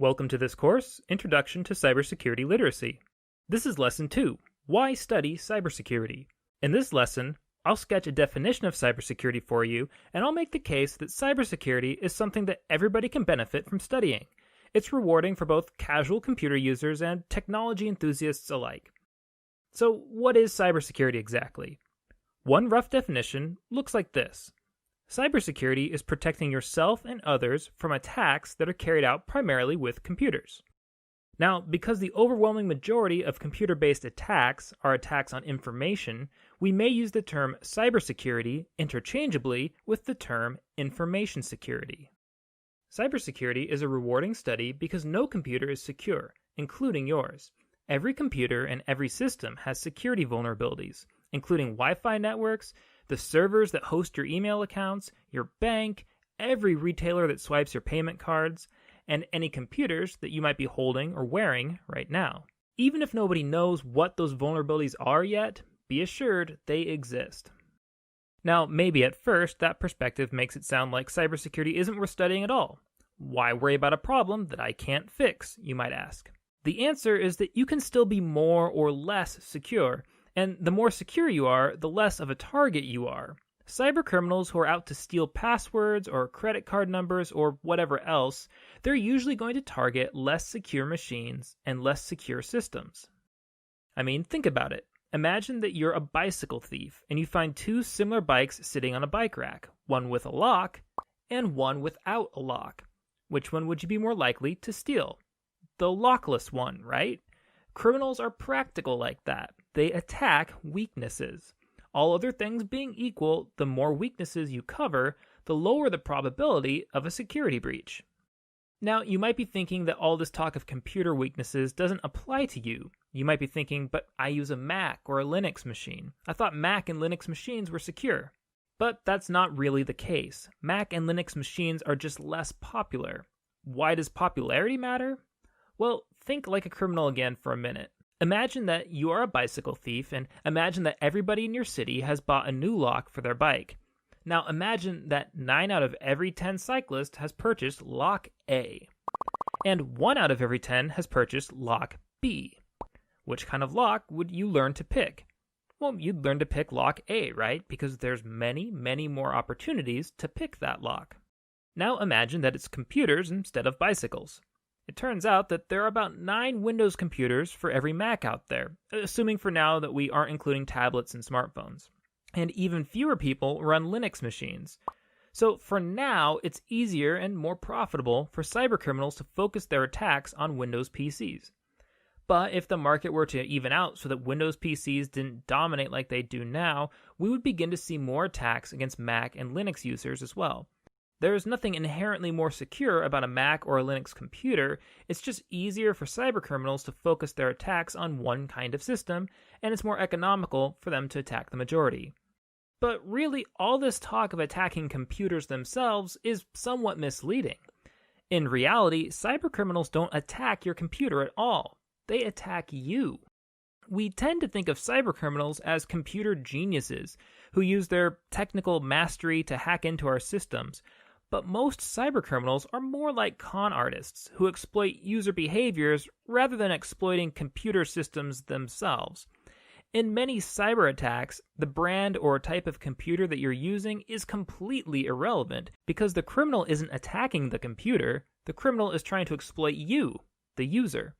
Welcome to this course, Introduction to Cybersecurity Literacy. This is Lesson 2, Why Study Cybersecurity? In this lesson, I'll sketch a definition of cybersecurity for you, and I'll make the case that cybersecurity is something that everybody can benefit from studying. It's rewarding for both casual computer users and technology enthusiasts alike. So, what is cybersecurity exactly? One rough definition looks like this. Cybersecurity is protecting yourself and others from attacks that are carried out primarily with computers. Now, because the overwhelming majority of computer-based attacks are attacks on information, we may use the term cybersecurity interchangeably with the term information security. Cybersecurity is a rewarding study because no computer is secure, including yours. Every computer and every system has security vulnerabilities, including Wi-Fi networks, the servers that host your email accounts, your bank, every retailer that swipes your payment cards, and any computers that you might be holding or wearing right now. Even if nobody knows what those vulnerabilities are yet, be assured they exist. Now, maybe at first that perspective makes it sound like cybersecurity isn't worth studying at all. Why worry about a problem that I can't fix, you might ask. The answer is that you can still be more or less secure, and the more secure you are, the less of a target you are. Cybercriminals who are out to steal passwords or credit card numbers or whatever else, they're usually going to target less secure machines and less secure systems. I mean, think about it. Imagine that you're a bicycle thief and you find two similar bikes sitting on a bike rack, one with a lock and one without a lock. Which one would you be more likely to steal? The lockless one, right? Criminals are practical like that. They attack weaknesses. All other things being equal, the more weaknesses you cover, the lower the probability of a security breach. Now, you might be thinking that all this talk of computer weaknesses doesn't apply to you. You might be thinking, but I use a Mac or a Linux machine. I thought Mac and Linux machines were secure. But that's not really the case. Mac and Linux machines are just less popular. Why does popularity matter? Well, think like a criminal again for a minute. Imagine that you are a bicycle thief, and imagine that everybody in your city has bought a new lock for their bike. Now imagine that 9 out of every 10 cyclists has purchased lock A, and 1 out of every 10 has purchased lock B. Which kind of lock would you learn to pick? Well, you'd learn to pick lock A, right? Because there's many more opportunities to pick that lock. Now imagine that it's computers instead of bicycles. It turns out that there are about 9 Windows computers for every Mac out there, assuming for now that we aren't including tablets and smartphones. And even fewer people run Linux machines. So for now, it's easier and more profitable for cybercriminals to focus their attacks on Windows PCs. But if the market were to even out so that Windows PCs didn't dominate like they do now, we would begin to see more attacks against Mac and Linux users as well. There is nothing inherently more secure about a Mac or a Linux computer. It's just easier for cybercriminals to focus their attacks on one kind of system, and it's more economical for them to attack the majority. But really, all this talk of attacking computers themselves is somewhat misleading. In reality, cybercriminals don't attack your computer at all. They attack you. We tend to think of cybercriminals as computer geniuses who use their technical mastery to hack into our systems. But most cybercriminals are more like con artists who exploit user behaviors rather than exploiting computer systems themselves. In many cyber attacks, the brand or type of computer that you're using is completely irrelevant because the criminal isn't attacking the computer, the criminal is trying to exploit you, the user.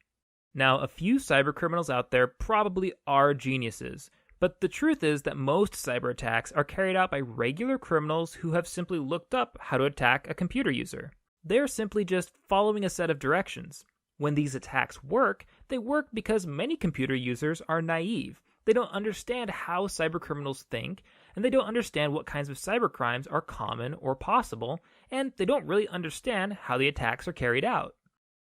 Now, a few cybercriminals out there probably are geniuses. But the truth is that most cyber attacks are carried out by regular criminals who have simply looked up how to attack a computer user. They're simply just following a set of directions. When these attacks work, they work because many computer users are naive. They don't understand how cybercriminals think, and they don't understand what kinds of cybercrimes are common or possible, and they don't really understand how the attacks are carried out.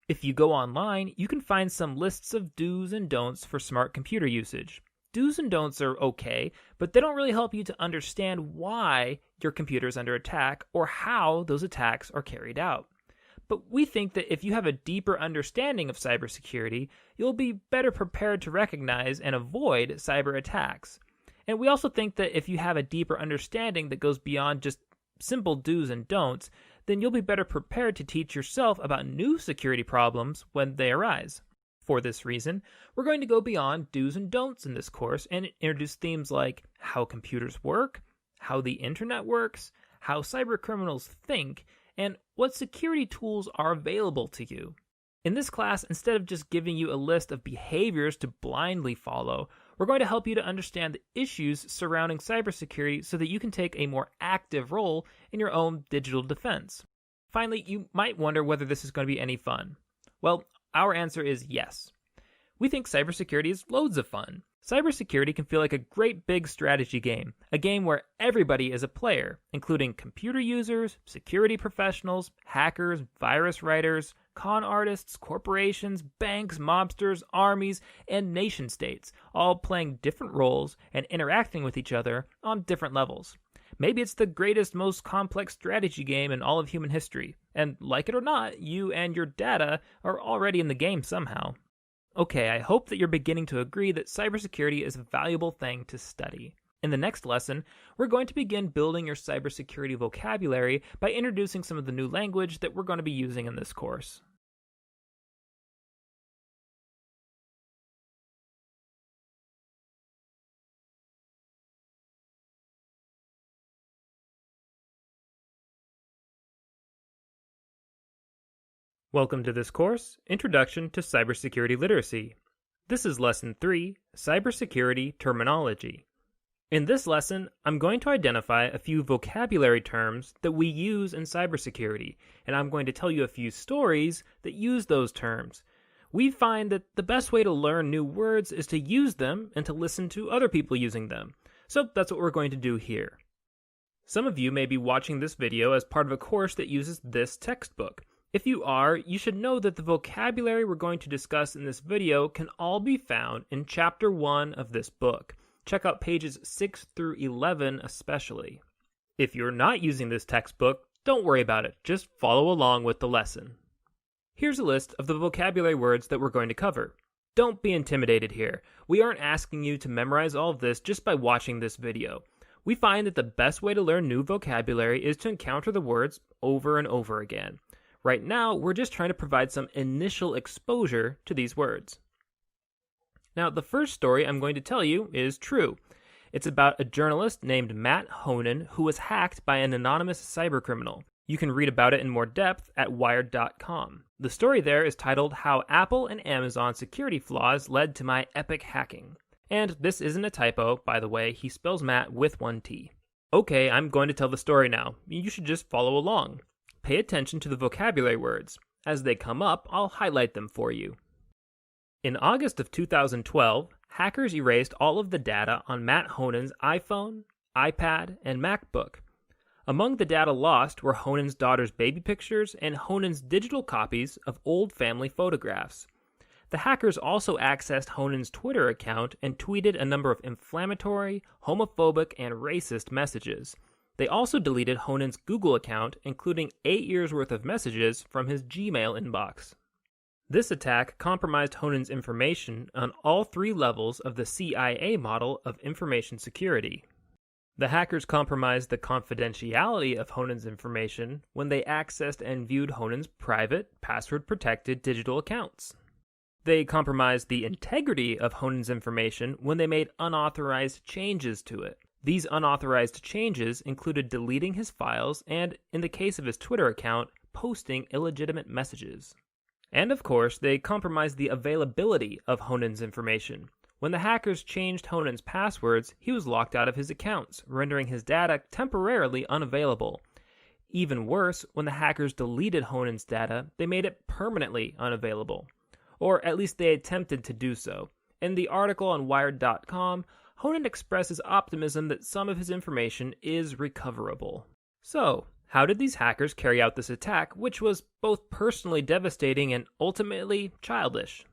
If you go online, you can find some lists of do's and don'ts for smart computer usage. Do's and don'ts are okay, but they don't really help you to understand why your computer is under attack or how those attacks are carried out. But we think that if you have a deeper understanding of cybersecurity, you'll be better prepared to recognize and avoid cyber attacks. And we also think that if you have a deeper understanding that goes beyond just simple do's and don'ts, then you'll be better prepared to teach yourself about new security problems when they arise. For this reason, we're going to go beyond do's and don'ts in this course and introduce themes like how computers work, how the internet works, how cybercriminals think, and what security tools are available to you. In this class, instead of just giving you a list of behaviors to blindly follow, we're going to help you to understand the issues surrounding cybersecurity so that you can take a more active role in your own digital defense. Finally, you might wonder whether this is going to be any fun. Well, our answer is yes. We think cybersecurity is loads of fun. Cybersecurity can feel like a great big strategy game, a game where everybody is a player, including computer users, security professionals, hackers, virus writers, con artists, corporations, banks, mobsters, armies, and nation states, all playing different roles and interacting with each other on different levels. Maybe it's the greatest, most complex strategy game in all of human history, and like it or not, you and your data are already in the game somehow. Okay, I hope that you're beginning to agree that cybersecurity is a valuable thing to study. In the next lesson, we're going to begin building your cybersecurity vocabulary by introducing some of the new language that we're going to be using in this course. Welcome to this course, Introduction to Cybersecurity Literacy. This is Lesson 3, Cybersecurity Terminology. In this lesson, I'm going to identify a few vocabulary terms that we use in cybersecurity, and I'm going to tell you a few stories that use those terms. We find that the best way to learn new words is to use them and to listen to other people using them. So that's what we're going to do here. Some of you may be watching this video as part of a course that uses this textbook. If you are, you should know that the vocabulary we're going to discuss in this video can all be found in Chapter 1 of this book. Check out pages 6 through 11 especially. If you're not using this textbook, don't worry about it. Just follow along with the lesson. Here's a list of the vocabulary words that we're going to cover. Don't be intimidated here. We aren't asking you to memorize all of this just by watching this video. We find that the best way to learn new vocabulary is to encounter the words over and over again. Right now, we're just trying to provide some initial exposure to these words. Now, the first story I'm going to tell you is true. It's about a journalist named Matt Honan who was hacked by an anonymous cybercriminal. You can read about it in more depth at Wired.com. The story there is titled How Apple and Amazon Security Flaws Led to My Epic Hacking. And this isn't a typo, by the way, he spells Matt with one T. Okay, I'm going to tell the story now. You should just follow along. Pay attention to the vocabulary words. As they come up, I'll highlight them for you. In August of 2012, hackers erased all of the data on Matt Honan's iPhone, iPad, and MacBook. Among the data lost were Honan's daughter's baby pictures and Honan's digital copies of old family photographs. The hackers also accessed Honan's Twitter account and tweeted a number of inflammatory, homophobic, and racist messages. They also deleted Honan's Google account, including 8 years' worth of messages from his Gmail inbox. This attack compromised Honan's information on all 3 levels of the CIA model of information security. The hackers compromised the confidentiality of Honan's information when they accessed and viewed Honan's private, password-protected digital accounts. They compromised the integrity of Honan's information when they made unauthorized changes to it. These unauthorized changes included deleting his files and, in the case of his Twitter account, posting illegitimate messages. And of course, they compromised the availability of Honan's information. When the hackers changed Honan's passwords, he was locked out of his accounts, rendering his data temporarily unavailable. Even worse, when the hackers deleted Honan's data, they made it permanently unavailable. Or at least they attempted to do so. In the article on Wired.com, Honan expresses optimism that some of his information is recoverable. So, how did these hackers carry out this attack, which was both personally devastating and ultimately childish?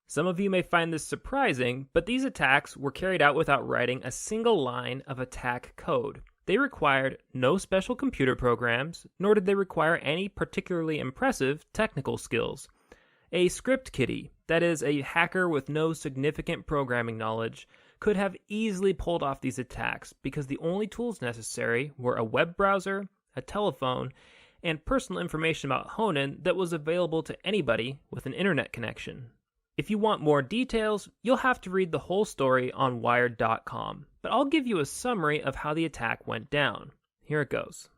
Some of you may find this surprising, but these attacks were carried out without writing a single line of attack code. They required no special computer programs, nor did they require any particularly impressive technical skills. A script kiddie, that is, a hacker with no significant programming knowledge, could have easily pulled off these attacks because the only tools necessary were a web browser, a telephone, and personal information about Honan that was available to anybody with an internet connection. If you want more details, you'll have to read the whole story on Wired.com, but I'll give you a summary of how the attack went down. Here it goes.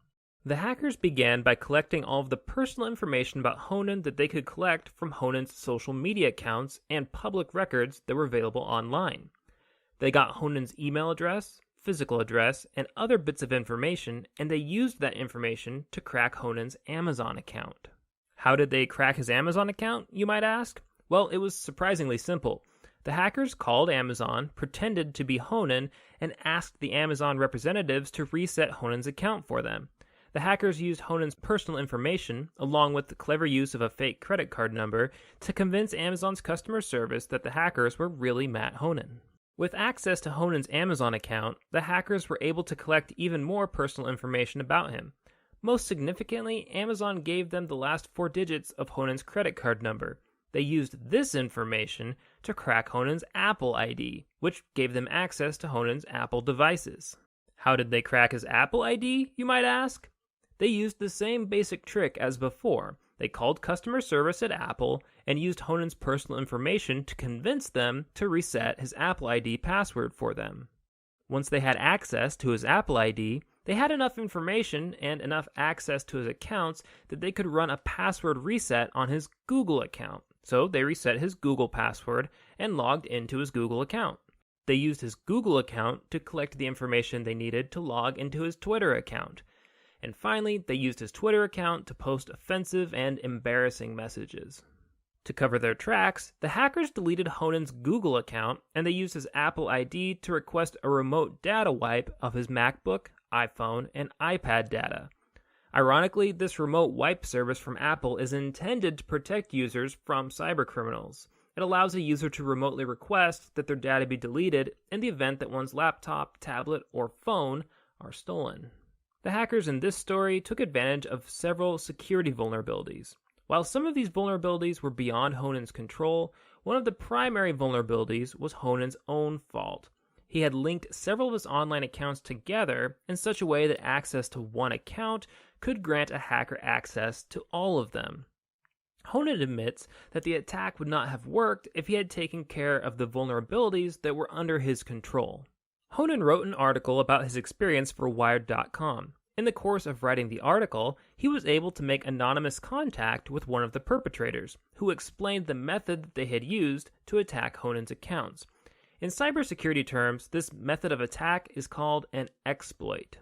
The hackers began by collecting all of the personal information about Honan that they could collect from Honan's social media accounts and public records that were available online. They got Honan's email address, physical address, and other bits of information, and they used that information to crack Honan's Amazon account. How did they crack his Amazon account, you might ask? Well, it was surprisingly simple. The hackers called Amazon, pretended to be Honan, and asked the Amazon representatives to reset Honan's account for them. The hackers used Honan's personal information, along with the clever use of a fake credit card number, to convince Amazon's customer service that the hackers were really Matt Honan. With access to Honan's Amazon account, the hackers were able to collect even more personal information about him. Most significantly, Amazon gave them the last 4 digits of Honan's credit card number. They used this information to crack Honan's Apple ID, which gave them access to Honan's Apple devices. How did they crack his Apple ID, you might ask? They used the same basic trick as before. They called customer service at Apple and used Honan's personal information to convince them to reset his Apple ID password for them. Once they had access to his Apple ID, they had enough information and enough access to his accounts that they could run a password reset on his Google account. So they reset his Google password and logged into his Google account. They used his Google account to collect the information they needed to log into his Twitter account. And finally, they used his Twitter account to post offensive and embarrassing messages. To cover their tracks, the hackers deleted Honan's Google account, and they used his Apple ID to request a remote data wipe of his MacBook, iPhone, and iPad data. Ironically, this remote wipe service from Apple is intended to protect users from cybercriminals. It allows a user to remotely request that their data be deleted in the event that one's laptop, tablet, or phone are stolen. The hackers in this story took advantage of several security vulnerabilities. While some of these vulnerabilities were beyond Honan's control, one of the primary vulnerabilities was Honan's own fault. He had linked several of his online accounts together in such a way that access to one account could grant a hacker access to all of them. Honan admits that the attack would not have worked if he had taken care of the vulnerabilities that were under his control. Honan wrote an article about his experience for Wired.com. In the course of writing the article, he was able to make anonymous contact with one of the perpetrators, who explained the method that they had used to attack Honan's accounts. In cybersecurity terms, this method of attack is called an exploit.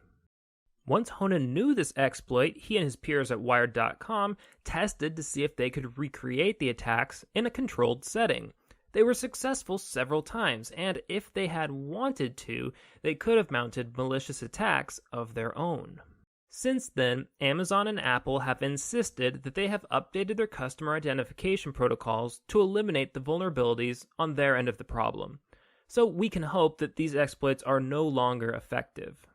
Once Honan knew this exploit, he and his peers at Wired.com tested to see if they could recreate the attacks in a controlled setting. They were successful several times, and if they had wanted to, they could have mounted malicious attacks of their own. Since then, Amazon and Apple have insisted that they have updated their customer identification protocols to eliminate the vulnerabilities on their end of the problem. So we can hope that these exploits are no longer effective.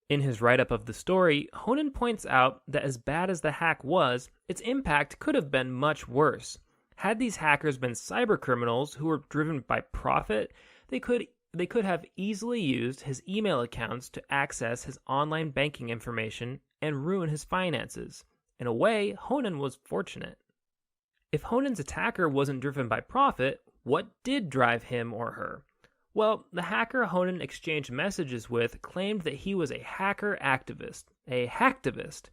In his write-up of the story, Honan points out that as bad as the hack was, its impact could have been much worse. Had these hackers been cybercriminals who were driven by profit, they could have easily used his email accounts to access his online banking information and ruin his finances. In a way, Honan was fortunate. If Honan's attacker wasn't driven by profit, what did drive him or her? Well, the hacker Honan exchanged messages with claimed that he was a hacker activist, a hacktivist,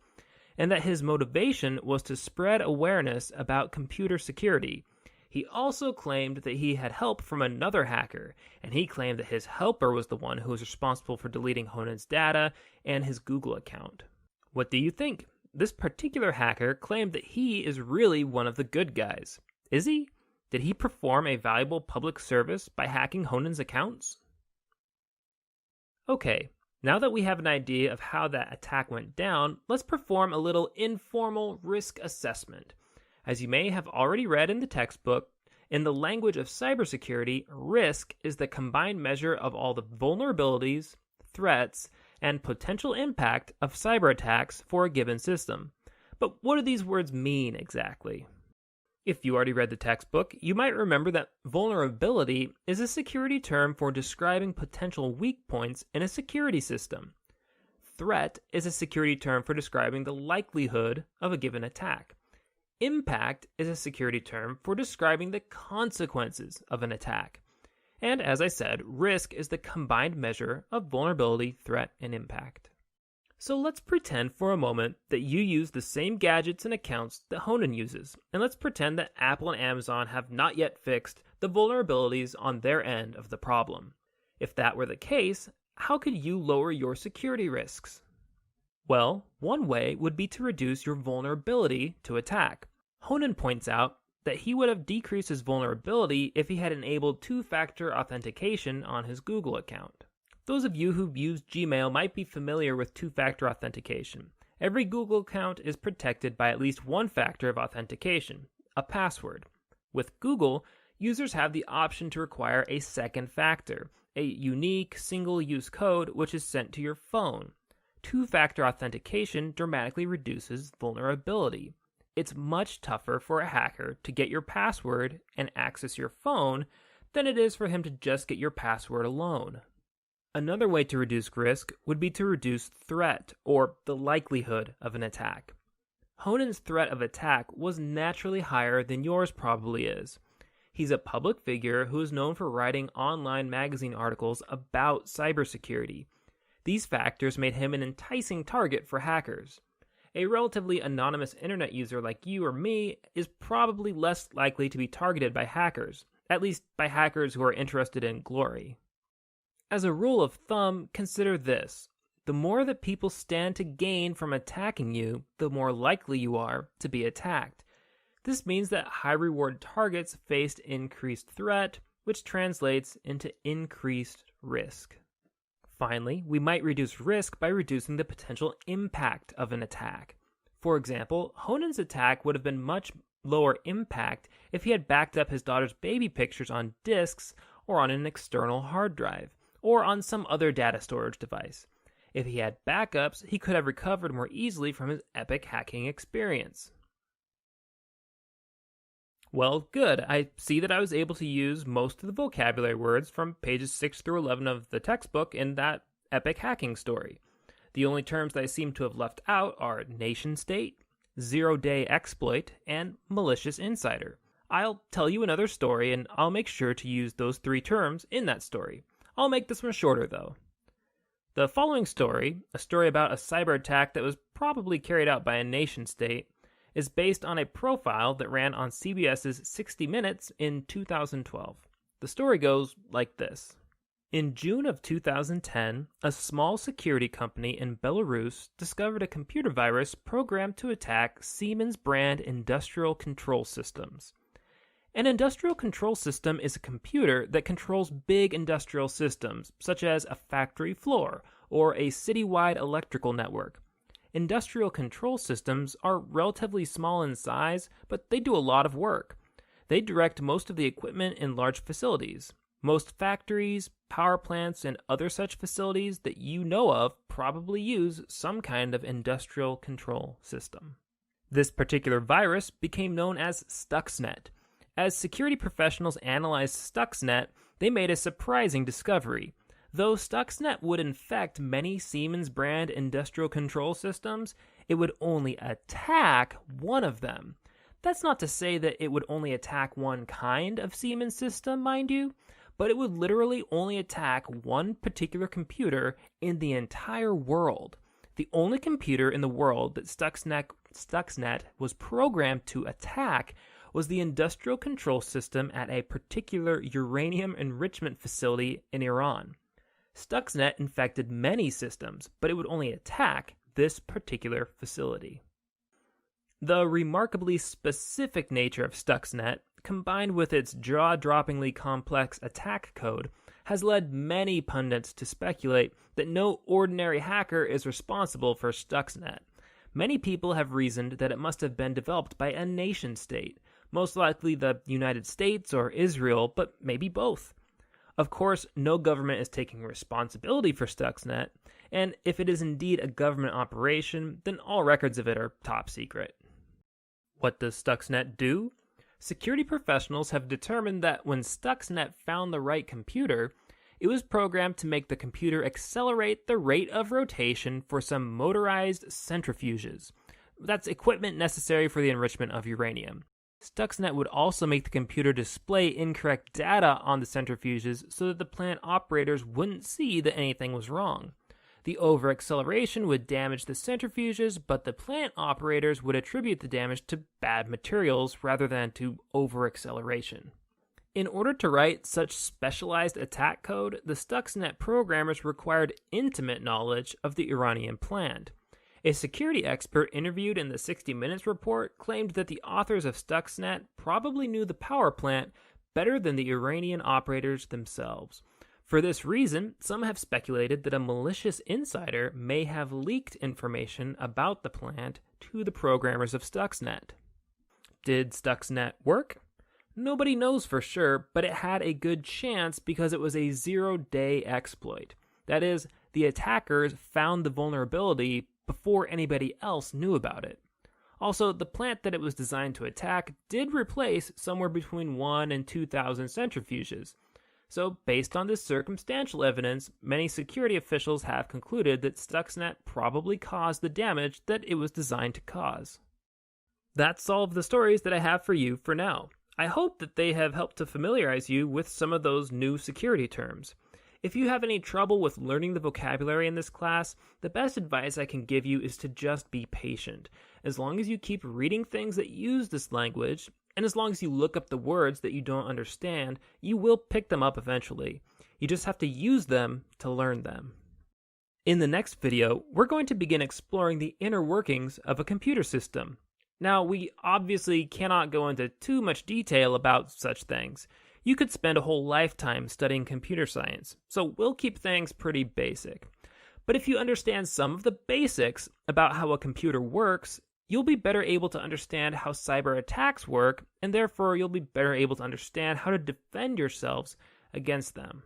and that his motivation was to spread awareness about computer security. He also claimed that he had help from another hacker, and he claimed that his helper was the one who was responsible for deleting Honan's data and his Google account. What do you think? This particular hacker claimed that he is really one of the good guys. Is he? Did he perform a valuable public service by hacking Honan's accounts? Okay, now that we have an idea of how that attack went down, let's perform a little informal risk assessment. As you may have already read in the textbook, in the language of cybersecurity, risk is the combined measure of all the vulnerabilities, threats, and potential impact of cyber attacks for a given system. But what do these words mean exactly? If you already read the textbook, you might remember that vulnerability is a security term for describing potential weak points in a security system. Threat is a security term for describing the likelihood of a given attack. Impact is a security term for describing the consequences of an attack. And as I said, risk is the combined measure of vulnerability, threat, and impact. So let's pretend for a moment that you use the same gadgets and accounts that Honan uses, and let's pretend that Apple and Amazon have not yet fixed the vulnerabilities on their end of the problem. If that were the case, how could you lower your security risks? Well, one way would be to reduce your vulnerability to attack. Honan points out that he would have decreased his vulnerability if he had enabled two-factor authentication on his Google account. Those of you who've used Gmail might be familiar with two-factor authentication. Every Google account is protected by at least one factor of authentication, a password. With Google, users have the option to require a second factor, a unique single-use code which is sent to your phone. Two-factor authentication dramatically reduces vulnerability. It's much tougher for a hacker to get your password and access your phone than it is for him to just get your password alone. Another way to reduce risk would be to reduce threat, or the likelihood of an attack. Honan's threat of attack was naturally higher than yours probably is. He's a public figure who is known for writing online magazine articles about cybersecurity. These factors made him an enticing target for hackers. A relatively anonymous internet user like you or me is probably less likely to be targeted by hackers, at least by hackers who are interested in glory. As a rule of thumb, consider this. The more that people stand to gain from attacking you, the more likely you are to be attacked. This means that high-reward targets faced increased threat, which translates into increased risk. Finally, we might reduce risk by reducing the potential impact of an attack. For example, Honan's attack would have been much lower impact if he had backed up his daughter's baby pictures on disks or on an external hard drive, or on some other data storage device. If he had backups, he could have recovered more easily from his epic hacking experience. Well, good. I see that I was able to use most of the vocabulary words from pages 6 through 11 of the textbook in that epic hacking story. The only terms that I seem to have left out are nation-state, zero-day exploit, and malicious insider. I'll tell you another story, and I'll make sure to use those three terms in that story. I'll make this one shorter, though. The following story, a story about a cyber attack that was probably carried out by a nation-state, is based on a profile that ran on CBS's 60 Minutes in 2012. The story goes like this. In June of 2010, a small security company in Belarus discovered a computer virus programmed to attack Siemens brand industrial control systems. An industrial control system is a computer that controls big industrial systems, such as a factory floor or a citywide electrical network. Industrial control systems are relatively small in size, but they do a lot of work. They direct most of the equipment in large facilities. Most factories, power plants, and other such facilities that you know of probably use some kind of industrial control system. This particular virus became known as Stuxnet. As security professionals analyzed Stuxnet, they made a surprising discovery. Though Stuxnet would infect many Siemens brand industrial control systems, it would only attack one of them. That's not to say that it would only attack one kind of Siemens system, mind you, but it would literally only attack one particular computer in the entire world. The only computer in the world that Stuxnet was programmed to attack was the industrial control system at a particular uranium enrichment facility in Iran. Stuxnet infected many systems, but it would only attack this particular facility. The remarkably specific nature of Stuxnet, combined with its jaw-droppingly complex attack code, has led many pundits to speculate that no ordinary hacker is responsible for Stuxnet. Many people have reasoned that it must have been developed by a nation-state, most likely the United States or Israel, but maybe both. Of course, no government is taking responsibility for Stuxnet, and if it is indeed a government operation, then all records of it are top secret. What does Stuxnet do? Security professionals have determined that when Stuxnet found the right computer, It was programmed to make the computer accelerate the rate of rotation for some motorized centrifuges. That's equipment necessary for the enrichment of uranium. Stuxnet would also make the computer display incorrect data on the centrifuges so that the plant operators wouldn't see that anything was wrong. The over-acceleration would damage the centrifuges, but the plant operators would attribute the damage to bad materials rather than to over-acceleration. In order to write such specialized attack code, the Stuxnet programmers required intimate knowledge of the uranium plant. A security expert interviewed in the 60 Minutes report claimed that the authors of Stuxnet probably knew the power plant better than the Iranian operators themselves. For this reason, some have speculated that a malicious insider may have leaked information about the plant to the programmers of Stuxnet. Did Stuxnet work? Nobody knows for sure, but it had a good chance because it was a zero-day exploit. That is, the attackers found the vulnerability before anybody else knew about it. Also, the plant that it was designed to attack did replace somewhere between 1,000 and 2,000 centrifuges. So, based on this circumstantial evidence, many security officials have concluded that Stuxnet probably caused the damage that it was designed to cause. That's all of the stories that I have for you for now. I hope that they have helped to familiarize you with some of those new security terms. If you have any trouble with learning the vocabulary in this class, the best advice I can give you is to just be patient. As long as you keep reading things that use this language, and as long as you look up the words that you don't understand, you will pick them up eventually. You just have to use them to learn them. In the next video, we're going to begin exploring the inner workings of a computer system. Now, we obviously cannot go into too much detail about such things. You could spend a whole lifetime studying computer science, so we'll keep things pretty basic. But if you understand some of the basics about how a computer works, you'll be better able to understand how cyber attacks work, and therefore you'll be better able to understand how to defend yourselves against them.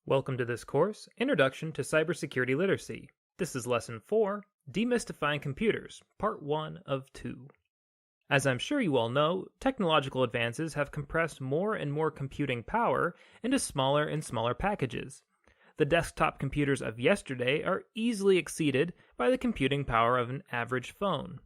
Welcome to this course, Introduction to Cybersecurity Literacy. This is Lesson 4, Demystifying Computers, Part 1 of 2. As I'm sure you all know, technological advances have compressed more and more computing power into smaller and smaller packages. The desktop computers of yesterday are easily exceeded by the computing power of an average phone.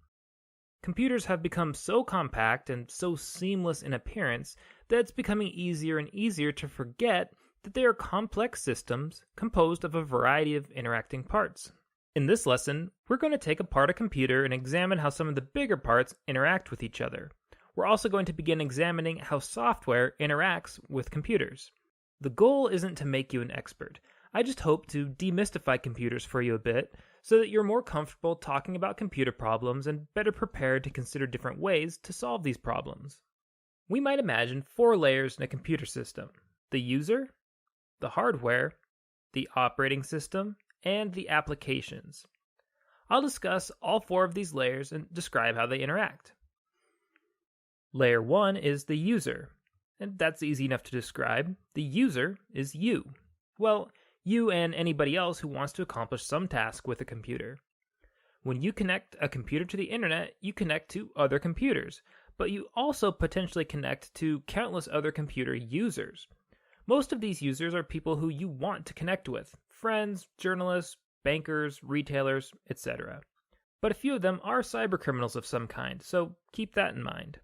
Computers have become so compact and so seamless in appearance that it's becoming easier and easier to forget that they are complex systems composed of a variety of interacting parts. In this lesson, we're going to take apart a computer and examine how some of the bigger parts interact with each other. We're also going to begin examining how software interacts with computers. The goal isn't to make you an expert. I just hope to demystify computers for you a bit so that you're more comfortable talking about computer problems and better prepared to consider different ways to solve these problems. We might imagine 4 layers in a computer system: the user, the hardware, the operating system, and the applications. I'll discuss all 4 of these layers and describe how they interact. Layer 1 is the user, and that's easy enough to describe. The user is you. Well, you and anybody else who wants to accomplish some task with a computer. When you connect a computer to the internet, you connect to other computers, but you also potentially connect to countless other computer users. Most of these users are people who you want to connect with: friends, journalists, bankers, retailers, etc. But a few of them are cybercriminals of some kind, so keep that in mind.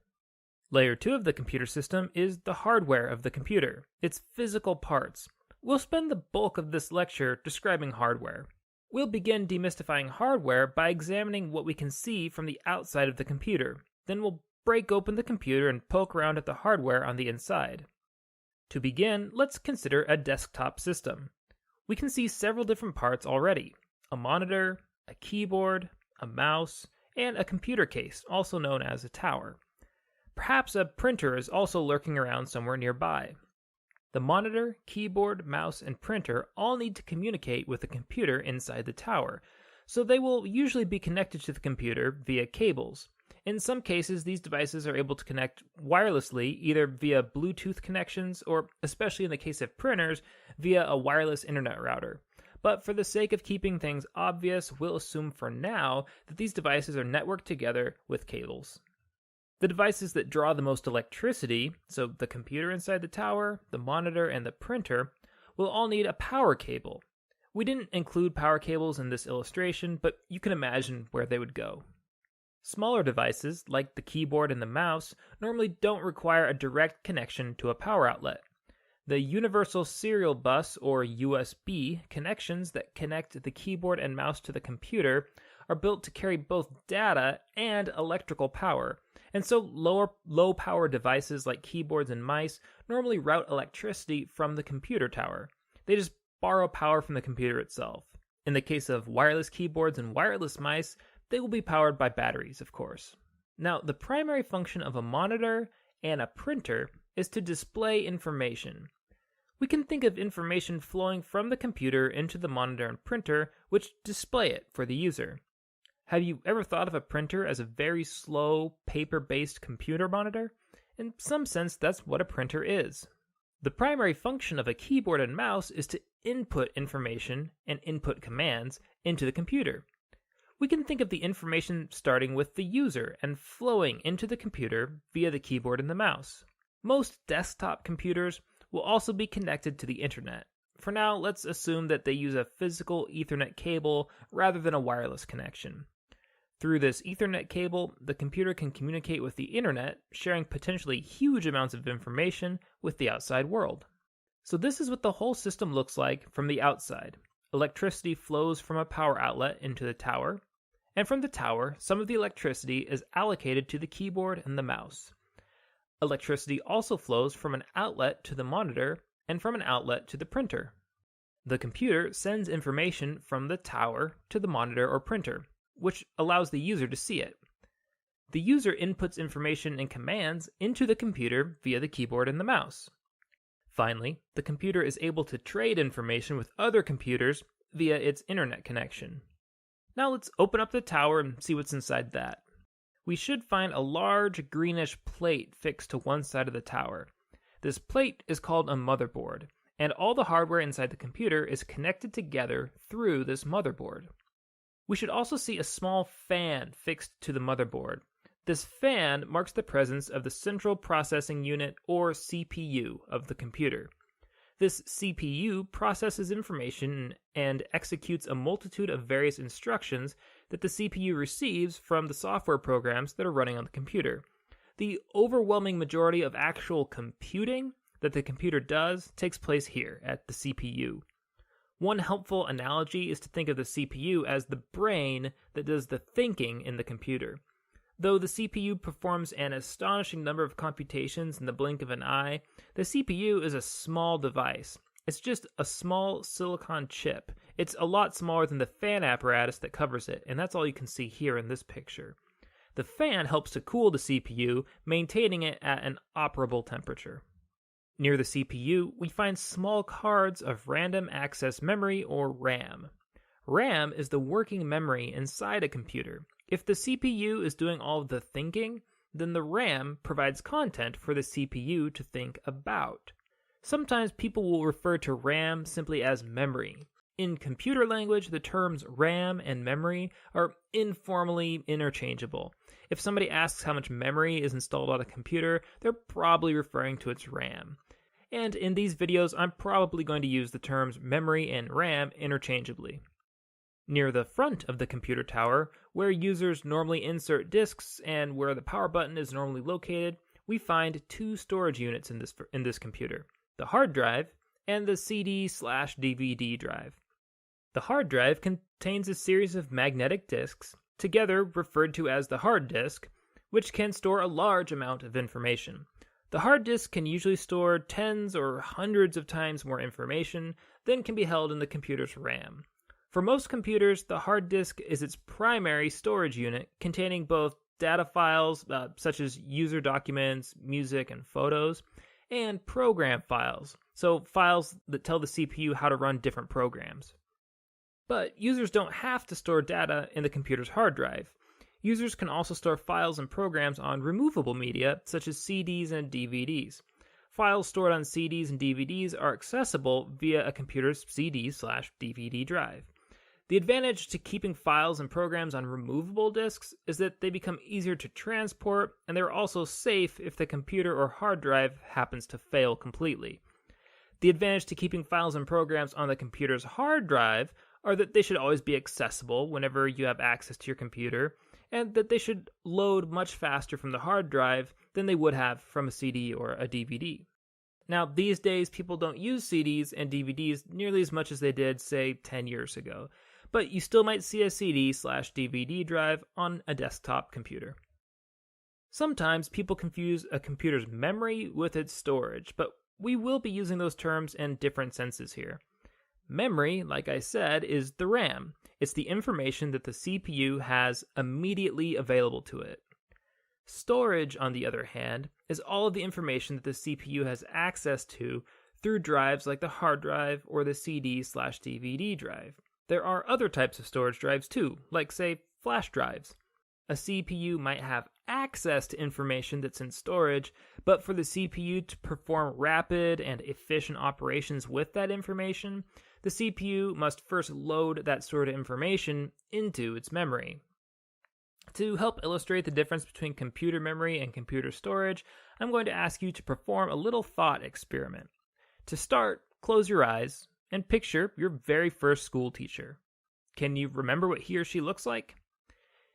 Layer 2 of the computer system is the hardware of the computer, its physical parts. We'll spend the bulk of this lecture describing hardware. We'll begin demystifying hardware by examining what we can see from the outside of the computer. Then we'll break open the computer and poke around at the hardware on the inside. To begin, let's consider a desktop system. We can see several different parts already: a monitor, a keyboard, a mouse, and a computer case, also known as a tower. Perhaps a printer is also lurking around somewhere nearby. The monitor, keyboard, mouse, and printer all need to communicate with the computer inside the tower, so they will usually be connected to the computer via cables. In some cases, these devices are able to connect wirelessly, either via Bluetooth connections or, especially in the case of printers, via a wireless internet router. but for the sake of keeping things obvious, we'll assume for now that these devices are networked together with cables. The devices that draw the most electricity, so the computer inside the tower, the monitor, and the printer, will all need a power cable. We didn't include power cables in this illustration, but you can imagine where they would go. Smaller devices, like the keyboard and the mouse, normally don't require a direct connection to a power outlet. The Universal Serial Bus, or USB, connections that connect the keyboard and mouse to the computer are built to carry both data and electrical power, and so low-power devices like keyboards and mice normally route electricity from the computer tower. They just borrow power from the computer itself. In the case of wireless keyboards and wireless mice, they will be powered by batteries, of course. Now, the primary function of a monitor and a printer is to display information. We can think of information flowing from the computer into the monitor and printer, which display it for the user. Have you ever thought of a printer as a very slow, paper-based computer monitor? In some sense, that's what a printer is. The primary function of a keyboard and mouse is to input information and input commands into the computer. We can think of the information starting with the user and flowing into the computer via the keyboard and the mouse. Most desktop computers will also be connected to the internet. For now, let's assume that they use a physical Ethernet cable rather than a wireless connection. Through this Ethernet cable, the computer can communicate with the internet, sharing potentially huge amounts of information with the outside world. So this is what the whole system looks like from the outside. Electricity flows from a power outlet into the tower, and from the tower, some of the electricity is allocated to the keyboard and the mouse. Electricity also flows from an outlet to the monitor and from an outlet to the printer. The computer sends information from the tower to the monitor or printer, which allows the user to see it. The user inputs information and commands into the computer via the keyboard and the mouse. Finally, the computer is able to trade information with other computers via its internet connection. Now let's open up the tower and see what's inside that. We should find a large greenish plate fixed to one side of the tower. This plate is called a motherboard, and all the hardware inside the computer is connected together through this motherboard. We should also see a small fan fixed to the motherboard. This fan marks the presence of the Central Processing Unit, or CPU, of the computer. This CPU processes information and executes a multitude of various instructions that the CPU receives from the software programs that are running on the computer. The overwhelming majority of actual computing that the computer does takes place here at the CPU. One helpful analogy is to think of the CPU as the brain that does the thinking in the computer. Though the CPU performs an astonishing number of computations in the blink of an eye, the CPU is a small device. It's just a small silicon chip. It's a lot smaller than the fan apparatus that covers it, and that's all you can see here in this picture. The fan helps to cool the CPU, maintaining it at an operable temperature. Near the CPU, we find small cards of random access memory, or RAM. RAM is the working memory inside a computer. If the CPU is doing all of the thinking, then the RAM provides content for the CPU to think about. Sometimes people will refer to RAM simply as memory. In computer language, the terms RAM and memory are informally interchangeable. If somebody asks how much memory is installed on a computer, they're probably referring to its RAM. And in these videos, I'm probably going to use the terms memory and RAM interchangeably. Near the front of the computer tower, where users normally insert disks and where the power button is normally located, we find two storage units in this computer, the hard drive and the CD/DVD drive. The hard drive contains a series of magnetic disks, together referred to as the hard disk, which can store a large amount of information. The hard disk can usually store tens or hundreds of times more information than can be held in the computer's RAM. For most computers, the hard disk is its primary storage unit, containing both data files, such as user documents, music, and photos, and program files, so files that tell the CPU how to run different programs. But users don't have to store data in the computer's hard drive. Users can also store files and programs on removable media, such as CDs and DVDs. Files stored on CDs and DVDs are accessible via a computer's CD/DVD drive. The advantage to keeping files and programs on removable disks is that they become easier to transport, and they're also safe if the computer or hard drive happens to fail completely. The advantage to keeping files and programs on the computer's hard drive are that they should always be accessible whenever you have access to your computer, and that they should load much faster from the hard drive than they would have from a CD or a DVD. Now, these days, people don't use CDs and DVDs nearly as much as they did, say, 10 years ago, but you still might see a CD/DVD drive on a desktop computer. Sometimes people confuse a computer's memory with its storage, but we will be using those terms in different senses here. Memory, like I said, is the RAM. It's the information that the CPU has immediately available to it. Storage, on the other hand, is all of the information that the CPU has access to through drives like the hard drive or the CD/DVD drive. There are other types of storage drives too, like say flash drives. A CPU might have access to information that's in storage, but for the CPU to perform rapid and efficient operations with that information, the CPU must first load that sort of information into its memory. To help illustrate the difference between computer memory and computer storage, I'm going to ask you to perform a little thought experiment. To start, close your eyes and picture your very first school teacher. Can you remember what he or she looks like?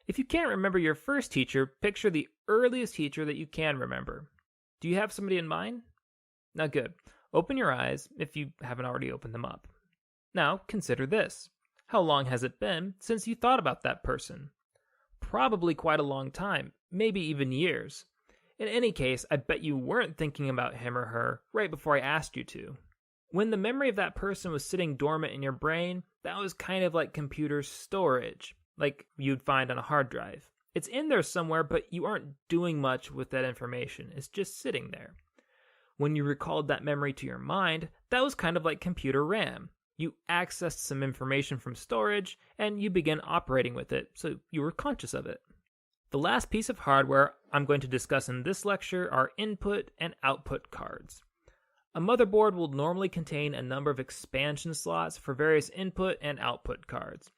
If you can't remember your first teacher, picture the earliest teacher that you can remember. Do you have somebody in mind? Now good. Open your eyes if you haven't already opened them up. Now consider this. How long has it been since you thought about that person? Probably quite a long time, maybe even years. In any case, I bet you weren't thinking about him or her right before I asked you to. When the memory of that person was sitting dormant in your brain, that was kind of like computer storage, like you'd find on a hard drive. It's in there somewhere, but you aren't doing much with that information. It's just sitting there. When you recalled that memory to your mind, that was kind of like computer RAM. You accessed some information from storage, and you began operating with it, so you were conscious of it. The last piece of hardware I'm going to discuss in this lecture are input and output cards. A motherboard will normally contain a number of expansion slots for various input and output cards.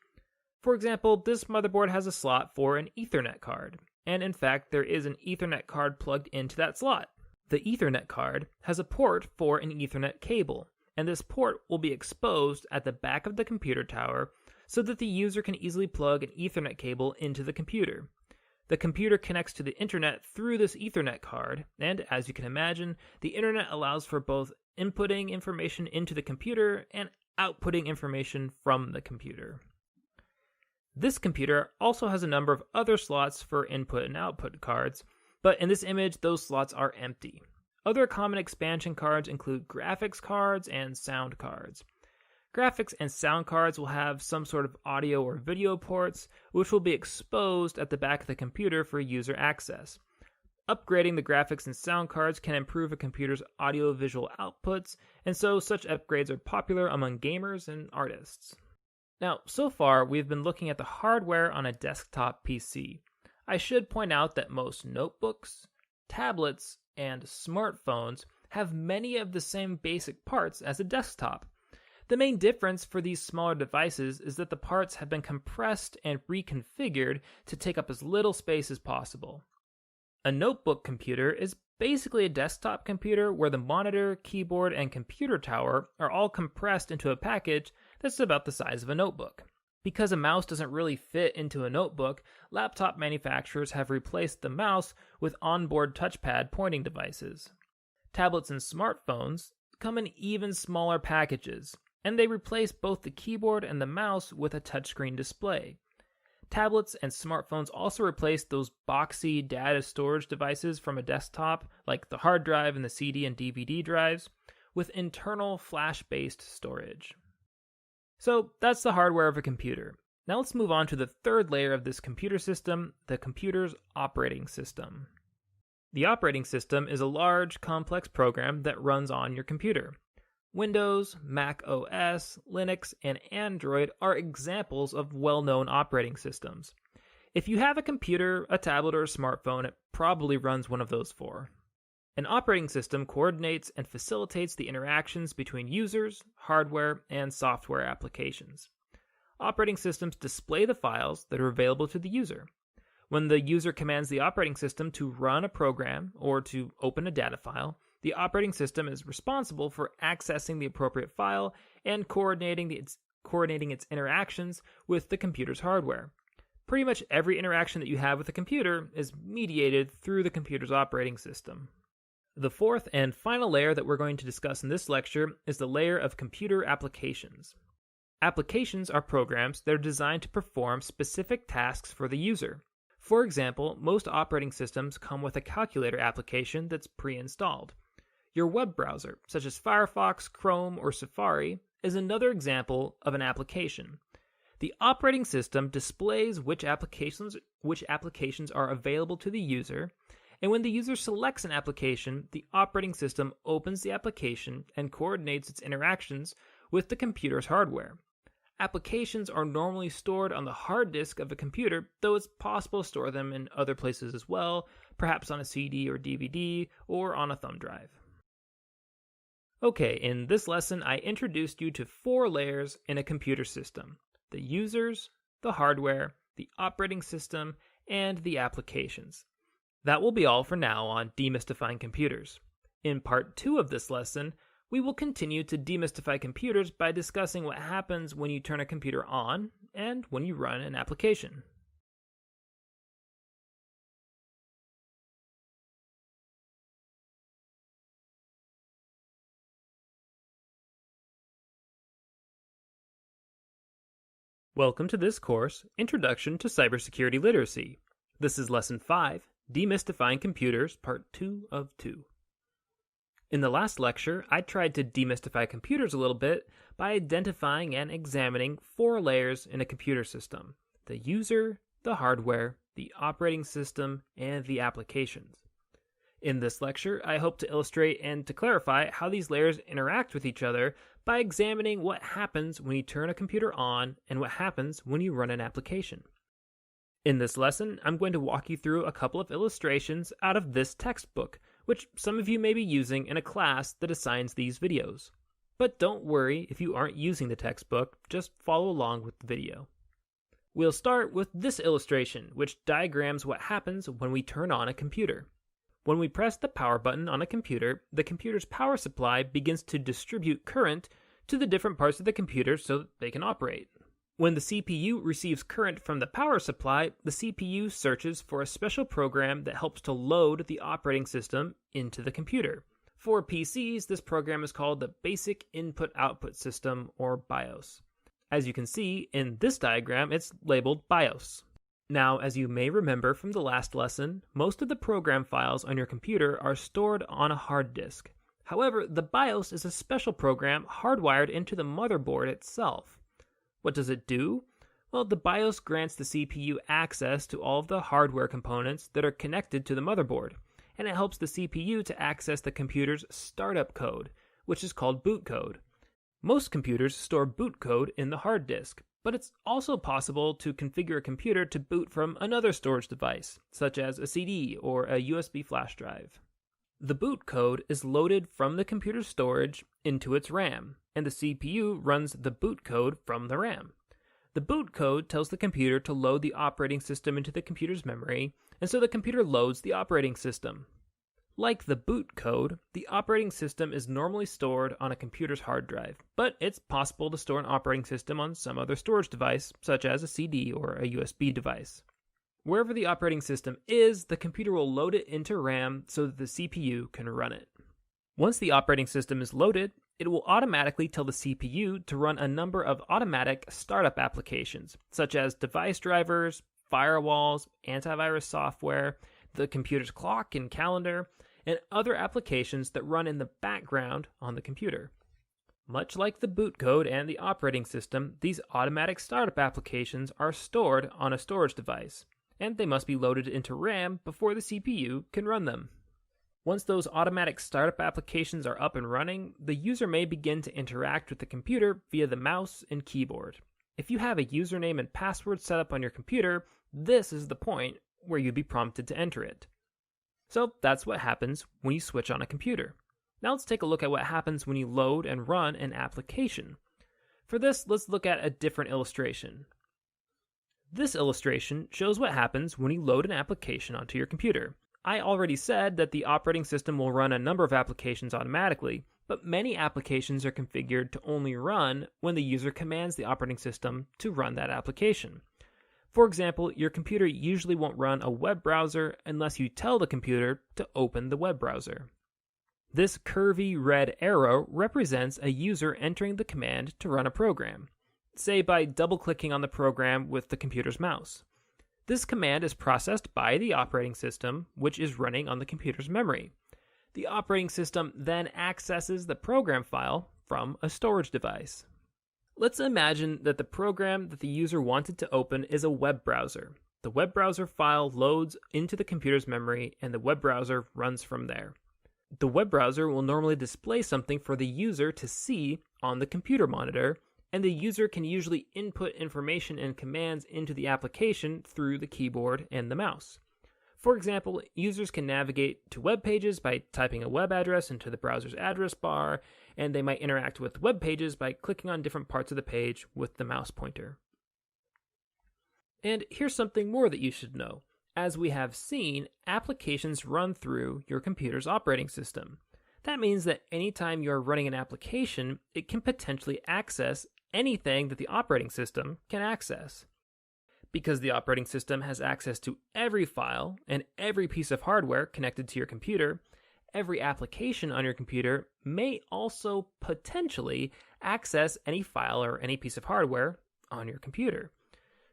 For example, this motherboard has a slot for an Ethernet card, and in fact there is an Ethernet card plugged into that slot. The Ethernet card has a port for an Ethernet cable, and this port will be exposed at the back of the computer tower so that the user can easily plug an Ethernet cable into the computer. The computer connects to the internet through this Ethernet card, and as you can imagine, the internet allows for both inputting information into the computer and outputting information from the computer. This computer also has a number of other slots for input and output cards, but in this image, those slots are empty. Other common expansion cards include graphics cards and sound cards. Graphics and sound cards will have some sort of audio or video ports, which will be exposed at the back of the computer for user access. Upgrading the graphics and sound cards can improve a computer's audio-visual outputs, and so such upgrades are popular among gamers and artists. Now, so far, we've been looking at the hardware on a desktop PC. I should point out that most notebooks, tablets, and smartphones have many of the same basic parts as a desktop. The main difference for these smaller devices is that the parts have been compressed and reconfigured to take up as little space as possible. A notebook computer is basically a desktop computer where the monitor, keyboard, and computer tower are all compressed into a package that's about the size of a notebook. Because a mouse doesn't really fit into a notebook, laptop manufacturers have replaced the mouse with onboard touchpad pointing devices. Tablets and smartphones come in even smaller packages, and they replace both the keyboard and the mouse with a touchscreen display. Tablets and smartphones also replace those boxy data storage devices from a desktop, like the hard drive and the CD and DVD drives, with internal flash-based storage. So that's the hardware of a computer. Now let's move on to the third layer of this computer system, the computer's operating system. The operating system is a large, complex program that runs on your computer. Windows, Mac OS, Linux, and Android are examples of well-known operating systems. If you have a computer, a tablet, or a smartphone, it probably runs one of those four. An operating system coordinates and facilitates the interactions between users, hardware, and software applications. Operating systems display the files that are available to the user. When the user commands the operating system to run a program or to open a data file, the operating system is responsible for accessing the appropriate file and coordinating its interactions with the computer's hardware. Pretty much every interaction that you have with a computer is mediated through the computer's operating system. The fourth and final layer that we're going to discuss in this lecture is the layer of computer applications. Applications are programs that are designed to perform specific tasks for the user. For example, most operating systems come with a calculator application that's pre-installed. Your web browser, such as Firefox, Chrome, or Safari, is another example of an application. The operating system displays which applications are available to the user, and when the user selects an application, the operating system opens the application and coordinates its interactions with the computer's hardware. Applications are normally stored on the hard disk of a computer, though it's possible to store them in other places as well, perhaps on a CD or DVD, or on a thumb drive. Okay, in this lesson I introduced you to 4 layers in a computer system: the users, the hardware, the operating system, and the applications. That will be all for now on Demystifying Computers. In part 2 of this lesson, we will continue to demystify computers by discussing what happens when you turn a computer on and when you run an application. Welcome to this course, Introduction to Cybersecurity Literacy. This is Lesson 5, Demystifying Computers, Part 2 of 2. In the last lecture, I tried to demystify computers a little bit by identifying and examining 4 layers in a computer system: the user, the hardware, the operating system, and the applications. In this lecture, I hope to illustrate and to clarify how these layers interact with each other by examining what happens when you turn a computer on and what happens when you run an application. In this lesson, I'm going to walk you through a couple of illustrations out of this textbook, which some of you may be using in a class that assigns these videos. But don't worry if you aren't using the textbook, just follow along with the video. We'll start with this illustration, which diagrams what happens when we turn on a computer. When we press the power button on a computer, the computer's power supply begins to distribute current to the different parts of the computer so that they can operate. When the CPU receives current from the power supply, the CPU searches for a special program that helps to load the operating system into the computer. For PCs, this program is called the Basic Input-Output System, or BIOS. As you can see in this diagram, it's labeled BIOS. Now, as you may remember from the last lesson, most of the program files on your computer are stored on a hard disk. However, the BIOS is a special program hardwired into the motherboard itself. What does it do? Well, the BIOS grants the CPU access to all of the hardware components that are connected to the motherboard, and it helps the CPU to access the computer's startup code, which is called boot code. Most computers store boot code in the hard disk, but it's also possible to configure a computer to boot from another storage device, such as a CD or a USB flash drive. The boot code is loaded from the computer's storage into its RAM, and the CPU runs the boot code from the RAM. The boot code tells the computer to load the operating system into the computer's memory, and so the computer loads the operating system. Like the boot code, the operating system is normally stored on a computer's hard drive, but it's possible to store an operating system on some other storage device, such as a CD or a USB device. Wherever the operating system is, the computer will load it into RAM so that the CPU can run it. Once the operating system is loaded, it will automatically tell the CPU to run a number of automatic startup applications, such as device drivers, firewalls, antivirus software, the computer's clock and calendar, and other applications that run in the background on the computer. Much like the boot code and the operating system, these automatic startup applications are stored on a storage device, and they must be loaded into RAM before the CPU can run them. Once those automatic startup applications are up and running, the user may begin to interact with the computer via the mouse and keyboard. If you have a username and password set up on your computer, this is the point where you'd be prompted to enter it. So that's what happens when you switch on a computer. Now let's take a look at what happens when you load and run an application. For this, let's look at a different illustration. This illustration shows what happens when you load an application onto your computer. I already said that the operating system will run a number of applications automatically, but many applications are configured to only run when the user commands the operating system to run that application. For example, your computer usually won't run a web browser unless you tell the computer to open the web browser. This curvy red arrow represents a user entering the command to run a program, say by double-clicking on the program with the computer's mouse. This command is processed by the operating system, which is running on the computer's memory. The operating system then accesses the program file from a storage device. Let's imagine that the program that the user wanted to open is a web browser. The web browser file loads into the computer's memory, and the web browser runs from there. The web browser will normally display something for the user to see on the computer monitor, and the user can usually input information and commands into the application through the keyboard and the mouse. For example, users can navigate to web pages by typing a web address into the browser's address bar, and they might interact with web pages by clicking on different parts of the page with the mouse pointer. And here's something more that you should know. As we have seen, applications run through your computer's operating system. That means that anytime you're running an application, it can potentially access anything that the operating system can access. Because the operating system has access to every file and every piece of hardware connected to your computer, every application on your computer may also potentially access any file or any piece of hardware on your computer.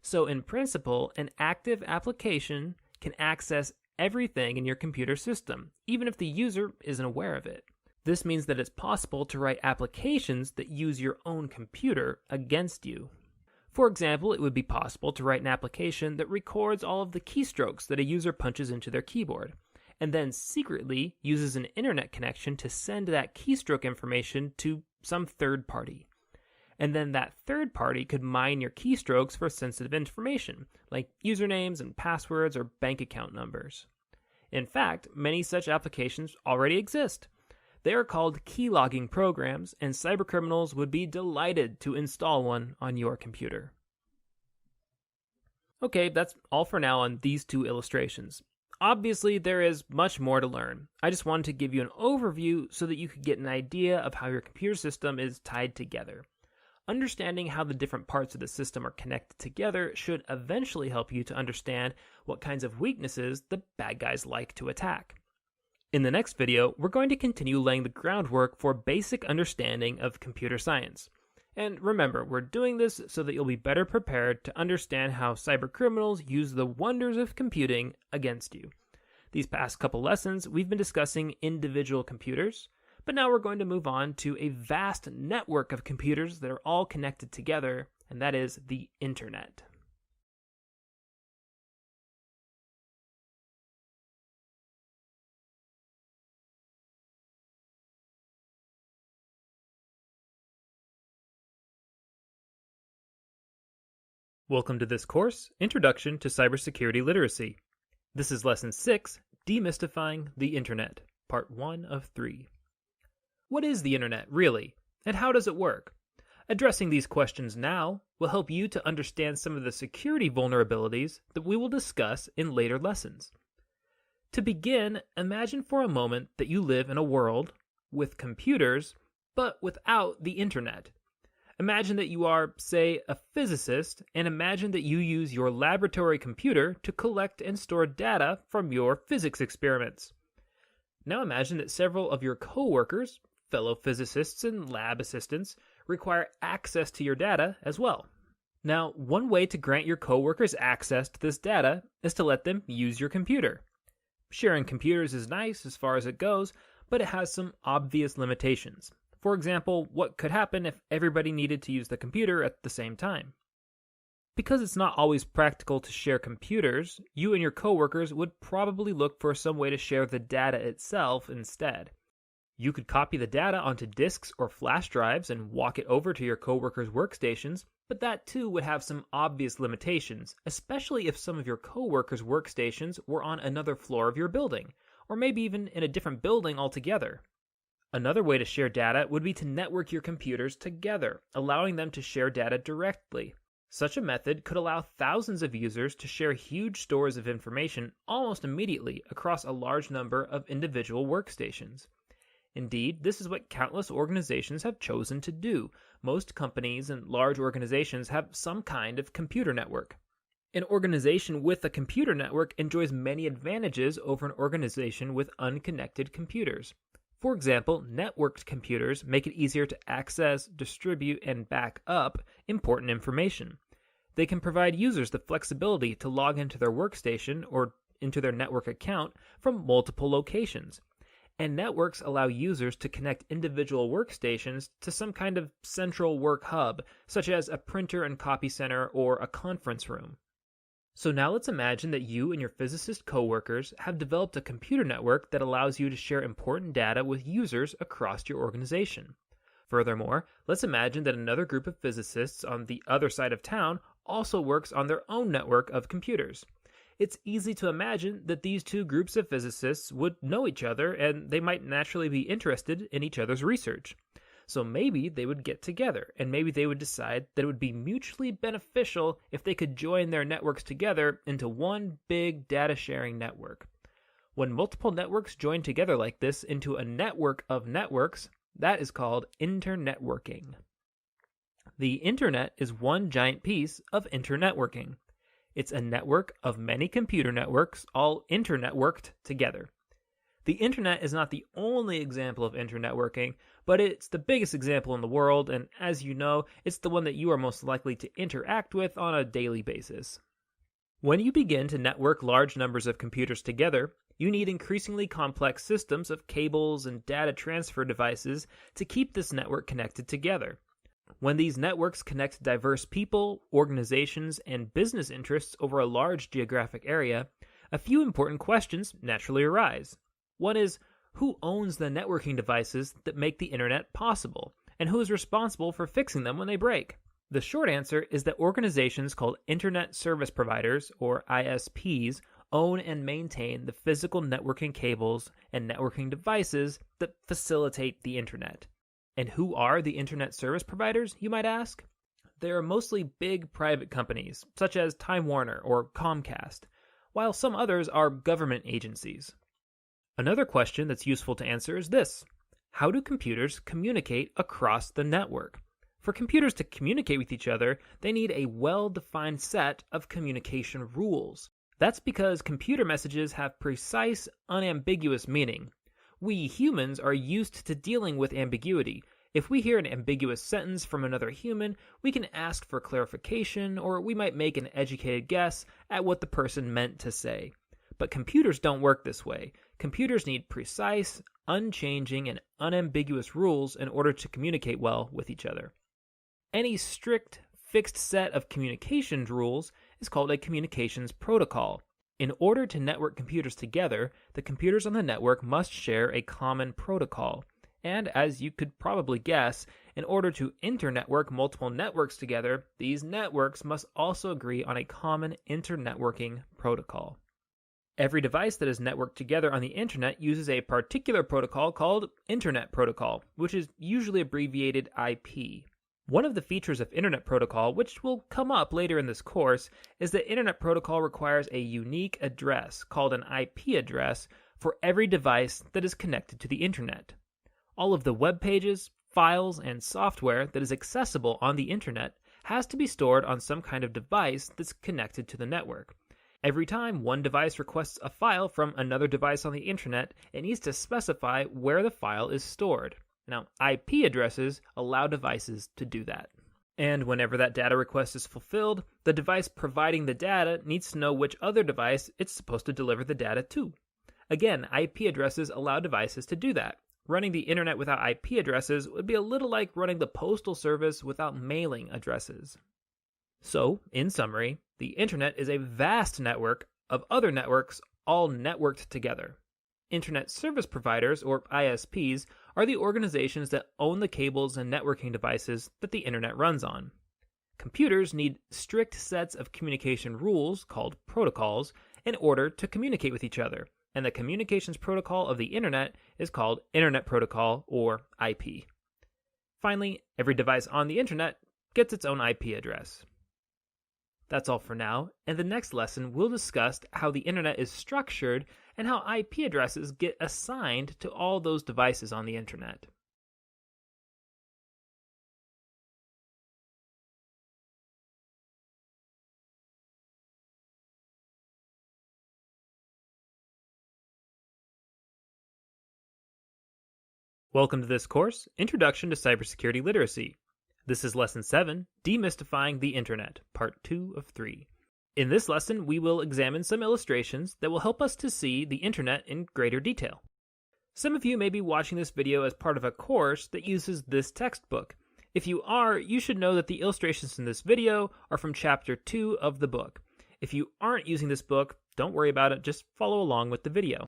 So in principle, an active application can access everything in your computer system, even if the user isn't aware of it. This means that it's possible to write applications that use your own computer against you. For example, it would be possible to write an application that records all of the keystrokes that a user punches into their keyboard, and then secretly uses an internet connection to send that keystroke information to some third party. And then that third party could mine your keystrokes for sensitive information, like usernames and passwords or bank account numbers. In fact, many such applications already exist. They are called keylogging programs, and cybercriminals would be delighted to install one on your computer. Okay, that's all for now on these two illustrations. Obviously, there is much more to learn. I just wanted to give you an overview so that you could get an idea of how your computer system is tied together. Understanding how the different parts of the system are connected together should eventually help you to understand what kinds of weaknesses the bad guys like to attack. In the next video, we're going to continue laying the groundwork for basic understanding of computer science. And remember, we're doing this so that you'll be better prepared to understand how cybercriminals use the wonders of computing against you. These past couple lessons, we've been discussing individual computers, but now we're going to move on to a vast network of computers that are all connected together, and that is the Internet. Welcome to this course, Introduction to Cybersecurity Literacy. This is Lesson 6, Demystifying the Internet, Part 1 of 3. What is the Internet, really, and how does it work? Addressing these questions now will help you to understand some of the security vulnerabilities that we will discuss in later lessons. To begin, imagine for a moment that you live in a world with computers, but without the Internet. Imagine that you are, say, a physicist, and imagine that you use your laboratory computer to collect and store data from your physics experiments. Now imagine that several of your coworkers, fellow physicists and lab assistants, require access to your data as well. Now, one way to grant your coworkers access to this data is to let them use your computer. Sharing computers is nice as far as it goes, but it has some obvious limitations. For example, what could happen if everybody needed to use the computer at the same time? Because it's not always practical to share computers, you and your coworkers would probably look for some way to share the data itself instead. You could copy the data onto disks or flash drives and walk it over to your coworkers' workstations, but that too would have some obvious limitations, especially if some of your coworkers' workstations were on another floor of your building, or maybe even in a different building altogether. Another way to share data would be to network your computers together, allowing them to share data directly. Such a method could allow thousands of users to share huge stores of information almost immediately across a large number of individual workstations. Indeed, this is what countless organizations have chosen to do. Most companies and large organizations have some kind of computer network. An organization with a computer network enjoys many advantages over an organization with unconnected computers. For example, networked computers make it easier to access, distribute, and back up important information. They can provide users the flexibility to log into their workstation or into their network account from multiple locations. And networks allow users to connect individual workstations to some kind of central work hub, such as a printer and copy center or a conference room. So now let's imagine that you and your physicist coworkers have developed a computer network that allows you to share important data with users across your organization. Furthermore, let's imagine that another group of physicists on the other side of town also works on their own network of computers. It's easy to imagine that these two groups of physicists would know each other and they might naturally be interested in each other's research. So maybe they would get together and maybe they would decide that it would be mutually beneficial if they could join their networks together into one big data sharing network. When multiple networks join together like this into a network of networks, that is called internetworking. The internet is one giant piece of internetworking. It's a network of many computer networks, all internetworked together. The internet is not the only example of internetworking, but it's the biggest example in the world, and as you know, it's the one that you are most likely to interact with on a daily basis. When you begin to network large numbers of computers together, you need increasingly complex systems of cables and data transfer devices to keep this network connected together. When these networks connect diverse people, organizations, and business interests over a large geographic area, a few important questions naturally arise. One is, who owns the networking devices that make the internet possible, and who is responsible for fixing them when they break? The short answer is that organizations called Internet Service Providers, or ISPs, own and maintain the physical networking cables and networking devices that facilitate the internet. And who are the Internet Service Providers, you might ask? They are mostly big private companies, such as Time Warner or Comcast, while some others are government agencies. Another question that's useful to answer is this: how do computers communicate across the network? For computers to communicate with each other, they need a well-defined set of communication rules. That's because computer messages have precise, unambiguous meaning. We humans are used to dealing with ambiguity. If we hear an ambiguous sentence from another human, we can ask for clarification, or we might make an educated guess at what the person meant to say. But computers don't work this way. Computers need precise, unchanging, and unambiguous rules in order to communicate well with each other. Any strict, fixed set of communications rules is called a communications protocol. In order to network computers together, the computers on the network must share a common protocol. And as you could probably guess, in order to internetwork multiple networks together, these networks must also agree on a common internetworking protocol. Every device that is networked together on the internet uses a particular protocol called Internet Protocol, which is usually abbreviated IP. One of the features of Internet Protocol, which will come up later in this course, is that Internet Protocol requires a unique address, called an IP address, for every device that is connected to the internet. All of the web pages, files, and software that is accessible on the internet has to be stored on some kind of device that's connected to the network. Every time one device requests a file from another device on the internet, it needs to specify where the file is stored. Now, IP addresses allow devices to do that. And whenever that data request is fulfilled, the device providing the data needs to know which other device it's supposed to deliver the data to. Again, IP addresses allow devices to do that. Running the internet without IP addresses would be a little like running the postal service without mailing addresses. So, in summary, the internet is a vast network of other networks all networked together. Internet Service Providers, or ISPs, are the organizations that own the cables and networking devices that the internet runs on. Computers need strict sets of communication rules, called protocols, in order to communicate with each other. and the communications protocol of the Internet is called Internet Protocol, or IP. Finally, every device on the Internet gets its own IP address. That's all for now. In the next lesson, we'll discuss how the Internet is structured and how IP addresses get assigned to all those devices on the Internet. Welcome to this course, Introduction to Cybersecurity Literacy. This is Lesson 7, Demystifying the Internet, Part 2 of 3. In this lesson, we will examine some illustrations that will help us to see the Internet in greater detail. Some of you may be watching this video as part of a course that uses this textbook. If you are, you should know that the illustrations in this video are from Chapter 2 of the book. If you aren't using this book, don't worry about it, just follow along with the video.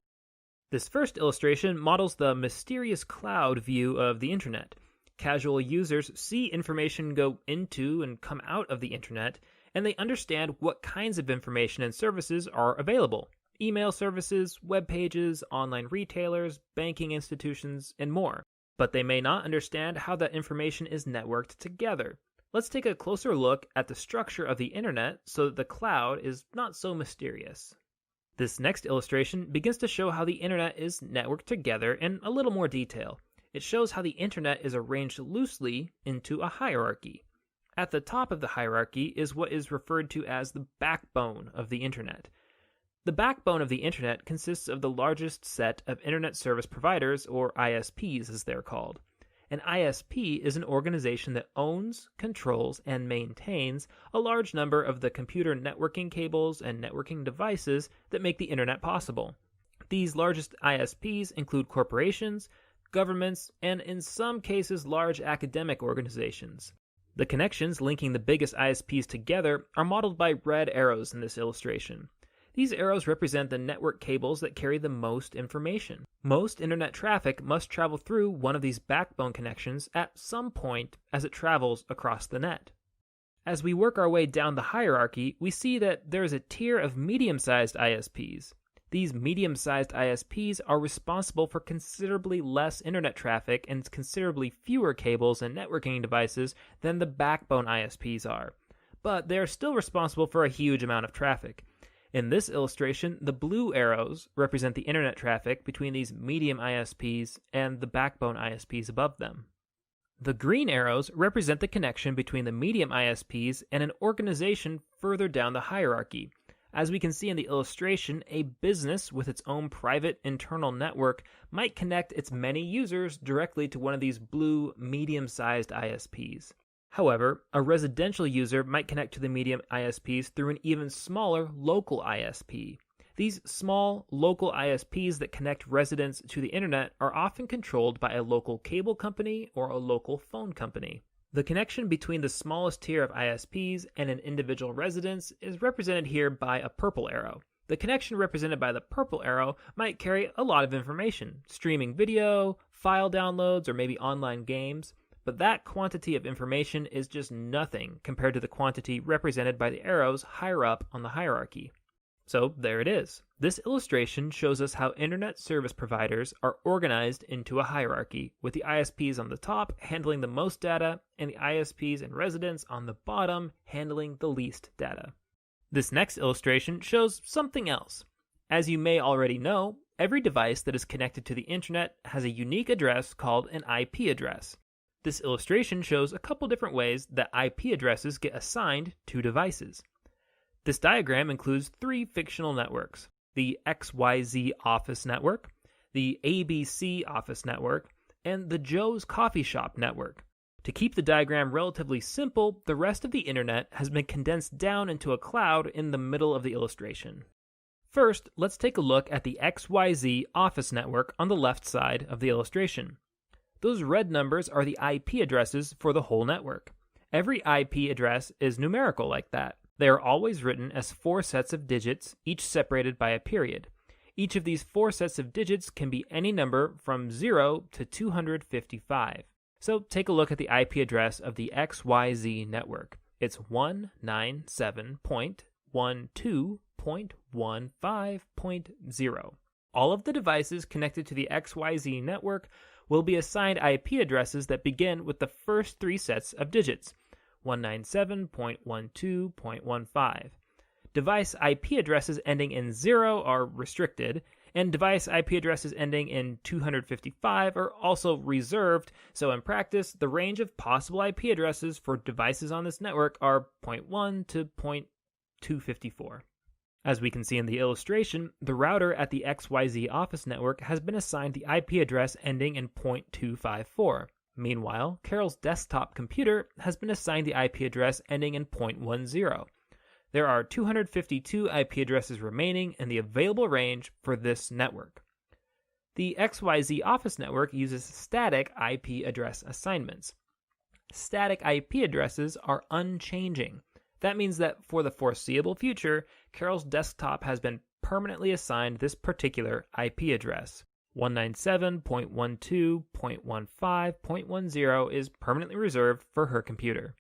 This first illustration models the mysterious cloud view of the Internet. Casual users see information go into and come out of the Internet, and they understand what kinds of information and services are available. Email services, web pages, online retailers, banking institutions, and more. But they may not understand how that information is networked together. Let's take a closer look at the structure of the Internet so that the cloud is not so mysterious. This next illustration begins to show how the Internet is networked together in a little more detail. It shows how the Internet is arranged loosely into a hierarchy. At the top of the hierarchy is what is referred to as the backbone of the Internet. The backbone of the Internet consists of the largest set of Internet service providers, or ISPs as they're called. An ISP is an organization that owns, controls, and maintains a large number of the computer networking cables and networking devices that make the Internet possible. These largest ISPs include corporations, governments, and in some cases large academic organizations. The connections linking the biggest ISPs together are modeled by red arrows in this illustration. These arrows represent the network cables that carry the most information. Most Internet traffic must travel through one of these backbone connections at some point as it travels across the net. As we work our way down the hierarchy, we see that there is a tier of medium-sized ISPs. These medium-sized ISPs are responsible for considerably less Internet traffic and considerably fewer cables and networking devices than the backbone ISPs are. But they are still responsible for a huge amount of traffic. In this illustration, the blue arrows represent the Internet traffic between these medium ISPs and the backbone ISPs above them. The green arrows represent the connection between the medium ISPs and an organization further down the hierarchy. As we can see in the illustration, a business with its own private internal network might connect its many users directly to one of these blue medium-sized ISPs. However, a residential user might connect to the medium ISPs through an even smaller local ISP. These small, local ISPs that connect residents to the Internet are often controlled by a local cable company or a local phone company. The connection between the smallest tier of ISPs and an individual residence is represented here by a purple arrow. The connection represented by the purple arrow might carry a lot of information, streaming video, file downloads, or maybe online games. But that quantity of information is just nothing compared to the quantity represented by the arrows higher up on the hierarchy. So there it is. This illustration shows us how Internet service providers are organized into a hierarchy, with the ISPs on the top handling the most data and the ISPs and residents on the bottom handling the least data. This next illustration shows something else. As you may already know, every device that is connected to the Internet has a unique address called an IP address. This illustration shows a couple different ways that IP addresses get assigned to devices. This diagram includes three fictional networks: the XYZ Office Network, the ABC Office Network, and the Joe's Coffee Shop Network. To keep the diagram relatively simple, the rest of the Internet has been condensed down into a cloud in the middle of the illustration. First, let's take a look at the XYZ Office Network on the left side of the illustration. Those red numbers are the IP addresses for the whole network. Every IP address is numerical like that. They are always written as 4 sets of digits, each separated by a period. Each of these 4 sets of digits can be any number from 0 to 255. So take a look at the IP address of the XYZ network. It's 197.12.15.0. all of the devices connected to the XYZ network will be assigned IP addresses that begin with the first three sets of digits, 197.12.15. Device IP addresses ending in 0 are restricted, and device IP addresses ending in 255 are also reserved, so in practice, the range of possible IP addresses for devices on this network are 0.1 to 0.254. As we can see in the illustration, the router at the XYZ office network has been assigned the IP address ending in 0.254. Meanwhile, Carol's desktop computer has been assigned the IP address ending in 0.10. There are 252 IP addresses remaining in the available range for this network. The XYZ office network uses static IP address assignments. Static IP addresses are unchanging. That means that for the foreseeable future, Carol's desktop has been permanently assigned this particular IP address. 197.12.15.10 is permanently reserved for her computer.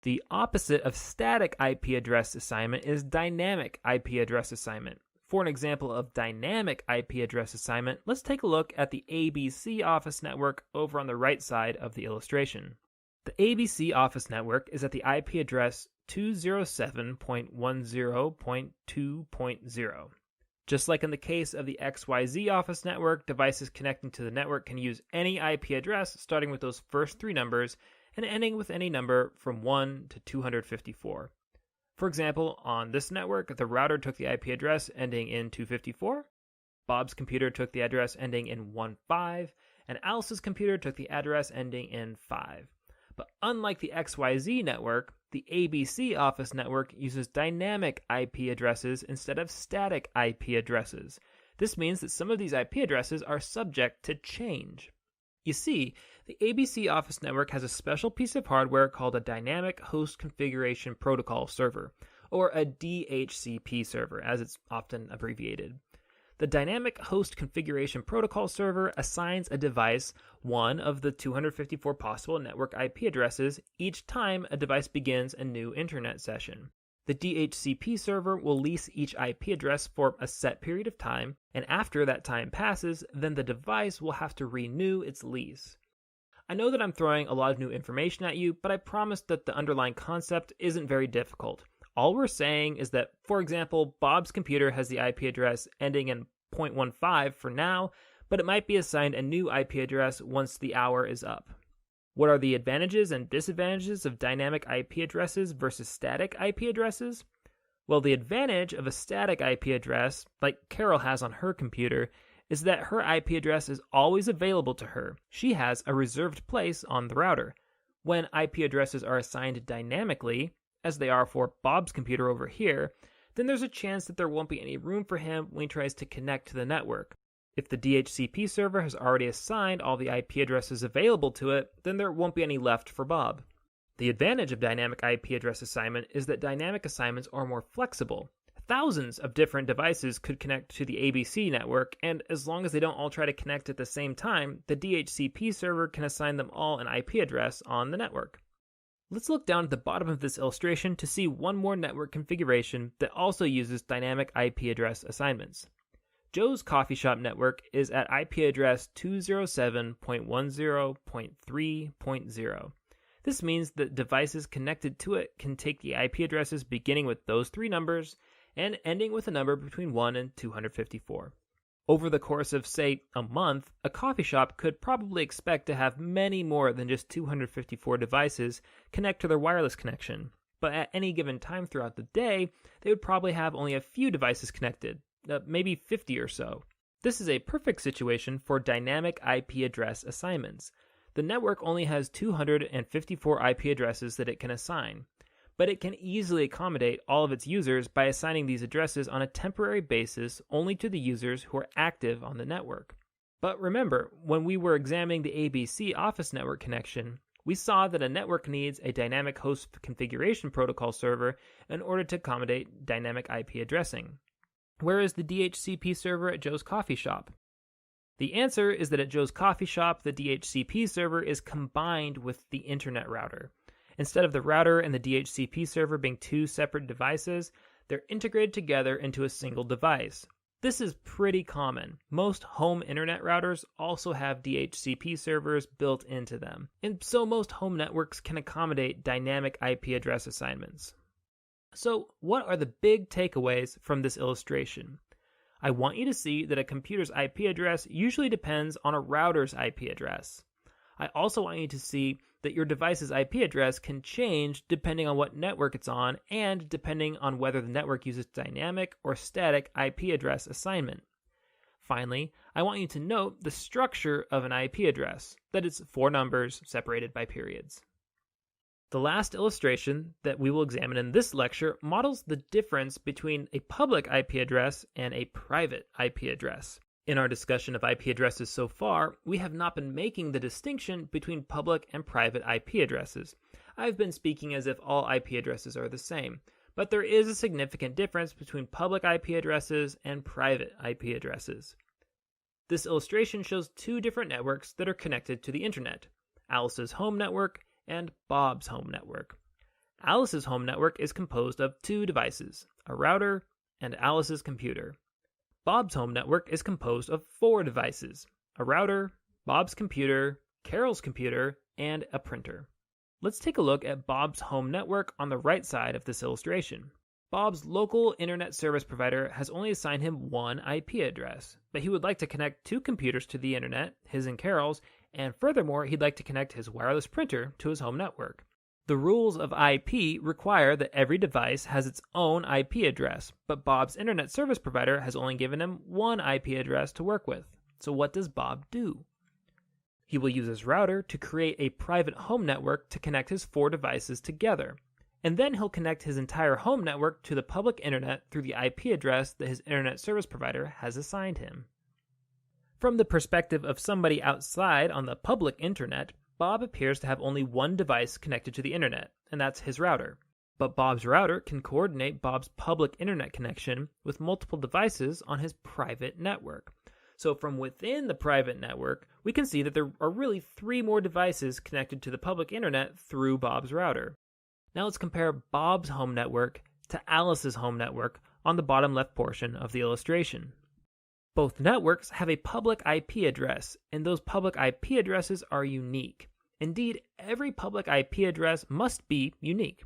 The opposite of static IP address assignment is dynamic IP address assignment. For an example of dynamic IP address assignment, let's take a look at the ABC office network over on the right side of the illustration. The ABC office network is at the IP address 207.10.2.0. Just like in the case of the XYZ office network, devices connecting to the network can use any IP address starting with those first three numbers and ending with any number from 1 to 254. For example, on this network, the router took the IP address ending in 254, Bob's computer took the address ending in 15, and Alice's computer took the address ending in 5. But unlike the XYZ network, the ABC office network uses dynamic IP addresses instead of static IP addresses. This means that some of these IP addresses are subject to change. You see, the ABC office network has a special piece of hardware called a Dynamic Host Configuration Protocol Server, or a DHCP server, as it's often abbreviated. The Dynamic Host Configuration Protocol Server assigns a device one of the 254 possible network IP addresses each time a device begins a new internet session. The DHCP server will lease each IP address for a set period of time, and after that time passes, then the device will have to renew its lease. I know that I'm throwing a lot of new information at you, but I promise that the underlying concept isn't very difficult. All we're saying is that, for example, Bob's computer has the IP address ending in 0.15 for now, but it might be assigned a new IP address once the hour is up. What are the advantages and disadvantages of dynamic IP addresses versus static IP addresses? Well, the advantage of a static IP address, like Carol has on her computer, is that her IP address is always available to her. She has a reserved place on the router. When IP addresses are assigned dynamically, as they are for Bob's computer over here, then there's a chance that there won't be any room for him when he tries to connect to the network. If the DHCP server has already assigned all the IP addresses available to it, then there won't be any left for Bob. The advantage of dynamic IP address assignment is that dynamic assignments are more flexible. Thousands of different devices could connect to the ABC network, and as long as they don't all try to connect at the same time, the DHCP server can assign them all an IP address on the network. Let's look down at the bottom of this illustration to see one more network configuration that also uses dynamic IP address assignments. Joe's Coffee Shop network is at IP address 207.10.3.0. This means that devices connected to it can take the IP addresses beginning with those three numbers and ending with a number between 1 and 254. Over the course of, say, a month, a coffee shop could probably expect to have many more than just 254 devices connect to their wireless connection. But at any given time throughout the day, they would probably have only a few devices connected, maybe 50 or so. This is a perfect situation for dynamic IP address assignments. The network only has 254 IP addresses that it can assign, but it can easily accommodate all of its users by assigning these addresses on a temporary basis only to the users who are active on the network. But remember, when we were examining the ABC office network connection, we saw that a network needs a dynamic host configuration protocol server in order to accommodate dynamic IP addressing. Where is the DHCP server at Joe's Coffee Shop? The answer is that at Joe's Coffee Shop, the DHCP server is combined with the internet router. Instead of the router and the DHCP server being two separate devices, they're integrated together into a single device. This is pretty common. Most home internet routers also have DHCP servers built into them, and so most home networks can accommodate dynamic IP address assignments. So, what are the big takeaways from this illustration? I want you to see that a computer's IP address usually depends on a router's IP address. I also want you to see that your device's IP address can change depending on what network it's on and depending on whether the network uses dynamic or static IP address assignment. Finally, I want you to note the structure of an IP address, that it's 4 numbers separated by periods. The last illustration that we will examine in this lecture models the difference between a public IP address and a private IP address. In our discussion of IP addresses so far, we have not been making the distinction between public and private IP addresses. I've been speaking as if all IP addresses are the same, but there is a significant difference between public IP addresses and private IP addresses. This illustration shows 2 different networks that are connected to the internet: Alice's home network and Bob's home network. Alice's home network is composed of 2 devices, a router and Alice's computer. Bob's home network is composed of 4 devices, a router, Bob's computer, Carol's computer, and a printer. Let's take a look at Bob's home network on the right side of this illustration. Bob's local internet service provider has only assigned him 1 IP address, but he would like to connect 2 computers to the internet, his and Carol's, and furthermore, he'd like to connect his wireless printer to his home network. The rules of IP require that every device has its own IP address, but Bob's internet service provider has only given him 1 IP address to work with. So what does Bob do? He will use his router to create a private home network to connect his 4 devices together, and then he'll connect his entire home network to the public internet through the IP address that his internet service provider has assigned him. From the perspective of somebody outside on the public internet, Bob appears to have only 1 device connected to the internet, and that's his router. But Bob's router can coordinate Bob's public internet connection with multiple devices on his private network. So from within the private network, we can see that there are really 3 more devices connected to the public internet through Bob's router. Now let's compare Bob's home network to Alice's home network on the bottom left portion of the illustration. Both networks have a public IP address, and those public IP addresses are unique. Indeed, every public IP address must be unique.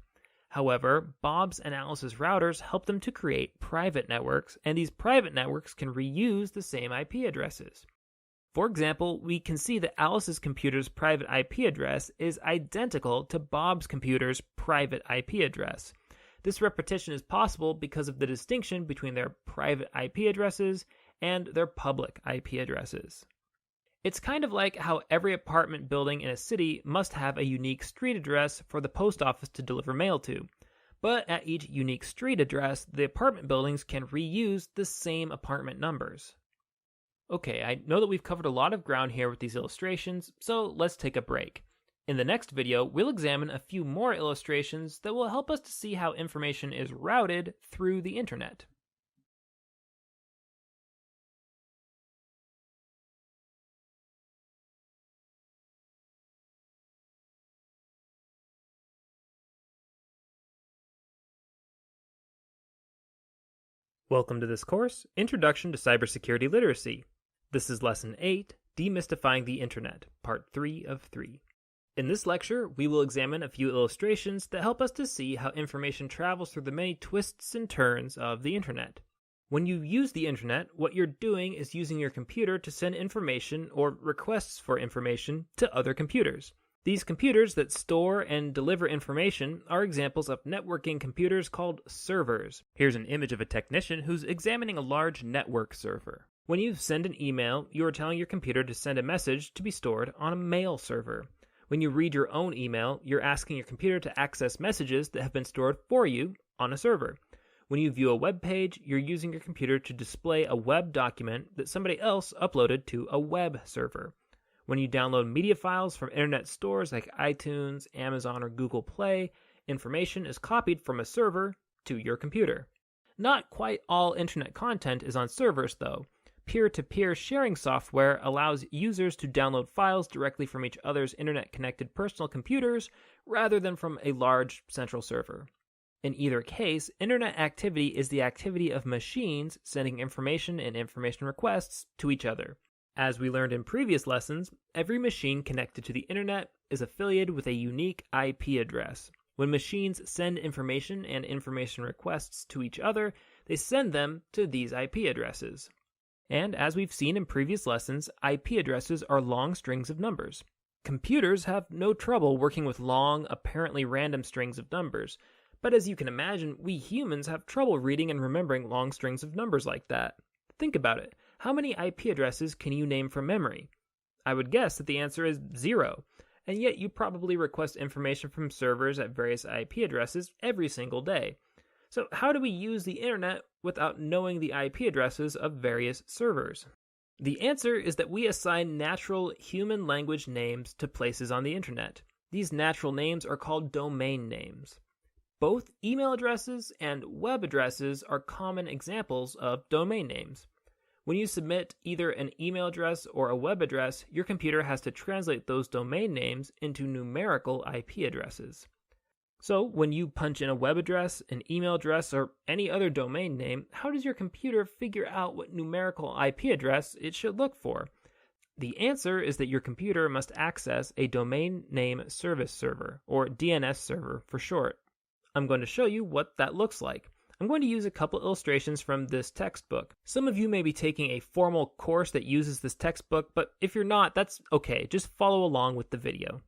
However, Bob's and Alice's routers help them to create private networks, and these private networks can reuse the same IP addresses. For example, we can see that Alice's computer's private IP address is identical to Bob's computer's private IP address. This repetition is possible because of the distinction between their private IP addresses and their public IP addresses. It's kind of like how every apartment building in a city must have a unique street address for the post office to deliver mail to. But at each unique street address, the apartment buildings can reuse the same apartment numbers. Okay, I know that we've covered a lot of ground here with these illustrations, so let's take a break. In the next video, we'll examine a few more illustrations that will help us to see how information is routed through the internet. Welcome to this course, Introduction to Cybersecurity Literacy. This is Lesson 8, Demystifying the Internet, Part 3 of 3. In this lecture, we will examine a few illustrations that help us to see how information travels through the many twists and turns of the internet. When you use the internet, what you're doing is using your computer to send information or requests for information to other computers. These computers that store and deliver information are examples of networking computers called servers. Here's an image of a technician who's examining a large network server. When you send an email, you are telling your computer to send a message to be stored on a mail server. When you read your own email, you're asking your computer to access messages that have been stored for you on a server. When you view a web page, you're using your computer to display a web document that somebody else uploaded to a web server. When you download media files from internet stores like iTunes, Amazon, or Google Play, information is copied from a server to your computer. Not quite all internet content is on servers, though. Peer-to-peer sharing software allows users to download files directly from each other's internet-connected personal computers rather than from a large central server. In either case, internet activity is the activity of machines sending information and information requests to each other. As we learned in previous lessons, every machine connected to the internet is affiliated with a unique IP address. When machines send information and information requests to each other, they send them to these IP addresses. And as we've seen in previous lessons, IP addresses are long strings of numbers. Computers have no trouble working with long, apparently random strings of numbers. But as you can imagine, we humans have trouble reading and remembering long strings of numbers like that. Think about it. How many IP addresses can you name from memory? I would guess that the answer is 0. And yet you probably request information from servers at various IP addresses every single day. So how do we use the internet without knowing the IP addresses of various servers? The answer is that we assign natural human language names to places on the internet. These natural names are called domain names. Both email addresses and web addresses are common examples of domain names. When you submit either an email address or a web address, your computer has to translate those domain names into numerical IP addresses. So when you punch in a web address, an email address, or any other domain name, how does your computer figure out what numerical IP address it should look for? The answer is that your computer must access a domain name service server, or DNS server for short. I'm going to show you what that looks like. I'm going to use a couple illustrations from this textbook. Some of you may be taking a formal course that uses this textbook, but if you're not, that's okay. Just follow along with the video.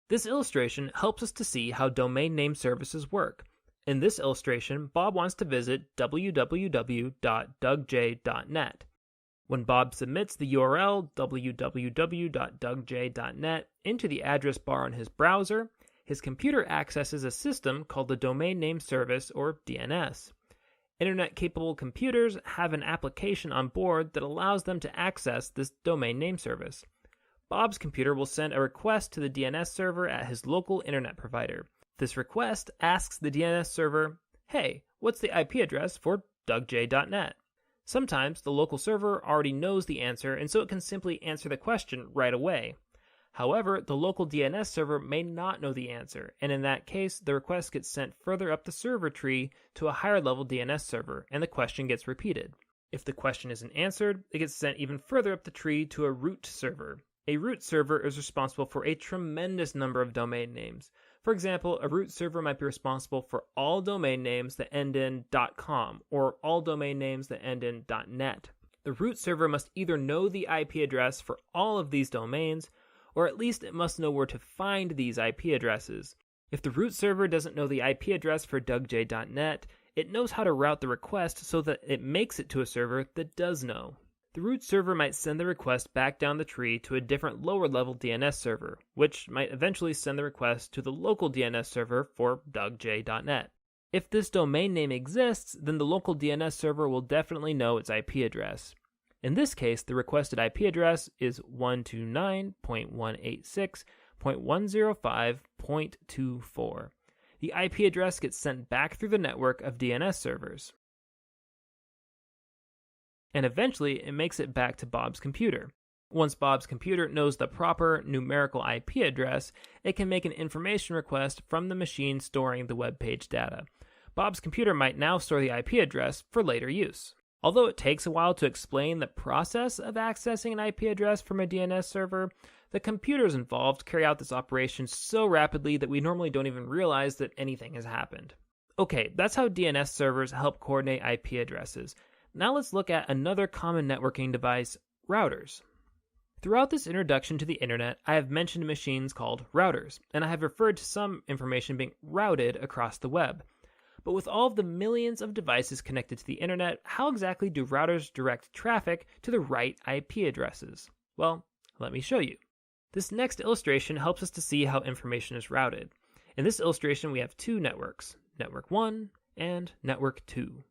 This illustration helps us to see how domain name services work. In this illustration, Bob wants to visit www.dougj.net. When Bob submits the URL www.dougj.net into the address bar on his browser, his computer accesses a system called the Domain Name Service, or DNS. Internet-capable computers have an application on board that allows them to access this domain name service. Bob's computer will send a request to the DNS server at his local internet provider. This request asks the DNS server, "Hey, what's the IP address for dougj.net?" Sometimes the local server already knows the answer, and so it can simply answer the question right away. However, the local DNS server may not know the answer, and in that case, the request gets sent further up the server tree to a higher level DNS server, and the question gets repeated. If the question isn't answered, it gets sent even further up the tree to a root server. A root server is responsible for a tremendous number of domain names. For example, a root server might be responsible for all domain names that end in .com, or all domain names that end in .net. The root server must either know the IP address for all of these domains, or at least it must know where to find these IP addresses. If the root server doesn't know the IP address for dougj.net, it knows how to route the request so that it makes it to a server that does know. The root server might send the request back down the tree to a different lower level DNS server, which might eventually send the request to the local DNS server for dougj.net. If this domain name exists, then the local DNS server will definitely know its IP address. In this case, the requested IP address is 129.186.105.24. The IP address gets sent back through the network of DNS servers. And eventually, it makes it back to Bob's computer. Once Bob's computer knows the proper numerical IP address, it can make an information request from the machine storing the web page data. Bob's computer might now store the IP address for later use. Although it takes a while to explain the process of accessing an IP address from a DNS server, the computers involved carry out this operation so rapidly that we normally don't even realize that anything has happened. Okay, that's how DNS servers help coordinate IP addresses. Now let's look at another common networking device, routers. Throughout this introduction to the internet, I have mentioned machines called routers, and I have referred to some information being routed across the web. But with all of the millions of devices connected to the internet, how exactly do routers direct traffic to the right IP addresses? Well, let me show you. This next illustration helps us to see how information is routed. In this illustration, we have two networks, Network 1 and Network 2.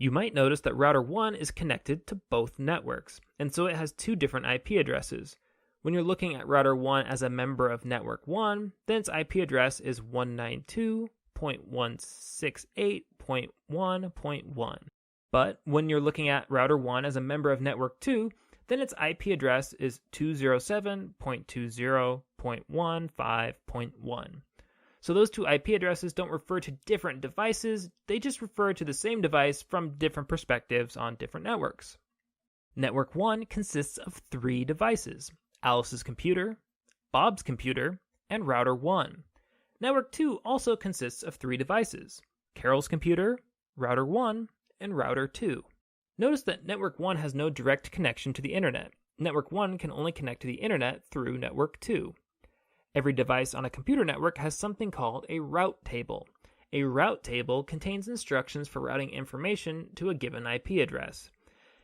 You might notice that Router 1 is connected to both networks, and so it has two different IP addresses. When you're looking at Router 1 as a member of Network 1, then its IP address is 192.168.1.1. But when you're looking at Router 1 as a member of Network 2, then its IP address is 207.20.15.1. So those two IP addresses don't refer to different devices, they just refer to the same device from different perspectives on different networks. Network 1 consists of 3 devices: Alice's computer, Bob's computer, and router 1. Network 2 also consists of 3 devices: Carol's computer, router 1, and router 2. Notice that network 1 has no direct connection to the internet. Network 1 can only connect to the internet through network 2. Every device on a computer network has something called a route table. A route table contains instructions for routing information to a given IP address.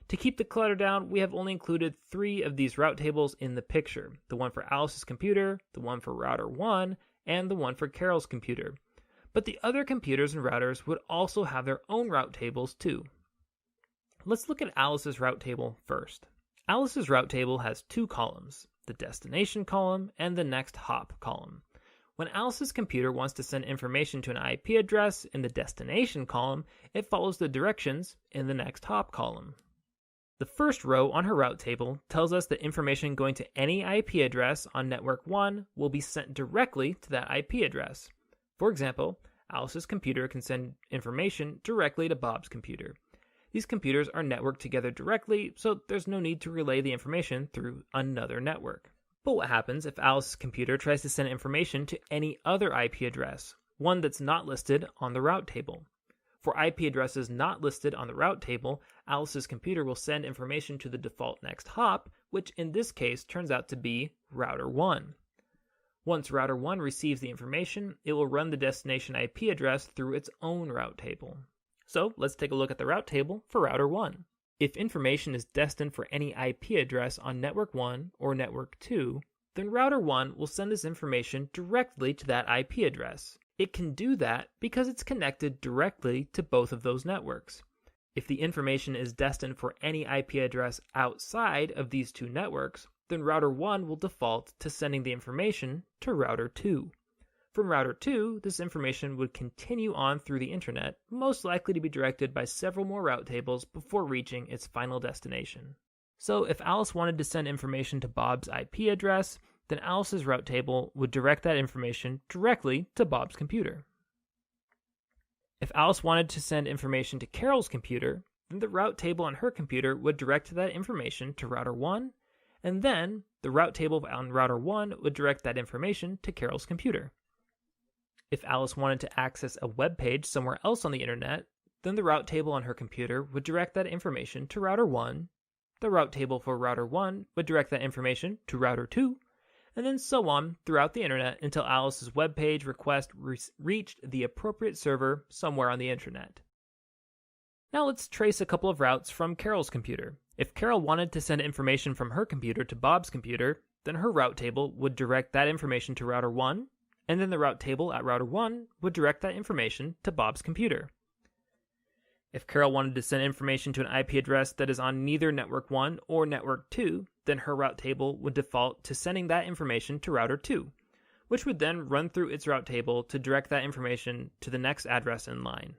To keep the clutter down, we have only included 3 of these route tables in the picture: the one for Alice's computer, the one for router 1, and the one for Carol's computer. But the other computers and routers would also have their own route tables too. Let's look at Alice's route table first. Alice's route table has 2 columns, the destination column and the next hop column. When Alice's computer wants to send information to an IP address in the destination column, it follows the directions in the next hop column. The first row on her route table tells us that information going to any IP address on network 1 will be sent directly to that IP address. For example, Alice's computer can send information directly to Bob's computer. These computers are networked together directly, so there's no need to relay the information through another network. But what happens if Alice's computer tries to send information to any other IP address, one that's not listed on the route table? For IP addresses not listed on the route table, Alice's computer will send information to the default next hop, which in this case turns out to be router 1. Once router 1 receives the information, it will run the destination IP address through its own route table. So let's take a look at the route table for router 1. If information is destined for any IP address on network 1 or network 2, then router 1 will send this information directly to that IP address. It can do that because it's connected directly to both of those networks. If the information is destined for any IP address outside of these 2 networks, then router 1 will default to sending the information to router 2. From router 2, this information would continue on through the internet, most likely to be directed by several more route tables before reaching its final destination. So if Alice wanted to send information to Bob's IP address, then Alice's route table would direct that information directly to Bob's computer. If Alice wanted to send information to Carol's computer, then the route table on her computer would direct that information to router 1, and then the route table on router 1 would direct that information to Carol's computer. If Alice wanted to access a web page somewhere else on the internet, then the route table on her computer would direct that information to router 1, the route table for router 1 would direct that information to router 2, and then so on throughout the internet until Alice's web page request reached the appropriate server somewhere on the internet. Now let's trace a couple of routes from Carol's computer. If Carol wanted to send information from her computer to Bob's computer, then her route table would direct that information to router 1, and then the route table at router 1 would direct that information to Bob's computer. If Carol wanted to send information to an IP address that is on neither network 1 or network 2, then her route table would default to sending that information to router 2, which would then run through its route table to direct that information to the next address in line.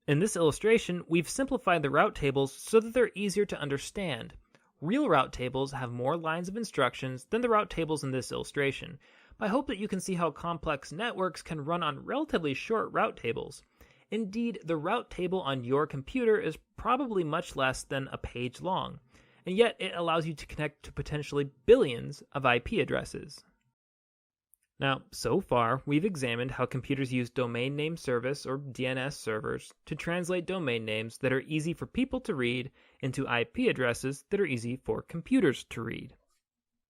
In this illustration, we've simplified the route tables so that they're easier to understand. Real route tables have more lines of instructions than the route tables in this illustration, but I hope that you can see how complex networks can run on relatively short route tables. Indeed, the route table on your computer is probably much less than a page long, and yet it allows you to connect to potentially billions of IP addresses. Now, so far, we've examined how computers use domain name service or DNS servers to translate domain names that are easy for people to read into IP addresses that are easy for computers to read.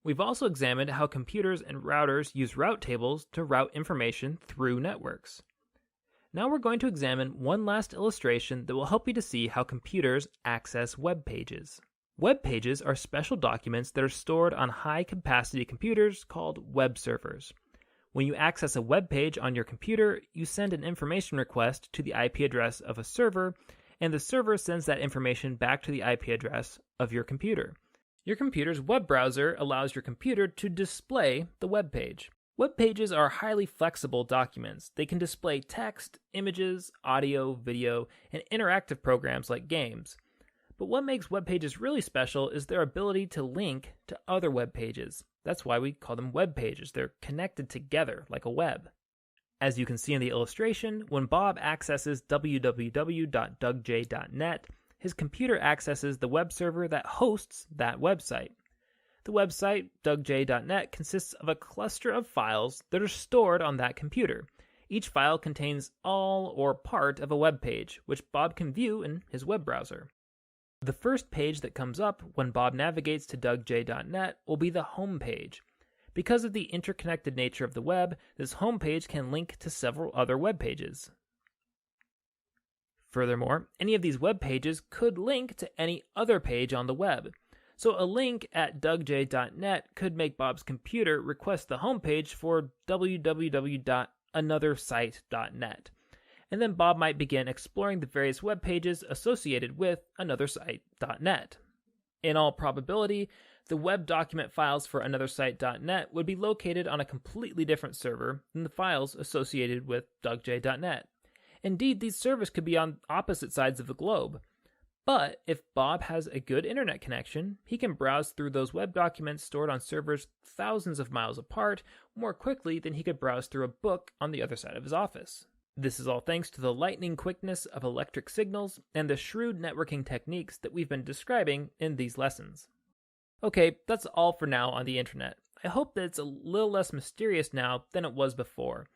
We've also examined how computers and routers use route tables to route information through networks. Now we're going to examine one last illustration that will help you to see how computers access web pages. Web pages are special documents that are stored on high-capacity computers called web servers. When you access a web page on your computer, you send an information request to the IP address of a server, and the server sends that information back to the IP address of your computer. Your computer's web browser allows your computer to display the web page. Web pages are highly flexible documents. They can display text, images, audio, video, and interactive programs like games. But what makes web pages really special is their ability to link to other web pages. That's why we call them web pages. They're connected together like a web. As you can see in the illustration, when Bob accesses www.dougj.net, his computer accesses the web server that hosts that website. The website, dougj.net, consists of a cluster of files that are stored on that computer. Each file contains all or part of a web page, which Bob can view in his web browser. The first page that comes up when Bob navigates to dougj.net will be the home page. Because of the interconnected nature of the web, this home page can link to several other web pages. Furthermore, any of these web pages could link to any other page on the web. So a link at dougj.net could make Bob's computer request the homepage for www.anothersite.net. And then Bob might begin exploring the various web pages associated with anothersite.net. In all probability, the web document files for anothersite.net would be located on a completely different server than the files associated with dougj.net. Indeed, these servers could be on opposite sides of the globe. But if Bob has a good internet connection, he can browse through those web documents stored on servers thousands of miles apart more quickly than he could browse through a book on the other side of his office. This is all thanks to the lightning quickness of electric signals and the shrewd networking techniques that we've been describing in these lessons. Okay, that's all for now on the internet. I hope that it's a little less mysterious now than it was before.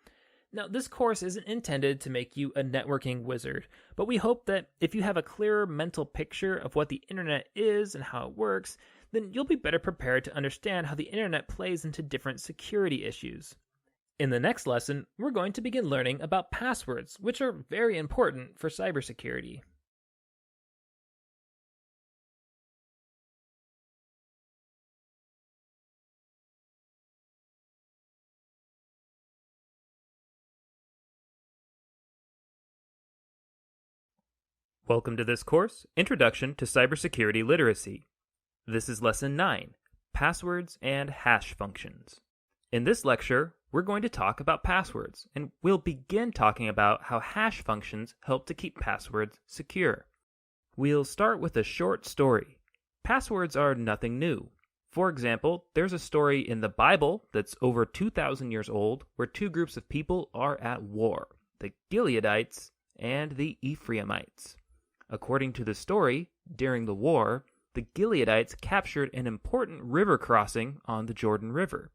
Now, this course isn't intended to make you a networking wizard, but we hope that if you have a clearer mental picture of what the internet is and how it works, then you'll be better prepared to understand how the internet plays into different security issues. In the next lesson, we're going to begin learning about passwords, which are very important for cybersecurity. Welcome to this course, Introduction to Cybersecurity Literacy. This is Lesson 9, Passwords and Hash Functions. In this lecture, we're going to talk about passwords, and we'll begin talking about how hash functions help to keep passwords secure. We'll start with a short story. Passwords are nothing new. For example, there's a story in the Bible that's over 2,000 years old where two groups of people are at war, the Gileadites and the Ephraimites. According to the story, during the war, the Gileadites captured an important river crossing on the Jordan River.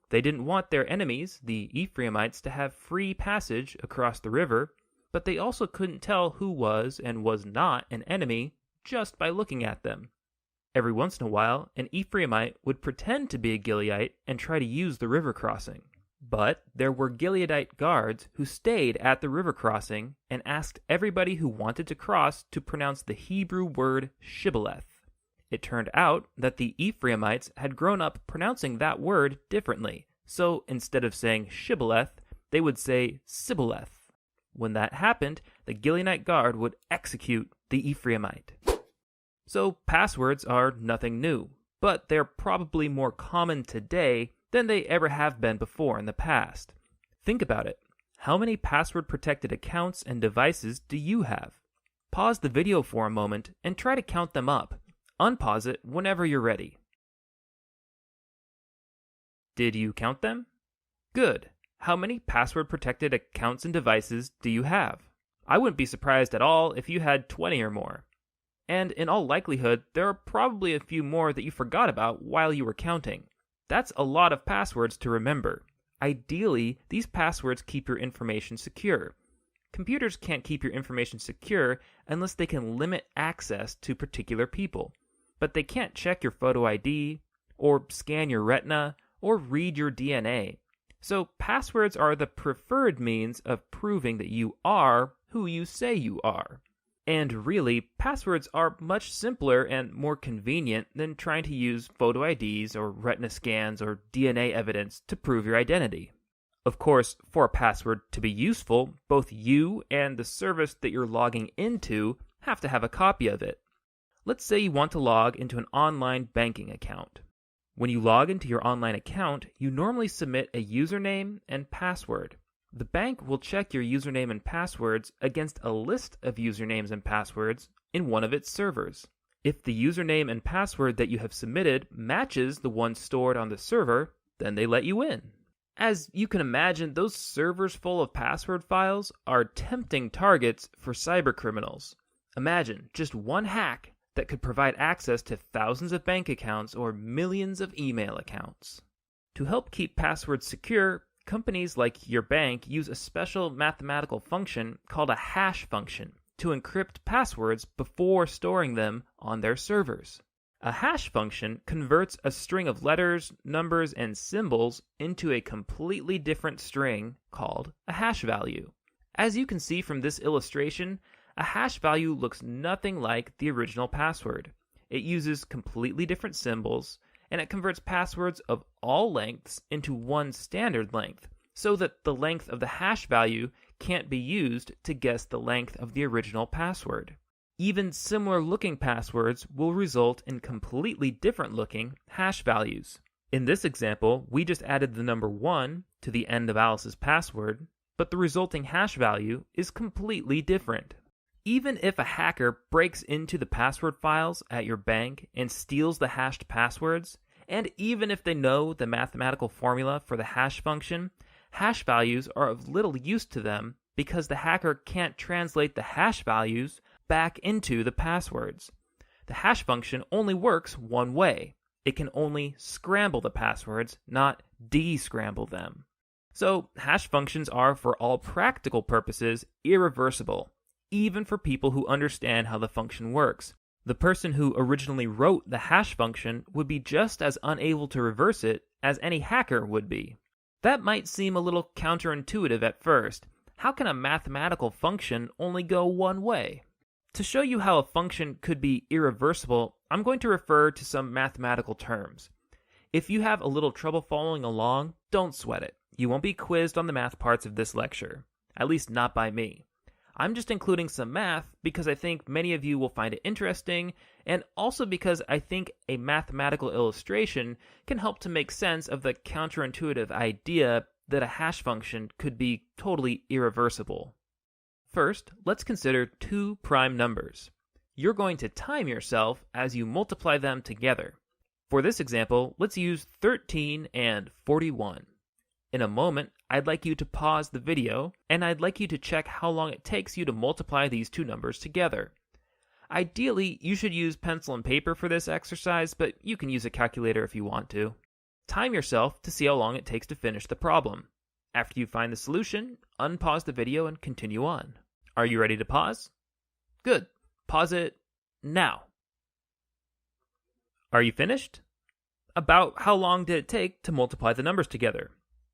They didn't want their enemies, the Ephraimites, to have free passage across the river, but they also couldn't tell who was and was not an enemy just by looking at them. Every once in a while, an Ephraimite would pretend to be a Gileadite and try to use the river crossing. But there were Gileadite guards who stayed at the river crossing and asked everybody who wanted to cross to pronounce the Hebrew word shibboleth. It turned out that the Ephraimites had grown up pronouncing that word differently, so instead of saying shibboleth, they would say sibboleth. When that happened, the Gileadite guard would execute the Ephraimite. So passwords are nothing new, but they're probably more common today than they ever have been before in the past. Think about it. How many password-protected accounts and devices do you have? Pause the video for a moment and try to count them up. Unpause it whenever you're ready. Did you count them? Good. How many password-protected accounts and devices do you have? I wouldn't be surprised at all if you had 20 or more. And in all likelihood, there are probably a few more that you forgot about while you were counting. That's a lot of passwords to remember. Ideally, these passwords keep your information secure. Computers can't keep your information secure unless they can limit access to particular people. But they can't check your photo ID, or scan your retina, or read your DNA. So passwords are the preferred means of proving that you are who you say you are. And really, passwords are much simpler and more convenient than trying to use photo IDs or retina scans or DNA evidence to prove your identity. Of course, for a password to be useful, both you and the service that you're logging into have to have a copy of it. Let's say you want to log into an online banking account. When you log into your online account, you normally submit a username and password. The bank will check your username and passwords against a list of usernames and passwords in one of its servers. If the username and password that you have submitted matches the one stored on the server, then they let you in. As you can imagine, those servers full of password files are tempting targets for cybercriminals. Imagine just one hack that could provide access to thousands of bank accounts or millions of email accounts. To help keep passwords secure, companies like your bank use a special mathematical function called a hash function to encrypt passwords before storing them on their servers. A hash function converts a string of letters, numbers, and symbols into a completely different string called a hash value. As you can see from this illustration, a hash value looks nothing like the original password. It uses completely different symbols, and it converts passwords of all lengths into one standard length, so that the length of the hash value can't be used to guess the length of the original password. Even similar looking passwords will result in completely different looking hash values. In this example, we just added the number 1 to the end of Alice's password, but the resulting hash value is completely different. Even if a hacker breaks into the password files at your bank and steals the hashed passwords, and even if they know the mathematical formula for the hash function, hash values are of little use to them because the hacker can't translate the hash values back into the passwords. The hash function only works one way. It can only scramble the passwords, not de-scramble them. So hash functions are, for all practical purposes, irreversible, even for people who understand how the function works. The person who originally wrote the hash function would be just as unable to reverse it as any hacker would be. That might seem a little counterintuitive at first. How can a mathematical function only go one way? To show you how a function could be irreversible, I'm going to refer to some mathematical terms. If you have a little trouble following along, don't sweat it. You won't be quizzed on the math parts of this lecture, at least not by me. I'm just including some math because I think many of you will find it interesting, and also because I think a mathematical illustration can help to make sense of the counterintuitive idea that a hash function could be totally irreversible. First, let's consider two prime numbers. You're going to time yourself as you multiply them together. For this example, let's use 13 and 41. In a moment, I'd like you to pause the video, and I'd like you to check how long it takes you to multiply these two numbers together. Ideally, you should use pencil and paper for this exercise, but you can use a calculator if you want to. Time yourself to see how long it takes to finish the problem. After you find the solution, unpause the video and continue on. Are you ready to pause? Good. Pause it now. Are you finished? About how long did it take to multiply the numbers together?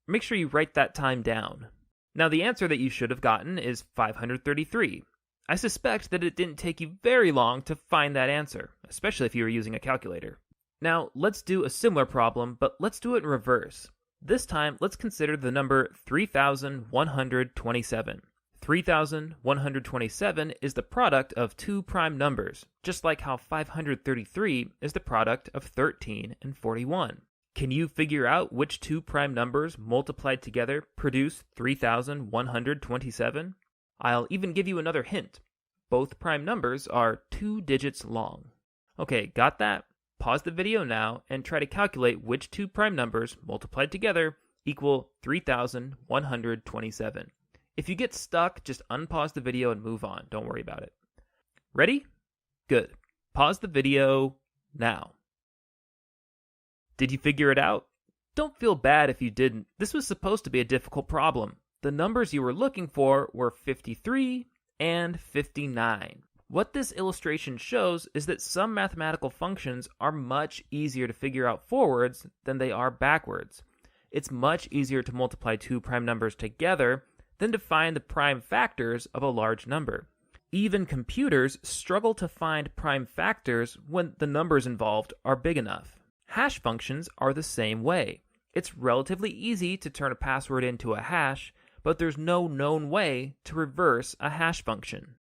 Make sure you write that time down. Now, the answer that you should have gotten is 533. I suspect that it didn't take you very long to find that answer, especially if you were using a calculator. Now, let's do a similar problem, but let's do it in reverse. This time, let's consider the number 3,127. 3,127 is the product of two prime numbers, just like how 533 is the product of 13 and 41. Can you figure out which two prime numbers multiplied together produce 3,127? I'll even give you another hint. Both prime numbers are 2 digits long. Okay, got that? Pause the video now and try to calculate which two prime numbers multiplied together equal 3,127. If you get stuck, just unpause the video and move on. Don't worry about it. Ready? Good. Pause the video now. Did you figure it out? Don't feel bad if you didn't. This was supposed to be a difficult problem. The numbers you were looking for were 53 and 59. What this illustration shows is that some mathematical functions are much easier to figure out forwards than they are backwards. It's much easier to multiply two prime numbers together than to find the prime factors of a large number. Even computers struggle to find prime factors when the numbers involved are big enough. Hash functions are the same way. It's relatively easy to turn a password into a hash, but there's no known way to reverse a hash function.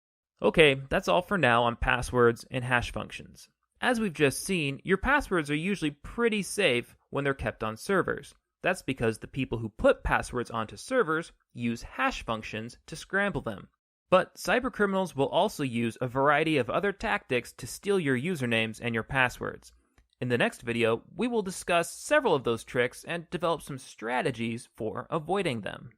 Okay, that's all for now on passwords and hash functions. As we've just seen, your passwords are usually pretty safe when they're kept on servers. That's because the people who put passwords onto servers use hash functions to scramble them. But cybercriminals will also use a variety of other tactics to steal your usernames and your passwords. In the next video, we will discuss several of those tricks and develop some strategies for avoiding them.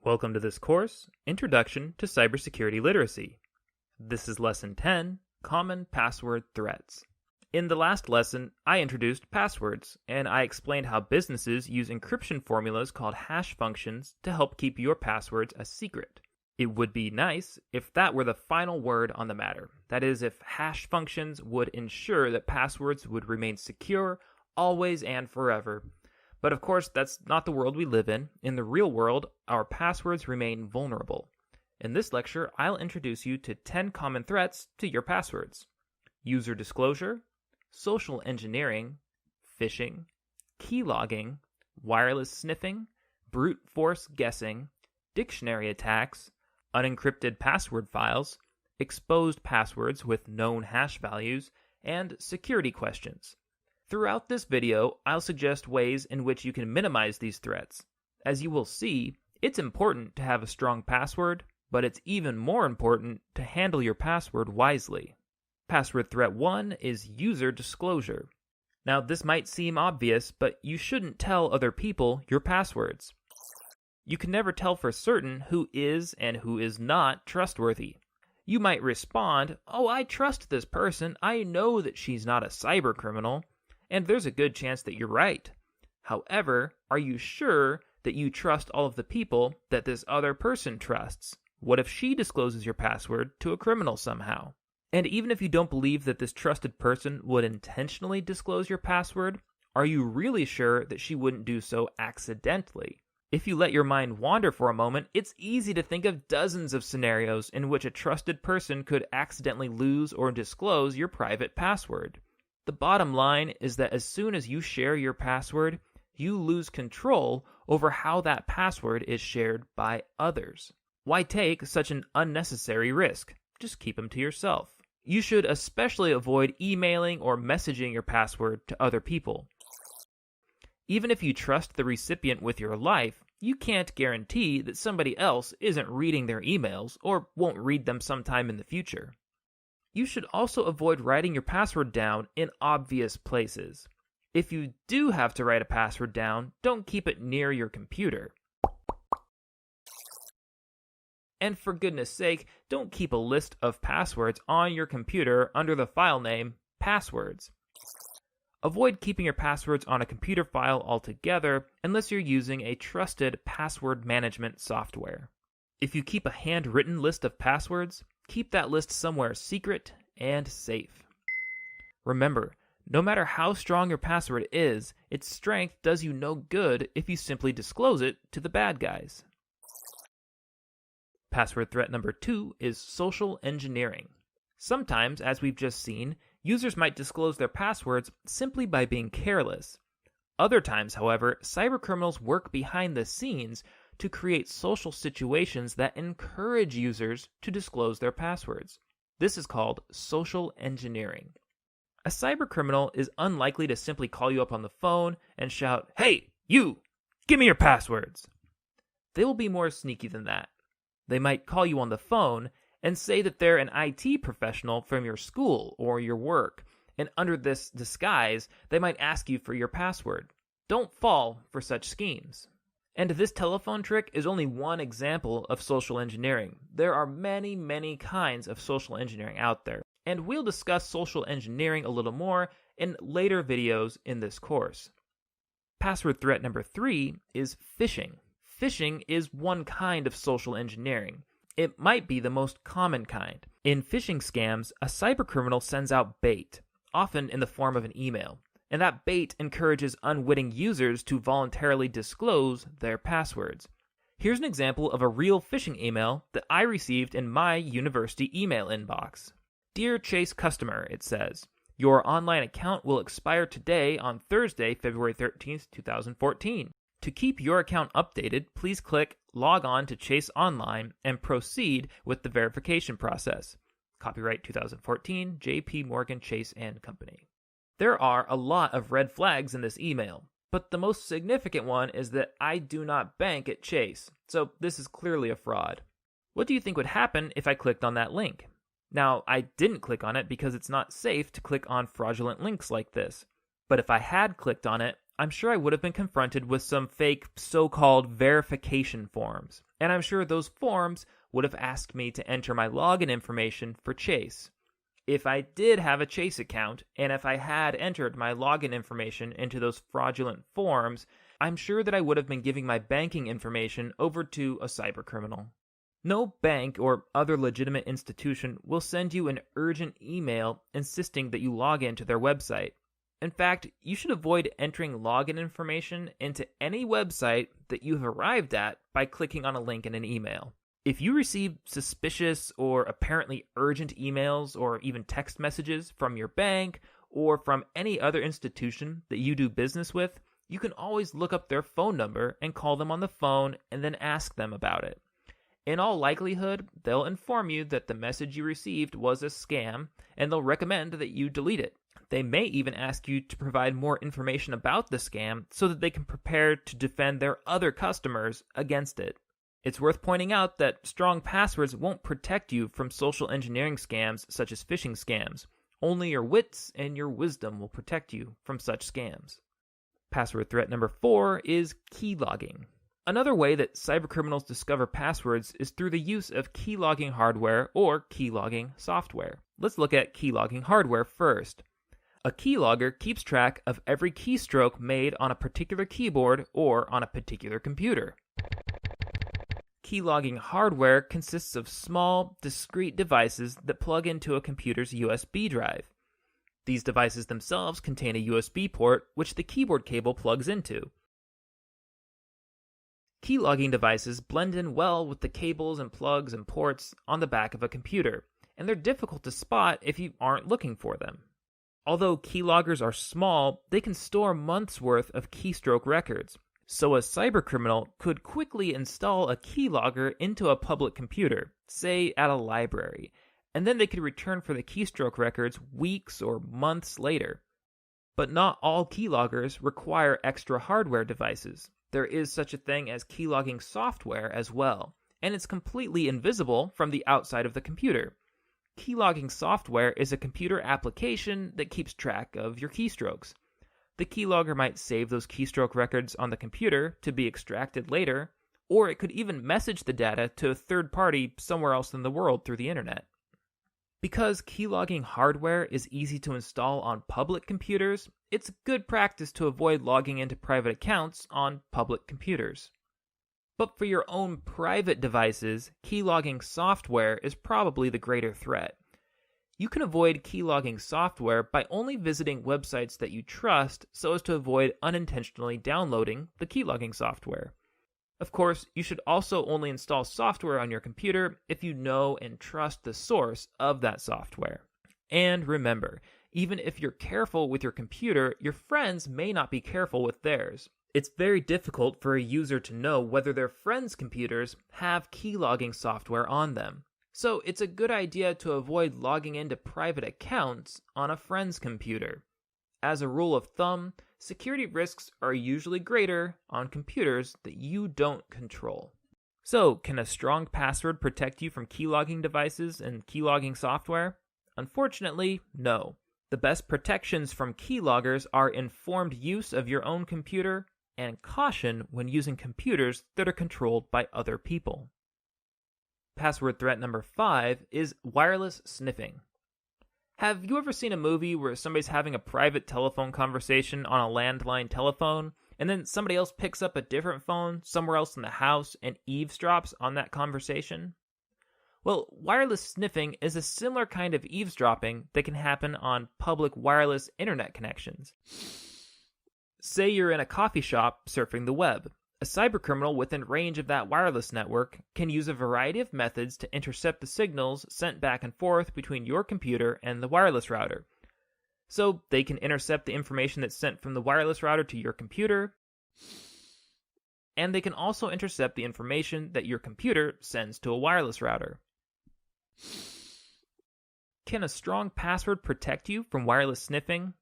Welcome to this course, Introduction to Cybersecurity Literacy. This is Lesson 10, Common Password Threats. In the last lesson, I introduced passwords, and I explained how businesses use encryption formulas called hash functions to help keep your passwords a secret. It would be nice if that were the final word on the matter. That is, if hash functions would ensure that passwords would remain secure always and forever. But of course, that's not the world we live in. In the real world, our passwords remain vulnerable. In this lecture, I'll introduce you to 10 common threats to your passwords: user disclosure, social engineering, phishing, keylogging, wireless sniffing, brute force guessing, dictionary attacks, unencrypted password files, exposed passwords with known hash values, and security questions. Throughout this video, I'll suggest ways in which you can minimize these threats. As you will see, it's important to have a strong password, but it's even more important to handle your password wisely. Password threat 1 is user disclosure. Now, this might seem obvious, but you shouldn't tell other people your passwords. You can never tell for certain who is and who is not trustworthy. You might respond, "Oh, I trust this person. I know that she's not a cyber criminal." And there's a good chance that you're right. However, are you sure that you trust all of the people that this other person trusts? What if she discloses your password to a criminal somehow? And even if you don't believe that this trusted person would intentionally disclose your password, are you really sure that she wouldn't do so accidentally? If you let your mind wander for a moment, it's easy to think of dozens of scenarios in which a trusted person could accidentally lose or disclose your private password. The bottom line is that as soon as you share your password, you lose control over how that password is shared by others. Why take such an unnecessary risk? Just keep them to yourself. You should especially avoid emailing or messaging your password to other people. Even if you trust the recipient with your life, you can't guarantee that somebody else isn't reading their emails or won't read them sometime in the future. You should also avoid writing your password down in obvious places. If you do have to write a password down, don't keep it near your computer. And for goodness sake, don't keep a list of passwords on your computer under the file name passwords. Avoid keeping your passwords on a computer file altogether unless you're using a trusted password management software. If you keep a handwritten list of passwords, keep that list somewhere secret and safe. Remember, no matter how strong your password is, its strength does you no good if you simply disclose it to the bad guys. Password threat number 2 is social engineering. Sometimes, as we've just seen, users might disclose their passwords simply by being careless. Other times, however, cybercriminals work behind the scenes to create social situations that encourage users to disclose their passwords. This is called social engineering. A cybercriminal is unlikely to simply call you up on the phone and shout, "Hey, you, give me your passwords." They will be more sneaky than that. They might call you on the phone and say that they're an IT professional from your school or your work, and under this disguise, they might ask you for your password. Don't fall for such schemes. And this telephone trick is only one example of social engineering. There are many, many kinds of social engineering out there, and we'll discuss social engineering a little more in later videos in this course. Password threat number 3 is phishing. Phishing is one kind of social engineering. It might be the most common kind. In phishing scams, a cybercriminal sends out bait, often in the form of an email. And that bait encourages unwitting users to voluntarily disclose their passwords. Here's an example of a real phishing email that I received in my university email inbox. "Dear Chase customer," it says, "your online account will expire today on Thursday, February 13th, 2014. To keep your account updated, please click Log On to Chase Online and proceed with the verification process. Copyright 2014, J.P. Morgan Chase & Company. There are a lot of red flags in this email, but the most significant one is that I do not bank at Chase, so this is clearly a fraud. What do you think would happen if I clicked on that link? Now, I didn't click on it because it's not safe to click on fraudulent links like this, but if I had clicked on it, I'm sure I would have been confronted with some fake so-called verification forms, and I'm sure those forms would have asked me to enter my login information for Chase. If I did have a Chase account, and if I had entered my login information into those fraudulent forms, I'm sure that I would have been giving my banking information over to a cybercriminal. No bank or other legitimate institution will send you an urgent email insisting that you log into their website. In fact, you should avoid entering login information into any website that you've arrived at by clicking on a link in an email. If you receive suspicious or apparently urgent emails or even text messages from your bank or from any other institution that you do business with, you can always look up their phone number and call them on the phone and then ask them about it. In all likelihood, they'll inform you that the message you received was a scam and they'll recommend that you delete it. They may even ask you to provide more information about the scam so that they can prepare to defend their other customers against it. It's worth pointing out that strong passwords won't protect you from social engineering scams such as phishing scams. Only your wits and your wisdom will protect you from such scams. Password threat number 4 is keylogging. Another way that cybercriminals discover passwords is through the use of keylogging hardware or keylogging software. Let's look at keylogging hardware first. A keylogger keeps track of every keystroke made on a particular keyboard or on a particular computer. Keylogging hardware consists of small, discrete devices that plug into a computer's USB drive. These devices themselves contain a USB port which the keyboard cable plugs into. Keylogging devices blend in well with the cables and plugs and ports on the back of a computer, and they're difficult to spot if you aren't looking for them. Although keyloggers are small, they can store months' worth of keystroke records, so a cybercriminal could quickly install a keylogger into a public computer, say at a library, and then they could return for the keystroke records weeks or months later. But not all keyloggers require extra hardware devices. There is such a thing as keylogging software as well, and it's completely invisible from the outside of the computer. Keylogging software is a computer application that keeps track of your keystrokes. The keylogger might save those keystroke records on the computer to be extracted later, or it could even message the data to a third party somewhere else in the world through the internet. Because keylogging hardware is easy to install on public computers, it's good practice to avoid logging into private accounts on public computers. But for your own private devices, keylogging software is probably the greater threat. You can avoid keylogging software by only visiting websites that you trust so as to avoid unintentionally downloading the keylogging software. Of course, you should also only install software on your computer if you know and trust the source of that software. And remember, even if you're careful with your computer, your friends may not be careful with theirs. It's very difficult for a user to know whether their friends' computers have keylogging software on them. So it's a good idea to avoid logging into private accounts on a friend's computer. As a rule of thumb, security risks are usually greater on computers that you don't control. So, can a strong password protect you from keylogging devices and keylogging software? Unfortunately, no. The best protections from keyloggers are informed use of your own computer and caution when using computers that are controlled by other people. Password threat number 5 is wireless sniffing. Have you ever seen a movie where somebody's having a private telephone conversation on a landline telephone, and then somebody else picks up a different phone somewhere else in the house and eavesdrops on that conversation? Well, wireless sniffing is a similar kind of eavesdropping that can happen on public wireless internet connections. Say you're in a coffee shop surfing the web. A cybercriminal within range of that wireless network can use a variety of methods to intercept the signals sent back and forth between your computer and the wireless router. So they can intercept the information that's sent from the wireless router to your computer, and they can also intercept the information that your computer sends to a wireless router. Can a strong password protect you from wireless sniffing?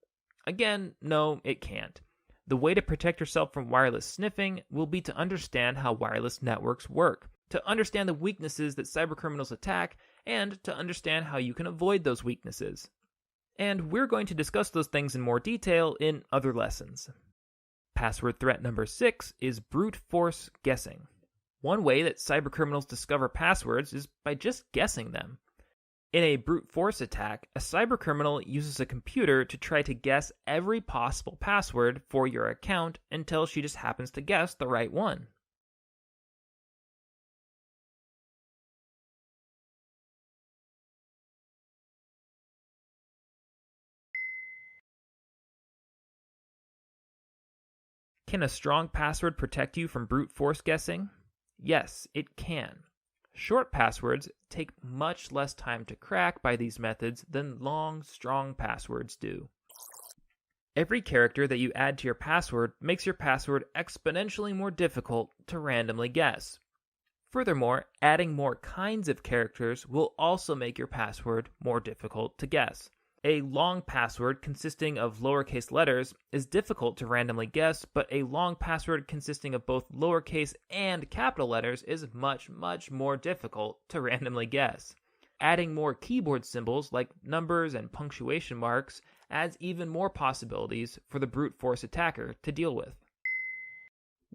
Again, no, it can't. The way to protect yourself from wireless sniffing will be to understand how wireless networks work, to understand the weaknesses that cybercriminals attack, and to understand how you can avoid those weaknesses. And we're going to discuss those things in more detail in other lessons. Password threat number 6 is brute force guessing. One way that cybercriminals discover passwords is by just guessing them. In a brute force attack, a cybercriminal uses a computer to try to guess every possible password for your account until she just happens to guess the right one. Can a strong password protect you from brute force guessing? Yes, it can. Short passwords take much less time to crack by these methods than long, strong passwords do. Every character that you add to your password makes your password exponentially more difficult to randomly guess. Furthermore, adding more kinds of characters will also make your password more difficult to guess. A long password consisting of lowercase letters is difficult to randomly guess, but a long password consisting of both lowercase and capital letters is much, much more difficult to randomly guess. Adding more keyboard symbols like numbers and punctuation marks adds even more possibilities for the brute force attacker to deal with.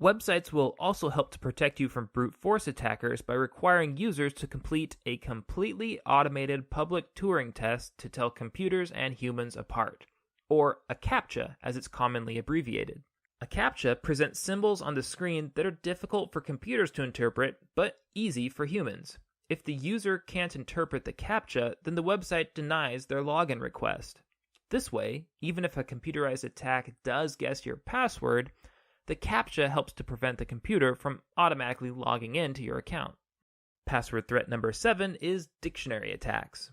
Websites will also help to protect you from brute force attackers by requiring users to complete a completely automated public Turing test to tell computers and humans apart, or a CAPTCHA as it's commonly abbreviated. A CAPTCHA presents symbols on the screen that are difficult for computers to interpret, but easy for humans. If the user can't interpret the CAPTCHA, then the website denies their login request. This way, even if a computerized attack does guess your password, the CAPTCHA helps to prevent the computer from automatically logging into your account. Password threat number 7 is dictionary attacks.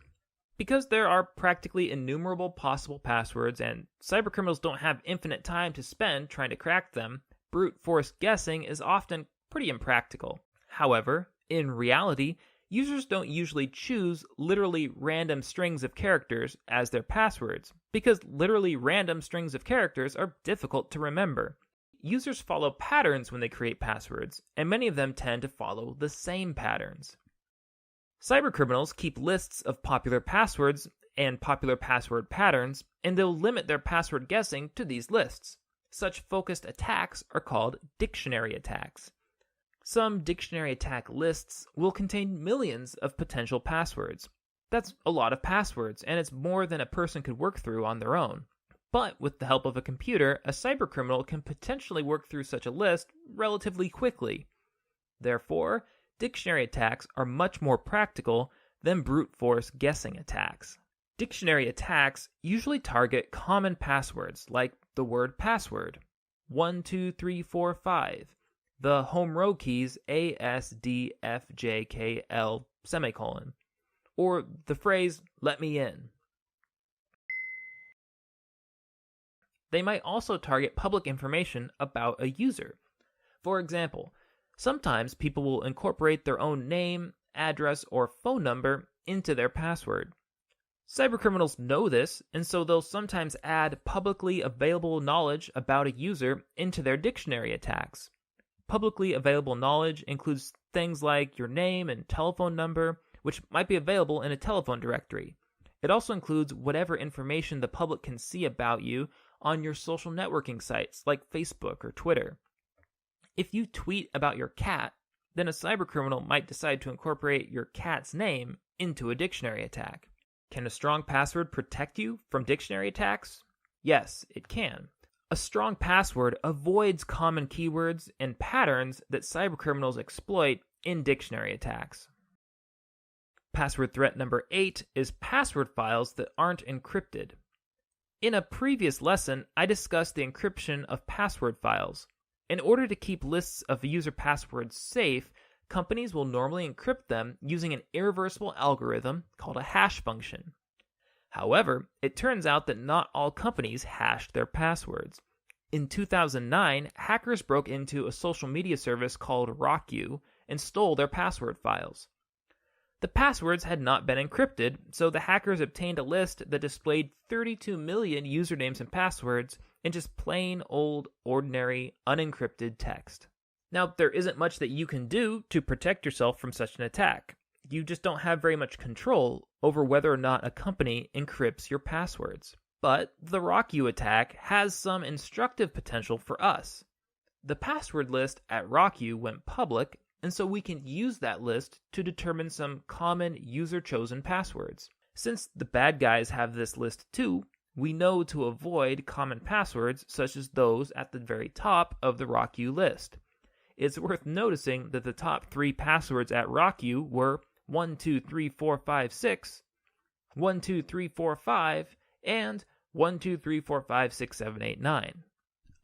Because there are practically innumerable possible passwords and cybercriminals don't have infinite time to spend trying to crack them, brute force guessing is often pretty impractical. However, in reality, users don't usually choose literally random strings of characters as their passwords, because literally random strings of characters are difficult to remember. Users follow patterns when they create passwords, and many of them tend to follow the same patterns. Cybercriminals keep lists of popular passwords and popular password patterns, and they'll limit their password guessing to these lists. Such focused attacks are called dictionary attacks. Some dictionary attack lists will contain millions of potential passwords. That's a lot of passwords, and it's more than a person could work through on their own. But with the help of a computer, a cybercriminal can potentially work through such a list relatively quickly. Therefore, dictionary attacks are much more practical than brute force guessing attacks. Dictionary attacks usually target common passwords like the word password, 1, 2, 3, 4, 5, the home row keys A, S, D, F, J, K, L, semicolon, or the phrase let me in. They might also target public information about a user. For example, sometimes people will incorporate their own name, address, or phone number into their password. Cybercriminals know this, and so they'll sometimes add publicly available knowledge about a user into their dictionary attacks. Publicly available knowledge includes things like your name and telephone number, which might be available in a telephone directory. It also includes whatever information the public can see about you on your social networking sites like Facebook or Twitter. If you tweet about your cat, then a cybercriminal might decide to incorporate your cat's name into a dictionary attack. Can a strong password protect you from dictionary attacks? Yes, it can. A strong password avoids common keywords and patterns that cybercriminals exploit in dictionary attacks. Password threat number 8 is password files that aren't encrypted. In a previous lesson, I discussed the encryption of password files. In order to keep lists of user passwords safe, companies will normally encrypt them using an irreversible algorithm called a hash function. However, it turns out that not all companies hashed their passwords. In 2009, hackers broke into a social media service called RockYou and stole their password files. The passwords had not been encrypted, so the hackers obtained a list that displayed 32 million usernames and passwords in just plain old, ordinary, unencrypted text. Now, there isn't much that you can do to protect yourself from such an attack. You just don't have very much control over whether or not a company encrypts your passwords. But the RockYou attack has some instructive potential for us. The password list at RockYou went public, and so we can use that list to determine some common user-chosen passwords. Since the bad guys have this list too, we know to avoid common passwords such as those at the very top of the RockYou list. It's worth noticing that the top 3 passwords at RockYou were 123456, 12345, and 123456789.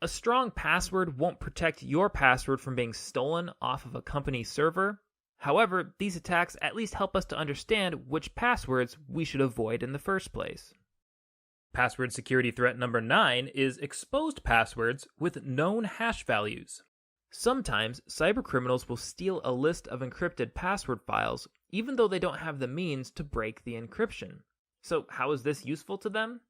A strong password won't protect your password from being stolen off of a company server. However, these attacks at least help us to understand which passwords we should avoid in the first place. Password security threat number 9 is exposed passwords with known hash values. Sometimes, cybercriminals will steal a list of encrypted password files, even though they don't have the means to break the encryption. So how is this useful to them?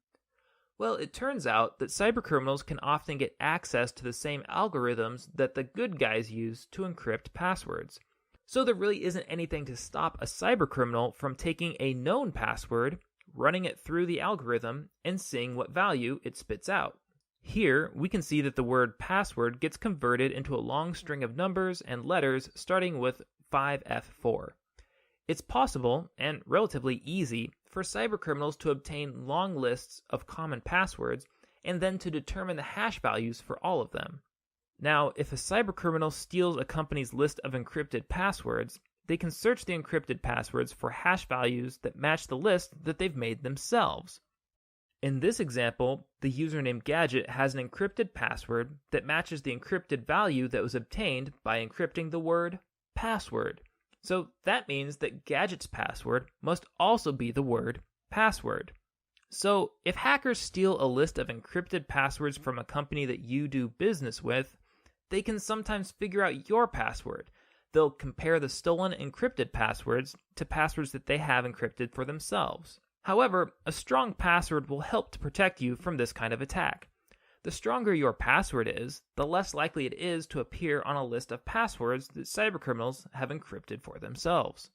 Well, it turns out that cybercriminals can often get access to the same algorithms that the good guys use to encrypt passwords. So there really isn't anything to stop a cybercriminal from taking a known password, running it through the algorithm, and seeing what value it spits out. Here, we can see that the word password gets converted into a long string of numbers and letters starting with 5F4. It's possible, and relatively easy, for cybercriminals to obtain long lists of common passwords and then to determine the hash values for all of them. Now, if a cybercriminal steals a company's list of encrypted passwords, they can search the encrypted passwords for hash values that match the list that they've made themselves. In this example, the username Gadget has an encrypted password that matches the encrypted value that was obtained by encrypting the word password. So that means that Gadget's password must also be the word password. So if hackers steal a list of encrypted passwords from a company that you do business with, they can sometimes figure out your password. They'll compare the stolen encrypted passwords to passwords that they have encrypted for themselves. However, a strong password will help to protect you from this kind of attack. The stronger your password is, the less likely it is to appear on a list of passwords that cybercriminals have encrypted for themselves.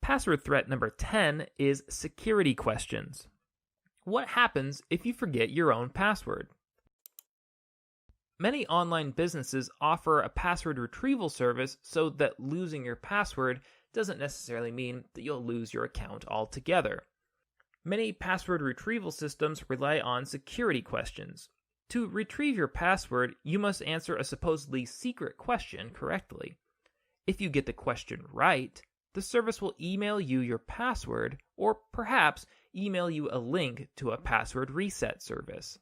Password threat number 10 is security questions. What happens if you forget your own password? Many online businesses offer a password retrieval service so that losing your password doesn't necessarily mean that you'll lose your account altogether. Many password retrieval systems rely on security questions. To retrieve your password, you must answer a supposedly secret question correctly. If you get the question right, the service will email you your password, or perhaps email you a link to a password reset service.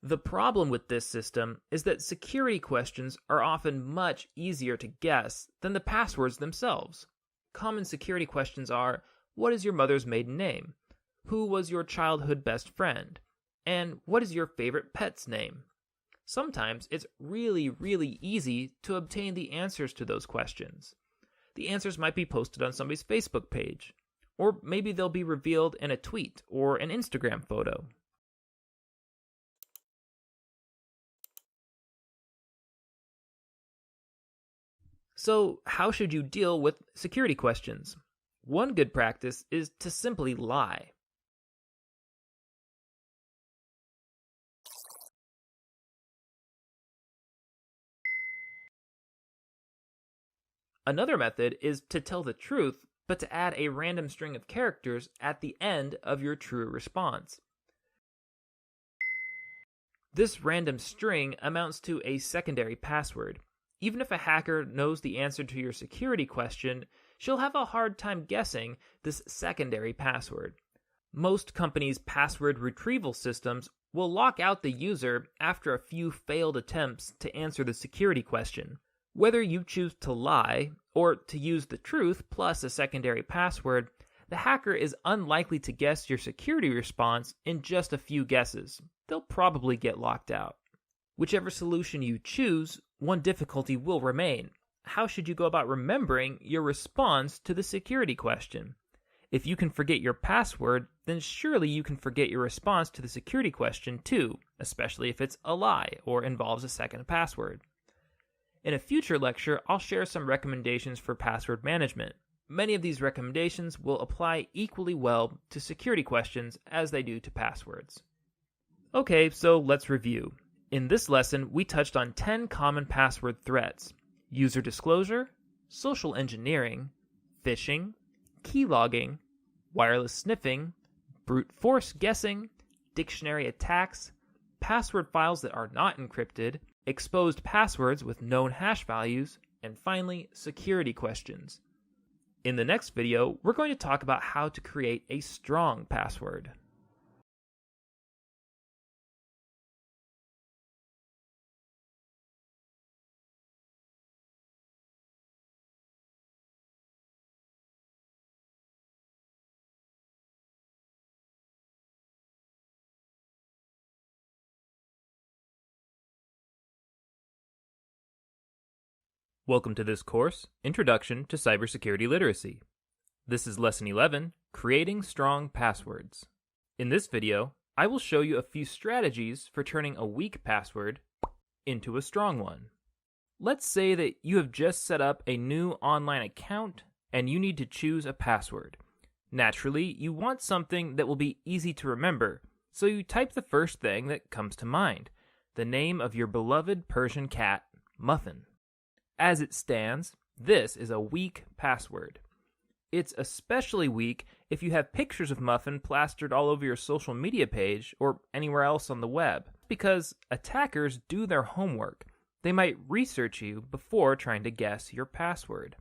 The problem with this system is that security questions are often much easier to guess than the passwords themselves. Common security questions are, what is your mother's maiden name? Who was your childhood best friend? And what is your favorite pet's name? Sometimes it's really easy to obtain the answers to those questions. The answers might be posted on somebody's Facebook page, or maybe they'll be revealed in a tweet or an Instagram photo. So, how should you deal with security questions? One good practice is to simply lie. Another method is to tell the truth, but to add a random string of characters at the end of your true response. This random string amounts to a secondary password. Even if a hacker knows the answer to your security question, she'll have a hard time guessing this secondary password. Most companies' password retrieval systems will lock out the user after a few failed attempts to answer the security question. Whether you choose to lie or to use the truth plus a secondary password, the hacker is unlikely to guess your security response in just a few guesses. They'll probably get locked out. Whichever solution you choose, one difficulty will remain. How should you go about remembering your response to the security question? If you can forget your password, then surely you can forget your response to the security question too, especially if it's a lie or involves a second password. In a future lecture, I'll share some recommendations for password management. Many of these recommendations will apply equally well to security questions as they do to passwords. Okay, so let's review. In this lesson, we touched on 10 common password threats: user disclosure, social engineering, phishing, keylogging, wireless sniffing, brute force guessing, dictionary attacks, password files that are not encrypted, exposed passwords with known hash values, and finally, security questions. In the next video, we're going to talk about how to create a strong password. Welcome to this course, Introduction to Cybersecurity Literacy. This is Lesson 11, Creating Strong Passwords. In this video, I will show you a few strategies for turning a weak password into a strong one. Let's say that you have just set up a new online account and you need to choose a password. Naturally, you want something that will be easy to remember, so you type the first thing that comes to mind, the name of your beloved Persian cat, Muffin. As it stands, this is a weak password. It's especially weak if you have pictures of Muffin plastered all over your social media page or anywhere else on the web, because attackers do their homework. They might research you before trying to guess your password.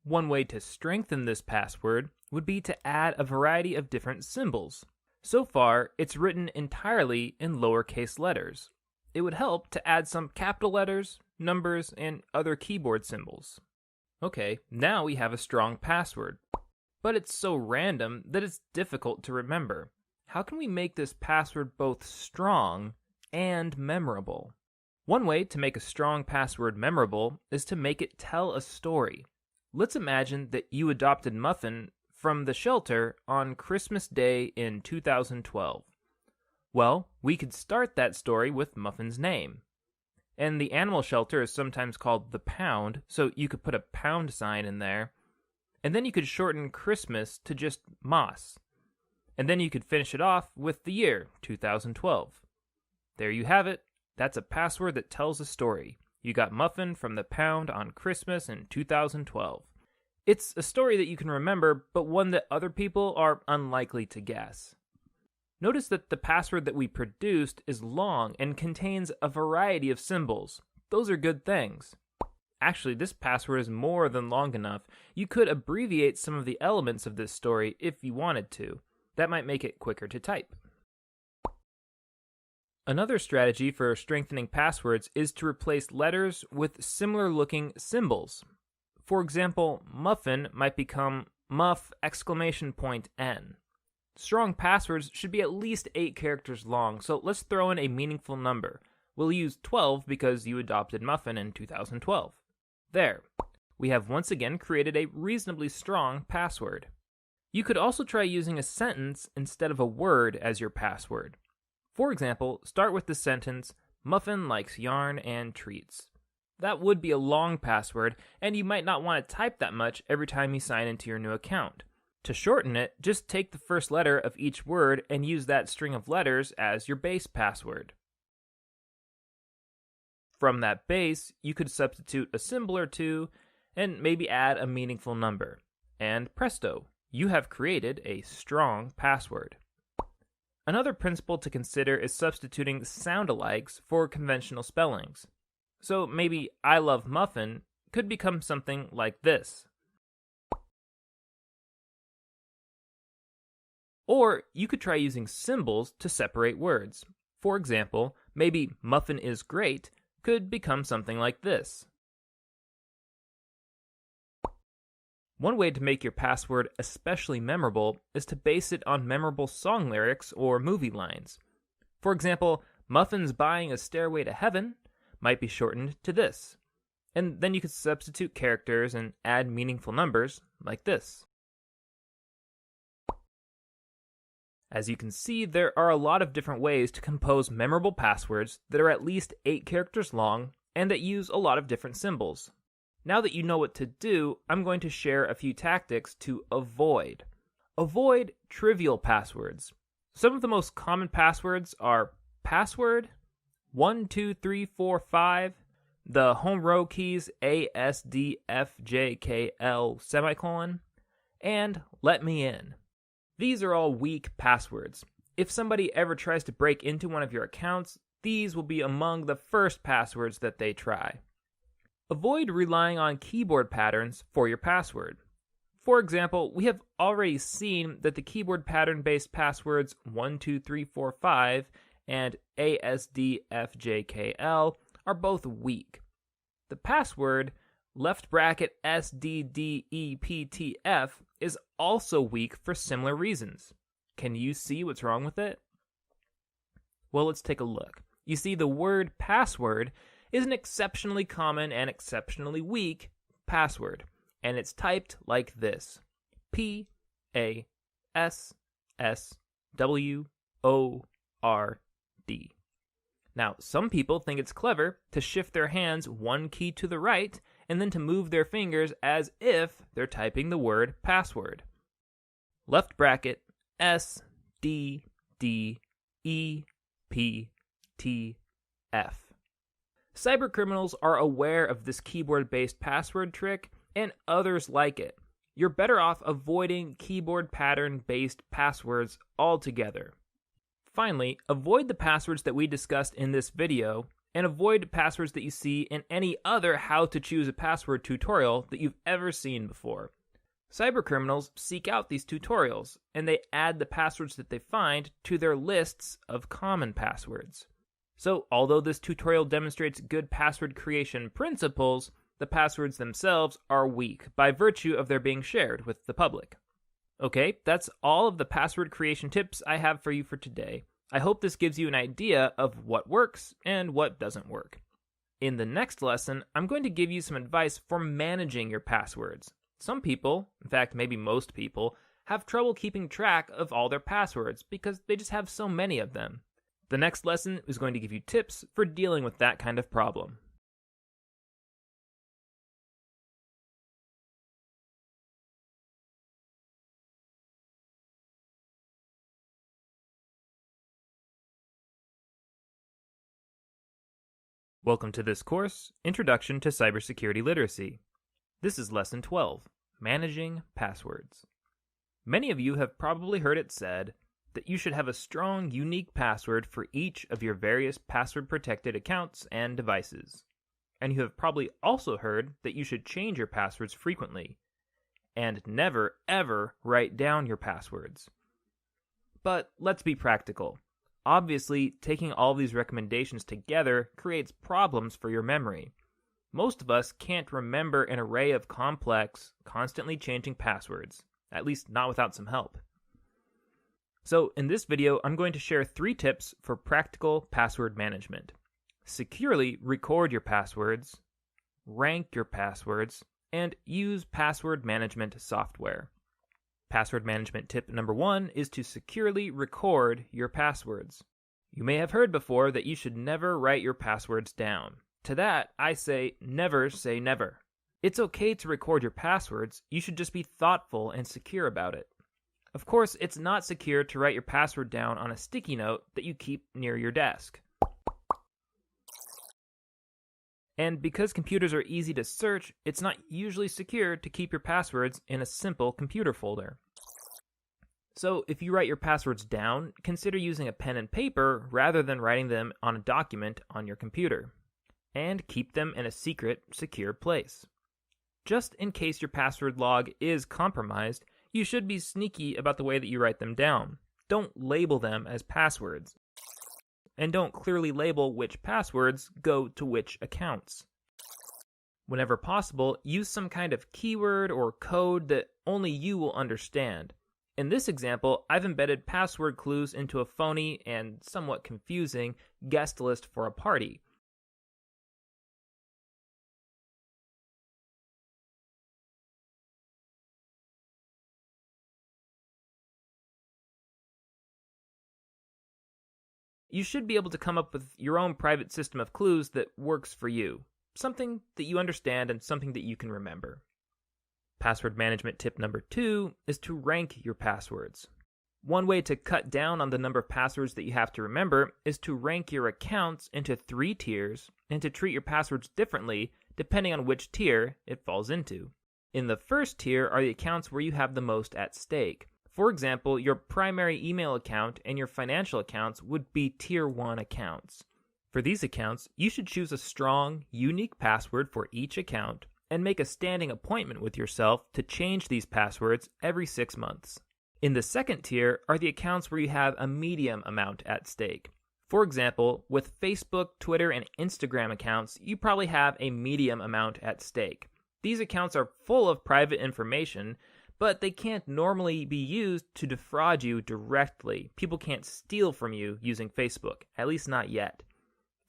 One way to strengthen this password would be to add a variety of different symbols. So far, it's written entirely in lowercase letters. It would help to add some capital letters, numbers, and other keyboard symbols. Okay, now we have a strong password, but it's so random that it's difficult to remember. How can we make this password both strong and memorable? One way to make a strong password memorable is to make it tell a story. Let's imagine that you adopted Muffin from the shelter on Christmas Day in 2012. Well, we could start that story with Muffin's name. And the animal shelter is sometimes called the Pound, so you could put a pound sign in there. And then you could shorten Christmas to just Moss. And then you could finish it off with the year, 2012. There you have it. That's a password that tells a story. You got Muffin from the Pound on Christmas in 2012. It's a story that you can remember, but one that other people are unlikely to guess. Notice that the password that we produced is long and contains a variety of symbols. Those are good things. Actually, this password is more than long enough. You could abbreviate some of the elements of this story if you wanted to. That might make it quicker to type. Another strategy for strengthening passwords is to replace letters with similar-looking symbols. For example, Muffin might become Muff!N. Strong passwords should be at least 8 characters long, so let's throw in a meaningful number. We'll use 12 because you adopted Muffin in 2012. There. We have once again created a reasonably strong password. You could also try using a sentence instead of a word as your password. For example, start with the sentence, Muffin likes yarn and treats. That would be a long password, and you might not want to type that much every time you sign into your new account. To shorten it, just take the first letter of each word and use that string of letters as your base password. From that base, you could substitute a symbol or two and maybe add a meaningful number. And presto, you have created a strong password. Another principle to consider is substituting sound-alikes for conventional spellings. So maybe I love Muffin could become something like this. Or you could try using symbols to separate words. For example, maybe Muffin is great could become something like this. One way to make your password especially memorable is to base it on memorable song lyrics or movie lines. For example, Muffins buying a stairway to heaven might be shortened to this. And then you could substitute characters and add meaningful numbers like this. As you can see, there are a lot of different ways to compose memorable passwords that are at least 8 characters long and that use a lot of different symbols. Now that you know what to do, I'm going to share a few tactics to avoid trivial passwords. Some of the most common passwords are password, 12345, the home row keys ASDFJKL semicolon, and let me in. These are all weak passwords. If somebody ever tries to break into one of your accounts, these will be among the first passwords that they try. Avoid relying on keyboard patterns for your password. For example, we have already seen that the keyboard pattern-based passwords 12345 and ASDFJKL are both weak. The password left bracket SDDEPTF is also weak for similar reasons. Can you see what's wrong with it? Well, let's take a look. You see, the word password is an exceptionally common and exceptionally weak password, and it's typed like this: PASSWORD. Now, some people think it's clever to shift their hands one key to the right and then to move their fingers as if they're typing the word password. Left bracket SDDEPTF. Cybercriminals are aware of this keyboard-based password trick and others like it. You're better off avoiding keyboard pattern-based passwords altogether. Finally, avoid the passwords that we discussed in this video, and avoid passwords that you see in any other how to choose a password tutorial that you've ever seen before. Cybercriminals seek out these tutorials, and they add the passwords that they find to their lists of common passwords. So, although this tutorial demonstrates good password creation principles, the passwords themselves are weak by virtue of their being shared with the public. Okay, that's all of the password creation tips I have for you for today. I hope this gives you an idea of what works and what doesn't work. In the next lesson, I'm going to give you some advice for managing your passwords. Some people, in fact maybe most people, have trouble keeping track of all their passwords because they just have so many of them. The next lesson is going to give you tips for dealing with that kind of problem. Welcome to this course, Introduction to Cybersecurity Literacy. This is Lesson 12, Managing Passwords. Many of you have probably heard it said that you should have a strong, unique password for each of your various password-protected accounts and devices. And you have probably also heard that you should change your passwords frequently, and never, ever write down your passwords. But let's be practical. Obviously, taking all these recommendations together creates problems for your memory. Most of us can't remember an array of complex, constantly changing passwords, at least not without some help. So in this video, I'm going to share 3 tips for practical password management. Securely record your passwords, rank your passwords, and use password management software. Password management tip number 1 is to securely record your passwords. You may have heard before that you should never write your passwords down. To that, I say never say never. It's okay to record your passwords, you should just be thoughtful and secure about it. Of course, it's not secure to write your password down on a sticky note that you keep near your desk. And because computers are easy to search, it's not usually secure to keep your passwords in a simple computer folder. So if you write your passwords down, consider using a pen and paper rather than writing them on a document on your computer. And keep them in a secret, secure place. Just in case your password log is compromised, you should be sneaky about the way that you write them down. Don't label them as passwords. And don't clearly label which passwords go to which accounts. Whenever possible, use some kind of keyword or code that only you will understand. In this example, I've embedded password clues into a phony and somewhat confusing guest list for a party. You should be able to come up with your own private system of clues that works for you, something that you understand and something that you can remember. Password management tip number 2 is to rank your passwords. One way to cut down on the number of passwords that you have to remember is to rank your accounts into 3 tiers and to treat your passwords differently depending on which tier it falls into. In the first tier are the accounts where you have the most at stake. For example, your primary email account and your financial accounts would be tier 1 accounts. For these accounts, you should choose a strong, unique password for each account and make a standing appointment with yourself to change these passwords every 6 months. In the second tier are the accounts where you have a medium amount at stake. For example, with Facebook, Twitter, and Instagram accounts, you probably have a medium amount at stake. These accounts are full of private information, but they can't normally be used to defraud you directly. People can't steal from you using Facebook, at least not yet.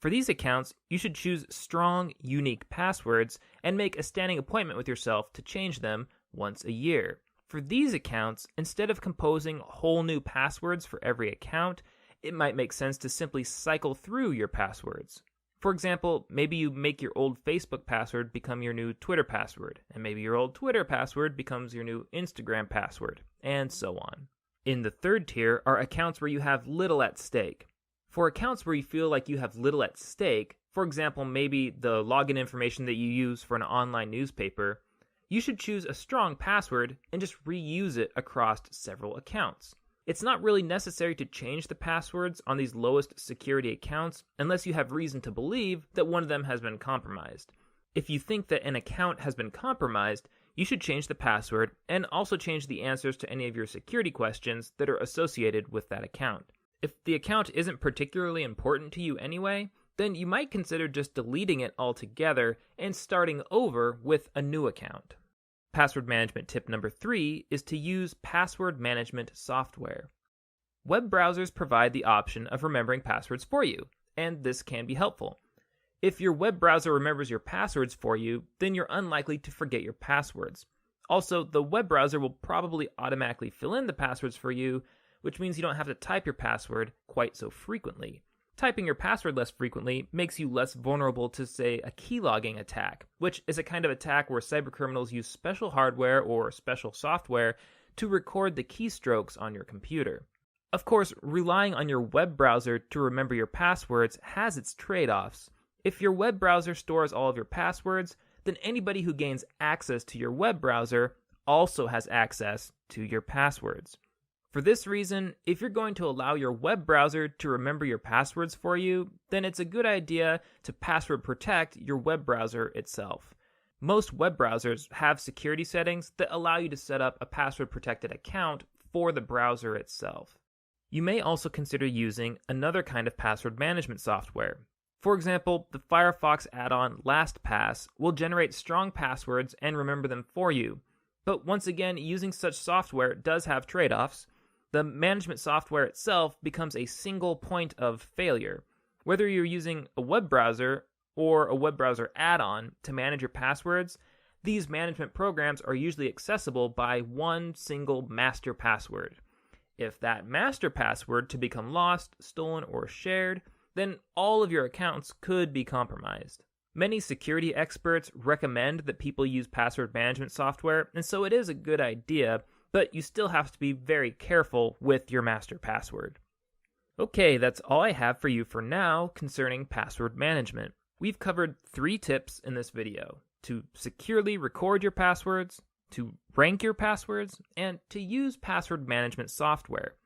For these accounts, you should choose strong, unique passwords and make a standing appointment with yourself to change them once a year. For these accounts, instead of composing whole new passwords for every account, it might make sense to simply cycle through your passwords. For example, maybe you make your old Facebook password become your new Twitter password, and maybe your old Twitter password becomes your new Instagram password, and so on. In the third tier are accounts where you have little at stake. For accounts where you feel like you have little at stake, for example, maybe the login information that you use for an online newspaper, you should choose a strong password and just reuse it across several accounts. It's not really necessary to change the passwords on these lowest security accounts unless you have reason to believe that one of them has been compromised. If you think that an account has been compromised, you should change the password and also change the answers to any of your security questions that are associated with that account. If the account isn't particularly important to you anyway, then you might consider just deleting it altogether and starting over with a new account. Password management tip number 3 is to use password management software. Web browsers provide the option of remembering passwords for you, and this can be helpful. If your web browser remembers your passwords for you, then you're unlikely to forget your passwords. Also, the web browser will probably automatically fill in the passwords for you, which means you don't have to type your password quite so frequently. Typing your password less frequently makes you less vulnerable to, say, a keylogging attack, which is a kind of attack where cybercriminals use special hardware or special software to record the keystrokes on your computer. Of course, relying on your web browser to remember your passwords has its trade-offs. If your web browser stores all of your passwords, then anybody who gains access to your web browser also has access to your passwords. For this reason, if you're going to allow your web browser to remember your passwords for you, then it's a good idea to password protect your web browser itself. Most web browsers have security settings that allow you to set up a password protected account for the browser itself. You may also consider using another kind of password management software. For example, the Firefox add-on LastPass will generate strong passwords and remember them for you. But once again, using such software does have trade-offs. The management software itself becomes a single point of failure. Whether you're using a web browser or a web browser add-on to manage your passwords, these management programs are usually accessible by one single master password. If that master password to become lost, stolen, or shared, then all of your accounts could be compromised. Many security experts recommend that people use password management software, and so it is a good idea, but you still have to be very careful with your master password. Okay, that's all I have for you for now concerning password management. We've covered 3 tips in this video: to securely record your passwords, to rank your passwords, and to use password management software.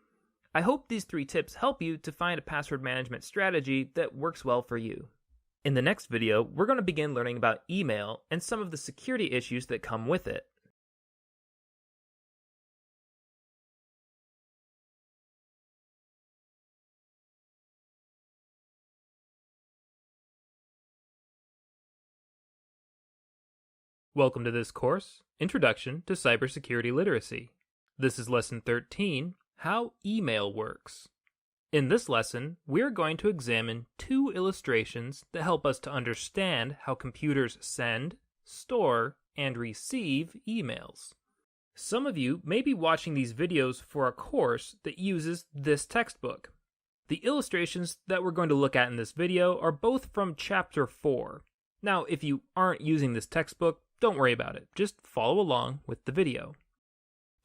I hope these 3 tips help you to find a password management strategy that works well for you. In the next video, we're going to begin learning about email and some of the security issues that come with it. Welcome to this course, Introduction to Cybersecurity Literacy. This is Lesson 13, How Email Works. In this lesson, we're going to examine two illustrations that help us to understand how computers send, store, and receive emails. Some of you may be watching these videos for a course that uses this textbook. The illustrations that we're going to look at in this video are both from Chapter 4. Now, if you aren't using this textbook, don't worry about it. Just follow along with the video.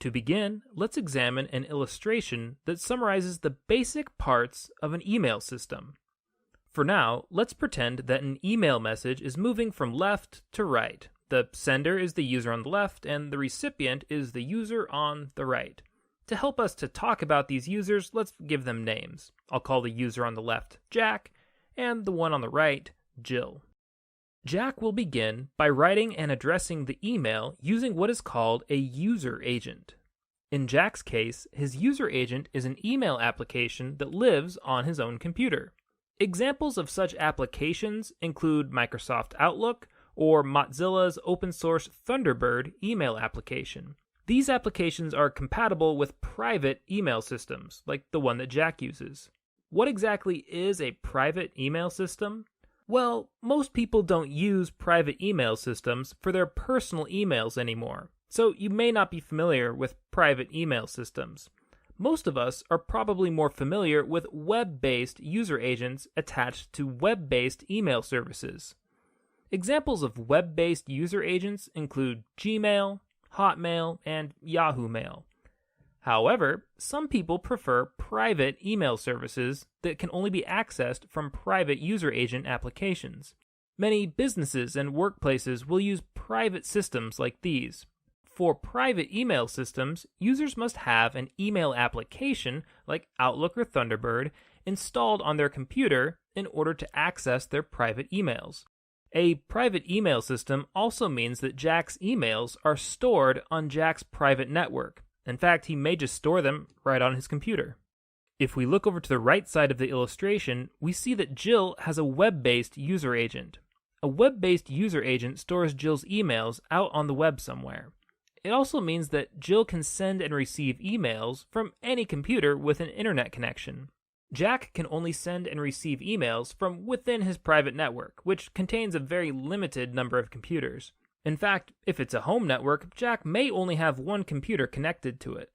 To begin, let's examine an illustration that summarizes the basic parts of an email system. For now, let's pretend that an email message is moving from left to right. The sender is the user on the left, and the recipient is the user on the right. To help us to talk about these users, let's give them names. I'll call the user on the left Jack, and the one on the right Jill. Jack will begin by writing and addressing the email using what is called a user agent. In Jack's case, his user agent is an email application that lives on his own computer. Examples of such applications include Microsoft Outlook or Mozilla's open source Thunderbird email application. These applications are compatible with private email systems, like the one that Jack uses. What exactly is a private email system? Well, most people don't use private email systems for their personal emails anymore, so you may not be familiar with private email systems. Most of us are probably more familiar with web-based user agents attached to web-based email services. Examples of web-based user agents include Gmail, Hotmail, and Yahoo Mail. However, some people prefer private email services that can only be accessed from private user agent applications. Many businesses and workplaces will use private systems like these. For private email systems, users must have an email application like Outlook or Thunderbird installed on their computer in order to access their private emails. A private email system also means that Jack's emails are stored on Jack's private network. In fact, he may just store them right on his computer. If we look over to the right side of the illustration, we see that Jill has a web-based user agent. A web-based user agent stores Jill's emails out on the web somewhere. It also means that Jill can send and receive emails from any computer with an internet connection. Jack can only send and receive emails from within his private network, which contains a very limited number of computers. In fact, if it's a home network, Jack may only have one computer connected to it.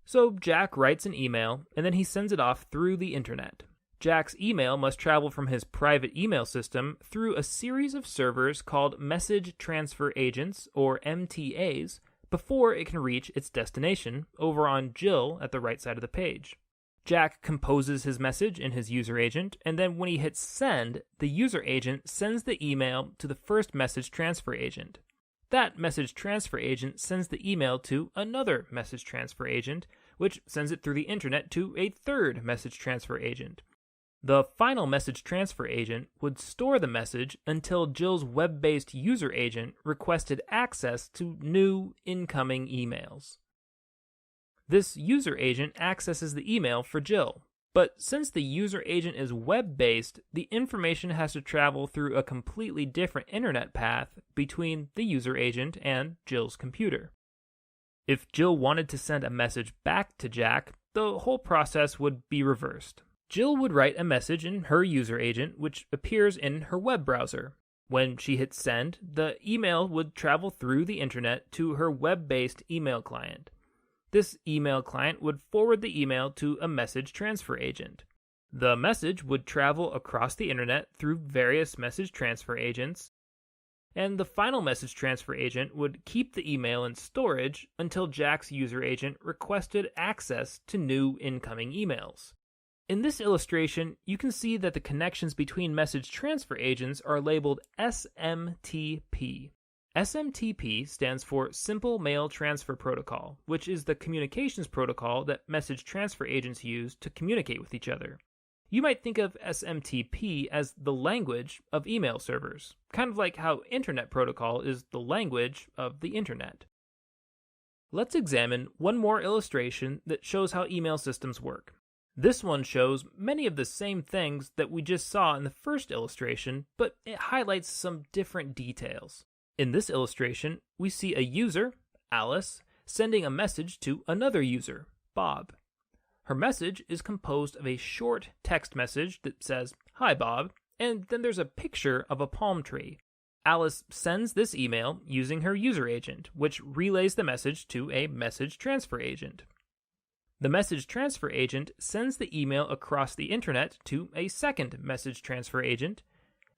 So Jack writes an email, and then he sends it off through the internet. Jack's email must travel from his private email system through a series of servers called Message Transfer Agents, or MTAs, before it can reach its destination, over on Jill at the right side of the page. Jack composes his message in his user agent, and then when he hits send, the user agent sends the email to the first message transfer agent. That message transfer agent sends the email to another message transfer agent, which sends it through the internet to a third message transfer agent. The final message transfer agent would store the message until Jill's web-based user agent requested access to new incoming emails. This user agent accesses the email for Jill, but since the user agent is web-based, the information has to travel through a completely different internet path between the user agent and Jill's computer. If Jill wanted to send a message back to Jack, the whole process would be reversed. Jill would write a message in her user agent, which appears in her web browser. When she hits send, the email would travel through the internet to her web-based email client. This email client would forward the email to a message transfer agent. The message would travel across the internet through various message transfer agents, and the final message transfer agent would keep the email in storage until Jack's user agent requested access to new incoming emails. In this illustration, you can see that the connections between message transfer agents are labeled SMTP. SMTP stands for Simple Mail Transfer Protocol, which is the communications protocol that message transfer agents use to communicate with each other. You might think of SMTP as the language of email servers, kind of like how Internet Protocol is the language of the Internet. Let's examine one more illustration that shows how email systems work. This one shows many of the same things that we just saw in the first illustration, but it highlights some different details. In this illustration, we see a user, Alice, sending a message to another user, Bob. Her message is composed of a short text message that says, "Hi Bob," and then there's a picture of a palm tree. Alice sends this email using her user agent, which relays the message to a message transfer agent. The message transfer agent sends the email across the internet to a second message transfer agent.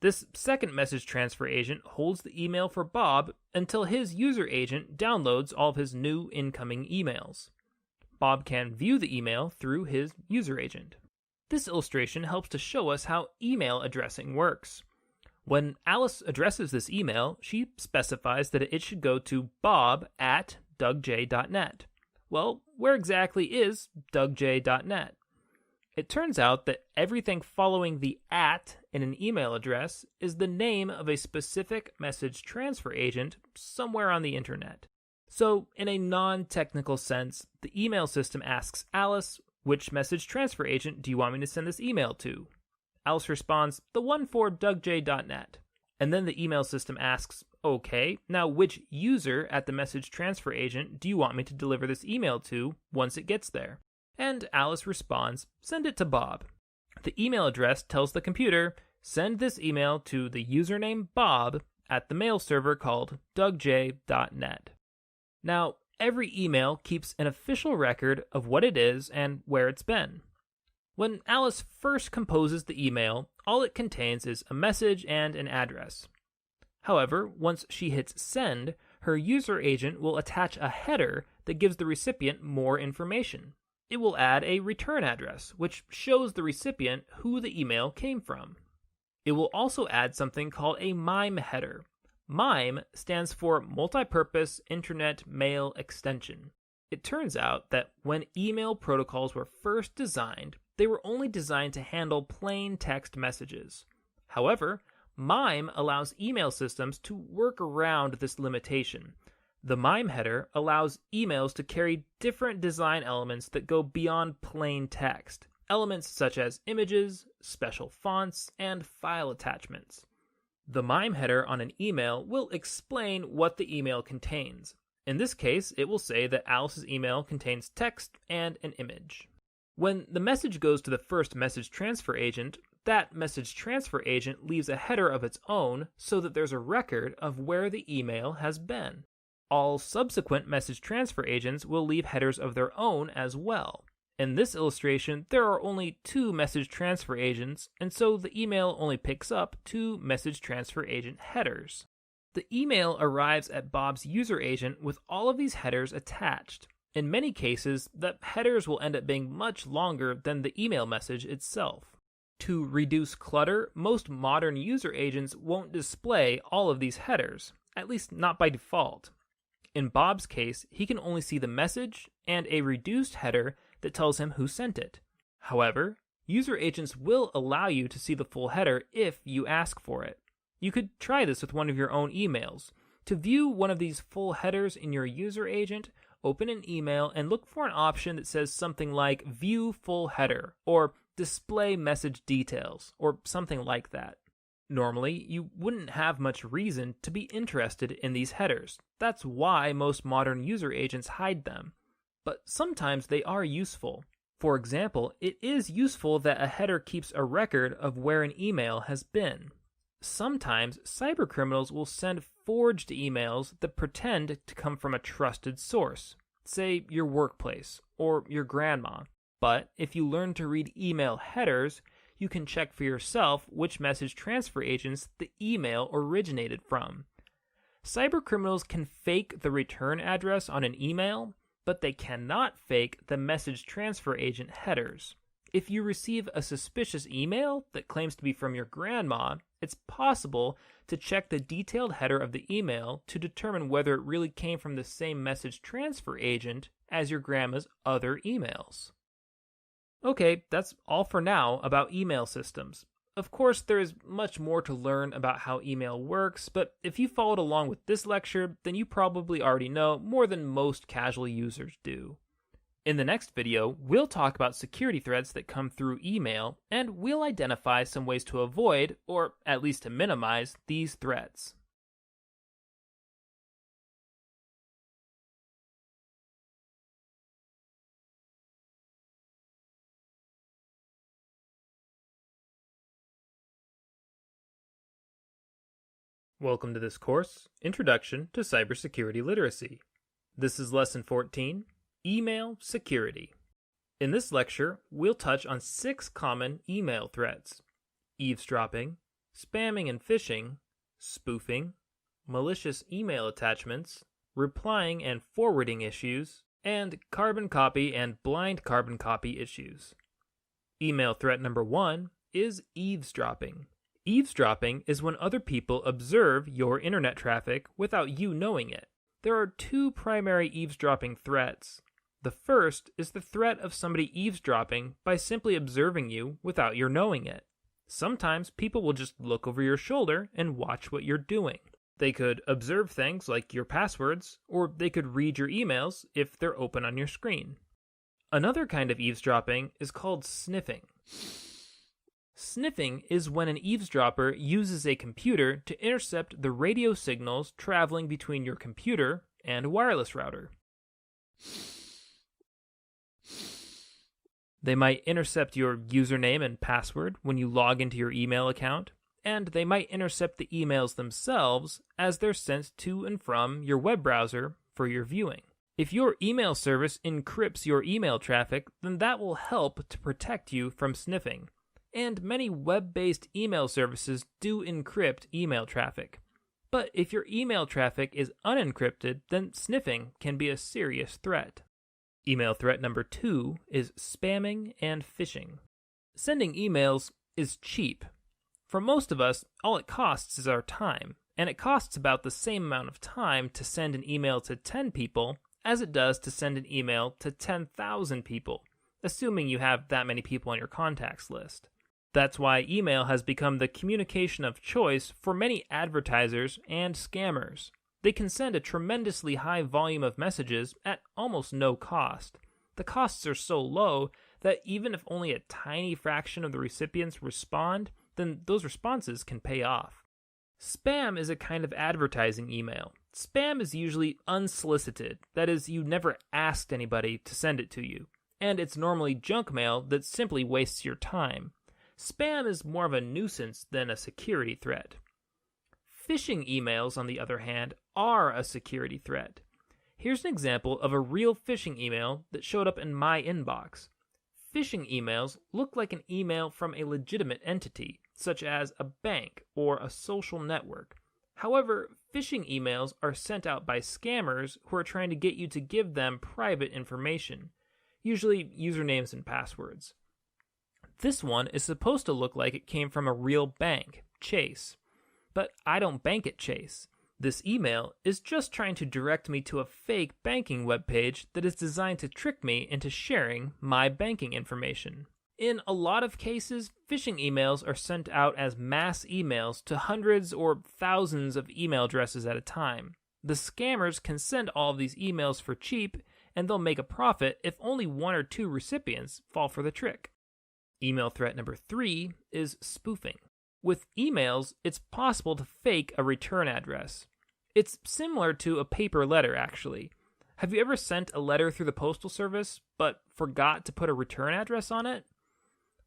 This second message transfer agent holds the email for Bob until his user agent downloads all of his new incoming emails. Bob can view the email through his user agent. This illustration helps to show us how email addressing works. When Alice addresses this email, she specifies that it should go to bob@dougjay.net. Well, where exactly is dougjay.net? It turns out that everything following the @ in an email address is the name of a specific message transfer agent somewhere on the internet. So, in a non-technical sense, the email system asks Alice, "Which message transfer agent do you want me to send this email to?" Alice responds, "The one for dougjay.net. And then the email system asks, "Okay, now which user at the message transfer agent do you want me to deliver this email to once it gets there?" And Alice responds, "Send it to Bob." The email address tells the computer, "Send this email to the username Bob at the mail server called dougjay.net. Now, every email keeps an official record of what it is and where it's been. When Alice first composes the email, all it contains is a message and an address. However, once she hits send, her user agent will attach a header that gives the recipient more information. It will add a return address, which shows the recipient who the email came from. It will also add something called a MIME header. MIME stands for Multipurpose Internet Mail Extension. It turns out that when email protocols were first designed, they were only designed to handle plain text messages. However, MIME allows email systems to work around this limitation. The MIME header allows emails to carry different design elements that go beyond plain text, elements such as images, special fonts, and file attachments. The MIME header on an email will explain what the email contains. In this case, it will say that Alice's email contains text and an image. When the message goes to the first message transfer agent, that message transfer agent leaves a header of its own so that there's a record of where the email has been. All subsequent message transfer agents will leave headers of their own as well. In this illustration, there are only 2 message transfer agents, and so the email only picks up 2 message transfer agent headers. The email arrives at Bob's user agent with all of these headers attached. In many cases, the headers will end up being much longer than the email message itself. To reduce clutter, most modern user agents won't display all of these headers, at least not by default. In Bob's case, he can only see the message and a reduced header that tells him who sent it. However, user agents will allow you to see the full header if you ask for it. You could try this with one of your own emails. To view one of these full headers in your user agent, open an email and look for an option that says something like View Full Header or Display Message Details or something like that. Normally, you wouldn't have much reason to be interested in these headers. That's why most modern user agents hide them. But sometimes they are useful. For example, it is useful that a header keeps a record of where an email has been. Sometimes cybercriminals will send forged emails that pretend to come from a trusted source, say your workplace or your grandma. But if you learn to read email headers, you can check for yourself which message transfer agents the email originated from. Cybercriminals can fake the return address on an email, but they cannot fake the message transfer agent headers. If you receive a suspicious email that claims to be from your grandma, it's possible to check the detailed header of the email to determine whether it really came from the same message transfer agent as your grandma's other emails. Okay, that's all for now about email systems. Of course, there is much more to learn about how email works, but if you followed along with this lecture, then you probably already know more than most casual users do. In the next video, we'll talk about security threats that come through email, and we'll identify some ways to avoid, or at least to minimize, these threats. Welcome to this course, Introduction to Cybersecurity Literacy. This is Lesson 14, Email Security. In this lecture, we'll touch on 6 common email threats: eavesdropping, spamming and phishing, spoofing, malicious email attachments, replying and forwarding issues, and carbon copy and blind carbon copy issues. Email threat number 1 is eavesdropping. Eavesdropping is when other people observe your internet traffic without you knowing it. There are 2 primary eavesdropping threats. The first is the threat of somebody eavesdropping by simply observing you without your knowing it. Sometimes people will just look over your shoulder and watch what you're doing. They could observe things like your passwords, or they could read your emails if they're open on your screen. Another kind of eavesdropping is called sniffing. Sniffing is when an eavesdropper uses a computer to intercept the radio signals traveling between your computer and a wireless router. They might intercept your username and password when you log into your email account, and they might intercept the emails themselves as they're sent to and from your web browser for your viewing. If your email service encrypts your email traffic, then that will help to protect you from sniffing. And many web-based email services do encrypt email traffic. But if your email traffic is unencrypted, then sniffing can be a serious threat. Email threat number 2 is spamming and phishing. Sending emails is cheap. For most of us, all it costs is our time, and it costs about the same amount of time to send an email to 10 people as it does to send an email to 10,000 people, assuming you have that many people on your contacts list. That's why email has become the communication of choice for many advertisers and scammers. They can send a tremendously high volume of messages at almost no cost. The costs are so low that even if only a tiny fraction of the recipients respond, then those responses can pay off. Spam is a kind of advertising email. Spam is usually unsolicited, that is, you never asked anybody to send it to you, and it's normally junk mail that simply wastes your time. Spam is more of a nuisance than a security threat. Phishing emails, on the other hand, are a security threat. Here's an example of a real phishing email that showed up in my inbox. Phishing emails look like an email from a legitimate entity, such as a bank or a social network. However, phishing emails are sent out by scammers who are trying to get you to give them private information, usually usernames and passwords. This one is supposed to look like it came from a real bank, Chase. But I don't bank at Chase. This email is just trying to direct me to a fake banking webpage that is designed to trick me into sharing my banking information. In a lot of cases, phishing emails are sent out as mass emails to hundreds or thousands of email addresses at a time. The scammers can send all of these emails for cheap, and they'll make a profit if only 1 or 2 recipients fall for the trick. Email threat number 3 is spoofing. With emails, it's possible to fake a return address. It's similar to a paper letter, actually. Have you ever sent a letter through the postal service, but forgot to put a return address on it?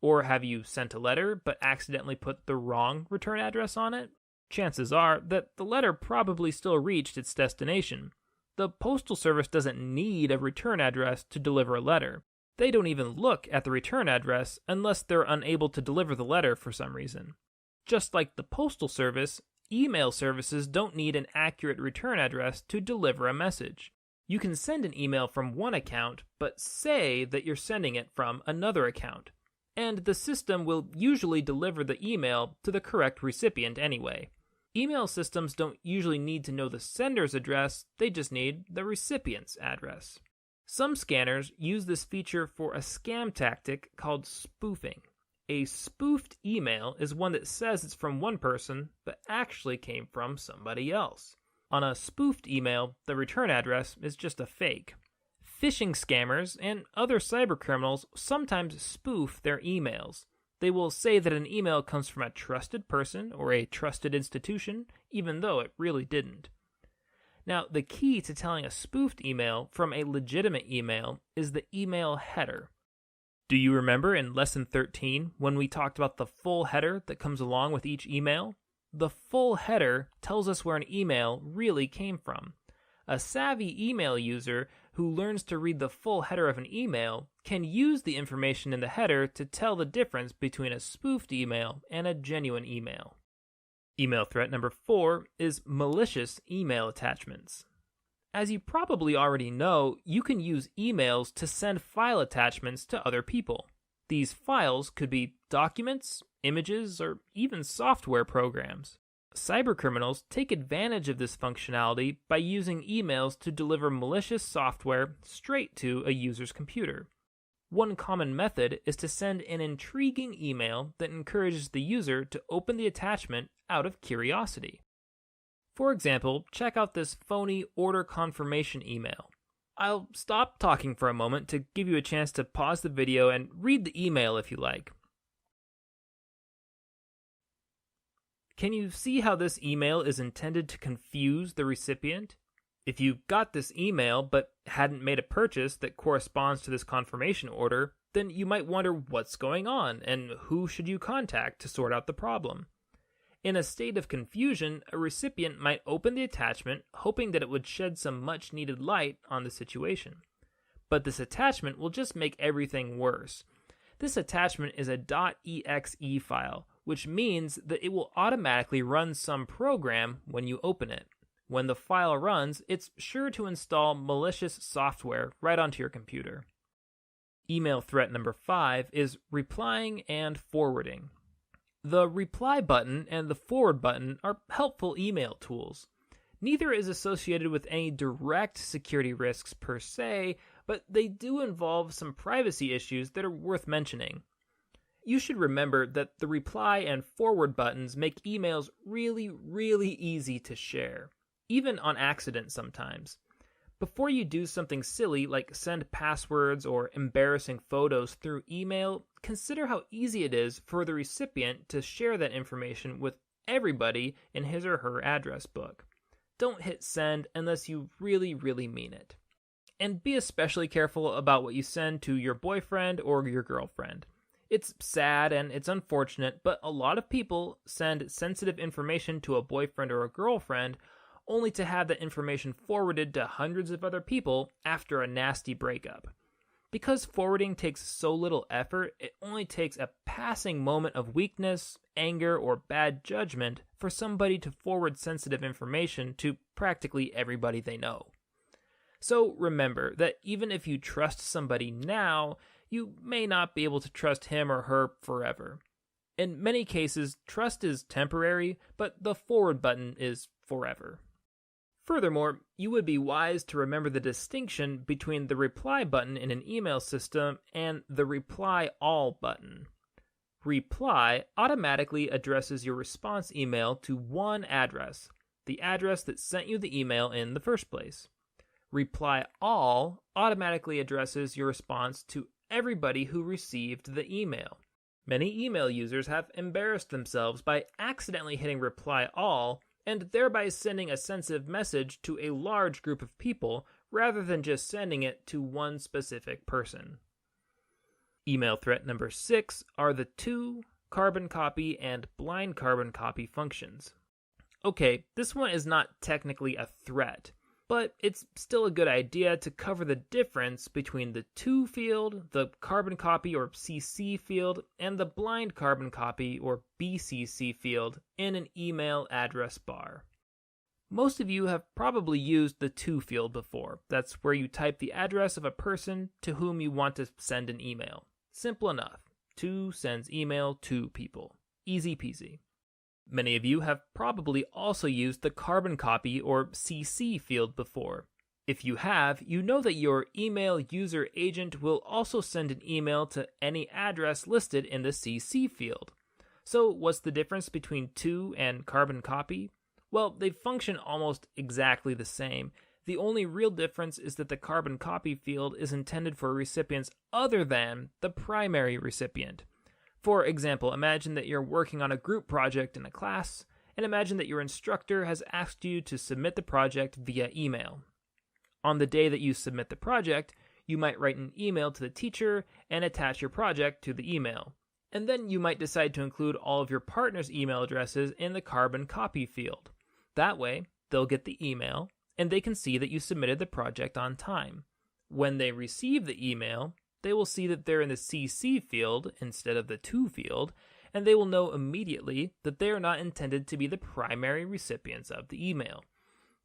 Or have you sent a letter, but accidentally put the wrong return address on it? Chances are that the letter probably still reached its destination. The postal service doesn't need a return address to deliver a letter. They don't even look at the return address unless they're unable to deliver the letter for some reason. Just like the postal service, email services don't need an accurate return address to deliver a message. You can send an email from one account, but say that you're sending it from another account, and the system will usually deliver the email to the correct recipient anyway. Email systems don't usually need to know the sender's address, they just need the recipient's address. Some scanners use this feature for a scam tactic called spoofing. A spoofed email is one that says it's from one person, but actually came from somebody else. On a spoofed email, the return address is just a fake. Phishing scammers and other cybercriminals sometimes spoof their emails. They will say that an email comes from a trusted person or a trusted institution, even though it really didn't. Now, the key to telling a spoofed email from a legitimate email is the email header. Do you remember in Lesson 13 when we talked about the full header that comes along with each email? The full header tells us where an email really came from. A savvy email user who learns to read the full header of an email can use the information in the header to tell the difference between a spoofed email and a genuine email. Email threat number 4 is malicious email attachments. As you probably already know, you can use emails to send file attachments to other people. These files could be documents, images, or even software programs. Cybercriminals take advantage of this functionality by using emails to deliver malicious software straight to a user's computer. One common method is to send an intriguing email that encourages the user to open the attachment out of curiosity. For example, check out this phony order confirmation email. I'll stop talking for a moment to give you a chance to pause the video and read the email if you like. Can you see how this email is intended to confuse the recipient? If you got this email but hadn't made a purchase that corresponds to this confirmation order, then you might wonder what's going on and who should you contact to sort out the problem. In a state of confusion, a recipient might open the attachment hoping that it would shed some much-needed light on the situation. But this attachment will just make everything worse. This attachment is a .exe file, which means that it will automatically run some program when you open it. When the file runs, it's sure to install malicious software right onto your computer. Email threat number 5 is replying and forwarding. The reply button and the forward button are helpful email tools. Neither is associated with any direct security risks per se, but they do involve some privacy issues that are worth mentioning. You should remember that the reply and forward buttons make emails really, really easy to share, even on accident sometimes. Before you do something silly like send passwords or embarrassing photos through email, consider how easy it is for the recipient to share that information with everybody in his or her address book. Don't hit send unless you really, really mean it. And be especially careful about what you send to your boyfriend or your girlfriend. It's sad and it's unfortunate, but a lot of people send sensitive information to a boyfriend or a girlfriend only to have that information forwarded to hundreds of other people after a nasty breakup. Because forwarding takes so little effort, it only takes a passing moment of weakness, anger, or bad judgment for somebody to forward sensitive information to practically everybody they know. So remember that even if you trust somebody now, you may not be able to trust him or her forever. In many cases, trust is temporary, but the forward button is forever. Furthermore, you would be wise to remember the distinction between the reply button in an email system and the reply all button. Reply automatically addresses your response email to one address, the address that sent you the email in the first place. Reply all automatically addresses your response to everybody who received the email. Many email users have embarrassed themselves by accidentally hitting reply all and thereby sending a sensitive message to a large group of people rather than just sending it to one specific person. Email threat number 6 are the to, carbon copy, and blind carbon copy functions. Okay, this one is not technically a threat, but it's still a good idea to cover the difference between the to field, the carbon copy or CC field, and the blind carbon copy or BCC field in an email address bar. Most of you have probably used the to field before. That's where you type the address of a person to whom you want to send an email. Simple enough. To sends email to people. Easy peasy. Many of you have probably also used the carbon copy or CC field before. If you have, you know that your email user agent will also send an email to any address listed in the CC field. So what's the difference between to and carbon copy? Well, they function almost exactly the same. The only real difference is that the carbon copy field is intended for recipients other than the primary recipient. For example, imagine that you're working on a group project in a class, and imagine that your instructor has asked you to submit the project via email. On the day that you submit the project, you might write an email to the teacher and attach your project to the email. And then you might decide to include all of your partner's email addresses in the carbon copy field. That way, they'll get the email, and they can see that you submitted the project on time. When they receive the email, they will see that they're in the CC field instead of the To field, and they will know immediately that they are not intended to be the primary recipients of the email.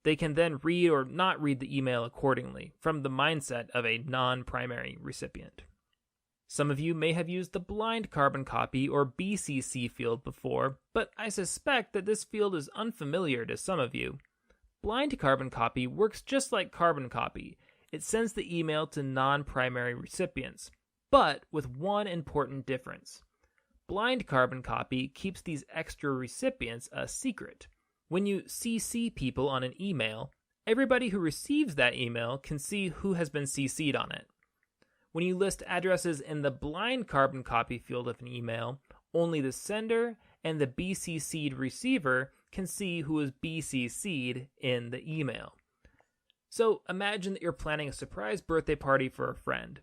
They can then read or not read the email accordingly, from the mindset of a non-primary recipient. Some of you may have used the blind carbon copy or BCC field before, but I suspect that this field is unfamiliar to some of you. Blind carbon copy works just like carbon copy. It sends the email to non-primary recipients, but with one important difference. Blind carbon copy keeps these extra recipients a secret. When you CC people on an email, everybody who receives that email can see who has been CC'd on it. When you list addresses in the blind carbon copy field of an email, only the sender and the BCC'd receiver can see who is BCC'd in the email. So imagine that you're planning a surprise birthday party for a friend.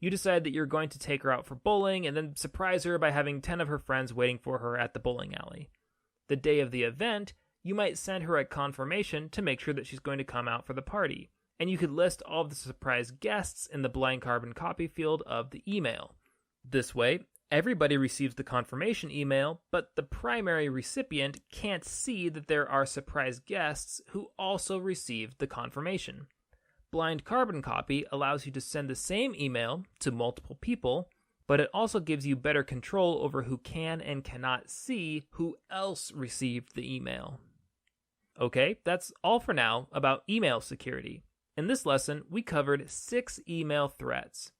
You decide that you're going to take her out for bowling and then surprise her by having 10 of her friends waiting for her at the bowling alley. The day of the event, you might send her a confirmation to make sure that she's going to come out for the party. And you could list all of the surprise guests in the blind carbon copy field of the email. This way, everybody receives the confirmation email, but the primary recipient can't see that there are surprise guests who also received the confirmation. Blind carbon copy allows you to send the same email to multiple people, but it also gives you better control over who can and cannot see who else received the email. Okay, that's all for now about email security. In this lesson, we covered 6 email threats: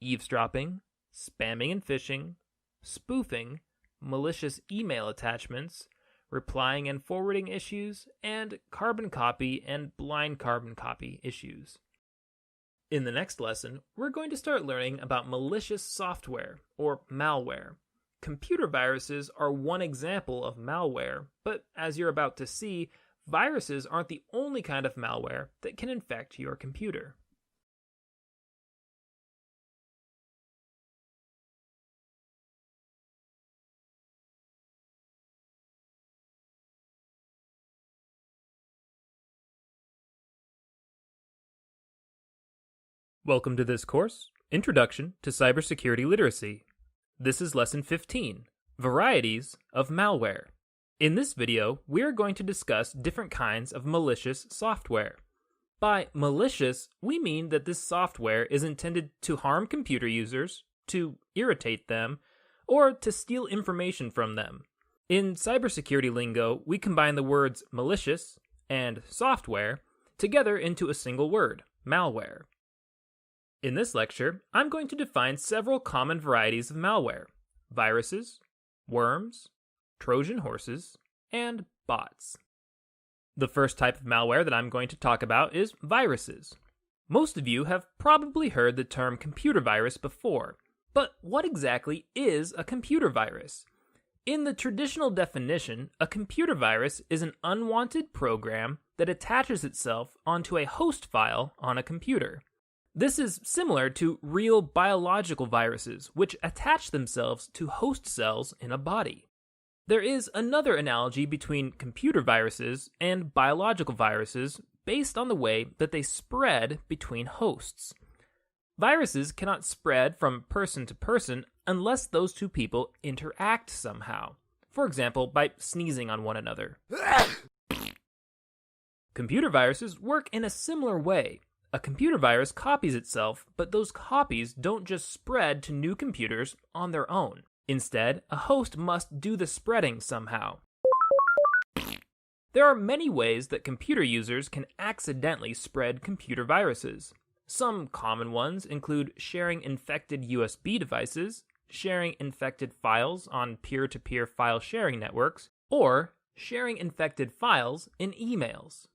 eavesdropping, spamming and phishing, spoofing, malicious email attachments, replying and forwarding issues, and carbon copy and blind carbon copy issues. In the next lesson, we're going to start learning about malicious software, or malware. Computer viruses are one example of malware, but as you're about to see, viruses aren't the only kind of malware that can infect your computer. Welcome to this course, Introduction to Cybersecurity Literacy. This is Lesson 15, Varieties of Malware. In this video, we are going to discuss different kinds of malicious software. By malicious, we mean that this software is intended to harm computer users, to irritate them, or to steal information from them. In cybersecurity lingo, we combine the words malicious and software together into a single word, malware. In this lecture, I'm going to define several common varieties of malware: viruses, worms, Trojan horses, and bots. The first type of malware that I'm going to talk about is viruses. Most of you have probably heard the term computer virus before, but what exactly is a computer virus? In the traditional definition, a computer virus is an unwanted program that attaches itself onto a host file on a computer. This is similar to real biological viruses, which attach themselves to host cells in a body. There is another analogy between computer viruses and biological viruses based on the way that they spread between hosts. Viruses cannot spread from person to person unless those two people interact somehow, for example, by sneezing on one another. Computer viruses work in a similar way. A computer virus copies itself, but those copies don't just spread to new computers on their own. Instead, a host must do the spreading somehow. There are many ways that computer users can accidentally spread computer viruses. Some common ones include sharing infected USB devices, sharing infected files on peer-to-peer file sharing networks, or sharing infected files in emails.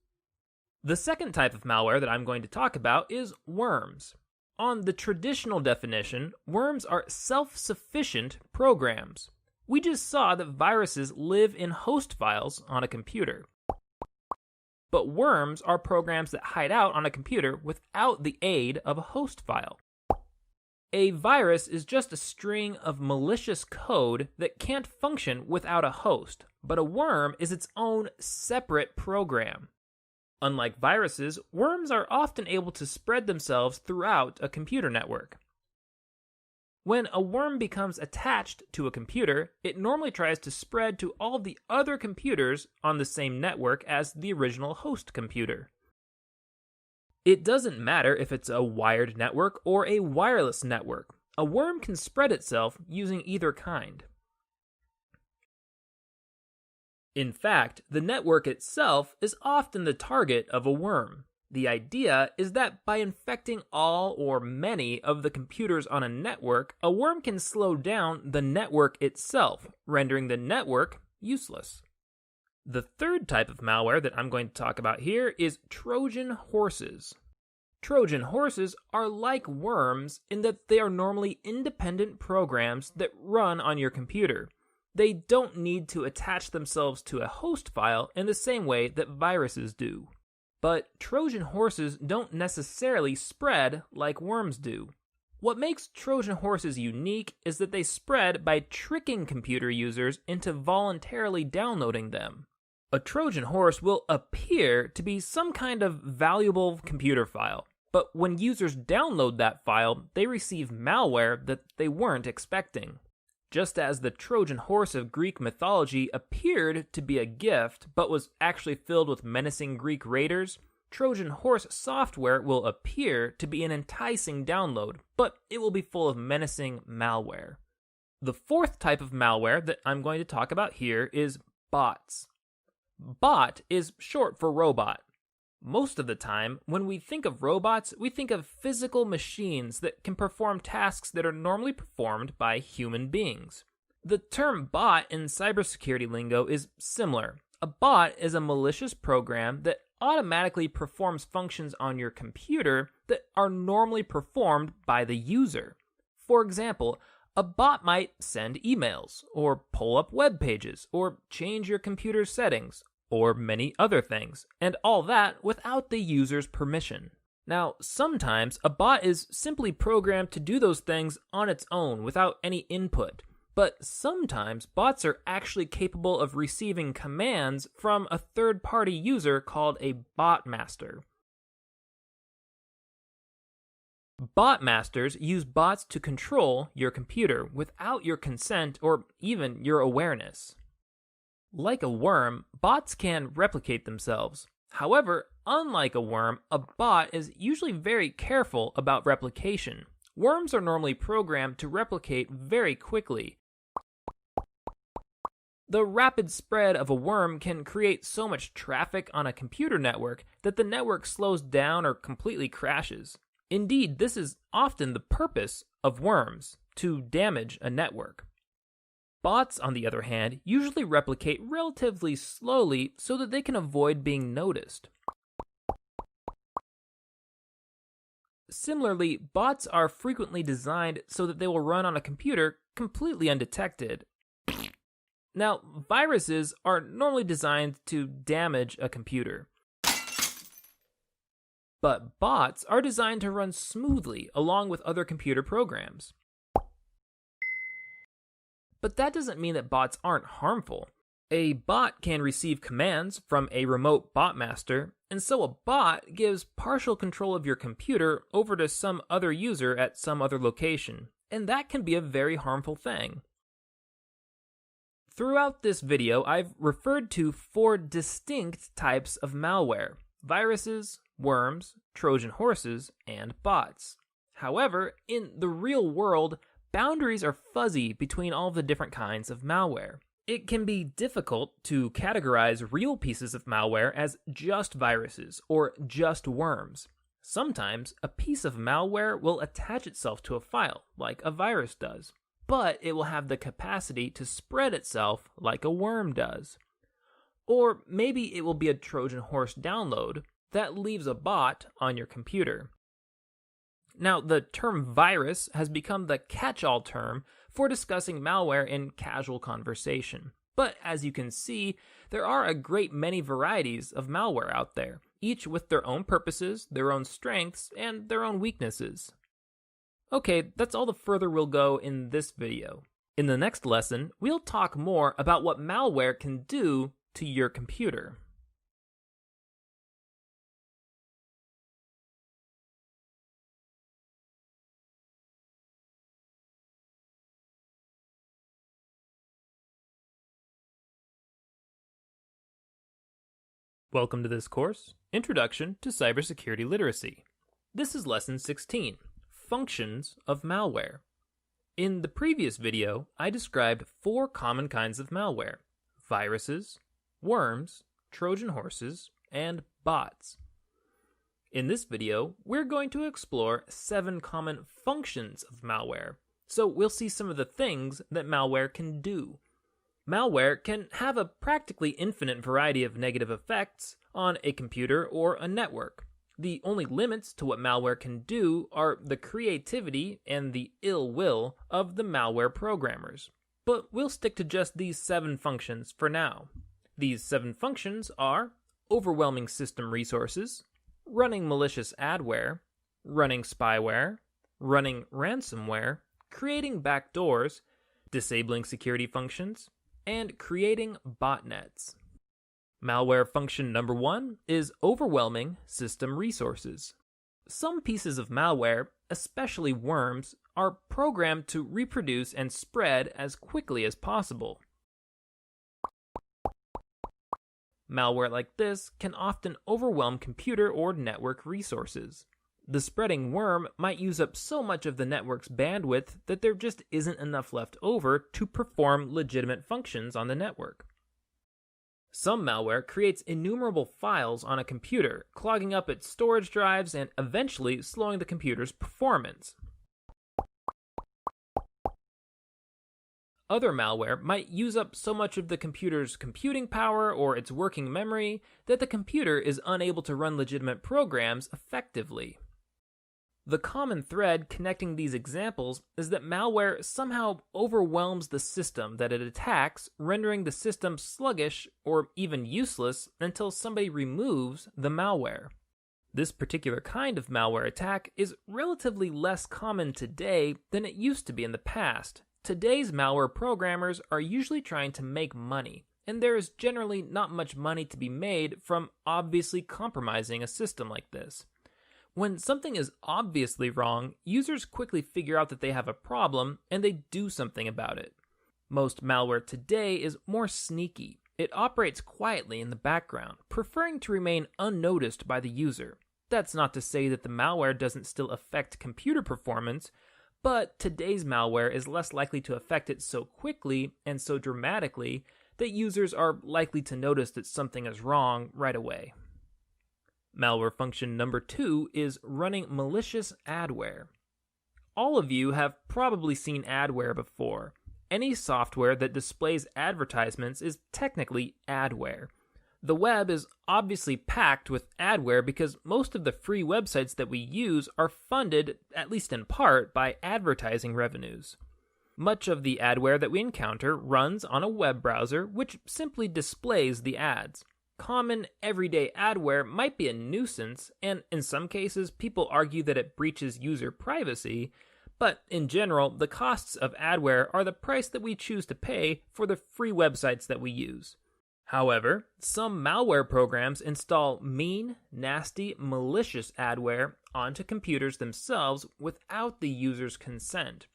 The second type of malware that I'm going to talk about is worms. On the traditional definition, worms are self-sufficient programs. We just saw that viruses live in host files on a computer. But worms are programs that hide out on a computer without the aid of a host file. A virus is just a string of malicious code that can't function without a host, but a worm is its own separate program. Unlike viruses, worms are often able to spread themselves throughout a computer network. When a worm becomes attached to a computer, it normally tries to spread to all the other computers on the same network as the original host computer. It doesn't matter if it's a wired network or a wireless network. A worm can spread itself using either kind. In fact, the network itself is often the target of a worm. The idea is that by infecting all or many of the computers on a network, a worm can slow down the network itself, rendering the network useless. The third type of malware that I'm going to talk about here is Trojan horses. Trojan horses are like worms in that they are normally independent programs that run on your computer. They don't need to attach themselves to a host file in the same way that viruses do. But Trojan horses don't necessarily spread like worms do. What makes Trojan horses unique is that they spread by tricking computer users into voluntarily downloading them. A Trojan horse will appear to be some kind of valuable computer file, but when users download that file, they receive malware that they weren't expecting. Just as the Trojan horse of Greek mythology appeared to be a gift, but was actually filled with menacing Greek raiders, Trojan horse software will appear to be an enticing download, but it will be full of menacing malware. The fourth type of malware that I'm going to talk about here is bots. Bot is short for robot. Most of the time, when we think of robots, we think of physical machines that can perform tasks that are normally performed by human beings. The term bot in cybersecurity lingo is similar. A bot is a malicious program that automatically performs functions on your computer that are normally performed by the user. For example, a bot might send emails, or pull up web pages, or change your computer's settings, or many other things, and all that without the user's permission. Now, sometimes a bot is simply programmed to do those things on its own without any input, but sometimes bots are actually capable of receiving commands from a third-party user called a bot master. Bot masters use bots to control your computer without your consent or even your awareness. Like a worm, bots can replicate themselves. However, unlike a worm, a bot is usually very careful about replication. Worms are normally programmed to replicate very quickly. The rapid spread of a worm can create so much traffic on a computer network that the network slows down or completely crashes. Indeed, this is often the purpose of worms, to damage a network. Bots, on the other hand, usually replicate relatively slowly so that they can avoid being noticed. Similarly, bots are frequently designed so that they will run on a computer completely undetected. Now, viruses are normally designed to damage a computer. But bots are designed to run smoothly along with other computer programs. But that doesn't mean that bots aren't harmful. A bot can receive commands from a remote bot master, and so a bot gives partial control of your computer over to some other user at some other location, and that can be a very harmful thing. Throughout this video, I've referred to 4 distinct types of malware: viruses, worms, Trojan horses, and bots. However, in the real world, boundaries are fuzzy between all the different kinds of malware. It can be difficult to categorize real pieces of malware as just viruses or just worms. Sometimes a piece of malware will attach itself to a file, like a virus does, but it will have the capacity to spread itself like a worm does. Or maybe it will be a Trojan horse download that leaves a bot on your computer. Now, the term virus has become the catch-all term for discussing malware in casual conversation. But as you can see, there are a great many varieties of malware out there, each with their own purposes, their own strengths, and their own weaknesses. Okay, that's all the further we'll go in this video. In the next lesson, we'll talk more about what malware can do to your computer. Welcome to this course, Introduction to Cybersecurity Literacy. This is Lesson 16, Functions of Malware. In the previous video, I described 4 common kinds of malware: viruses, worms, Trojan horses, and bots. In this video, we're going to explore 7 common functions of malware, so we'll see some of the things that malware can do. Malware can have a practically infinite variety of negative effects on a computer or a network. The only limits to what malware can do are the creativity and the ill will of the malware programmers. But we'll stick to just these 7 functions for now. These 7 functions are overwhelming system resources, running malicious adware, running spyware, running ransomware, creating backdoors, disabling security functions, and creating botnets. Malware function number 1 is overwhelming system resources. Some pieces of malware, especially worms, are programmed to reproduce and spread as quickly as possible. Malware like this can often overwhelm computer or network resources. The spreading worm might use up so much of the network's bandwidth that there just isn't enough left over to perform legitimate functions on the network. Some malware creates innumerable files on a computer, clogging up its storage drives and eventually slowing the computer's performance. Other malware might use up so much of the computer's computing power or its working memory that the computer is unable to run legitimate programs effectively. The common thread connecting these examples is that malware somehow overwhelms the system that it attacks, rendering the system sluggish or even useless until somebody removes the malware. This particular kind of malware attack is relatively less common today than it used to be in the past. Today's malware programmers are usually trying to make money, and there is generally not much money to be made from obviously compromising a system like this. When something is obviously wrong, users quickly figure out that they have a problem and they do something about it. Most malware today is more sneaky. It operates quietly in the background, preferring to remain unnoticed by the user. That's not to say that the malware doesn't still affect computer performance, but today's malware is less likely to affect it so quickly and so dramatically that users are likely to notice that something is wrong right away. Malware function number 2 is running malicious adware. All of you have probably seen adware before. Any software that displays advertisements is technically adware. The web is obviously packed with adware because most of the free websites that we use are funded, at least in part, by advertising revenues. Much of the adware that we encounter runs on a web browser, which simply displays the ads. Common, everyday adware might be a nuisance, and in some cases, people argue that it breaches user privacy, but in general, the costs of adware are the price that we choose to pay for the free websites that we use. However, some malware programs install mean, nasty, malicious adware onto computers themselves without the user's consent.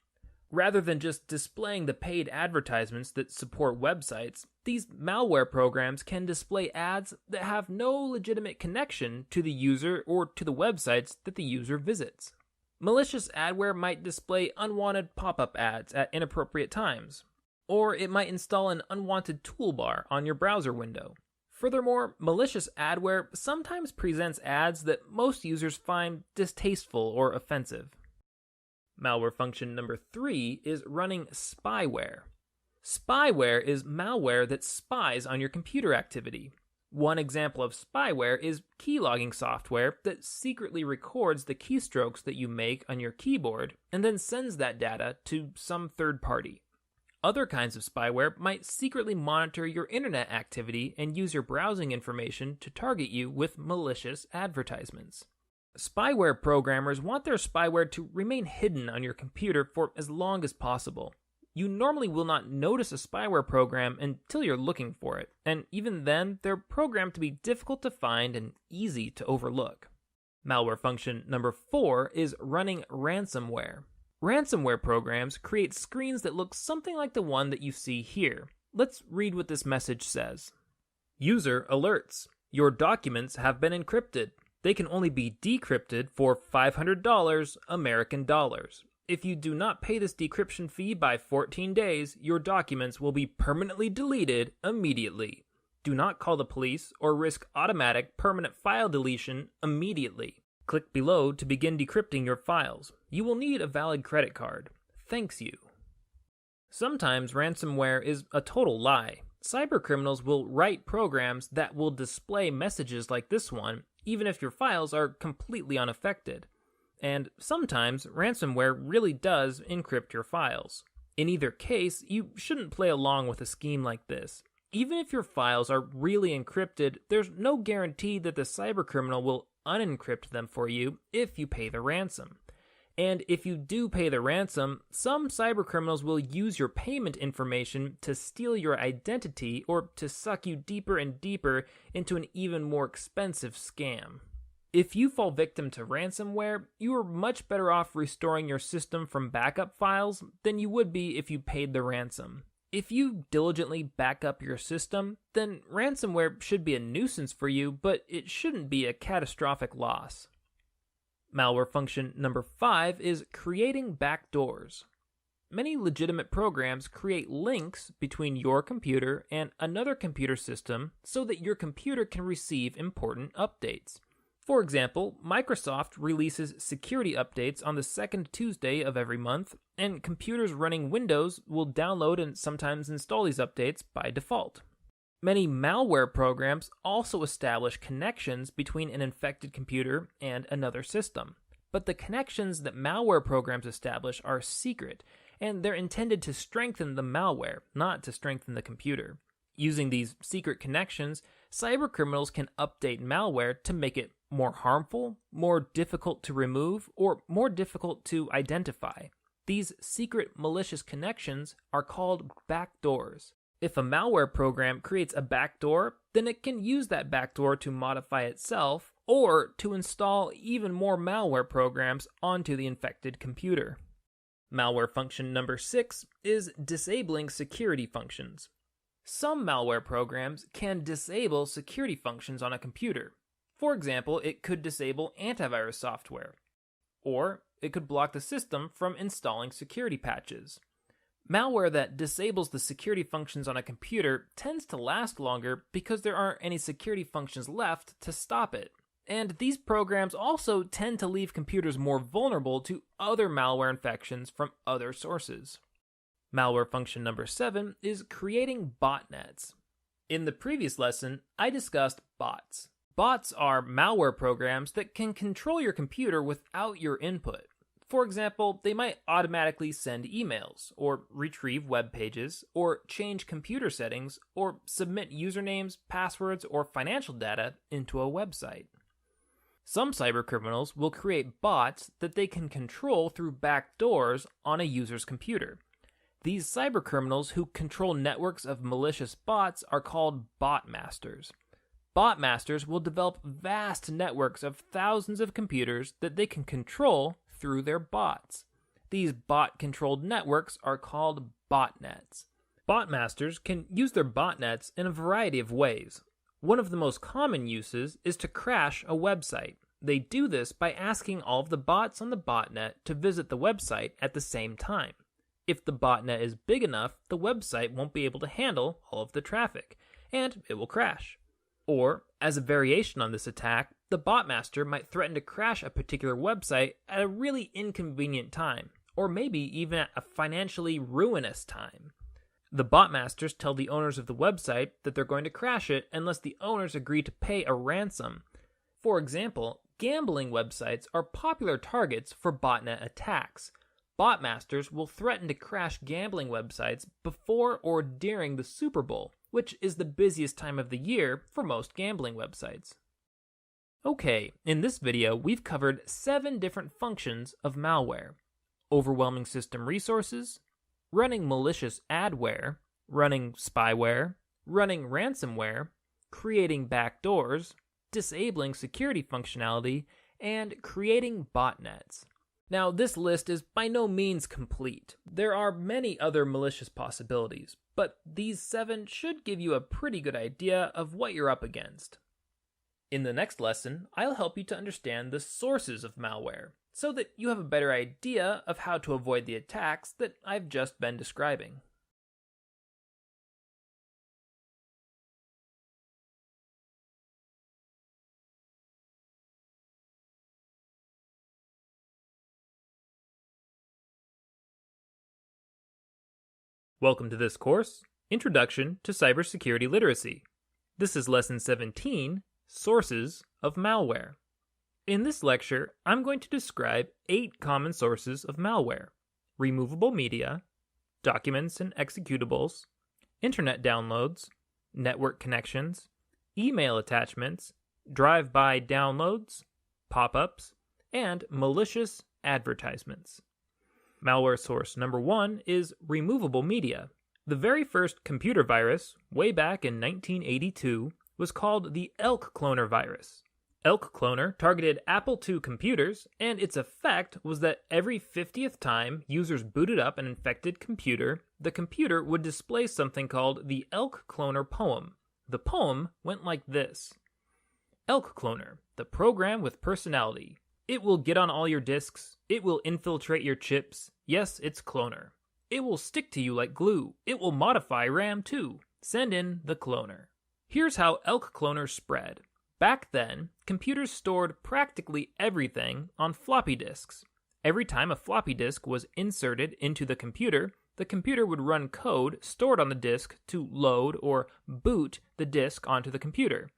Rather than just displaying the paid advertisements that support websites, these malware programs can display ads that have no legitimate connection to the user or to the websites that the user visits. Malicious adware might display unwanted pop-up ads at inappropriate times, or it might install an unwanted toolbar on your browser window. Furthermore, malicious adware sometimes presents ads that most users find distasteful or offensive. Malware function number 3 is running spyware. Spyware is malware that spies on your computer activity. One example of spyware is keylogging software that secretly records the keystrokes that you make on your keyboard and then sends that data to some third party. Other kinds of spyware might secretly monitor your internet activity and use your browsing information to target you with malicious advertisements. Spyware programmers want their spyware to remain hidden on your computer for as long as possible. You normally will not notice a spyware program until you're looking for it, and even then, they're programmed to be difficult to find and easy to overlook. Malware function number 4 is running ransomware. Ransomware programs create screens that look something like the one that you see here. Let's read what this message says. User alerts. Your documents have been encrypted. They can only be decrypted for $500 American dollars. If you do not pay this decryption fee by 14 days, your documents will be permanently deleted immediately. Do not call the police or risk automatic permanent file deletion immediately. Click below to begin decrypting your files. You will need a valid credit card. Thanks you. Sometimes ransomware is a total lie. Cybercriminals will write programs that will display messages like this one, even if your files are completely unaffected. And sometimes ransomware really does encrypt your files. In either case, you shouldn't play along with a scheme like this. Even if your files are really encrypted, there's no guarantee that the cybercriminal will unencrypt them for you if you pay the ransom. And if you do pay the ransom, some cybercriminals will use your payment information to steal your identity or to suck you deeper and deeper into an even more expensive scam. If you fall victim to ransomware, you are much better off restoring your system from backup files than you would be if you paid the ransom. If you diligently back up your system, then ransomware should be a nuisance for you, but it shouldn't be a catastrophic loss. Malware function number 5 is creating backdoors. Many legitimate programs create links between your computer and another computer system so that your computer can receive important updates. For example, Microsoft releases security updates on the second Tuesday of every month, and computers running Windows will download and sometimes install these updates by default. Many malware programs also establish connections between an infected computer and another system. But the connections that malware programs establish are secret, and they're intended to strengthen the malware, not to strengthen the computer. Using these secret connections, cybercriminals can update malware to make it more harmful, more difficult to remove, or more difficult to identify. These secret malicious connections are called backdoors. If a malware program creates a backdoor, then it can use that backdoor to modify itself or to install even more malware programs onto the infected computer. Malware function number 6 is disabling security functions. Some malware programs can disable security functions on a computer. For example, it could disable antivirus software, or it could block the system from installing security patches. Malware that disables the security functions on a computer tends to last longer because there aren't any security functions left to stop it. And these programs also tend to leave computers more vulnerable to other malware infections from other sources. Malware function number 7 is creating botnets. In the previous lesson, I discussed bots. Bots are malware programs that can control your computer without your input. For example, they might automatically send emails, or retrieve web pages, or change computer settings, or submit usernames, passwords, or financial data into a website. Some cybercriminals will create bots that they can control through backdoors on a user's computer. These cybercriminals who control networks of malicious bots are called bot masters. Bot masters will develop vast networks of thousands of computers that they can control through their bots. These bot-controlled networks are called botnets. Bot masters can use their botnets in a variety of ways. One of the most common uses is to crash a website. They do this by asking all of the bots on the botnet to visit the website at the same time. If the botnet is big enough, the website won't be able to handle all of the traffic, and it will crash. Or, as a variation on this attack, the botmaster might threaten to crash a particular website at a really inconvenient time, or maybe even at a financially ruinous time. The botmasters tell the owners of the website that they're going to crash it unless the owners agree to pay a ransom. For example, gambling websites are popular targets for botnet attacks. Botmasters will threaten to crash gambling websites before or during the Super Bowl, which is the busiest time of the year for most gambling websites. Okay, in this video we've covered 7 different functions of malware: overwhelming system resources, running malicious adware, running spyware, running ransomware, creating backdoors, disabling security functionality, and creating botnets. Now, this list is by no means complete. There are many other malicious possibilities, but these 7 should give you a pretty good idea of what you're up against. In the next lesson, I'll help you to understand the sources of malware, so that you have a better idea of how to avoid the attacks that I've just been describing. Welcome to this course, Introduction to Cybersecurity Literacy. This is Lesson 17, Sources of Malware. In this lecture, I'm going to describe 8 common sources of malware: removable media, documents and executables, internet downloads, network connections, email attachments, drive-by downloads, pop-ups, and malicious advertisements. Malware source number 1 is removable media. The very first computer virus, way back in 1982, was called the Elk Cloner virus. Elk Cloner targeted Apple II computers, and its effect was that every 50th time users booted up an infected computer, the computer would display something called the Elk Cloner poem. The poem went like this: Elk Cloner, the program with personality. It will get on all your disks. It will infiltrate your chips. Yes, it's Cloner. It will stick to you like glue. It will modify RAM too. Send in the Cloner. Here's how Elk Cloner spread. Back then, computers stored practically everything on floppy disks. Every time a floppy disk was inserted into the computer would run code stored on the disk to load or boot the disk onto the computer.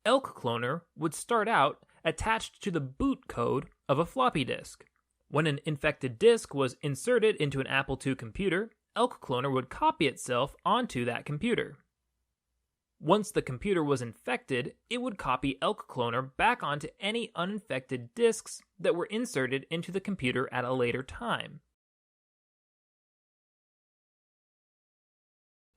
Elk Cloner would start out attached to the boot code of a floppy disk. When an infected disk was inserted into an Apple II computer, Elk Cloner would copy itself onto that computer. Once the computer was infected, it would copy Elk Cloner back onto any uninfected disks that were inserted into the computer at a later time.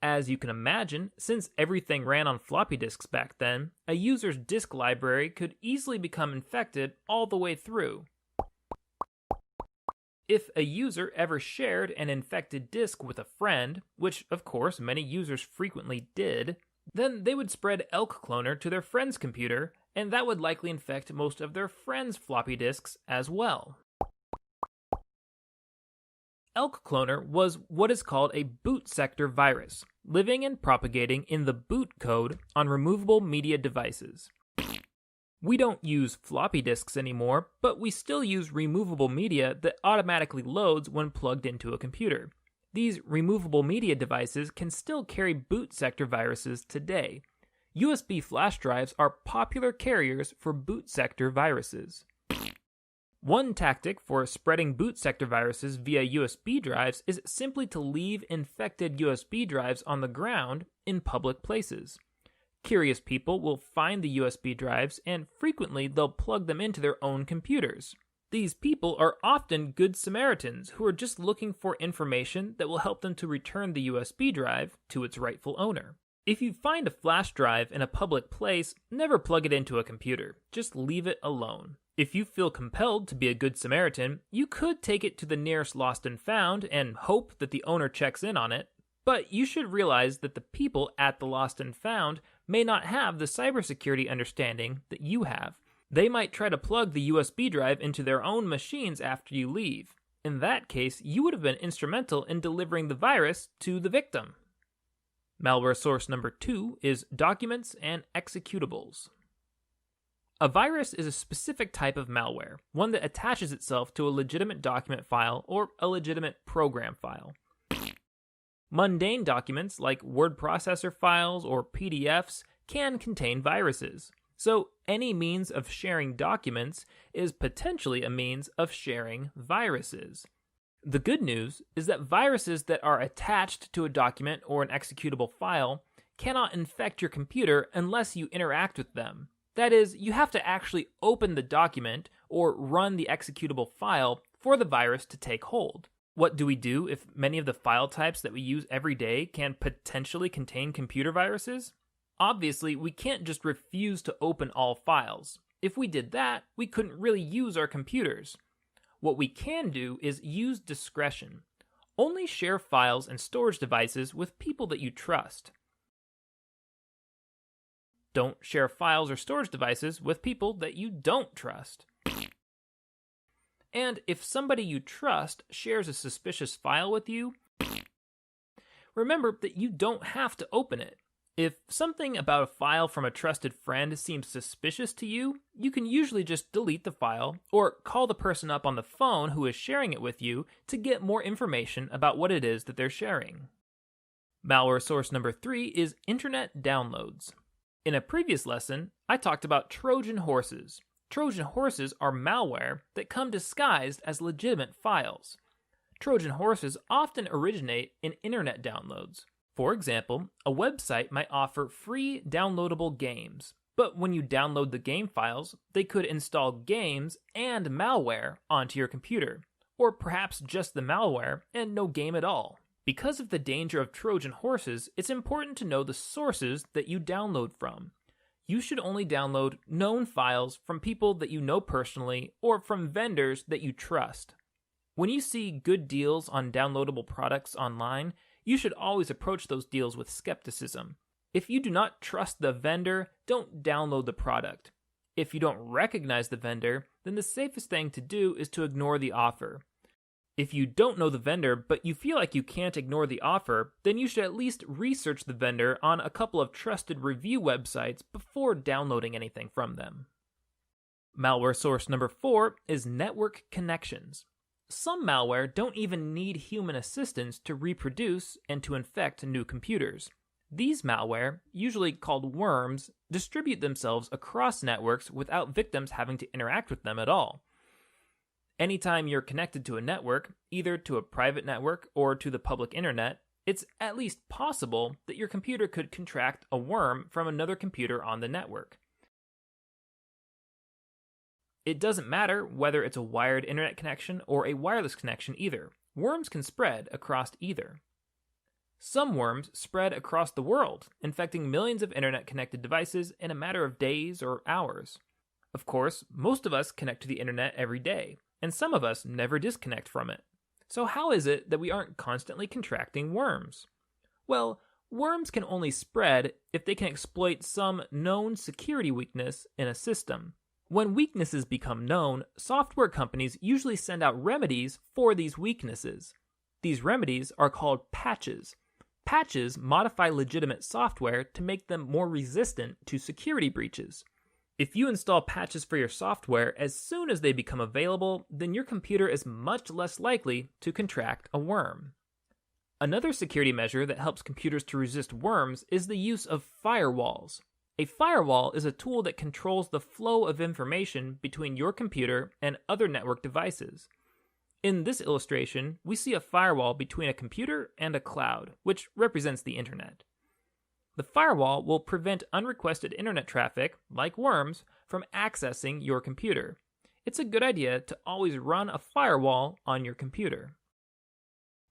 As you can imagine, since everything ran on floppy disks back then, a user's disk library could easily become infected all the way through. If a user ever shared an infected disk with a friend, which of course many users frequently did, then they would spread Elk Cloner to their friend's computer, and that would likely infect most of their friends' floppy disks as well. Elk Cloner was what is called a boot sector virus, living and propagating in the boot code on removable media devices. We don't use floppy disks anymore, but we still use removable media that automatically loads when plugged into a computer. These removable media devices can still carry boot sector viruses today. USB flash drives are popular carriers for boot sector viruses. One tactic for spreading boot sector viruses via USB drives is simply to leave infected USB drives on the ground in public places. Curious people will find the USB drives, and frequently they'll plug them into their own computers. These people are often good Samaritans who are just looking for information that will help them to return the USB drive to its rightful owner. If you find a flash drive in a public place, never plug it into a computer. Just leave it alone. If you feel compelled to be a good Samaritan, you could take it to the nearest lost and found and hope that the owner checks in on it. But you should realize that the people at the lost and found may not have the cybersecurity understanding that you have. They might try to plug the USB drive into their own machines after you leave. In that case, you would have been instrumental in delivering the virus to the victim. Malware source number 2 is documents and executables. A virus is a specific type of malware, one that attaches itself to a legitimate document file or a legitimate program file. Mundane documents like word processor files or PDFs can contain viruses. So any means of sharing documents is potentially a means of sharing viruses. The good news is that viruses that are attached to a document or an executable file cannot infect your computer unless you interact with them. That is, you have to actually open the document or run the executable file for the virus to take hold. What do we do if many of the file types that we use every day can potentially contain computer viruses? Obviously, we can't just refuse to open all files. If we did that, we couldn't really use our computers. What we can do is use discretion. Only share files and storage devices with people that you trust. Don't share files or storage devices with people that you don't trust. And if somebody you trust shares a suspicious file with you, remember that you don't have to open it. If something about a file from a trusted friend seems suspicious to you, you can usually just delete the file or call the person up on the phone who is sharing it with you to get more information about what it is that they're sharing. Malware source number 3 is internet downloads. In a previous lesson, I talked about Trojan horses. Trojan horses are malware that come disguised as legitimate files. Trojan horses often originate in internet downloads. For example, a website might offer free downloadable games, but when you download the game files, they could install games and malware onto your computer, or perhaps just the malware and no game at all. Because of the danger of Trojan horses, it's important to know the sources that you download from. You should only download known files from people that you know personally or from vendors that you trust. When you see good deals on downloadable products online, you should always approach those deals with skepticism. If you do not trust the vendor, don't download the product. If you don't recognize the vendor, then the safest thing to do is to ignore the offer. If you don't know the vendor, but you feel like you can't ignore the offer, then you should at least research the vendor on a couple of trusted review websites before downloading anything from them. Malware source number 4 is network connections. Some malware don't even need human assistance to reproduce and to infect new computers. These malware, usually called worms, distribute themselves across networks without victims having to interact with them at all. Anytime you're connected to a network, either to a private network or to the public internet, it's at least possible that your computer could contract a worm from another computer on the network. It doesn't matter whether it's a wired internet connection or a wireless connection either. Worms can spread across either. Some worms spread across the world, infecting millions of internet-connected devices in a matter of days or hours. Of course, most of us connect to the internet every day, and some of us never disconnect from it. So how is it that we aren't constantly contracting worms? Well, worms can only spread if they can exploit some known security weakness in a system. When weaknesses become known, software companies usually send out remedies for these weaknesses. These remedies are called patches. Patches modify legitimate software to make them more resistant to security breaches. If you install patches for your software as soon as they become available, then your computer is much less likely to contract a worm. Another security measure that helps computers to resist worms is the use of firewalls. A firewall is a tool that controls the flow of information between your computer and other network devices. In this illustration, we see a firewall between a computer and a cloud, which represents the internet. The firewall will prevent unrequested internet traffic, like worms, from accessing your computer. It's a good idea to always run a firewall on your computer.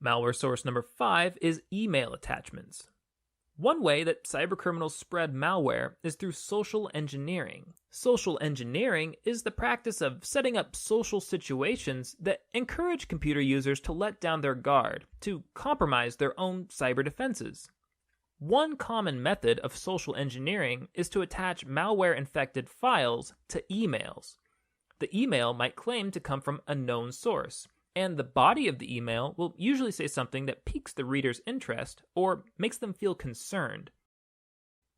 Malware source number 5 is email attachments. One way that cybercriminals spread malware is through social engineering. Social engineering is the practice of setting up social situations that encourage computer users to let down their guard, to compromise their own cyber defenses. One common method of social engineering is to attach malware-infected files to emails. The email might claim to come from a known source, and the body of the email will usually say something that piques the reader's interest or makes them feel concerned.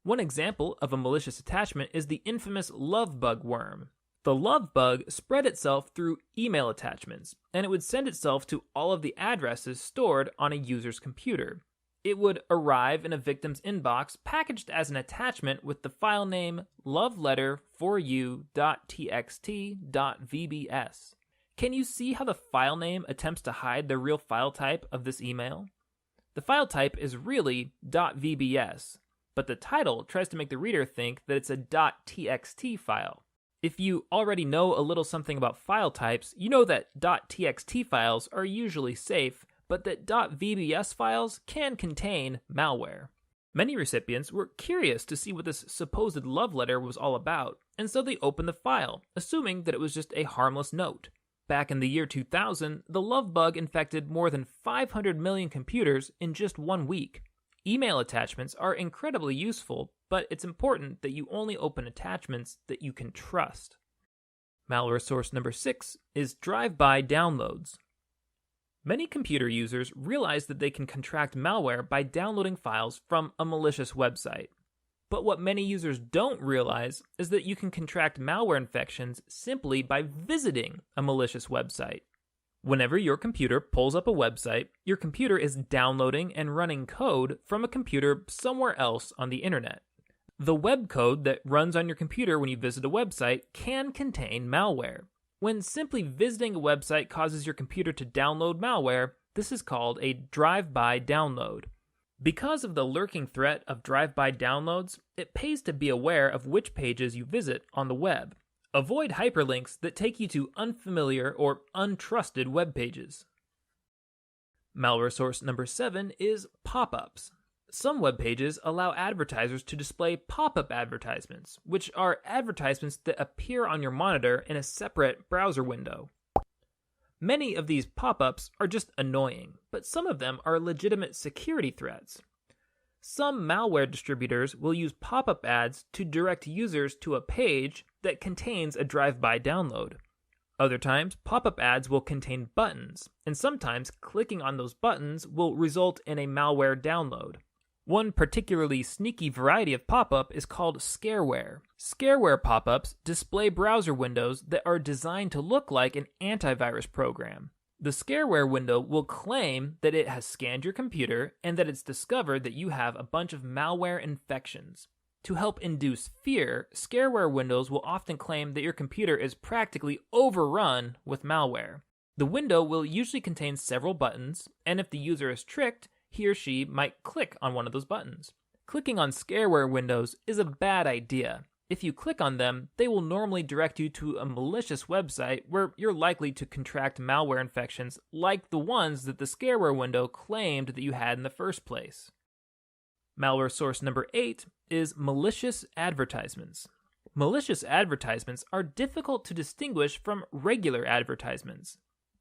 One example of a malicious attachment is the infamous love bug worm. The love bug spread itself through email attachments, and it would send itself to all of the addresses stored on a user's computer. It would arrive in a victim's inbox packaged as an attachment with the file name loveletterforyou.txt.vbs. Can you see how the file name attempts to hide the real file type of this email? The file type is really .vbs, but the title tries to make the reader think that it's a .txt file. If you already know a little something about file types, you know that .txt files are usually safe, but that .vbs files can contain malware. Many recipients were curious to see what this supposed love letter was all about, and so they opened the file, assuming that it was just a harmless note. Back in the year 2000, the love bug infected more than 500 million computers in just 1 week. Email attachments are incredibly useful, but it's important that you only open attachments that you can trust. Malware source number 6 is drive-by downloads. Many computer users realize that they can contract malware by downloading files from a malicious website. But what many users don't realize is that you can contract malware infections simply by visiting a malicious website. Whenever your computer pulls up a website, your computer is downloading and running code from a computer somewhere else on the internet. The web code that runs on your computer when you visit a website can contain malware. When simply visiting a website causes your computer to download malware, this is called a drive-by download. Because of the lurking threat of drive-by downloads, it pays to be aware of which pages you visit on the web. Avoid hyperlinks that take you to unfamiliar or untrusted web pages. Malware source number 7 is pop-ups. Some web pages allow advertisers to display pop-up advertisements, which are advertisements that appear on your monitor in a separate browser window. Many of these pop-ups are just annoying, but some of them are legitimate security threats. Some malware distributors will use pop-up ads to direct users to a page that contains a drive-by download. Other times, pop-up ads will contain buttons, and sometimes clicking on those buttons will result in a malware download. One particularly sneaky variety of pop-up is called scareware. Scareware pop-ups display browser windows that are designed to look like an antivirus program. The scareware window will claim that it has scanned your computer and that it's discovered that you have a bunch of malware infections. To help induce fear, scareware windows will often claim that your computer is practically overrun with malware. The window will usually contain several buttons, and if the user is tricked, he or she might click on one of those buttons. Clicking on scareware windows is a bad idea. If you click on them, they will normally direct you to a malicious website where you're likely to contract malware infections like the ones that the scareware window claimed that you had in the first place. Malware source number 8 is malicious advertisements. Malicious advertisements are difficult to distinguish from regular advertisements.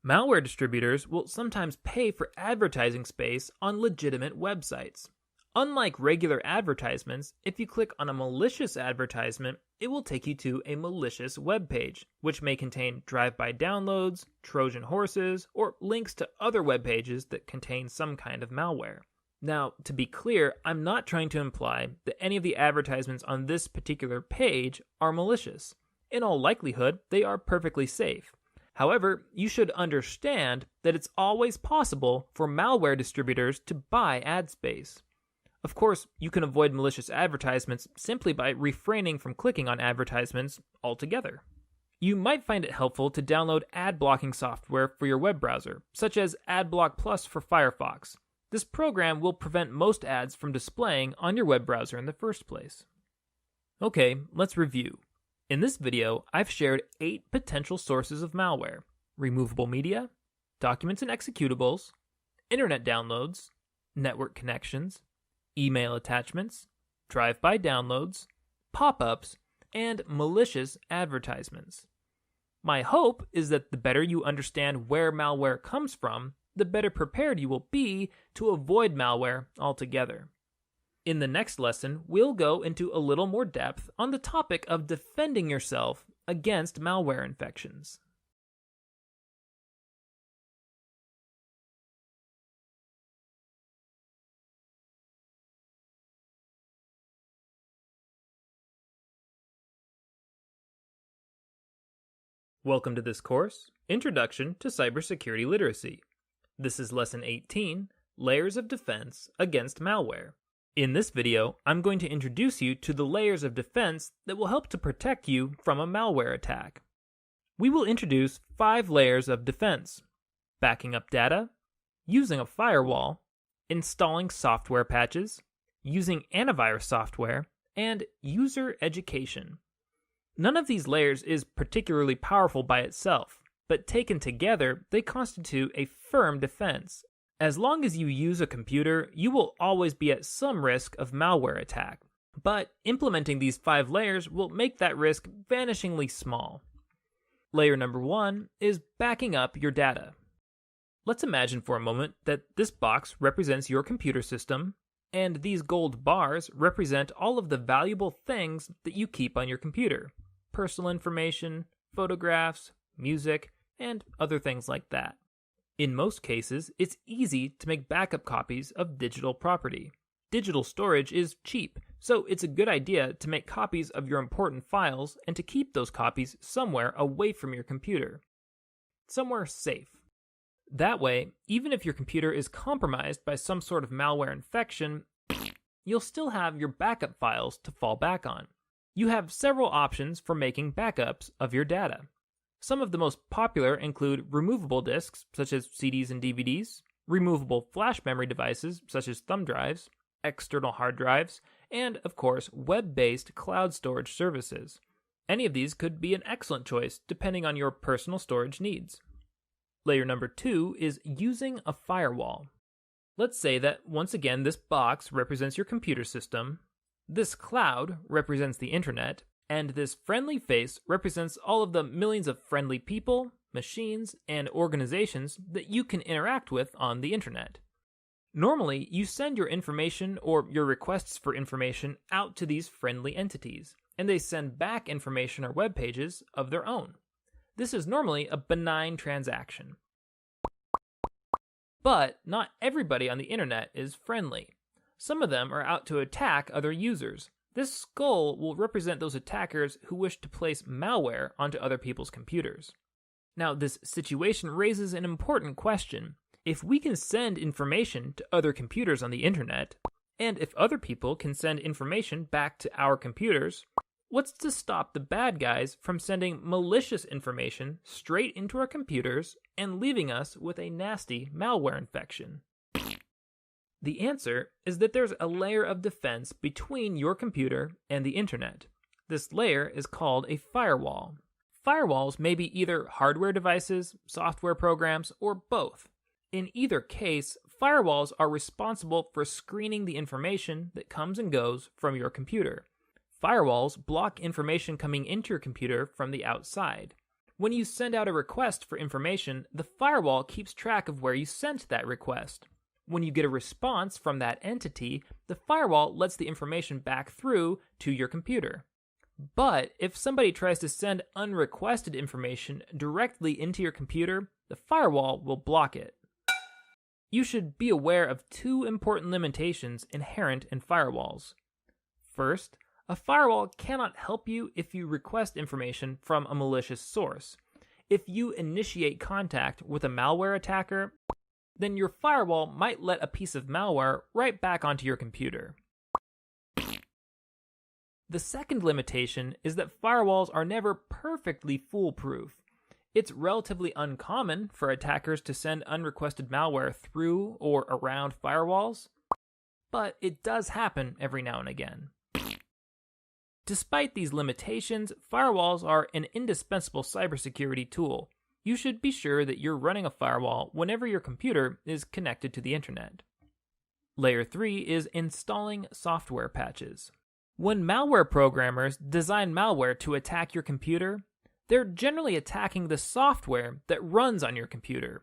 Malware distributors will sometimes pay for advertising space on legitimate websites. Unlike regular advertisements, if you click on a malicious advertisement, it will take you to a malicious web page, which may contain drive-by downloads, Trojan horses, or links to other web pages that contain some kind of malware. Now, to be clear, I'm not trying to imply that any of the advertisements on this particular page are malicious. In all likelihood, they are perfectly safe. However, you should understand that it's always possible for malware distributors to buy ad space. Of course, you can avoid malicious advertisements simply by refraining from clicking on advertisements altogether. You might find it helpful to download ad blocking software for your web browser, such as AdBlock Plus for Firefox. This program will prevent most ads from displaying on your web browser in the first place. Okay, let's review. In this video, I've shared 8 potential sources of malware: removable media, documents and executables, internet downloads, network connections, email attachments, drive-by downloads, pop-ups, and malicious advertisements. My hope is that the better you understand where malware comes from, the better prepared you will be to avoid malware altogether. In the next lesson, we'll go into a little more depth on the topic of defending yourself against malware infections. Welcome to this course, Introduction to Cybersecurity Literacy. This is Lesson 18, Layers of Defense Against Malware. In this video, I'm going to introduce you to the layers of defense that will help to protect you from a malware attack. We will introduce 5 layers of defense: backing up data, using a firewall, installing software patches, using antivirus software, and user education. None of these layers is particularly powerful by itself, but taken together, they constitute a firm defense. As long as you use a computer, you will always be at some risk of malware attack. But implementing these 5 layers will make that risk vanishingly small. Layer number 1 is backing up your data. Let's imagine for a moment that this box represents your computer system, and these gold bars represent all of the valuable things that you keep on your computer. Personal information, photographs, music, and other things like that. In most cases, it's easy to make backup copies of digital property. Digital storage is cheap, so it's a good idea to make copies of your important files and to keep those copies somewhere away from your computer. Somewhere safe. That way, even if your computer is compromised by some sort of malware infection, you'll still have your backup files to fall back on. You have several options for making backups of your data. Some of the most popular include removable disks, such as CDs and DVDs, removable flash memory devices, such as thumb drives, external hard drives, and, of course, web-based cloud storage services. Any of these could be an excellent choice, depending on your personal storage needs. Layer number 2 is using a firewall. Let's say that, once again, this box represents your computer system, this cloud represents the internet, and this friendly face represents all of the millions of friendly people, machines, and organizations that you can interact with on the internet. Normally, you send your information or your requests for information out to these friendly entities, and they send back information or web pages of their own. This is normally a benign transaction. But not everybody on the internet is friendly. Some of them are out to attack other users. This skull will represent those attackers who wish to place malware onto other people's computers. Now, this situation raises an important question. If we can send information to other computers on the internet, and if other people can send information back to our computers, what's to stop the bad guys from sending malicious information straight into our computers and leaving us with a nasty malware infection? The answer is that there's a layer of defense between your computer and the internet. This layer is called a firewall. Firewalls may be either hardware devices, software programs, or both. In either case, firewalls are responsible for screening the information that comes and goes from your computer. Firewalls block information coming into your computer from the outside. When you send out a request for information, the firewall keeps track of where you sent that request. When you get a response from that entity, the firewall lets the information back through to your computer. But if somebody tries to send unrequested information directly into your computer, the firewall will block it. You should be aware of 2 important limitations inherent in firewalls. First, a firewall cannot help you if you request information from a malicious source. If you initiate contact with a malware attacker, then your firewall might let a piece of malware right back onto your computer. The second limitation is that firewalls are never perfectly foolproof. It's relatively uncommon for attackers to send unrequested malware through or around firewalls, but it does happen every now and again. Despite these limitations, firewalls are an indispensable cybersecurity tool. You should be sure that you're running a firewall whenever your computer is connected to the internet. Layer 3 is installing software patches. When malware programmers design malware to attack your computer, they're generally attacking the software that runs on your computer.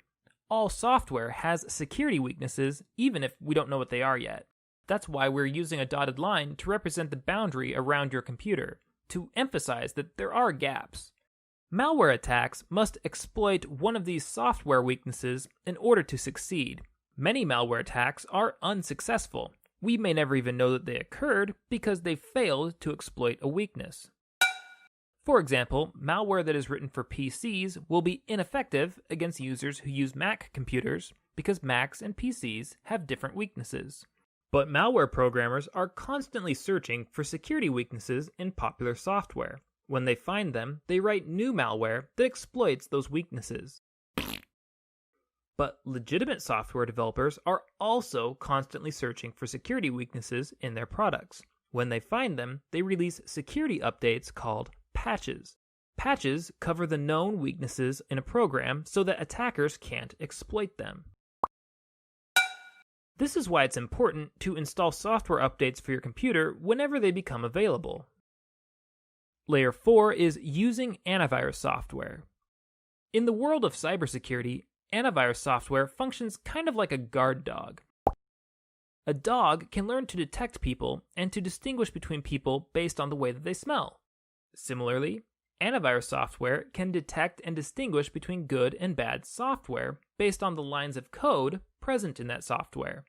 All software has security weaknesses, even if we don't know what they are yet. That's why we're using a dotted line to represent the boundary around your computer, to emphasize that there are gaps. Malware attacks must exploit one of these software weaknesses in order to succeed. Many malware attacks are unsuccessful. We may never even know that they occurred because they failed to exploit a weakness. For example, malware that is written for PCs will be ineffective against users who use Mac computers because Macs and PCs have different weaknesses. But malware programmers are constantly searching for security weaknesses in popular software. When they find them, they write new malware that exploits those weaknesses. But legitimate software developers are also constantly searching for security weaknesses in their products. When they find them, they release security updates called patches. Patches cover the known weaknesses in a program so that attackers can't exploit them. This is why it's important to install software updates for your computer whenever they become available. Layer 4 is using antivirus software. In the world of cybersecurity, antivirus software functions kind of like a guard dog. A dog can learn to detect people and to distinguish between people based on the way that they smell. Similarly, antivirus software can detect and distinguish between good and bad software based on the lines of code present in that software.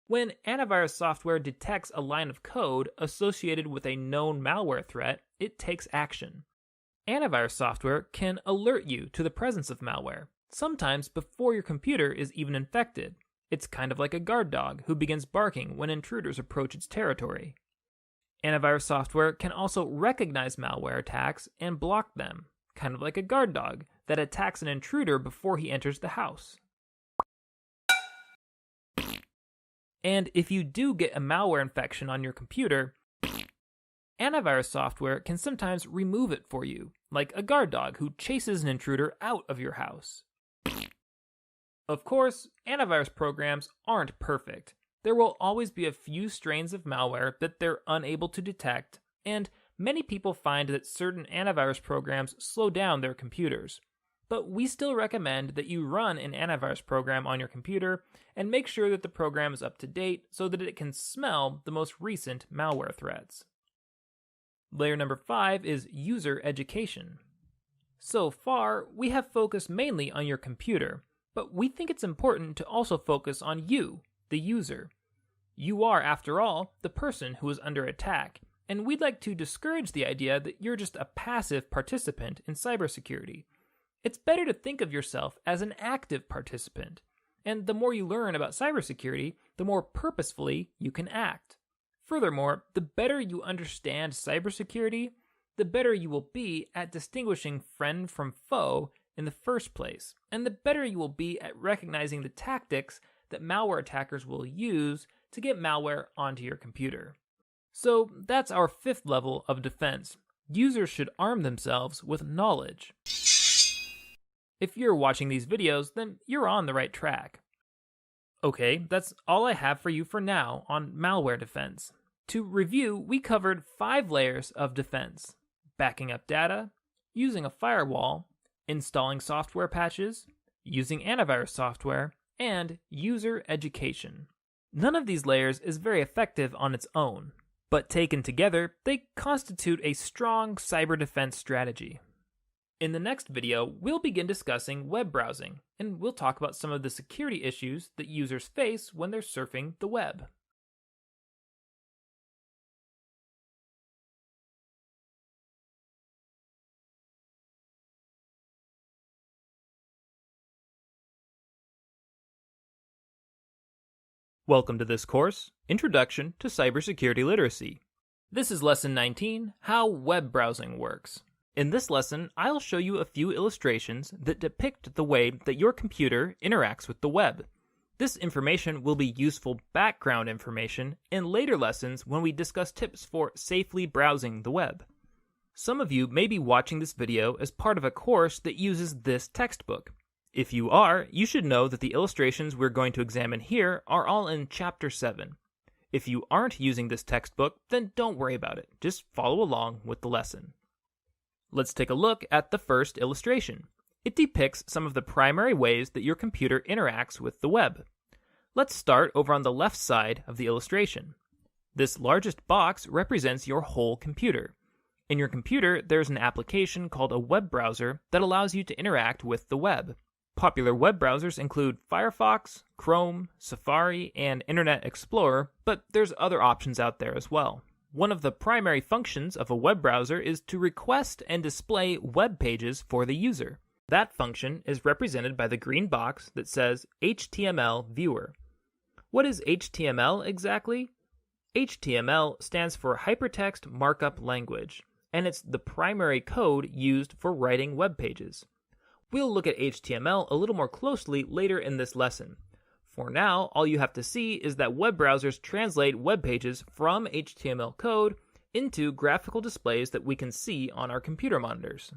When antivirus software detects a line of code associated with a known malware threat, it takes action. Antivirus software can alert you to the presence of malware, sometimes before your computer is even infected. It's kind of like a guard dog who begins barking when intruders approach its territory. Antivirus software can also recognize malware attacks and block them, kind of like a guard dog that attacks an intruder before he enters the house. And if you do get a malware infection on your computer, antivirus software can sometimes remove it for you, like a guard dog who chases an intruder out of your house. Of course, antivirus programs aren't perfect. There will always be a few strains of malware that they're unable to detect, and many people find that certain antivirus programs slow down their computers. But we still recommend that you run an antivirus program on your computer and make sure that the program is up to date so that it can smell the most recent malware threats. Layer number 5 is user education. So far, we have focused mainly on your computer, but we think it's important to also focus on you, the user. You are, after all, the person who is under attack, and we'd like to discourage the idea that you're just a passive participant in cybersecurity. It's better to think of yourself as an active participant, and the more you learn about cybersecurity, the more purposefully you can act. Furthermore, the better you understand cybersecurity, the better you will be at distinguishing friend from foe in the first place, and the better you will be at recognizing the tactics that malware attackers will use to get malware onto your computer. So that's our 5th level of defense. Users should arm themselves with knowledge. If you're watching these videos, then you're on the right track. Okay, that's all I have for you for now on malware defense. To review, we covered 5 layers of defense: backing up data, using a firewall, installing software patches, using antivirus software, and user education. None of these layers is very effective on its own, but taken together, they constitute a strong cyber defense strategy. In the next video, we'll begin discussing web browsing, and we'll talk about some of the security issues that users face when they're surfing the web. Welcome to this course, Introduction to Cybersecurity Literacy. This is Lesson 19, How Web Browsing Works. In this lesson, I'll show you a few illustrations that depict the way that your computer interacts with the web. This information will be useful background information in later lessons when we discuss tips for safely browsing the web. Some of you may be watching this video as part of a course that uses this textbook. If you are, you should know that the illustrations we're going to examine here are all in Chapter 7. If you aren't using this textbook, then don't worry about it. Just follow along with the lesson. Let's take a look at the first illustration. It depicts some of the primary ways that your computer interacts with the web. Let's start over on the left side of the illustration. This largest box represents your whole computer. In your computer, there's an application called a web browser that allows you to interact with the web. Popular web browsers include Firefox, Chrome, Safari, and Internet Explorer, but there's other options out there as well. One of the primary functions of a web browser is to request and display web pages for the user. That function is represented by the green box that says HTML Viewer. What is HTML exactly? HTML stands for Hypertext Markup Language, and it's the primary code used for writing web pages. We'll look at HTML a little more closely later in this lesson. For now, all you have to see is that web browsers translate web pages from HTML code into graphical displays that we can see on our computer monitors.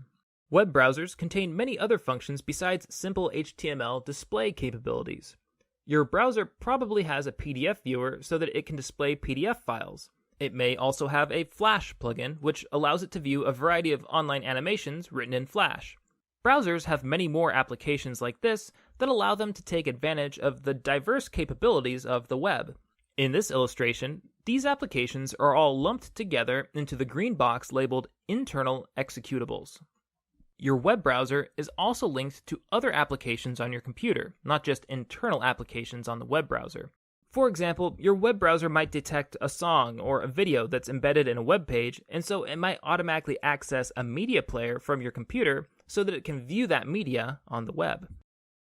Web browsers contain many other functions besides simple HTML display capabilities. Your browser probably has a PDF viewer so that it can display PDF files. It may also have a Flash plugin, which allows it to view a variety of online animations written in Flash. Browsers have many more applications like this that allow them to take advantage of the diverse capabilities of the web. In this illustration, these applications are all lumped together into the green box labeled Internal Executables. Your web browser is also linked to other applications on your computer, not just internal applications on the web browser. For example, your web browser might detect a song or a video that's embedded in a web page, and so it might automatically access a media player from your computer so that it can view that media on the web.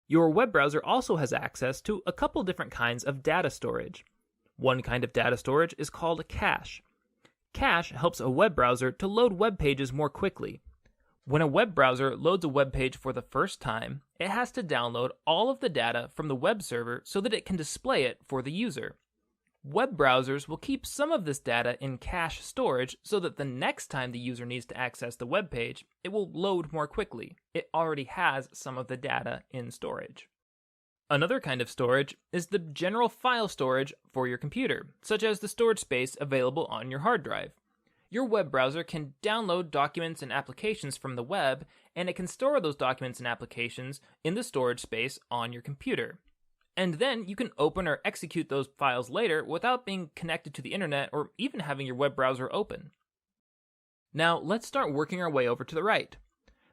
Your web browser also has access to a couple different kinds of data storage. One kind of data storage is called cache. Cache helps a web browser to load web pages more quickly. When a web browser loads a web page for the first time, it has to download all of the data from the web server so that it can display it for the user. Web browsers will keep some of this data in cache storage so that the next time the user needs to access the web page, it will load more quickly. It already has some of the data in storage. Another kind of storage is the general file storage for your computer, such as the storage space available on your hard drive. Your web browser can download documents and applications from the web, and it can store those documents and applications in the storage space on your computer. And then you can open or execute those files later without being connected to the internet or even having your web browser open. Now let's start working our way over to the right.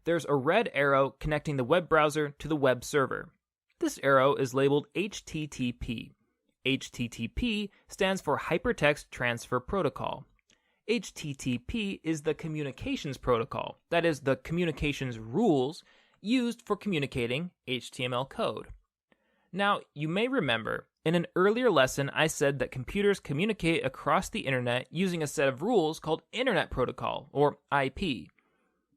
There's a red arrow connecting the web browser to the web server. This arrow is labeled HTTP. HTTP stands for Hypertext Transfer Protocol. HTTP is the communications protocol, that is, the communications rules used for communicating HTML code. Now, you may remember, in an earlier lesson I said that computers communicate across the internet using a set of rules called Internet Protocol, or IP.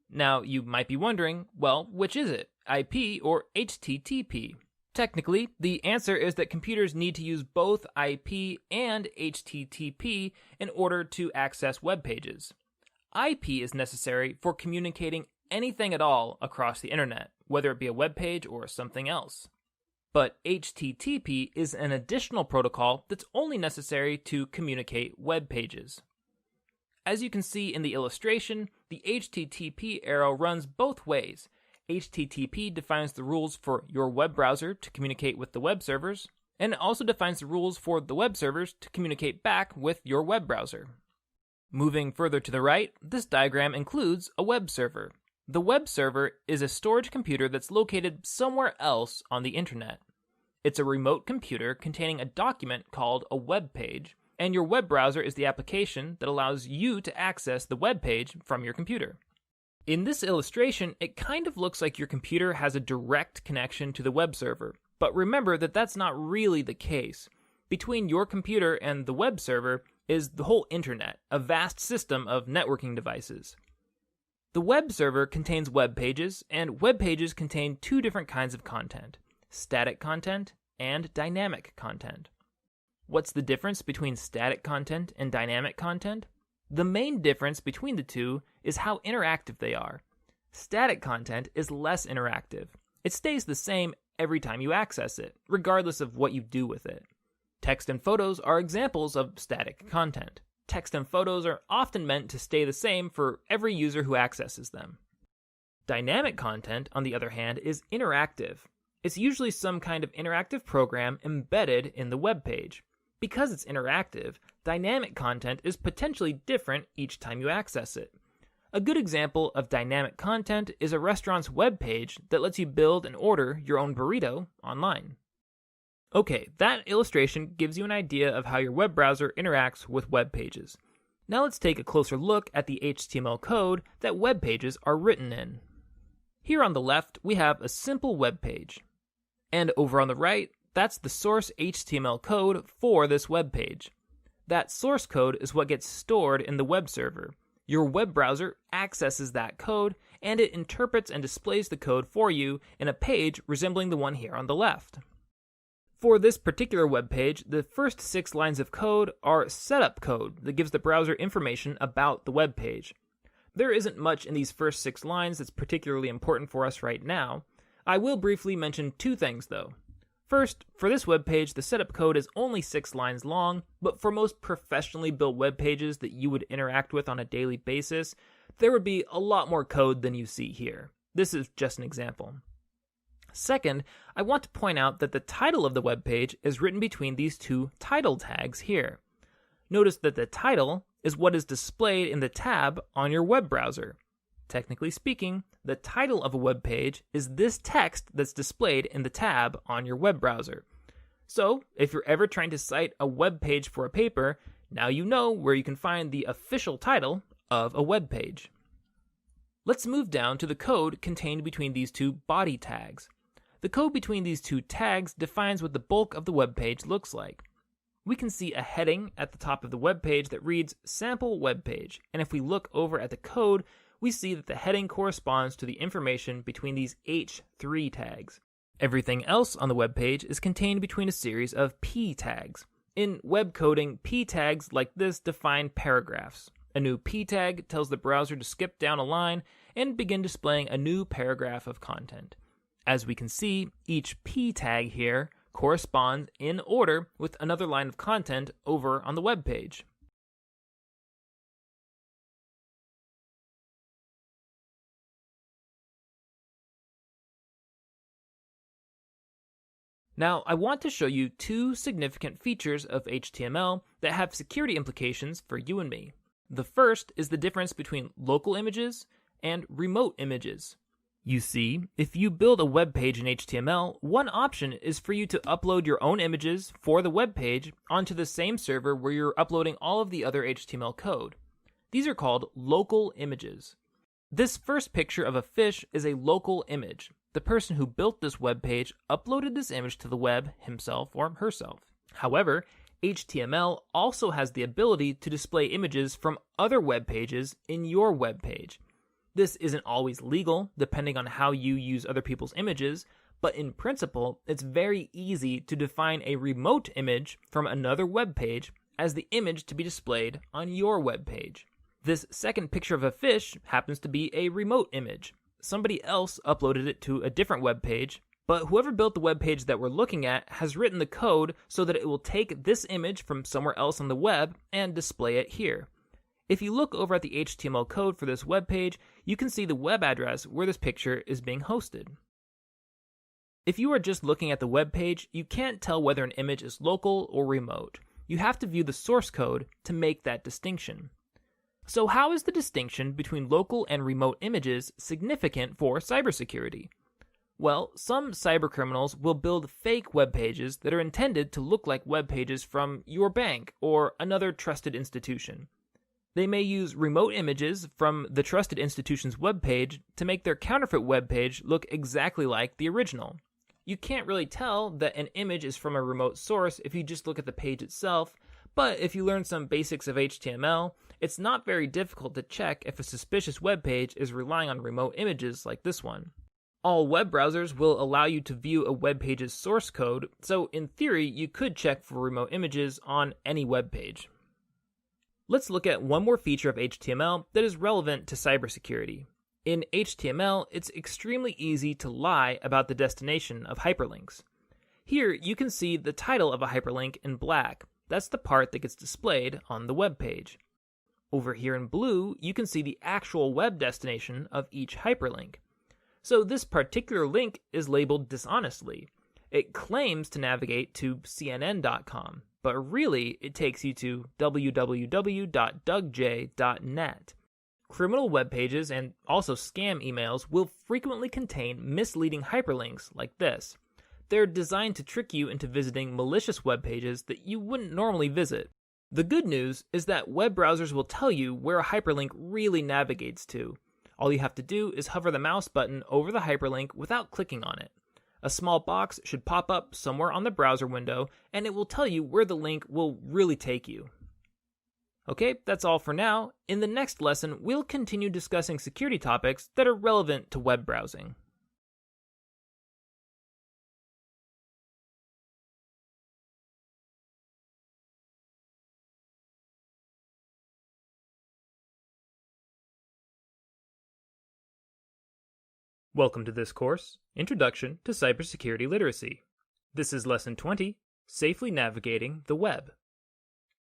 Now, you might be wondering, well, which is it, IP or HTTP? Technically, the answer is that computers need to use both IP and HTTP in order to access web pages. IP is necessary for communicating anything at all across the internet, whether it be a web page or something else. But HTTP is an additional protocol that's only necessary to communicate web pages. As you can see in the illustration, the HTTP arrow runs both ways. HTTP defines the rules for your web browser to communicate with the web servers, and it also defines the rules for the web servers to communicate back with your web browser. Moving further to the right, this diagram includes a web server. The web server is a storage computer that's located somewhere else on the internet. It's a remote computer containing a document called a web page, and your web browser is the application that allows you to access the web page from your computer. In this illustration, it kind of looks like your computer has a direct connection to the web server, but remember that that's not really the case. Between your computer and the web server is the whole internet, a vast system of networking devices. The web server contains web pages, and web pages contain two different kinds of content: static content and dynamic content. What's the difference between static content and dynamic content? The main difference between the two is how interactive they are. Static content is less interactive. It stays the same every time you access it, regardless of what you do with it. Text and photos are examples of static content. Text and photos are often meant to stay the same for every user who accesses them. Dynamic content, on the other hand, is interactive. It's usually some kind of interactive program embedded in the web page. Because it's interactive, dynamic content is potentially different each time you access it. A good example of dynamic content is a restaurant's web page that lets you build and order your own burrito online. Okay, that illustration gives you an idea of how your web browser interacts with web pages. Now let's take a closer look at the HTML code that web pages are written in. Here on the left, we have a simple web page. And over on the right, that's the source HTML code for this web page. That source code is what gets stored in the web server. Your web browser accesses that code, and it interprets and displays the code for you in a page resembling the one here on the left. For this particular web page, the first 6 lines of code are setup code that gives the browser information about the web page. There isn't much in these first 6 lines that's particularly important for us right now. I will briefly mention 2 things though. First, for this web page, the setup code is only 6 lines long, but for most professionally built web pages that you would interact with on a daily basis, there would be a lot more code than you see here. This is just an example. Second, I want to point out that the title of the web page is written between these 2 title tags here. Notice that the title is what is displayed in the tab on your web browser. Technically speaking, the title of a web page is this text that's displayed in the tab on your web browser. So, if you're ever trying to cite a web page for a paper, now you know where you can find the official title of a web page. Let's move down to the code contained between these 2 body tags. The code between these 2 tags defines what the bulk of the web page looks like. We can see a heading at the top of the web page that reads sample web page, and if we look over at the code, we see that the heading corresponds to the information between these H3 tags. Everything else on the web page is contained between a series of P tags. In web coding, P tags like this define paragraphs. A new P tag tells the browser to skip down a line and begin displaying a new paragraph of content. As we can see, each P tag here corresponds in order with another line of content over on the web page. Now, I want to show you 2 significant features of HTML that have security implications for you and me. The first is the difference between local images and remote images. You see, if you build a web page in HTML, one option is for you to upload your own images for the web page onto the same server where you're uploading all of the other HTML code. These are called local images. This first picture of a fish is a local image. The person who built this web page uploaded this image to the web himself or herself. However, HTML also has the ability to display images from other web pages in your web page. This isn't always legal, depending on how you use other people's images, but in principle, it's very easy to define a remote image from another web page as the image to be displayed on your web page. This second picture of a fish happens to be a remote image. Somebody else uploaded it to a different web page, but whoever built the web page that we're looking at has written the code so that it will take this image from somewhere else on the web and display it here. If you look over at the HTML code for this web page, you can see the web address where this picture is being hosted. If you are just looking at the web page, you can't tell whether an image is local or remote. You have to view the source code to make that distinction. So how is the distinction between local and remote images significant for cybersecurity? Well, some cybercriminals will build fake web pages that are intended to look like web pages from your bank or another trusted institution. They may use remote images from the trusted institution's web page to make their counterfeit web page look exactly like the original. You can't really tell that an image is from a remote source if you just look at the page itself, but if you learn some basics of HTML, it's not very difficult to check if a suspicious web page is relying on remote images like this one. All web browsers will allow you to view a web page's source code, so in theory, you could check for remote images on any web page. Let's look at one more feature of HTML that is relevant to cybersecurity. In HTML, it's extremely easy to lie about the destination of hyperlinks. Here, you can see the title of a hyperlink in black. That's the part that gets displayed on the web page. Over here in blue, you can see the actual web destination of each hyperlink. So this particular link is labeled dishonestly. It claims to navigate to CNN.com, but really it takes you to www.dougj.net. Criminal web pages and also scam emails will frequently contain misleading hyperlinks like this. They're designed to trick you into visiting malicious web pages that you wouldn't normally visit. The good news is that web browsers will tell you where a hyperlink really navigates to. All you have to do is hover the mouse button over the hyperlink without clicking on it. A small box should pop up somewhere on the browser window, and it will tell you where the link will really take you. Okay, that's all for now. In the next lesson, we'll continue discussing security topics that are relevant to web browsing. Welcome to this course, Introduction to Cybersecurity Literacy. This is Lesson 20, Safely Navigating the Web.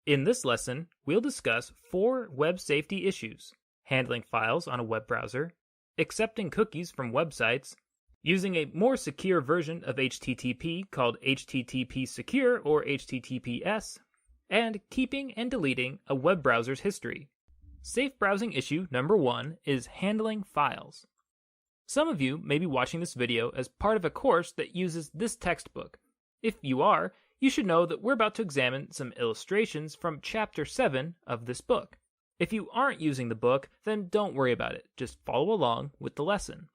In this lesson, we'll discuss 4 web safety issues: handling files on a web browser, accepting cookies from websites, using a more secure version of HTTP called HTTP Secure or HTTPS, and keeping and deleting a web browser's history. Safe browsing issue number 1 is handling files. Some of you may be watching this video as part of a course that uses this textbook. If you are, you should know that we're about to examine some illustrations from Chapter 7 of this book. If you aren't using the book, then don't worry about it. Just follow along with the lesson.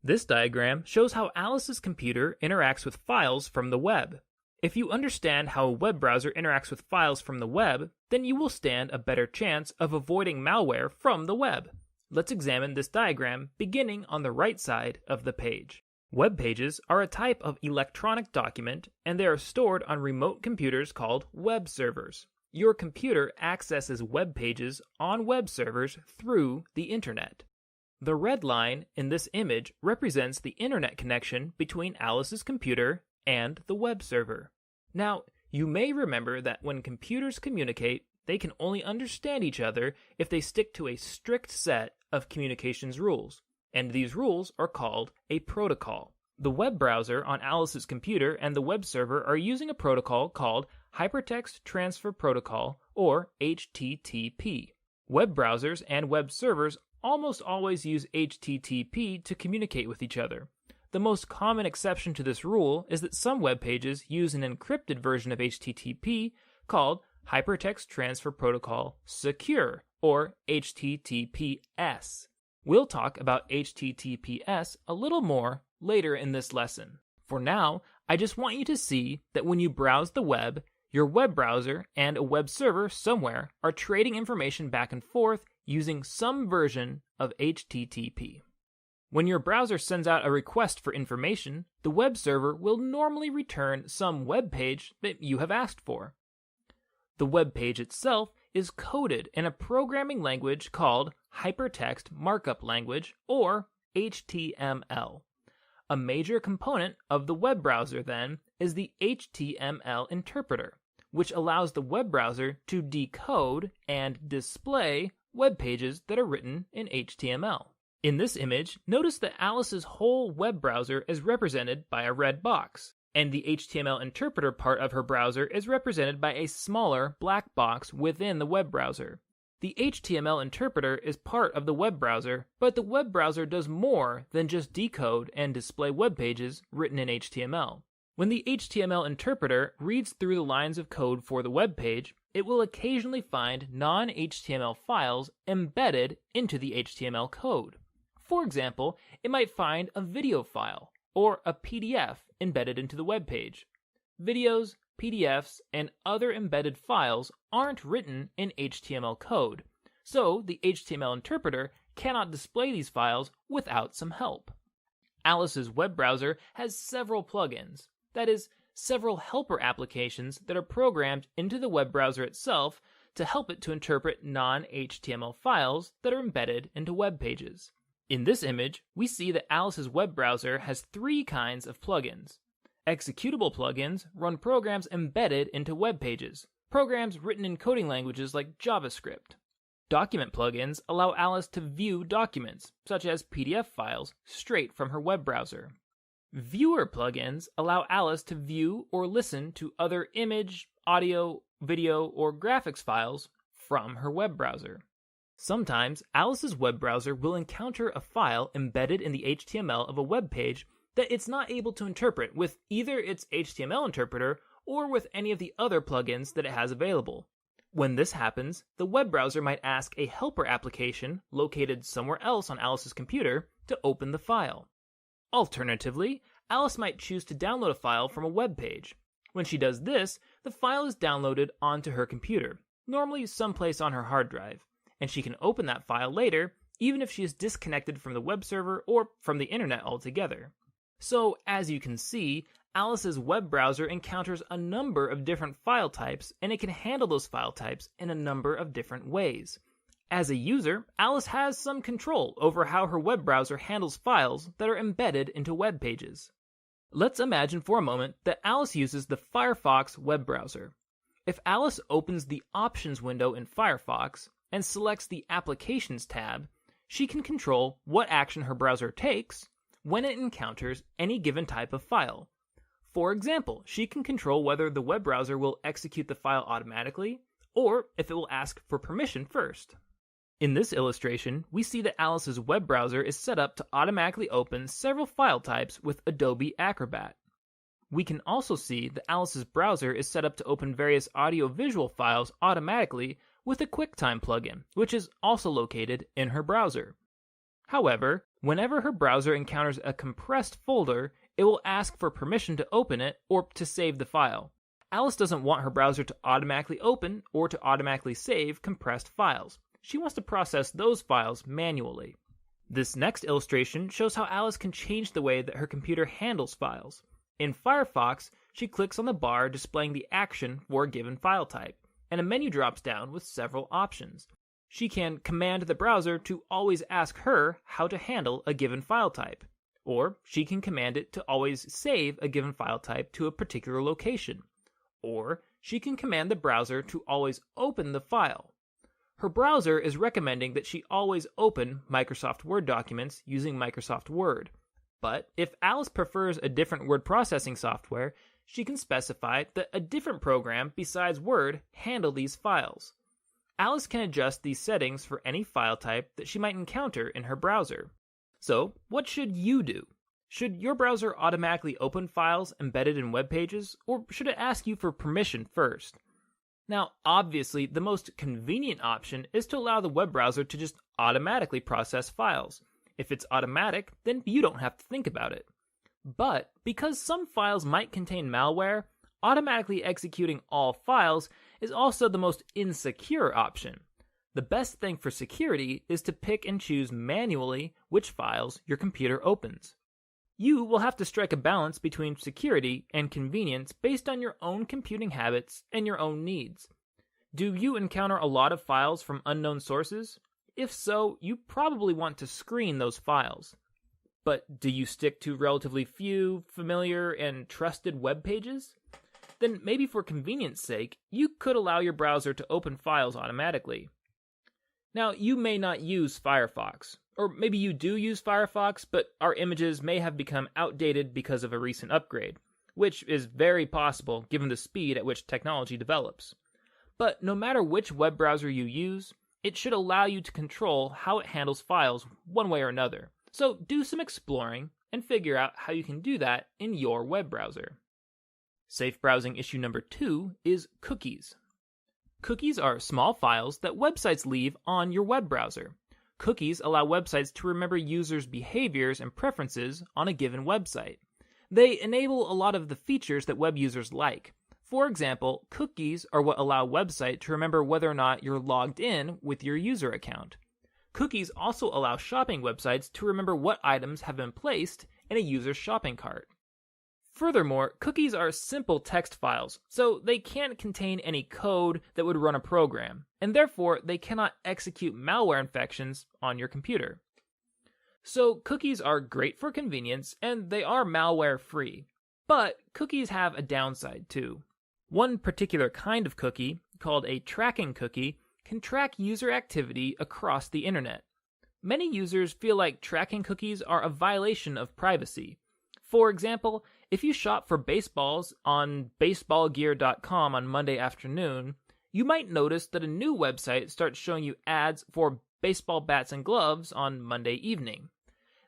This diagram shows how Alice's computer interacts with files from the web. If you understand how a web browser interacts with files from the web, then you will stand a better chance of avoiding malware from the web. Let's examine this diagram beginning on the right side of the page. Web pages are a type of electronic document, and they are stored on remote computers called web servers. Your computer accesses web pages on web servers through the internet. The red line in this image represents the internet connection between Alice's computer and the web server. Now, you may remember that when computers communicate, they can only understand each other if they stick to a strict set of communications rules, and these rules are called a protocol. The web browser on Alice's computer and the web server are using a protocol called Hypertext Transfer Protocol, or HTTP. Web browsers and web servers almost always use HTTP to communicate with each other. The most common exception to this rule is that some web pages use an encrypted version of HTTP called Hypertext Transfer Protocol Secure, or HTTPS. We'll talk about HTTPS a little more later in this lesson. For now, I just want you to see that when you browse the web, your web browser and a web server somewhere are trading information back and forth using some version of HTTP. When your browser sends out a request for information, the web server will normally return some web page that you have asked for. The web page itself is coded in a programming language called Hypertext Markup Language, or HTML. A major component of the web browser, then, is the HTML interpreter, which allows the web browser to decode and display web pages that are written in HTML. In this image, notice that Alice's whole web browser is represented by a red box, and the HTML interpreter part of her browser is represented by a smaller black box within the web browser. The HTML interpreter is part of the web browser, but the web browser does more than just decode and display web pages written in HTML. When the HTML interpreter reads through the lines of code for the web page, it will occasionally find non-HTML files embedded into the HTML code. For example, it might find a video file or a PDF embedded into the web page. Videos, PDFs, and other embedded files aren't written in HTML code, so the HTML interpreter cannot display these files without some help. Alice's web browser has several plugins, that is, several helper applications that are programmed into the web browser itself to help it to interpret non-HTML files that are embedded into web pages. In this image, we see that Alice's web browser has 3 kinds of plugins. Executable plugins run programs embedded into web pages, programs written in coding languages like JavaScript. Document plugins allow Alice to view documents, such as PDF files, straight from her web browser. Viewer plugins allow Alice to view or listen to other image, audio, video, or graphics files from her web browser. Sometimes, Alice's web browser will encounter a file embedded in the HTML of a web page that it's not able to interpret with either its HTML interpreter or with any of the other plugins that it has available. When this happens, the web browser might ask a helper application located somewhere else on Alice's computer to open the file. Alternatively, Alice might choose to download a file from a web page. When she does this, the file is downloaded onto her computer, normally someplace on her hard drive, and she can open that file later, even if she is disconnected from the web server or from the internet altogether. So, as you can see, Alice's web browser encounters a number of different file types, and it can handle those file types in a number of different ways. As a user, Alice has some control over how her web browser handles files that are embedded into web pages. Let's imagine for a moment that Alice uses the Firefox web browser. If Alice opens the Options window in Firefox and selects the Applications tab, she can control what action her browser takes when it encounters any given type of file. For example, she can control whether the web browser will execute the file automatically, or if it will ask for permission first. In this illustration, we see that Alice's web browser is set up to automatically open several file types with Adobe Acrobat. We can also see that Alice's browser is set up to open various audio-visual files automatically with a QuickTime plugin, which is also located in her browser. However, whenever her browser encounters a compressed folder, it will ask for permission to open it or to save the file. Alice doesn't want her browser to automatically open or to automatically save compressed files. She wants to process those files manually. This next illustration shows how Alice can change the way that her computer handles files. In Firefox, she clicks on the bar displaying the action for a given file type, and a menu drops down with several options. She can command the browser to always ask her how to handle a given file type, or she can command it to always save a given file type to a particular location, or she can command the browser to always open the file. Her browser is recommending that she always open Microsoft Word documents using Microsoft Word. But if Alice prefers a different word processing software, she can specify that a different program besides Word handle these files. Alice can adjust these settings for any file type that she might encounter in her browser. So, what should you do? Should your browser automatically open files embedded in web pages, or should it ask you for permission first? Now, obviously, the most convenient option is to allow the web browser to just automatically process files. If it's automatic, then you don't have to think about it. But because some files might contain malware, automatically executing all files is also the most insecure option. The best thing for security is to pick and choose manually which files your computer opens. You will have to strike a balance between security and convenience based on your own computing habits and your own needs. Do you encounter a lot of files from unknown sources? If so, you probably want to screen those files. But do you stick to relatively few, familiar, and trusted web pages? Then maybe for convenience sake, you could allow your browser to open files automatically. Now, you may not use Firefox, or maybe you do use Firefox, but our images may have become outdated because of a recent upgrade, which is very possible given the speed at which technology develops. But no matter which web browser you use, it should allow you to control how it handles files one way or another. So do some exploring and figure out how you can do that in your web browser. Safe browsing issue number 2 is cookies. Cookies are small files that websites leave on your web browser. Cookies allow websites to remember users' behaviors and preferences on a given website. They enable a lot of the features that web users like. For example, cookies are what allow a website to remember whether or not you're logged in with your user account. Cookies also allow shopping websites to remember what items have been placed in a user's shopping cart. Furthermore, cookies are simple text files, so they can't contain any code that would run a program, and therefore they cannot execute malware infections on your computer. So cookies are great for convenience, and they are malware-free. But cookies have a downside too. One particular kind of cookie, called a tracking cookie, can track user activity across the internet. Many users feel like tracking cookies are a violation of privacy. For example, if you shop for baseballs on baseballgear.com on Monday afternoon, you might notice that a new website starts showing you ads for baseball bats and gloves on Monday evening.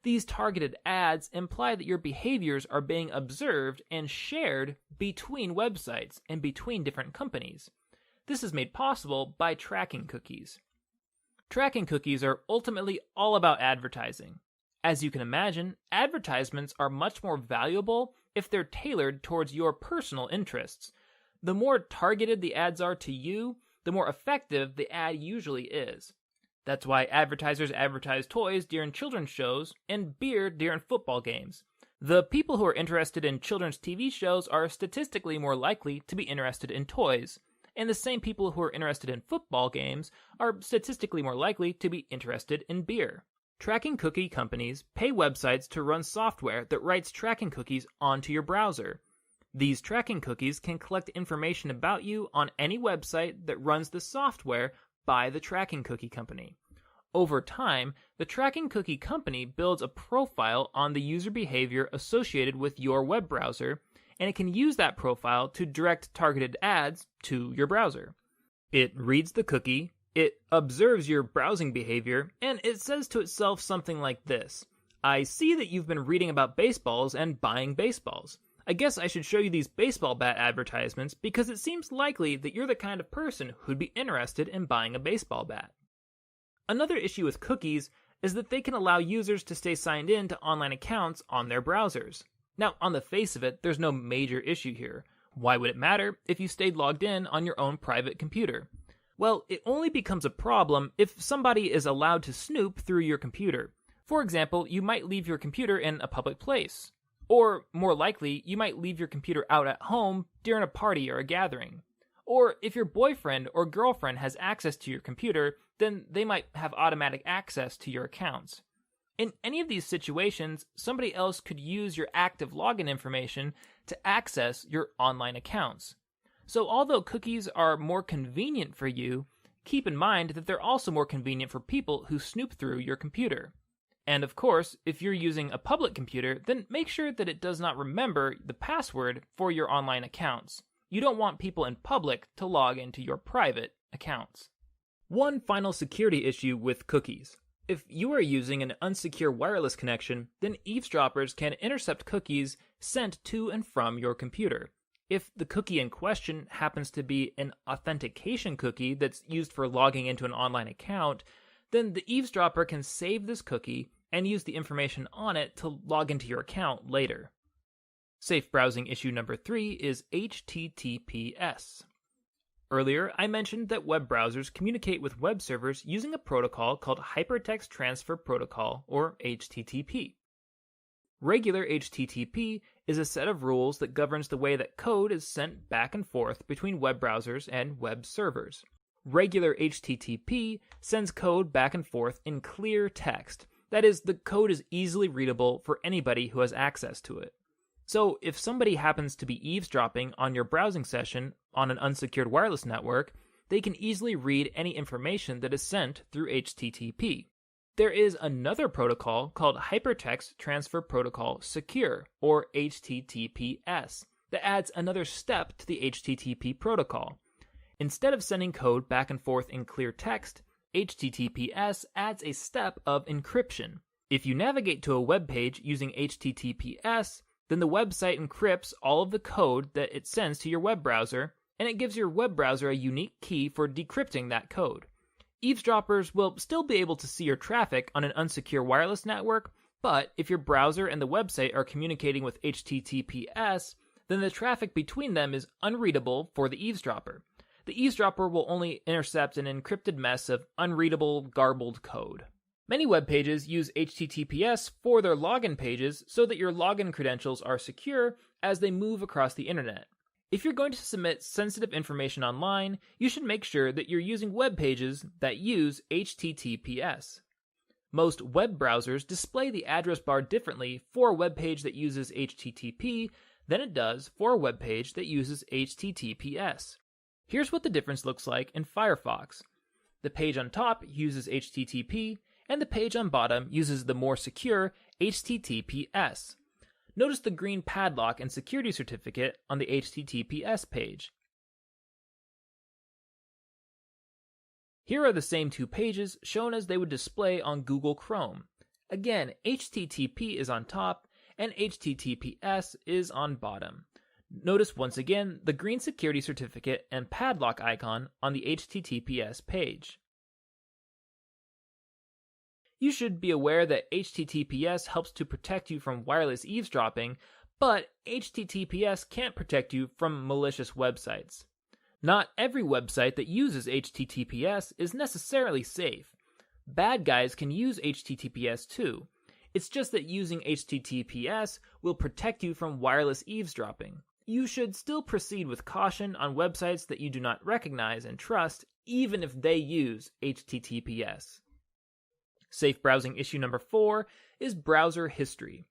These targeted ads imply that your behaviors are being observed and shared between websites and between different companies. This is made possible by tracking cookies. Tracking cookies are ultimately all about advertising. As you can imagine, advertisements are much more valuable if they're tailored towards your personal interests. The more targeted the ads are to you, the more effective the ad usually is. That's why advertisers advertise toys during children's shows and beer during football games. The people who are interested in children's TV shows are statistically more likely to be interested in toys, and the same people who are interested in football games are statistically more likely to be interested in beer. Tracking cookie companies pay websites to run software that writes tracking cookies onto your browser. These tracking cookies can collect information about you on any website that runs the software by the tracking cookie company. Over time, the tracking cookie company builds a profile on the user behavior associated with your web browser, and it can use that profile to direct targeted ads to your browser. It reads the cookie, it observes your browsing behavior, and it says to itself something like this: I see that you've been reading about baseballs and buying baseballs. I guess I should show you these baseball bat advertisements because it seems likely that you're the kind of person who'd be interested in buying a baseball bat. Another issue with cookies is that they can allow users to stay signed in to online accounts on their browsers. Now, on the face of it, there's no major issue here. Why would it matter if you stayed logged in on your own private computer? Well, it only becomes a problem if somebody is allowed to snoop through your computer. For example, you might leave your computer in a public place. Or, more likely, you might leave your computer out at home during a party or a gathering. Or if your boyfriend or girlfriend has access to your computer, then they might have automatic access to your accounts. In any of these situations, somebody else could use your active login information to access your online accounts. So although cookies are more convenient for you, keep in mind that they're also more convenient for people who snoop through your computer. And of course, if you're using a public computer, then make sure that it does not remember the password for your online accounts. You don't want people in public to log into your private accounts. One final security issue with cookies. If you are using an unsecure wireless connection, then eavesdroppers can intercept cookies sent to and from your computer. If the cookie in question happens to be an authentication cookie that's used for logging into an online account, then the eavesdropper can save this cookie and use the information on it to log into your account later. Safe browsing issue number 3 is HTTPS. Earlier, I mentioned that web browsers communicate with web servers using a protocol called Hypertext Transfer Protocol, or HTTP. Regular HTTP is a set of rules that governs the way that code is sent back and forth between web browsers and web servers. Regular HTTP sends code back and forth in clear text. That is, the code is easily readable for anybody who has access to it. So if somebody happens to be eavesdropping on your browsing session on an unsecured wireless network, they can easily read any information that is sent through HTTP. There is another protocol called Hypertext Transfer Protocol Secure, or HTTPS, that adds another step to the HTTP protocol. Instead of sending code back and forth in clear text, HTTPS adds a step of encryption. If you navigate to a web page using HTTPS, then the website encrypts all of the code that it sends to your web browser, and it gives your web browser a unique key for decrypting that code. Eavesdroppers will still be able to see your traffic on an unsecure wireless network, but if your browser and the website are communicating with HTTPS, then the traffic between them is unreadable for the eavesdropper. The eavesdropper will only intercept an encrypted mess of unreadable, garbled code. Many web pages use HTTPS for their login pages so that your login credentials are secure as they move across the internet. If you're going to submit sensitive information online, you should make sure that you're using web pages that use HTTPS. Most web browsers display the address bar differently for a web page that uses HTTP than it does for a web page that uses HTTPS. Here's what the difference looks like in Firefox. The page on top uses HTTP, and the page on bottom uses the more secure HTTPS. Notice the green padlock and security certificate on the HTTPS page. Here are the same two pages shown as they would display on Google Chrome. Again, HTTP is on top and HTTPS is on bottom. Notice once again the green security certificate and padlock icon on the HTTPS page. You should be aware that HTTPS helps to protect you from wireless eavesdropping, but HTTPS can't protect you from malicious websites. Not every website that uses HTTPS is necessarily safe. Bad guys can use HTTPS too. It's just that using HTTPS will protect you from wireless eavesdropping. You should still proceed with caution on websites that you do not recognize and trust, even if they use HTTPS. Safe browsing issue number 4 is browser history.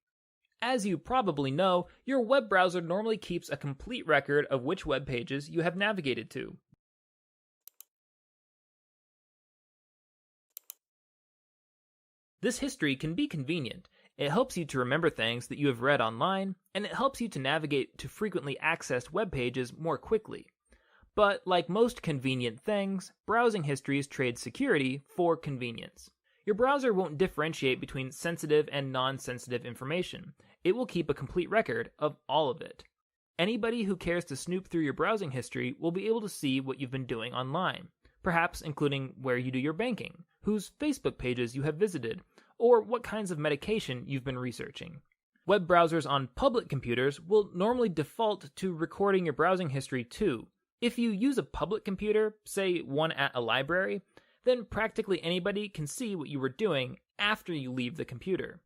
As you probably know, your web browser normally keeps a complete record of which web pages you have navigated to. This history can be convenient. It helps you to remember things that you have read online, and it helps you to navigate to frequently accessed web pages more quickly. But like most convenient things, browsing histories trade security for convenience. Your browser won't differentiate between sensitive and non-sensitive information. It will keep a complete record of all of it. Anybody who cares to snoop through your browsing history will be able to see what you've been doing online, perhaps including where you do your banking, whose Facebook pages you have visited, or what kinds of medication you've been researching. Web browsers on public computers will normally default to recording your browsing history too. If you use a public computer, say one at a library, then practically anybody can see what you were doing after you leave the computer.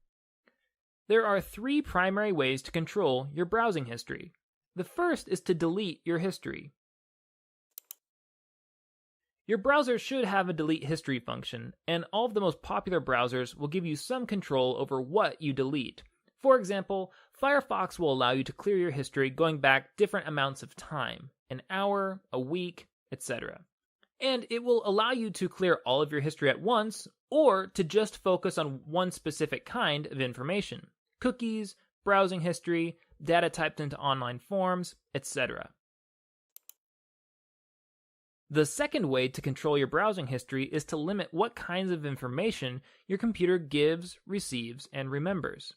There are 3 primary ways to control your browsing history. The first is to delete your history. Your browser should have a delete history function, and all of the most popular browsers will give you some control over what you delete. For example, Firefox will allow you to clear your history going back different amounts of time, an hour, a week, etc. And it will allow you to clear all of your history at once, or to just focus on one specific kind of information: cookies, browsing history, data typed into online forms, etc. The second way to control your browsing history is to limit what kinds of information your computer gives, receives, and remembers.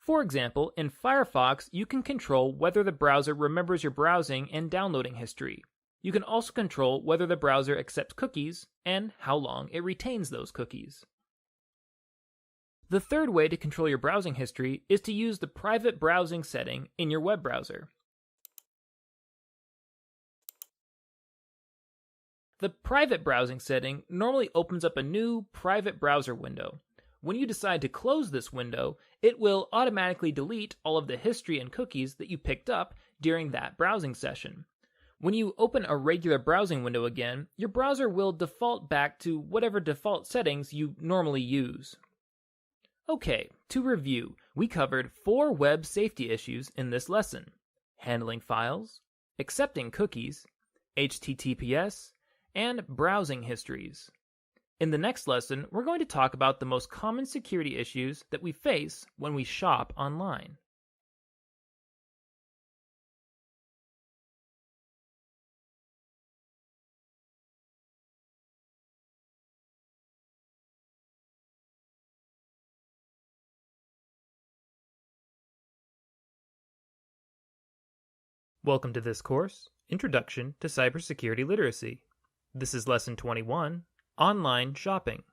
For example, in Firefox, you can control whether the browser remembers your browsing and downloading history. You can also control whether the browser accepts cookies and how long it retains those cookies. The third way to control your browsing history is to use the private browsing setting in your web browser. The private browsing setting normally opens up a new private browser window. When you decide to close this window, it will automatically delete all of the history and cookies that you picked up during that browsing session. When you open a regular browsing window again, your browser will default back to whatever default settings you normally use. Okay, to review, we covered 4 web safety issues in this lesson: handling files, accepting cookies, HTTPS, and browsing histories. In the next lesson, we're going to talk about the most common security issues that we face when we shop online. Welcome to this course, Introduction to Cybersecurity Literacy. This is Lesson 21, Online Shopping.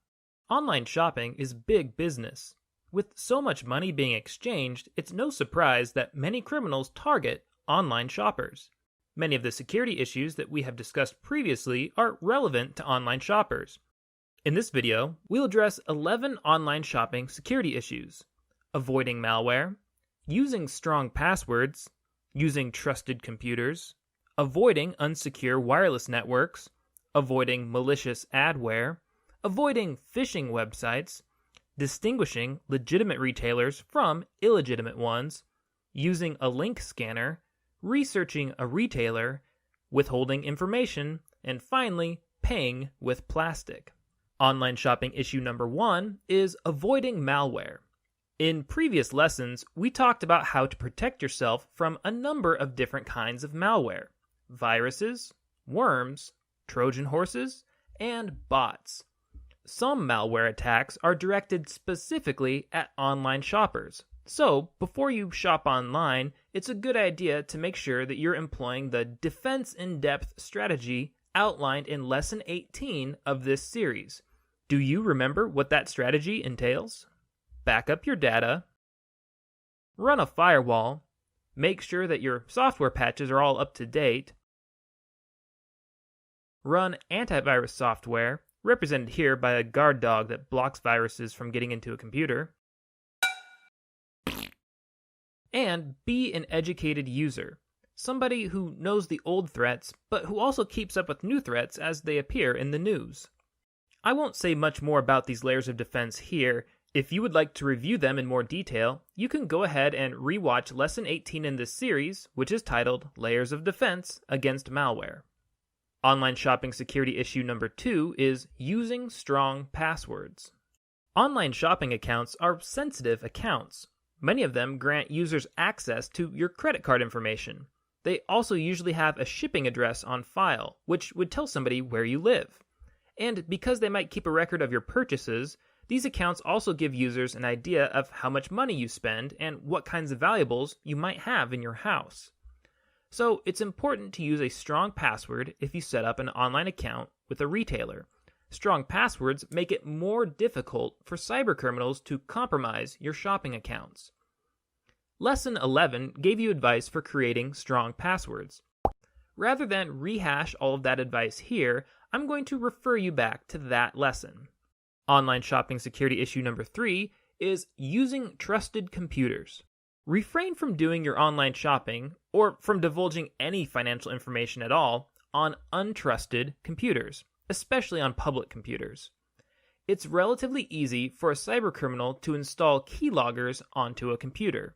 Online shopping is big business. With so much money being exchanged, it's no surprise that many criminals target online shoppers. Many of the security issues that we have discussed previously are relevant to online shoppers. In this video, we'll address 11 online shopping security issues: avoiding malware, using strong passwords, using trusted computers, avoiding unsecure wireless networks, avoiding malicious adware, avoiding phishing websites, distinguishing legitimate retailers from illegitimate ones, using a link scanner, researching a retailer, withholding information, and finally, paying with plastic. Online shopping issue number 1 is avoiding malware. In previous lessons, we talked about how to protect yourself from a number of different kinds of malware: viruses, worms, Trojan horses, and bots. Some malware attacks are directed specifically at online shoppers. So, before you shop online, it's a good idea to make sure that you're employing the defense in-depth strategy outlined in Lesson 18 of this series. Do you remember what that strategy entails? Back up your data, run a firewall, make sure that your software patches are all up to date, run antivirus software, represented here by a guard dog that blocks viruses from getting into a computer, and be an educated user, somebody who knows the old threats, but who also keeps up with new threats as they appear in the news. I won't say much more about these layers of defense here. If you would like to review them in more detail, you can go ahead and rewatch Lesson 18 in this series, which is titled Layers of Defense Against Malware. Online shopping security issue number 2 is using strong passwords. Online shopping accounts are sensitive accounts. Many of them grant users access to your credit card information. They also usually have a shipping address on file, which would tell somebody where you live. And because they might keep a record of your purchases, these accounts also give users an idea of how much money you spend and what kinds of valuables you might have in your house. So it's important to use a strong password if you set up an online account with a retailer. Strong passwords make it more difficult for cybercriminals to compromise your shopping accounts. Lesson 11 gave you advice for creating strong passwords. Rather than rehash all of that advice here, I'm going to refer you back to that lesson. Online shopping security issue number 3 is using trusted computers. Refrain from doing your online shopping, or from divulging any financial information at all, on untrusted computers, especially on public computers. It's relatively easy for a cybercriminal to install keyloggers onto a computer.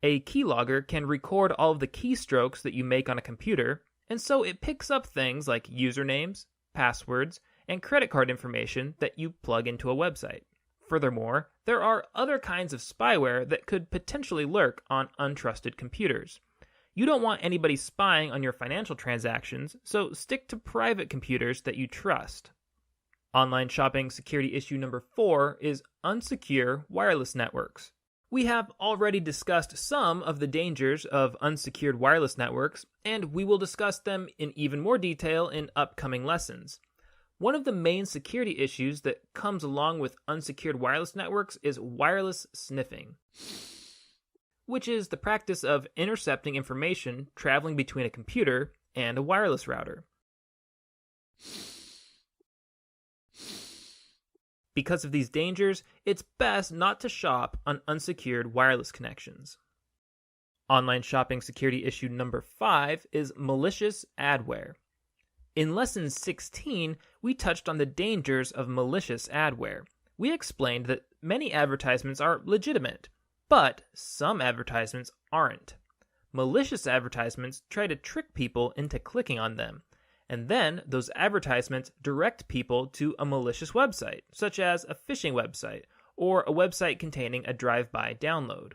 A keylogger can record all of the keystrokes that you make on a computer, and so it picks up things like usernames, passwords, and credit card information that you plug into a website. Furthermore, there are other kinds of spyware that could potentially lurk on untrusted computers. You don't want anybody spying on your financial transactions, so stick to private computers that you trust. Online shopping security issue number 4 is unsecure wireless networks. We have already discussed some of the dangers of unsecured wireless networks, and we will discuss them in even more detail in upcoming lessons. One of the main security issues that comes along with unsecured wireless networks is wireless sniffing, which is the practice of intercepting information traveling between a computer and a wireless router. Because of these dangers, it's best not to shop on unsecured wireless connections. Online shopping security issue number 5 is malicious adware. In lesson 16, we touched on the dangers of malicious adware. We explained that many advertisements are legitimate, but some advertisements aren't. Malicious advertisements try to trick people into clicking on them, and then those advertisements direct people to a malicious website, such as a phishing website or a website containing a drive-by download.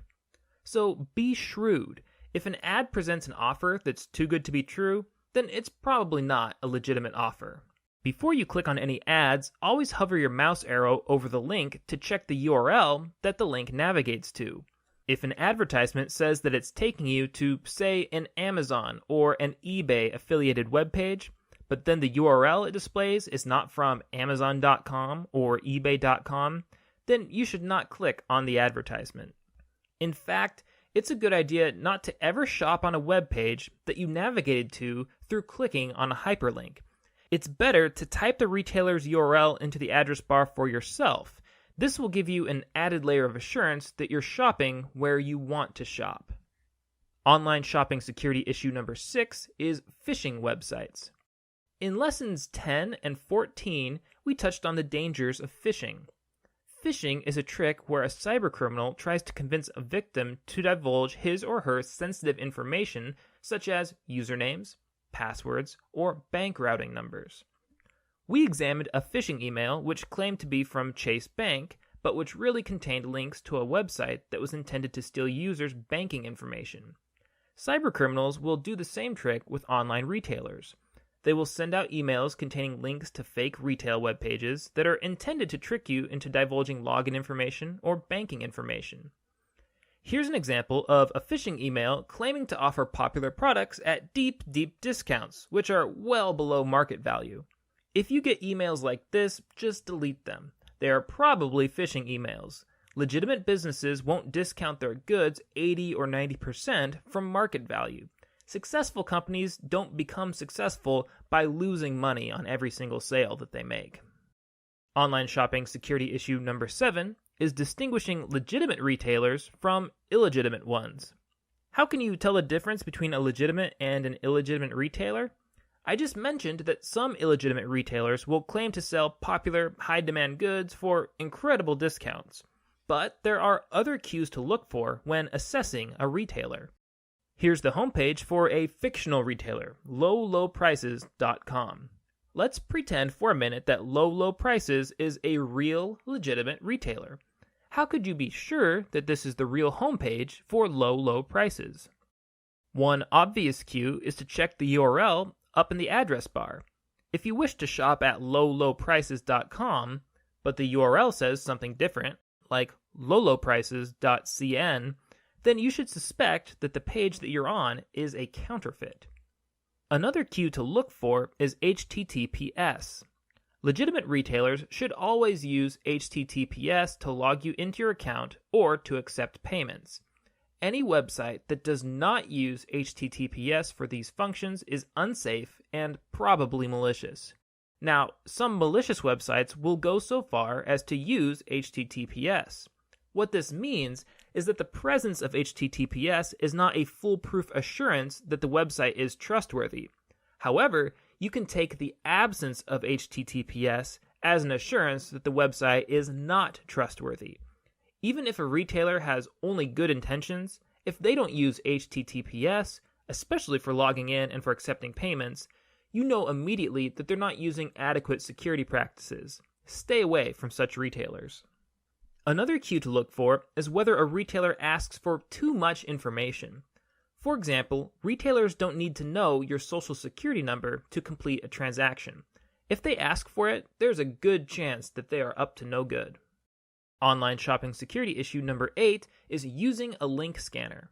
So be shrewd. If an ad presents an offer that's too good to be true, then it's probably not a legitimate offer. Before you click on any ads, always hover your mouse arrow over the link to check the URL that the link navigates to. If an advertisement says that it's taking you to, say, an Amazon or an eBay affiliated webpage, but then the URL it displays is not from Amazon.com or eBay.com, then you should not click on the advertisement. In fact, it's a good idea not to ever shop on a web page that you navigated to through clicking on a hyperlink. It's better to type the retailer's URL into the address bar for yourself. This will give you an added layer of assurance that you're shopping where you want to shop. Online shopping security issue number 6 is phishing websites. In lessons 10 and 14, we touched on the dangers of phishing. Phishing is a trick where a cybercriminal tries to convince a victim to divulge his or her sensitive information, such as usernames, passwords, or bank routing numbers. We examined a phishing email which claimed to be from Chase Bank, but which really contained links to a website that was intended to steal users' banking information. Cybercriminals will do the same trick with online retailers. They will send out emails containing links to fake retail web pages that are intended to trick you into divulging login information or banking information. Here's an example of a phishing email claiming to offer popular products at deep discounts, which are well below market value. If you get emails like this, just delete them. They are probably phishing emails. Legitimate businesses won't discount their goods 80 or 90% from market value. Successful companies don't become successful by losing money on every single sale that they make. Online shopping security issue number 7 is distinguishing legitimate retailers from illegitimate ones. How can you tell the difference between a legitimate and an illegitimate retailer? I just mentioned that some illegitimate retailers will claim to sell popular, high-demand goods for incredible discounts. But there are other cues to look for when assessing a retailer. Here's the homepage for a fictional retailer, lowprices.com. Let's pretend for a minute that Low Prices is a real, legitimate retailer. How could you be sure that this is the real homepage for Low Prices? One obvious cue is to check the URL up in the address bar. If you wish to shop at lowprices.com, but the URL says something different, like lowprices.cn, then you should suspect that the page that you're on is a counterfeit. Another cue to look for is HTTPS. Legitimate retailers should always use HTTPS to log you into your account or to accept payments. Any website that does not use HTTPS for these functions is unsafe and probably malicious. Now, some malicious websites will go so far as to use HTTPS. What this means is that the presence of HTTPS is not a foolproof assurance that the website is trustworthy. However, you can take the absence of HTTPS as an assurance that the website is not trustworthy. Even if a retailer has only good intentions, if they don't use HTTPS, especially for logging in and for accepting payments, you know immediately that they're not using adequate security practices. Stay away from such retailers. Another cue to look for is whether a retailer asks for too much information. For example, retailers don't need to know your social security number to complete a transaction. If they ask for it, there's a good chance that they are up to no good. Online shopping security issue number 8 is using a link scanner.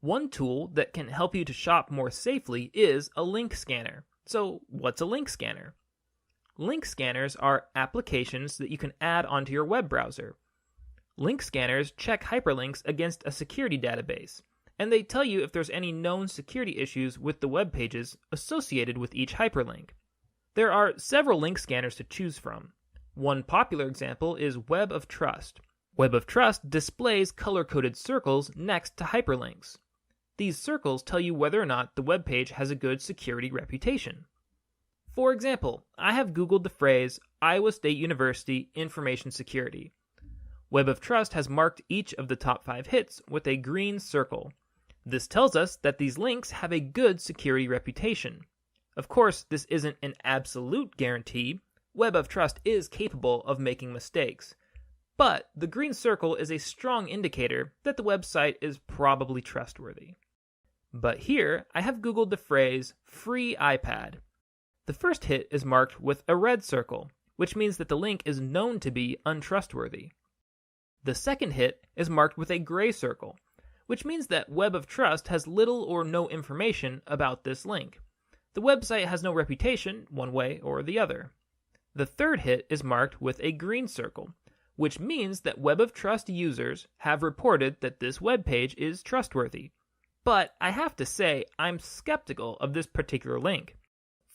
One tool that can help you to shop more safely is a link scanner. So, what's a link scanner? Link scanners are applications that you can add onto your web browser. Link scanners check hyperlinks against a security database, and they tell you if there's any known security issues with the web pages associated with each hyperlink. There are several link scanners to choose from. One popular example is Web of Trust. Web of Trust displays color-coded circles next to hyperlinks. These circles tell you whether or not the web page has a good security reputation. For example, I have Googled the phrase Iowa State University Information Security. Web of Trust has marked each of the top 5 hits with a green circle. This tells us that these links have a good security reputation. Of course, this isn't an absolute guarantee. Web of Trust is capable of making mistakes. But the green circle is a strong indicator that the website is probably trustworthy. But here, I have Googled the phrase free iPad. The first hit is marked with a red circle, which means that the link is known to be untrustworthy. The second hit is marked with a gray circle, which means that Web of Trust has little or no information about this link. The website has no reputation, one way or the other. The third hit is marked with a green circle, which means that Web of Trust users have reported that this web page is trustworthy. But I have to say, I'm skeptical of this particular link.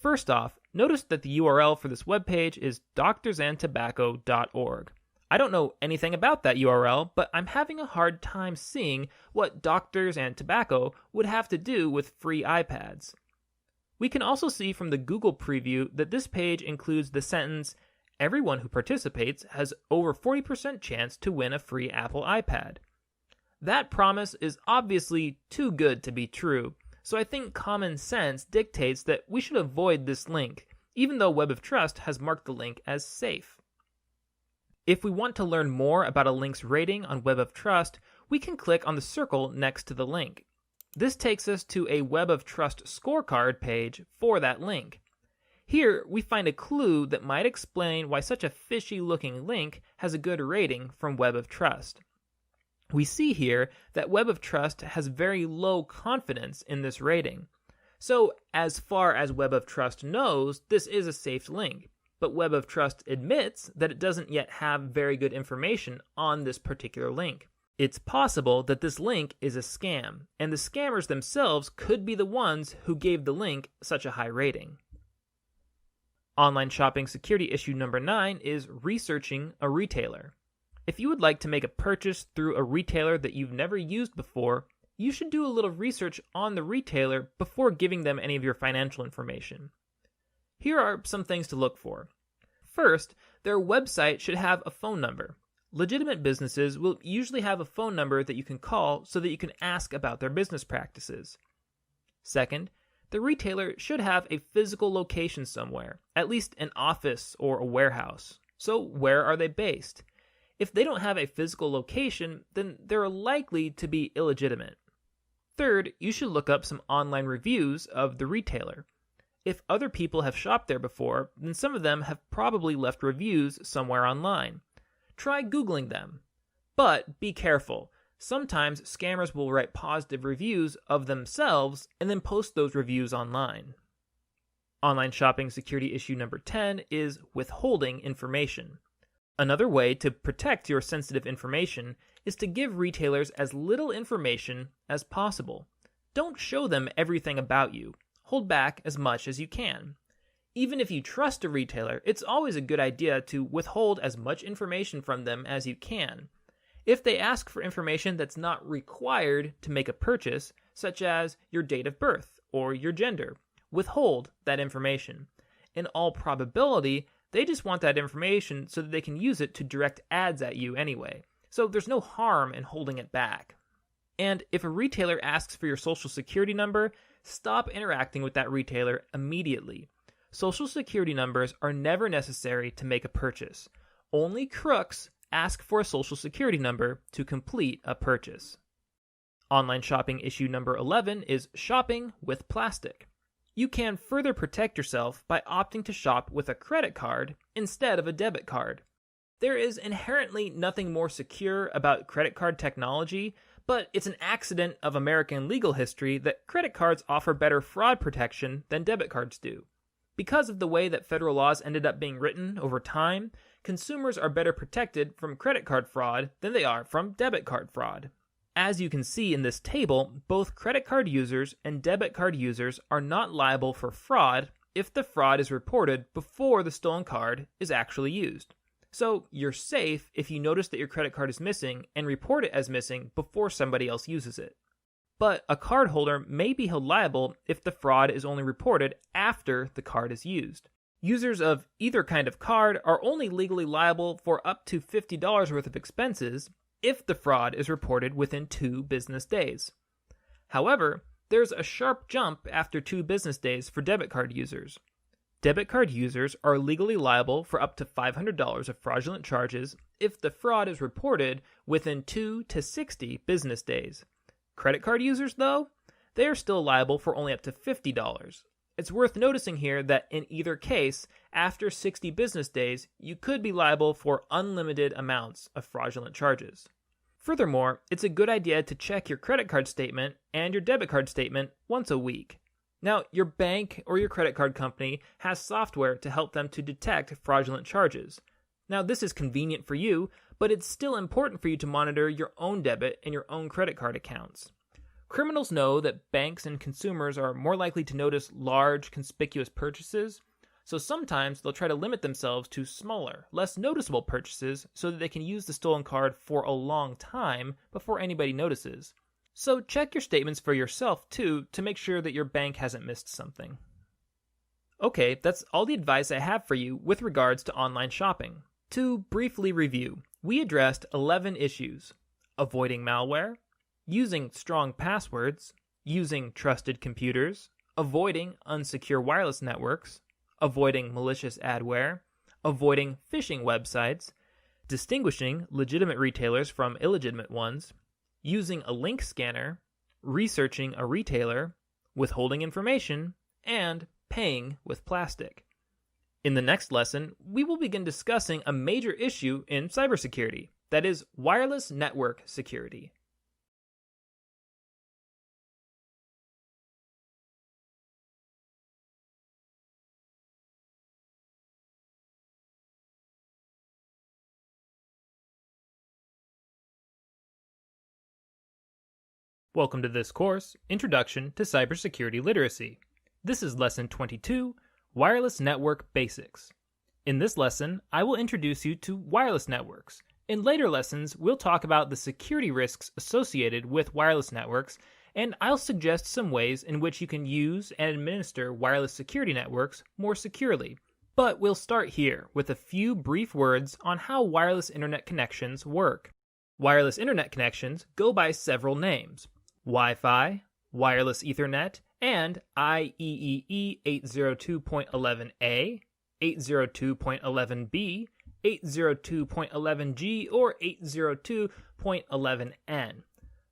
First off, notice that the URL for this web page is doctorsandtobacco.org. I don't know anything about that URL, but I'm having a hard time seeing what Doctors and Tobacco would have to do with free iPads. We can also see from the Google preview that this page includes the sentence, "Everyone who participates has over 40% chance to win a free Apple iPad." That promise is obviously too good to be true, so I think common sense dictates that we should avoid this link, even though Web of Trust has marked the link as safe. If we want to learn more about a link's rating on Web of Trust, we can click on the circle next to the link. This takes us to a Web of Trust scorecard page for that link. Here, we find a clue that might explain why such a fishy-looking link has a good rating from Web of Trust. We see here that Web of Trust has very low confidence in this rating. So, as far as Web of Trust knows, this is a safe link. but Web of Trust admits that it doesn't yet have very good information on this particular link. It's possible that this link is a scam, and the scammers themselves could be the ones who gave the link such a high rating. Online shopping security issue number 9 is researching a retailer. If you would like to make a purchase through a retailer that you've never used before, you should do a little research on the retailer before giving them any of your financial information. Here are some things to look for. First, their website should have a phone number. Legitimate businesses will usually have a phone number that you can call so that you can ask about their business practices. Second, the retailer should have a physical location somewhere, at least an office or a warehouse. So where are they based? If they don't have a physical location, then they're likely to be illegitimate. Third, you should look up some online reviews of the retailer. If other people have shopped there before, then some of them have probably left reviews somewhere online. Try Googling them. But be careful. Sometimes scammers will write positive reviews of themselves and then post those reviews online. Online shopping security issue number 10 is withholding information. Another way to protect your sensitive information is to give retailers as little information as possible. Don't show them everything about you. Hold back as much as you can. Even if you trust a retailer, it's always a good idea to withhold as much information from them as you can. If they ask for information that's not required to make a purchase, such as your date of birth or your gender, withhold that information. In all probability, they just want that information so that they can use it to direct ads at you anyway. So there's no harm in holding it back. And if a retailer asks for your social security number, stop interacting with that retailer immediately. Social security numbers are never necessary to make a purchase. Only crooks ask for a social security number to complete a purchase. Online shopping issue number 11 is shopping with plastic. You can further protect yourself by opting to shop with a credit card instead of a debit card. There is inherently nothing more secure about credit card technology, but it's an accident of American legal history that credit cards offer better fraud protection than debit cards do. Because of the way that federal laws ended up being written over time, consumers are better protected from credit card fraud than they are from debit card fraud. As you can see in this table, both credit card users and debit card users are not liable for fraud if the fraud is reported before the stolen card is actually used. So you're safe if you notice that your credit card is missing and report it as missing before somebody else uses it. But a cardholder may be held liable if the fraud is only reported after the card is used. Users of either kind of card are only legally liable for up to $50 worth of expenses if the fraud is reported within 2 business days. However, there's a sharp jump after 2 business days for debit card users. Debit card users are legally liable for up to $500 of fraudulent charges if the fraud is reported within 2 to 60 business days. Credit card users, though, they are still liable for only up to $50. It's worth noticing here that in either case, after 60 business days, you could be liable for unlimited amounts of fraudulent charges. Furthermore, it's a good idea to check your credit card statement and your debit card statement once a week. Now, your bank or your credit card company has software to help them to detect fraudulent charges. Now, this is convenient for you, but it's still important for you to monitor your own debit and your own credit card accounts. Criminals know that banks and consumers are more likely to notice large, conspicuous purchases, so sometimes they'll try to limit themselves to smaller, less noticeable purchases so that they can use the stolen card for a long time before anybody notices. So check your statements for yourself, too, to make sure that your bank hasn't missed something. Okay, that's all the advice I have for you with regards to online shopping. To briefly review, we addressed 11 issues: avoiding malware, using strong passwords, using trusted computers, avoiding unsecure wireless networks, avoiding malicious adware, avoiding phishing websites, distinguishing legitimate retailers from illegitimate ones, using a link scanner, researching a retailer, withholding information, and paying with plastic. In the next lesson, we will begin discussing a major issue in cybersecurity, that is, wireless network security. Welcome to this course, Introduction to Cybersecurity Literacy. This is Lesson 22, Wireless Network Basics. In this lesson, I will introduce you to wireless networks. In later lessons, we'll talk about the security risks associated with wireless networks, and I'll suggest some ways in which you can use and administer wireless security networks more securely. But we'll start here with a few brief words on how wireless internet connections work. Wireless internet connections go by several names: Wi-Fi, Wireless Ethernet, and IEEE 802.11a, 802.11b, 802.11g, or 802.11n.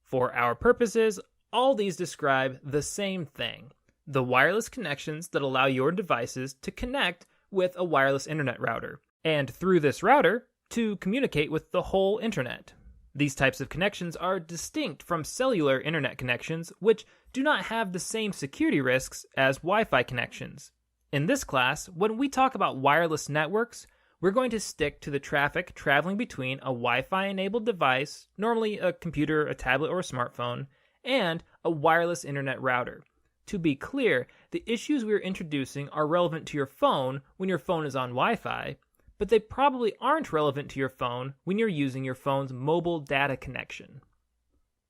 For our purposes, all these describe the same thing: the wireless connections that allow your devices to connect with a wireless internet router, and through this router, to communicate with the whole internet. These types of connections are distinct from cellular internet connections, which do not have the same security risks as Wi-Fi connections. In this class, when we talk about wireless networks, we're going to stick to the traffic traveling between a Wi-Fi enabled device, normally a computer, a tablet, or a smartphone, and a wireless internet router. To be clear, the issues we're introducing are relevant to your phone when your phone is on Wi-Fi, but they probably aren't relevant to your phone when you're using your phone's mobile data connection.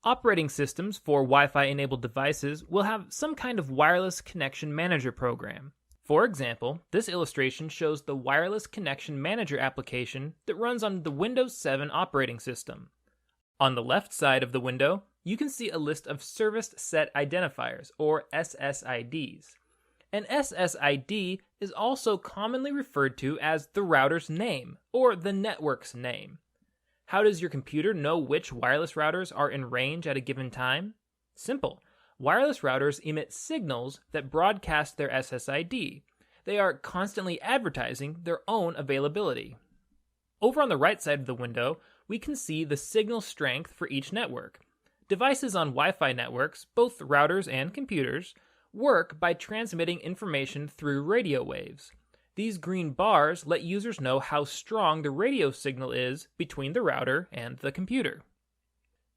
Operating systems for Wi-Fi enabled devices will have some kind of wireless connection manager program. For example, this illustration shows the Wireless Connection Manager application that runs on the Windows 7 operating system. On the left side of the window, you can see a list of Service Set Identifiers, or SSIDs. An SSID is also commonly referred to as the router's name, or the network's name. How does your computer know which wireless routers are in range at a given time? Simple. Wireless routers emit signals that broadcast their SSID. They are constantly advertising their own availability. Over on the right side of the window, we can see the signal strength for each network. Devices on Wi-Fi networks, both routers and computers, work by transmitting information through radio waves. These green bars let users know how strong the radio signal is between the router and the computer.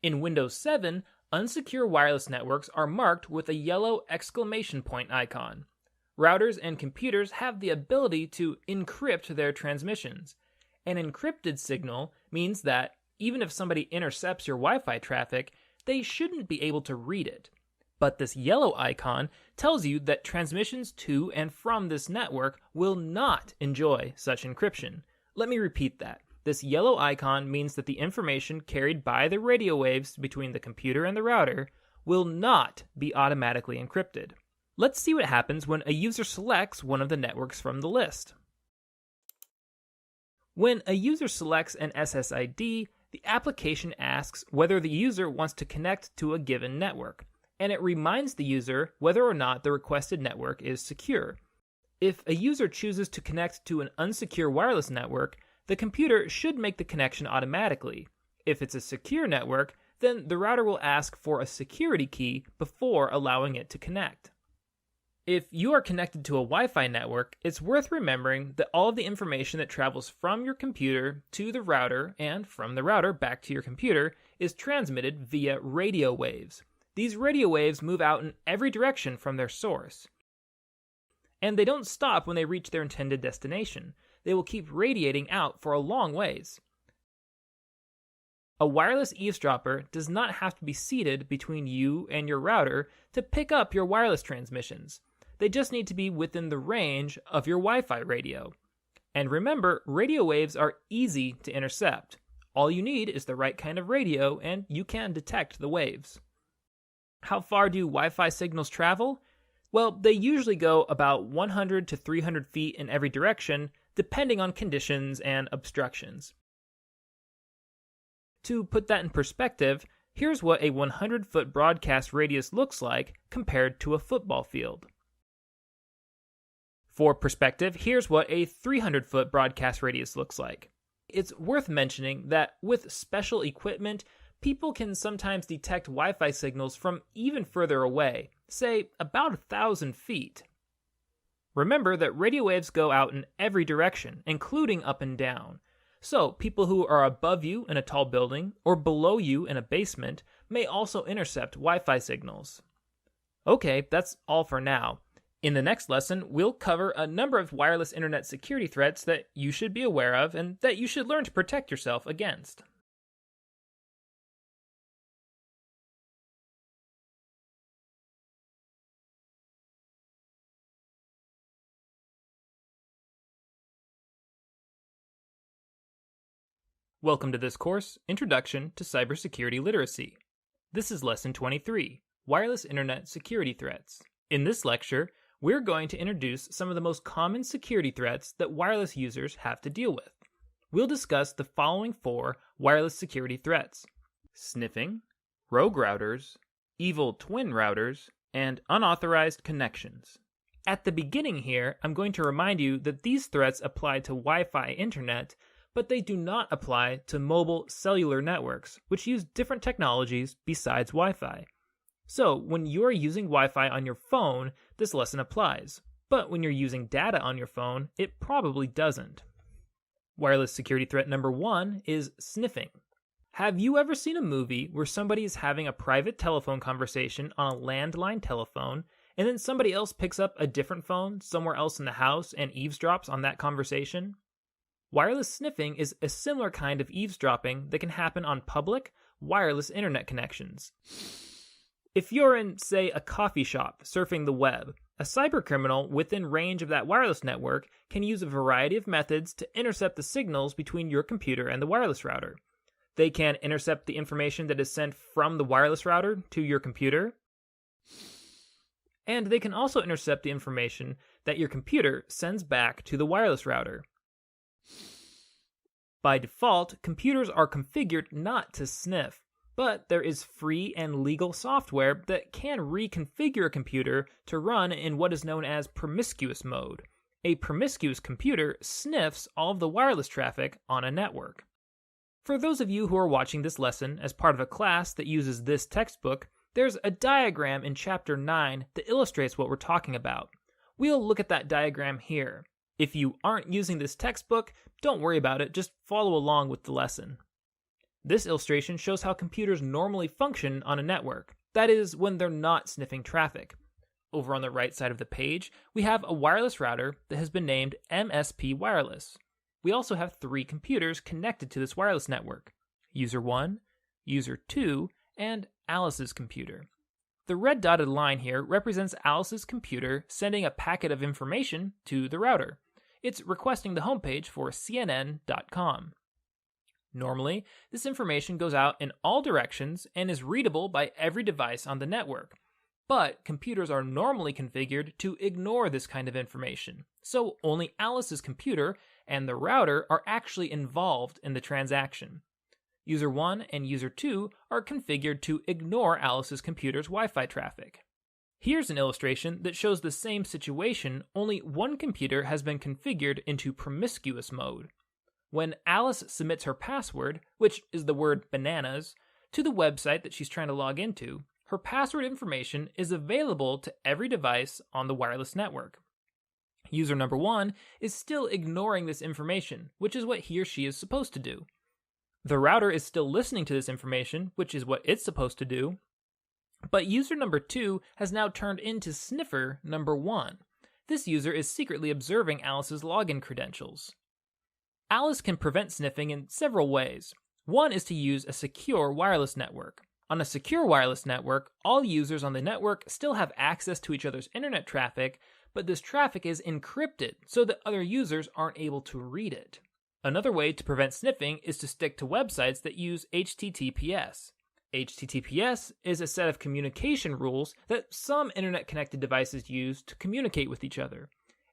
In Windows 7, unsecure wireless networks are marked with a yellow exclamation point icon. Routers and computers have the ability to encrypt their transmissions. An encrypted signal means that even if somebody intercepts your Wi-Fi traffic, they shouldn't be able to read it. But this yellow icon tells you that transmissions to and from this network will not enjoy such encryption. Let me repeat that. This yellow icon means that the information carried by the radio waves between the computer and the router will not be automatically encrypted. Let's see what happens when a user selects one of the networks from the list. When a user selects an SSID, the application asks whether the user wants to connect to a given network, and it reminds the user whether or not the requested network is secure. If a user chooses to connect to an unsecure wireless network, the computer should make the connection automatically. If it's a secure network, then the router will ask for a security key before allowing it to connect. If you are connected to a Wi-Fi network, it's worth remembering that all of the information that travels from your computer to the router and from the router back to your computer is transmitted via radio waves. These radio waves move out in every direction from their source. And they don't stop when they reach their intended destination. They will keep radiating out for a long ways. A wireless eavesdropper does not have to be seated between you and your router to pick up your wireless transmissions. They just need to be within the range of your Wi-Fi radio. And remember, radio waves are easy to intercept. All you need is the right kind of radio, and you can detect the waves. How far do Wi-Fi signals travel? Well, they usually go about 100 to 300 feet in every direction, depending on conditions and obstructions. To put that in perspective, here's what a 100-foot broadcast radius looks like compared to a football field. For perspective, here's what a 300-foot broadcast radius looks like. It's worth mentioning that with special equipment, people can sometimes detect Wi-Fi signals from even further away, say about 1,000 feet. Remember that radio waves go out in every direction, including up and down. So people who are above you in a tall building or below you in a basement may also intercept Wi-Fi signals. Okay, that's all for now. In the next lesson, we'll cover a number of wireless internet security threats that you should be aware of and that you should learn to protect yourself against. Welcome to this course, Introduction to Cybersecurity Literacy. This is Lesson 23, Wireless Internet Security Threats. In this lecture, we're going to introduce some of the most common security threats that wireless users have to deal with. We'll discuss the following 4 wireless security threats: sniffing, rogue routers, evil twin routers, and unauthorized connections. At the beginning here, I'm going to remind you that these threats apply to Wi-Fi internet, but they do not apply to mobile cellular networks, which use different technologies besides Wi-Fi. So, when you're using Wi-Fi on your phone, this lesson applies. But when you're using data on your phone, it probably doesn't. Wireless security threat number 1 is sniffing. Have you ever seen a movie where somebody is having a private telephone conversation on a landline telephone, and then somebody else picks up a different phone somewhere else in the house and eavesdrops on that conversation? Wireless sniffing is a similar kind of eavesdropping that can happen on public, wireless internet connections. If you're in, say, a coffee shop surfing the web, a cybercriminal within range of that wireless network can use a variety of methods to intercept the signals between your computer and the wireless router. They can intercept the information that is sent from the wireless router to your computer, and they can also intercept the information that your computer sends back to the wireless router. By default, computers are configured not to sniff, but there is free and legal software that can reconfigure a computer to run in what is known as promiscuous mode. A promiscuous computer sniffs all of the wireless traffic on a network. For those of you who are watching this lesson as part of a class that uses this textbook, there's a diagram in Chapter 9 that illustrates what we're talking about. We'll look at that diagram here. If you aren't using this textbook, don't worry about it, just follow along with the lesson. This illustration shows how computers normally function on a network, that is, when they're not sniffing traffic. Over on the right side of the page, we have a wireless router that has been named MSP Wireless. We also have 3 computers connected to this wireless network: User 1, User 2, and Alice's computer. The red dotted line here represents Alice's computer sending a packet of information to the router. It's requesting the homepage for CNN.com. Normally, this information goes out in all directions and is readable by every device on the network. But computers are normally configured to ignore this kind of information, so only Alice's computer and the router are actually involved in the transaction. User 1 and User 2 are configured to ignore Alice's computer's Wi-Fi traffic. Here's an illustration that shows the same situation, only one computer has been configured into promiscuous mode. When Alice submits her password, which is the word bananas, to the website that she's trying to log into, her password information is available to every device on the wireless network. User number 1 is still ignoring this information, which is what he or she is supposed to do. The router is still listening to this information, which is what it's supposed to do, but user number 2 has now turned into sniffer number 1. This user is secretly observing Alice's login credentials. Alice can prevent sniffing in several ways. One is to use a secure wireless network. On a secure wireless network, all users on the network still have access to each other's internet traffic, but this traffic is encrypted so that other users aren't able to read it. Another way to prevent sniffing is to stick to websites that use HTTPS. HTTPS is a set of communication rules that some internet-connected devices use to communicate with each other.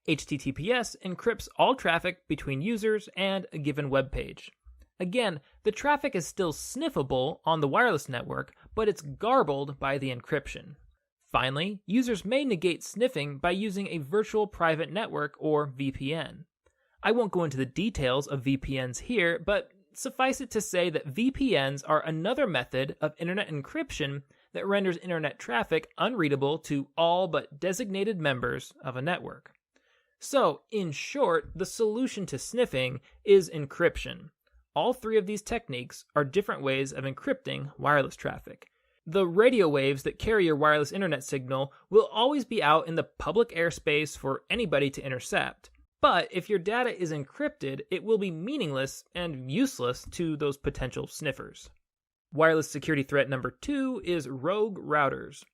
HTTPS encrypts all traffic between users and a given web page. Again, the traffic is still sniffable on the wireless network, but it's garbled by the encryption. Finally, users may negate sniffing by using a virtual private network or VPN. I won't go into the details of VPNs here, but suffice it to say that VPNs are another method of internet encryption that renders internet traffic unreadable to all but designated members of a network. So, in short, the solution to sniffing is encryption. All 3 of these techniques are different ways of encrypting wireless traffic. The radio waves that carry your wireless internet signal will always be out in the public airspace for anybody to intercept. But if your data is encrypted, it will be meaningless and useless to those potential sniffers. Wireless security threat number 2 is rogue routers.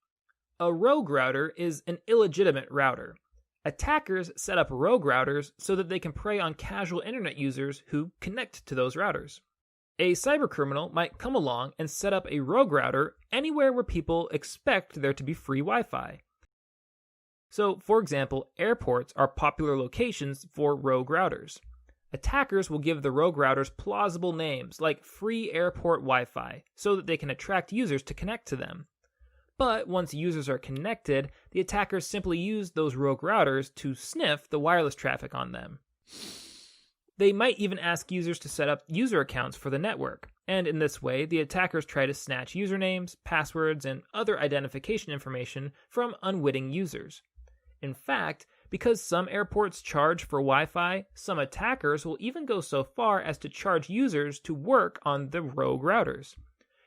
A rogue router is an illegitimate router. Attackers set up rogue routers so that they can prey on casual internet users who connect to those routers. A cybercriminal might come along and set up a rogue router anywhere where people expect there to be free Wi-Fi. So, for example, airports are popular locations for rogue routers. Attackers will give the rogue routers plausible names like free airport Wi-Fi so that they can attract users to connect to them. But once users are connected, the attackers simply use those rogue routers to sniff the wireless traffic on them. They might even ask users to set up user accounts for the network, and in this way, the attackers try to snatch usernames, passwords, and other identification information from unwitting users. In fact, because some airports charge for Wi-Fi, some attackers will even go so far as to charge users to work on the rogue routers.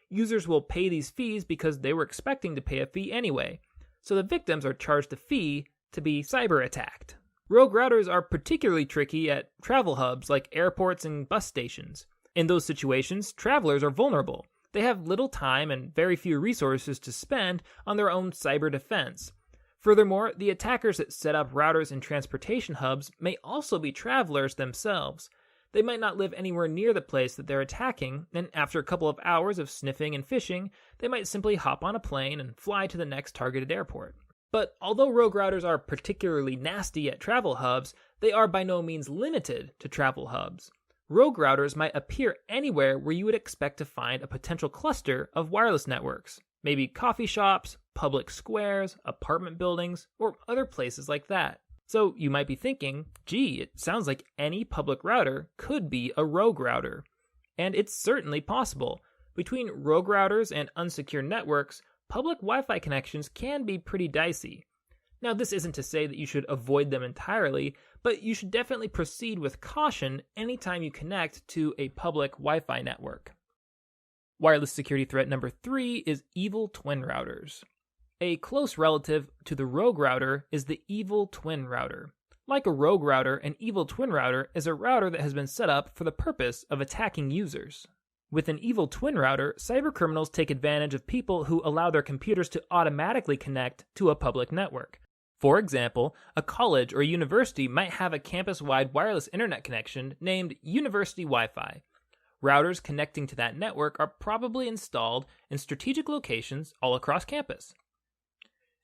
Users will pay these fees because they were expecting to pay a fee anyway, so the victims are charged a fee to be cyber-attacked. Rogue routers are particularly tricky at travel hubs like airports and bus stations. In those situations, travelers are vulnerable. They have little time and very few resources to spend on their own cyber defense. Furthermore, the attackers that set up routers in transportation hubs may also be travelers themselves. They might not live anywhere near the place that they're attacking, and after a couple of hours of sniffing and fishing, they might simply hop on a plane and fly to the next targeted airport. But although rogue routers are particularly nasty at travel hubs, they are by no means limited to travel hubs. Rogue routers might appear anywhere where you would expect to find a potential cluster of wireless networks. Maybe coffee shops, public squares, apartment buildings, or other places like that. So you might be thinking, gee, it sounds like any public router could be a rogue router. And it's certainly possible. Between rogue routers and unsecure networks, public Wi-Fi connections can be pretty dicey. Now, this isn't to say that you should avoid them entirely, but you should definitely proceed with caution anytime you connect to a public Wi-Fi network. Wireless security threat number 3 is evil twin routers. A close relative to the rogue router is the evil twin router. Like a rogue router, an evil twin router is a router that has been set up for the purpose of attacking users. With an evil twin router, cybercriminals take advantage of people who allow their computers to automatically connect to a public network. For example, a college or university might have a campus-wide wireless internet connection named University Wi-Fi. Routers connecting to that network are probably installed in strategic locations all across campus.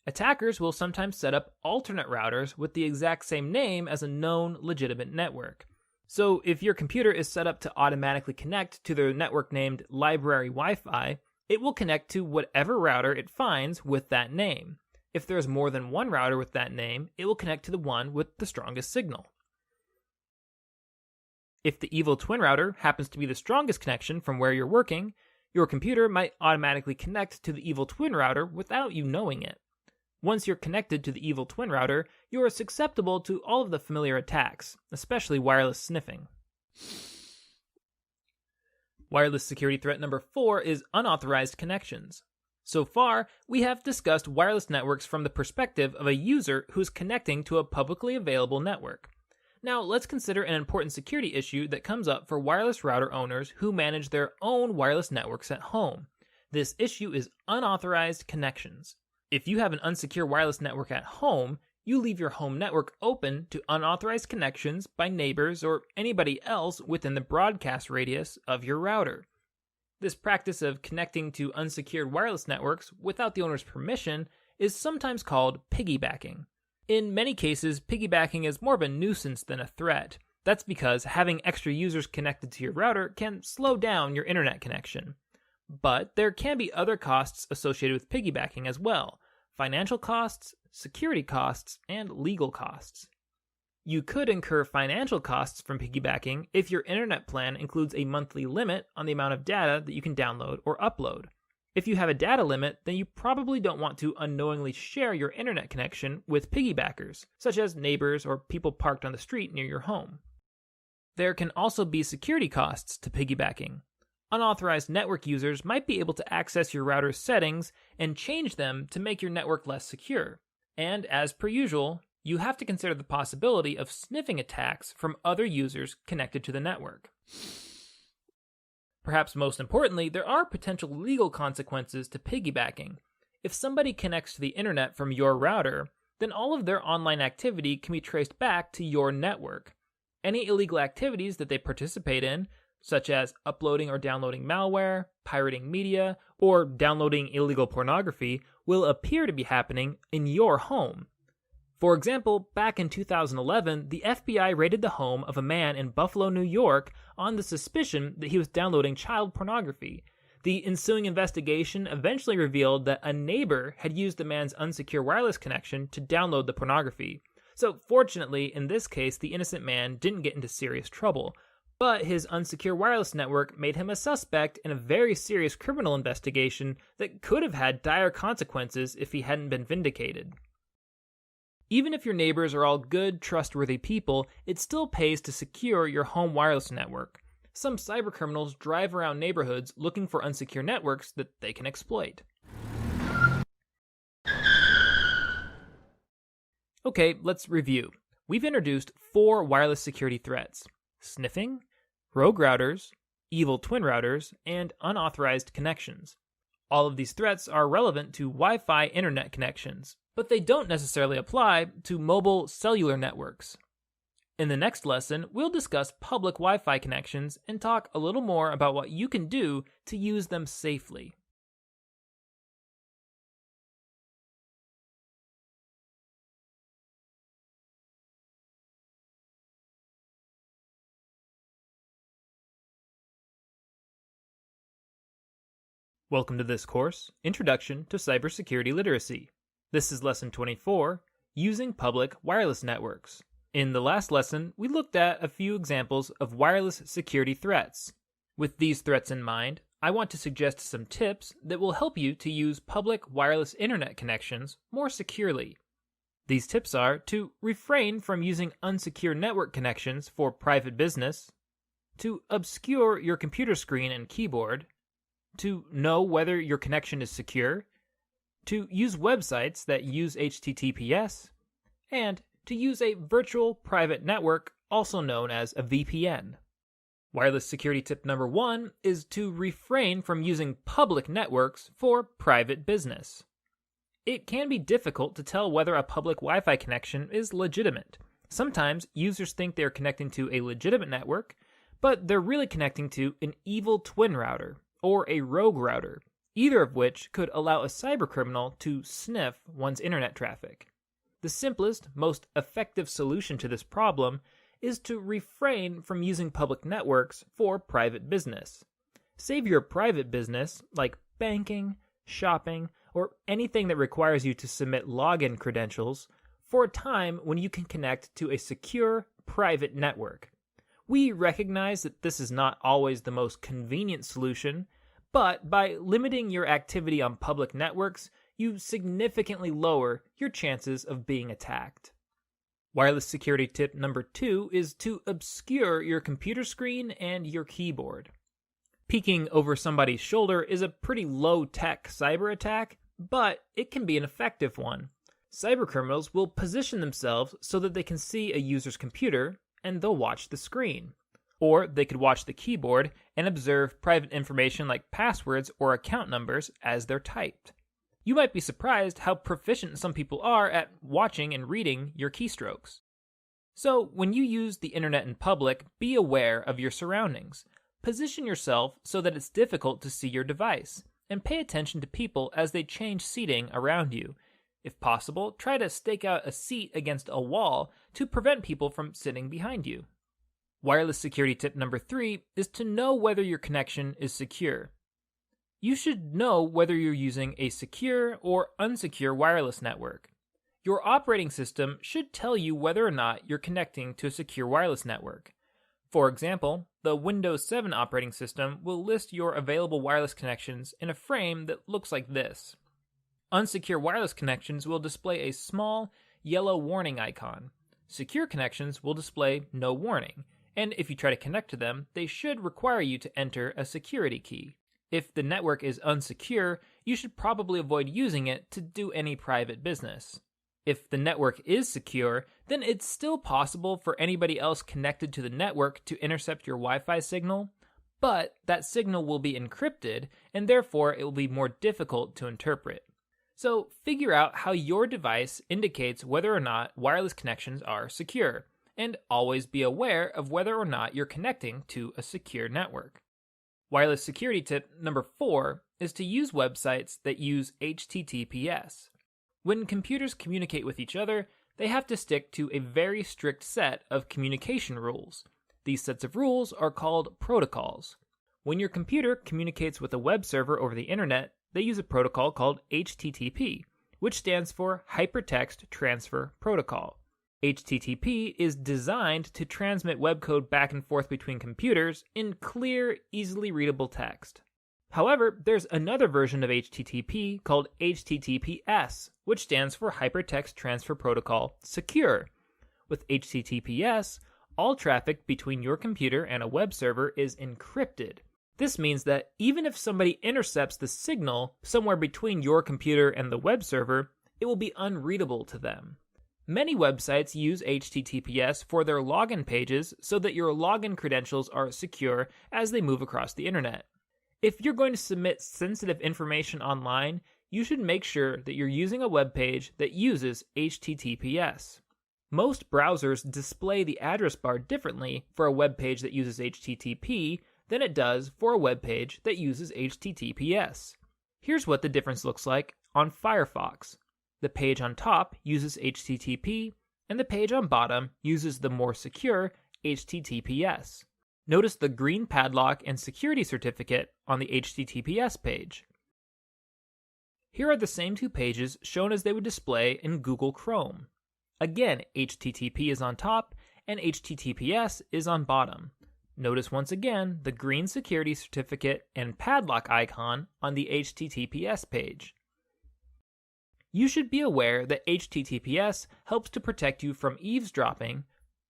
Attackers will sometimes set up alternate routers with the exact same name as a known legitimate network. So if your computer is set up to automatically connect to the network named Library Wi-Fi, it will connect to whatever router it finds with that name. If there's more than one router with that name, it will connect to the one with the strongest signal. If the evil twin router happens to be the strongest connection from where you're working, your computer might automatically connect to the evil twin router without you knowing it. Once you're connected to the evil twin router, you are susceptible to all of the familiar attacks, especially wireless sniffing. Wireless security threat number 4 is unauthorized connections. So far, we have discussed wireless networks from the perspective of a user who's connecting to a publicly available network. Now, let's consider an important security issue that comes up for wireless router owners who manage their own wireless networks at home. This issue is unauthorized connections. If you have an unsecure wireless network at home, you leave your home network open to unauthorized connections by neighbors or anybody else within the broadcast radius of your router. This practice of connecting to unsecured wireless networks without the owner's permission is sometimes called piggybacking. In many cases, piggybacking is more of a nuisance than a threat. That's because having extra users connected to your router can slow down your internet connection. But there can be other costs associated with piggybacking as well: financial costs, security costs, and legal costs. You could incur financial costs from piggybacking if your internet plan includes a monthly limit on the amount of data that you can download or upload. If you have a data limit, then you probably don't want to unknowingly share your internet connection with piggybackers, such as neighbors or people parked on the street near your home. There can also be security costs to piggybacking. Unauthorized network users might be able to access your router's settings and change them to make your network less secure. And as per usual, you have to consider the possibility of sniffing attacks from other users connected to the network. Perhaps most importantly, there are potential legal consequences to piggybacking. If somebody connects to the internet from your router, then all of their online activity can be traced back to your network. Any illegal activities that they participate in, such as uploading or downloading malware, pirating media, or downloading illegal pornography, will appear to be happening in your home. For example, back in 2011, the FBI raided the home of a man in Buffalo, New York on the suspicion that he was downloading child pornography. The ensuing investigation eventually revealed that a neighbor had used the man's unsecure wireless connection to download the pornography. So fortunately, in this case, the innocent man didn't get into serious trouble, but his unsecure wireless network made him a suspect in a very serious criminal investigation that could have had dire consequences if he hadn't been vindicated. Even if your neighbors are all good, trustworthy people, it still pays to secure your home wireless network. Some cybercriminals drive around neighborhoods looking for unsecure networks that they can exploit. Okay, let's review. We've introduced 4 wireless security threats: sniffing, rogue routers, evil twin routers, and unauthorized connections. All of these threats are relevant to Wi-Fi internet connections, but they don't necessarily apply to mobile cellular networks. In the next lesson, we'll discuss public Wi-Fi connections and talk a little more about what you can do to use them safely. Welcome to this course, Introduction to Cybersecurity Literacy. This is Lesson 24, Using Public Wireless Networks. In the last lesson, we looked at a few examples of wireless security threats. With these threats in mind, I want to suggest some tips that will help you to use public wireless internet connections more securely. These tips are to refrain from using unsecure network connections for private business, to obscure your computer screen and keyboard, to know whether your connection is secure, to use websites that use HTTPS, and to use a virtual private network, also known as a VPN. Wireless security tip number 1 is to refrain from using public networks for private business. It can be difficult to tell whether a public Wi-Fi connection is legitimate. Sometimes users think they're connecting to a legitimate network, but they're really connecting to an evil twin router or a rogue router, either of which could allow a cybercriminal to sniff one's internet traffic. The simplest, most effective solution to this problem is to refrain from using public networks for private business. Save your private business, like banking, shopping, or anything that requires you to submit login credentials, for a time when you can connect to a secure, private network. We recognize that this is not always the most convenient solution, but by limiting your activity on public networks, you significantly lower your chances of being attacked. Wireless security tip number 2 is to obscure your computer screen and your keyboard. Peeking over somebody's shoulder is a pretty low-tech cyber attack, but it can be an effective one. Cybercriminals will position themselves so that they can see a user's computer, and they'll watch the screen. Or they could watch the keyboard and observe private information like passwords or account numbers as they're typed. You might be surprised how proficient some people are at watching and reading your keystrokes. So, when you use the internet in public, be aware of your surroundings. Position yourself so that it's difficult to see your device, and pay attention to people as they change seating around you. If possible, try to stake out a seat against a wall to prevent people from sitting behind you. Wireless security tip number 3 is to know whether your connection is secure. You should know whether you're using a secure or unsecure wireless network. Your operating system should tell you whether or not you're connecting to a secure wireless network. For example, the Windows 7 operating system will list your available wireless connections in a frame that looks like this. Unsecure wireless connections will display a small, yellow warning icon. Secure connections will display no warning, and if you try to connect to them, they should require you to enter a security key. If the network is unsecure, you should probably avoid using it to do any private business. If the network is secure, then it's still possible for anybody else connected to the network to intercept your Wi-Fi signal, but that signal will be encrypted, and therefore it will be more difficult to interpret. So figure out how your device indicates whether or not wireless connections are secure, and always be aware of whether or not you're connecting to a secure network. Wireless security tip number 4 is to use websites that use HTTPS. When computers communicate with each other, they have to stick to a very strict set of communication rules. These sets of rules are called protocols. When your computer communicates with a web server over the internet, they use a protocol called HTTP, which stands for Hypertext Transfer Protocol. HTTP is designed to transmit web code back and forth between computers in clear, easily readable text. However, there's another version of HTTP called HTTPS, which stands for Hypertext Transfer Protocol Secure. With HTTPS, all traffic between your computer and a web server is encrypted. This means that even if somebody intercepts the signal somewhere between your computer and the web server, it will be unreadable to them. Many websites use HTTPS for their login pages so that your login credentials are secure as they move across the internet. If you're going to submit sensitive information online, you should make sure that you're using a web page that uses HTTPS. Most browsers display the address bar differently for a web page that uses HTTP than it does for a web page that uses HTTPS. Here's what the difference looks like on Firefox. The page on top uses HTTP, and the page on bottom uses the more secure HTTPS. Notice the green padlock and security certificate on the HTTPS page. Here are the same two pages shown as they would display in Google Chrome. Again, HTTP is on top and HTTPS is on bottom. Notice once again the green security certificate and padlock icon on the HTTPS page. You should be aware that HTTPS helps to protect you from eavesdropping,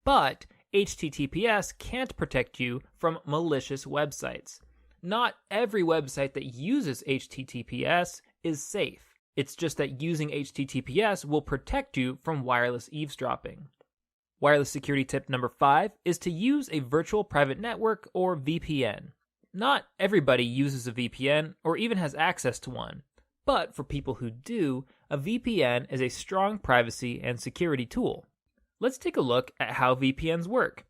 but HTTPS can't protect you from malicious websites. Not every website that uses HTTPS is safe. It's just that using HTTPS will protect you from wireless eavesdropping. Wireless security tip number 5 is to use a virtual private network or VPN. Not everybody uses a VPN or even has access to one, but for people who do, a VPN is a strong privacy and security tool. Let's take a look at how VPNs work.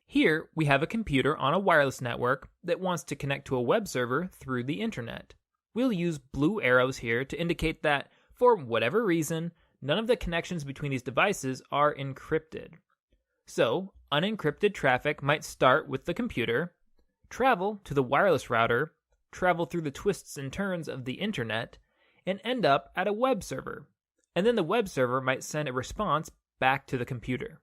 Here, we have a computer on a wireless network that wants to connect to a web server through the internet. We'll use blue arrows here to indicate that, for whatever reason, none of the connections between these devices are encrypted. So, unencrypted traffic might start with the computer, travel to the wireless router, travel through the twists and turns of the internet, and end up at a web server. And then the web server might send a response back to the computer.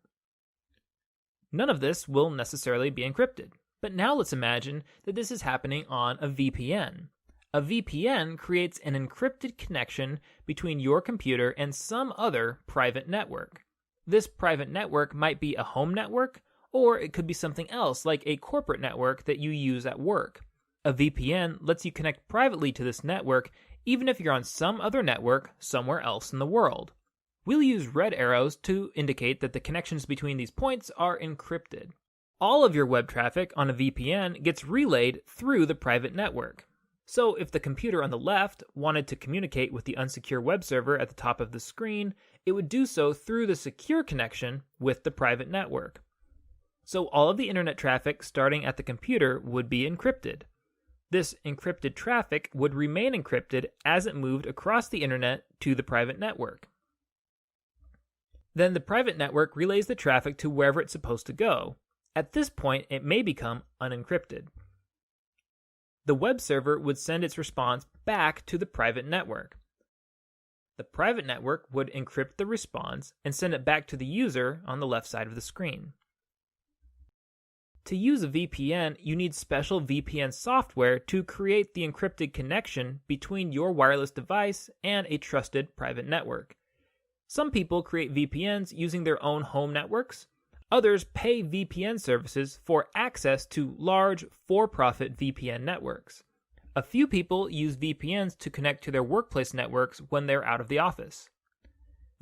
None of this will necessarily be encrypted, but now let's imagine that this is happening on a VPN. A VPN creates an encrypted connection between your computer and some other private network. This private network might be a home network, or it could be something else like a corporate network that you use at work. A VPN lets you connect privately to this network even if you're on some other network somewhere else in the world. We'll use red arrows to indicate that the connections between these points are encrypted. All of your web traffic on a VPN gets relayed through the private network. So if the computer on the left wanted to communicate with the unsecure web server at the top of the screen, it would do so through the secure connection with the private network. So all of the internet traffic starting at the computer would be encrypted. This encrypted traffic would remain encrypted as it moved across the internet to the private network. Then the private network relays the traffic to wherever it's supposed to go. At this point, it may become unencrypted. The web server would send its response back to the private network. The private network would encrypt the response and send it back to the user on the left side of the screen. To use a VPN, you need special VPN software to create the encrypted connection between your wireless device and a trusted private network. Some people create VPNs using their own home networks. Others pay VPN services for access to large, for-profit VPN networks. A few people use VPNs to connect to their workplace networks when they're out of the office.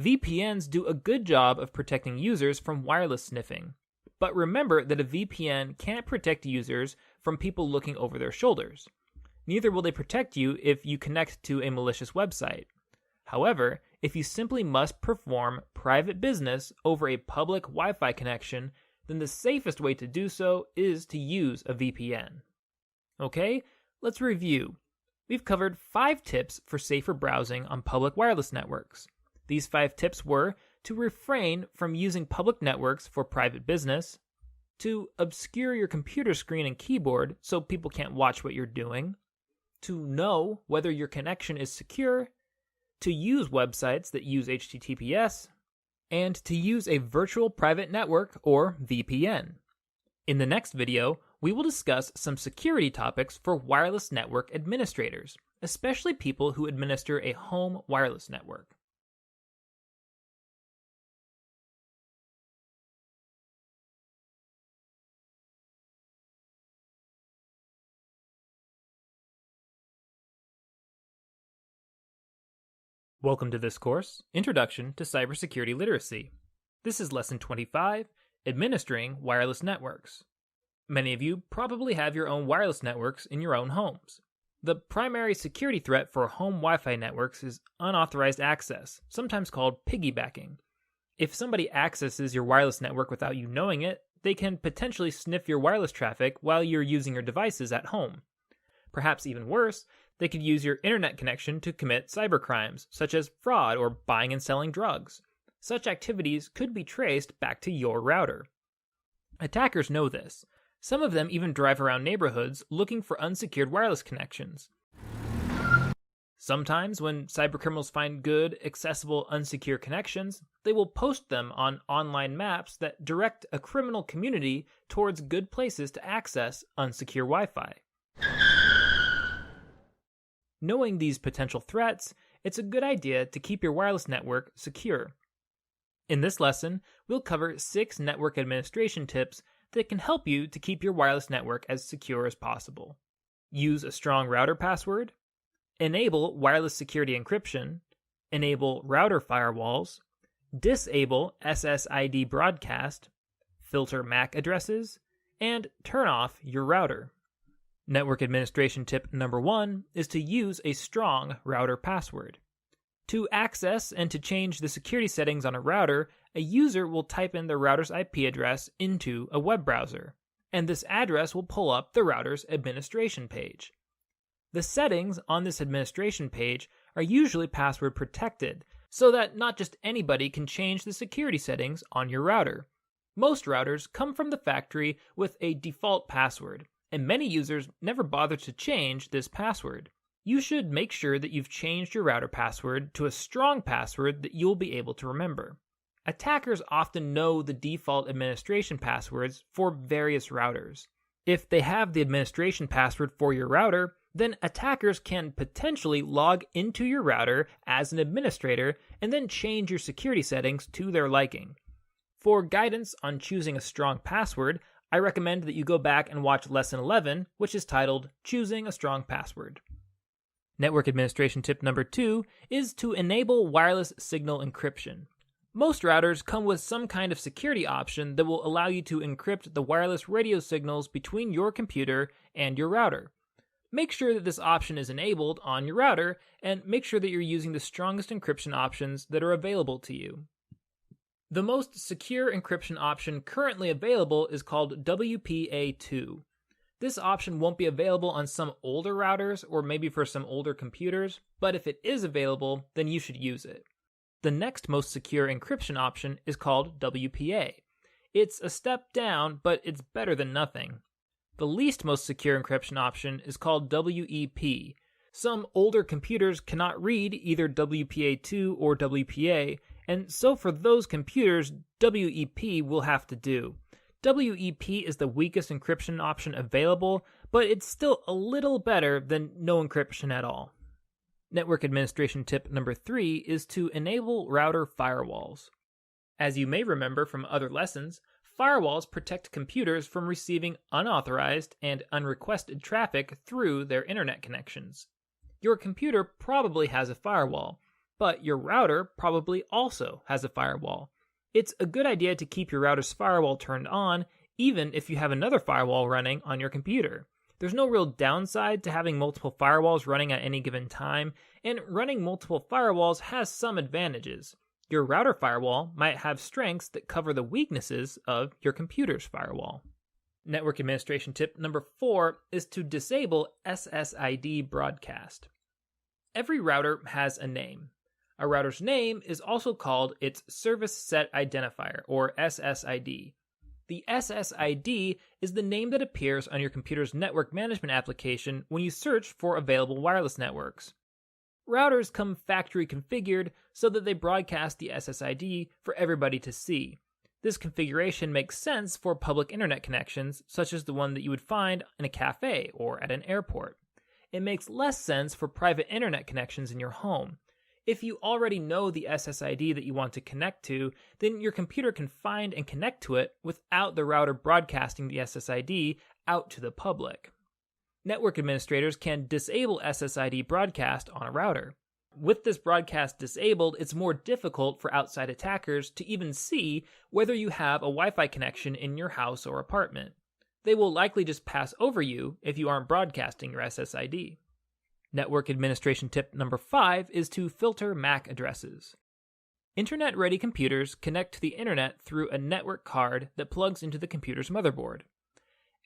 VPNs do a good job of protecting users from wireless sniffing. But remember that a VPN can't protect users from people looking over their shoulders. Neither will they protect you if you connect to a malicious website. However, if you simply must perform private business over a public Wi-Fi connection, then the safest way to do so is to use a VPN. Okay, let's review. We've covered 5 tips for safer browsing on public wireless networks. These 5 tips were to refrain from using public networks for private business, to obscure your computer screen and keyboard so people can't watch what you're doing, to know whether your connection is secure, to use websites that use HTTPS, and to use a virtual private network or VPN. In the next video, we will discuss some security topics for wireless network administrators, especially people who administer a home wireless network. Welcome to this course, Introduction to Cybersecurity Literacy. This is Lesson 25, Administering Wireless Networks. Many of you probably have your own wireless networks in your own homes. The primary security threat for home Wi-Fi networks is unauthorized access, sometimes called piggybacking. If somebody accesses your wireless network without you knowing it, they can potentially sniff your wireless traffic while you're using your devices at home. Perhaps even worse, they could use your internet connection to commit cybercrimes, such as fraud or buying and selling drugs. Such activities could be traced back to your router. Attackers know this. Some of them even drive around neighborhoods looking for unsecured wireless connections. Sometimes, when cybercriminals find good, accessible, unsecure connections, they will post them on online maps that direct a criminal community towards good places to access unsecure Wi-Fi. Knowing these potential threats, it's a good idea to keep your wireless network secure. In this lesson, we'll cover 6 network administration tips that can help you to keep your wireless network as secure as possible. Use a strong router password, enable wireless security encryption, enable router firewalls, disable SSID broadcast, filter MAC addresses, and turn off your router. Network administration tip number 1 is to use a strong router password. To access and to change the security settings on a router, a user will type in the router's IP address into a web browser, and this address will pull up the router's administration page. The settings on this administration page are usually password protected, so that not just anybody can change the security settings on your router. Most routers come from the factory with a default password, and many users never bother to change this password. You should make sure that you've changed your router password to a strong password that you'll be able to remember. Attackers often know the default administration passwords for various routers. If they have the administration password for your router, then attackers can potentially log into your router as an administrator and then change your security settings to their liking. For guidance on choosing a strong password, I recommend that you go back and watch Lesson 11, which is titled Choosing a Strong Password. Network administration tip number 2 is to enable wireless signal encryption. Most routers come with some kind of security option that will allow you to encrypt the wireless radio signals between your computer and your router. Make sure that this option is enabled on your router, and make sure that you're using the strongest encryption options that are available to you. The most secure encryption option currently available is called WPA2. This option won't be available on some older routers or maybe for some older computers, but if it is available, then you should use it. The next most secure encryption option is called WPA. It's a step down, but it's better than nothing. The least most secure encryption option is called WEP. Some older computers cannot read either WPA2 or WPA, and so for those computers, WEP will have to do. WEP is the weakest encryption option available, but it's still a little better than no encryption at all. Network administration tip number 3 is to enable router firewalls. As you may remember from other lessons, Firewalls protect computers from receiving unauthorized and unrequested traffic through their internet connections. Your computer probably has a firewall, but your router probably also has a firewall. It's a good idea to keep your router's firewall turned on, even if you have another firewall running on your computer. There's no real downside to having multiple firewalls running at any given time, and running multiple firewalls has some advantages. Your router firewall might have strengths that cover the weaknesses of your computer's firewall. Network administration tip number 4 is to disable SSID broadcast. Every router has a name. A router's name is also called its Service Set Identifier, or SSID. The SSID is the name that appears on your computer's network management application when you search for available wireless networks. Routers come factory configured so that they broadcast the SSID for everybody to see. This configuration makes sense for public internet connections, such as the one that you would find in a cafe or at an airport. It makes less sense for private internet connections in your home. If you already know the SSID that you want to connect to, then your computer can find and connect to it without the router broadcasting the SSID out to the public. Network administrators can disable SSID broadcast on a router. With this broadcast disabled, it's more difficult for outside attackers to even see whether you have a Wi-Fi connection in your house or apartment. They will likely just pass over you if you aren't broadcasting your SSID. Network administration tip number 5 is to filter MAC addresses. Internet-ready computers connect to the internet through a network card that plugs into the computer's motherboard.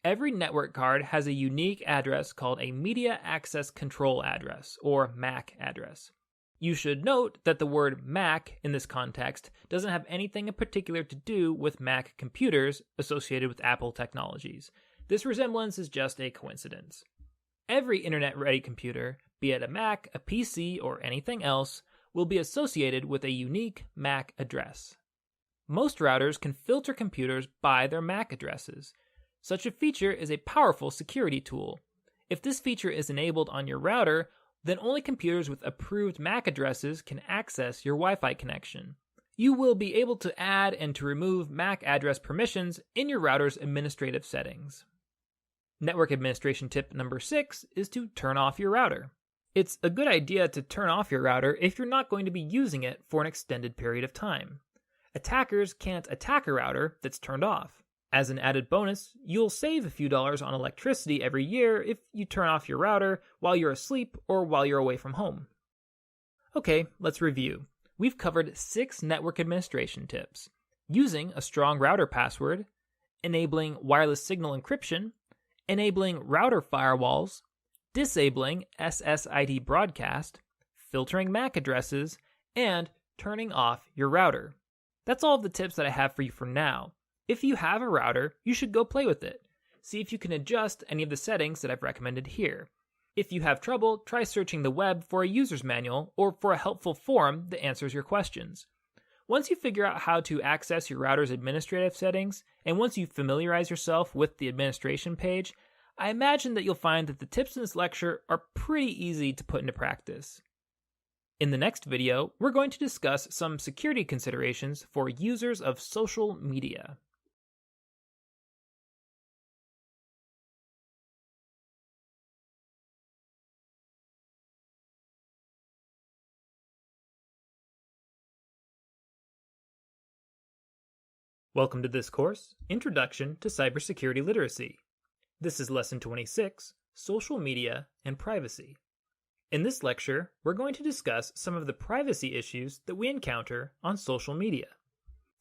Every network card has a unique address called a Media Access Control Address, or MAC address. You should note that the word Mac in this context doesn't have anything in particular to do with Mac computers associated with Apple technologies. This resemblance is just a coincidence. Every internet-ready computer, be it a Mac, a PC, or anything else, will be associated with a unique MAC address. Most routers can filter computers by their MAC addresses. Such a feature is a powerful security tool. If this feature is enabled on your router, then only computers with approved MAC addresses can access your Wi-Fi connection. You will be able to add and to remove MAC address permissions in your router's administrative settings. Network administration tip number 6 is to turn off your router. It's a good idea to turn off your router if you're not going to be using it for an extended period of time. Attackers can't attack a router that's turned off. As an added bonus, you'll save a few dollars on electricity every year if you turn off your router while you're asleep or while you're away from home. Okay, let's review. We've covered 6 network administration tips: using a strong router password, enabling wireless signal encryption, enabling router firewalls, disabling SSID broadcast, filtering MAC addresses, and turning off your router. That's all of the tips that I have for you for now. If you have a router, you should go play with it. See if you can adjust any of the settings that I've recommended here. If you have trouble, try searching the web for a user's manual or for a helpful forum that answers your questions. Once you figure out how to access your router's administrative settings, and once you familiarize yourself with the administration page, I imagine that you'll find that the tips in this lecture are pretty easy to put into practice. In the next video, we're going to discuss some security considerations for users of social media. Welcome to this course, Introduction to Cybersecurity Literacy. This is Lesson 26, Social Media and Privacy. In this lecture, we're going to discuss some of the privacy issues that we encounter on social media.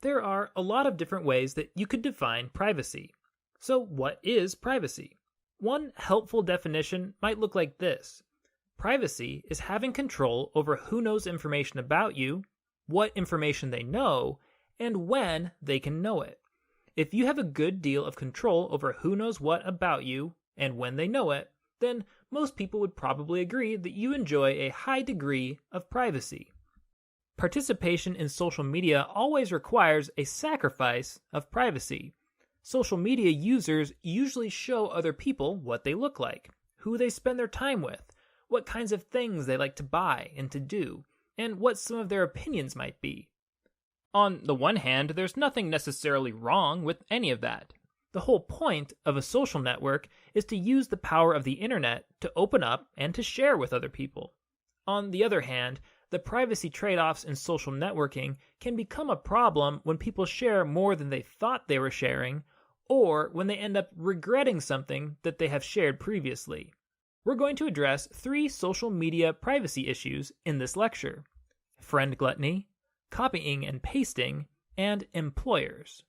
There are a lot of different ways that you could define privacy. So what is privacy? One helpful definition might look like this. Privacy is having control over who knows information about you, what information they know, and when they can know it. If you have a good deal of control over who knows what about you and when they know it, then most people would probably agree that you enjoy a high degree of privacy. Participation in social media always requires a sacrifice of privacy. Social media users usually show other people what they look like, who they spend their time with, what kinds of things they like to buy and to do, and what some of their opinions might be. On the one hand, there's nothing necessarily wrong with any of that. The whole point of a social network is to use the power of the internet to open up and to share with other people. On the other hand, the privacy trade-offs in social networking can become a problem when people share more than they thought they were sharing, or when they end up regretting something that they have shared previously. We're going to address 3 social media privacy issues in this lecture: friend gluttony, copying and pasting, and employers.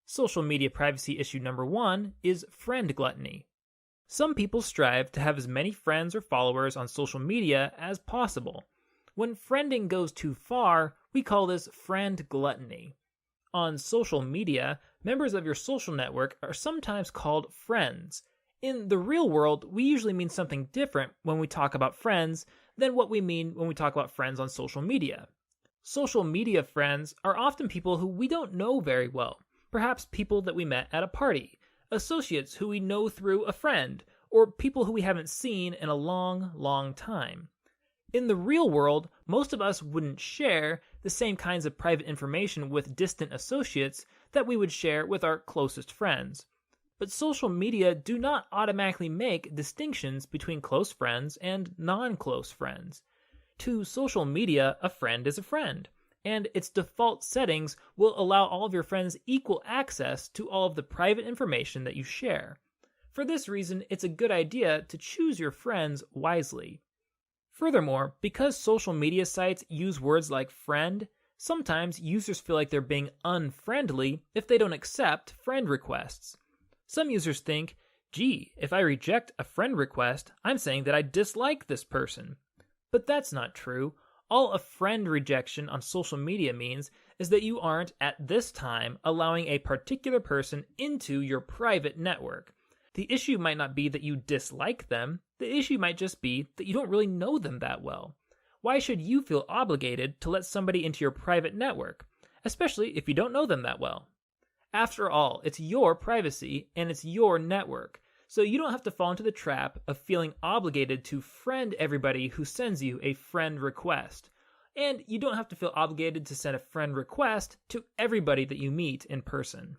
Social media privacy issue number 1 is friend gluttony. Some people strive to have as many friends or followers on social media as possible. When friending goes too far, we call this friend gluttony. On social media, members of your social network are sometimes called friends. In the real world, we usually mean something different when we talk about friends than what we mean when we talk about friends on social media. Social media friends are often people who we don't know very well, perhaps people that we met at a party, associates who we know through a friend, or people who we haven't seen in a long, long time. In the real world, most of us wouldn't share the same kinds of private information with distant associates that we would share with our closest friends. But social media do not automatically make distinctions between close friends and non-close friends. To social media, a friend is a friend, and its default settings will allow all of your friends equal access to all of the private information that you share. For this reason, it's a good idea to choose your friends wisely. Furthermore, because social media sites use words like friend, sometimes users feel like they're being unfriendly if they don't accept friend requests. Some users think, gee, if I reject a friend request, I'm saying that I dislike this person. But that's not true. All a friend rejection on social media means is that you aren't, at this time, allowing a particular person into your private network. The issue might not be that you dislike them, the issue might just be that you don't really know them that well. Why should you feel obligated to let somebody into your private network, especially if you don't know them that well? After all, it's your privacy and it's your network, so you don't have to fall into the trap of feeling obligated to friend everybody who sends you a friend request. And you don't have to feel obligated to send a friend request to everybody that you meet in person.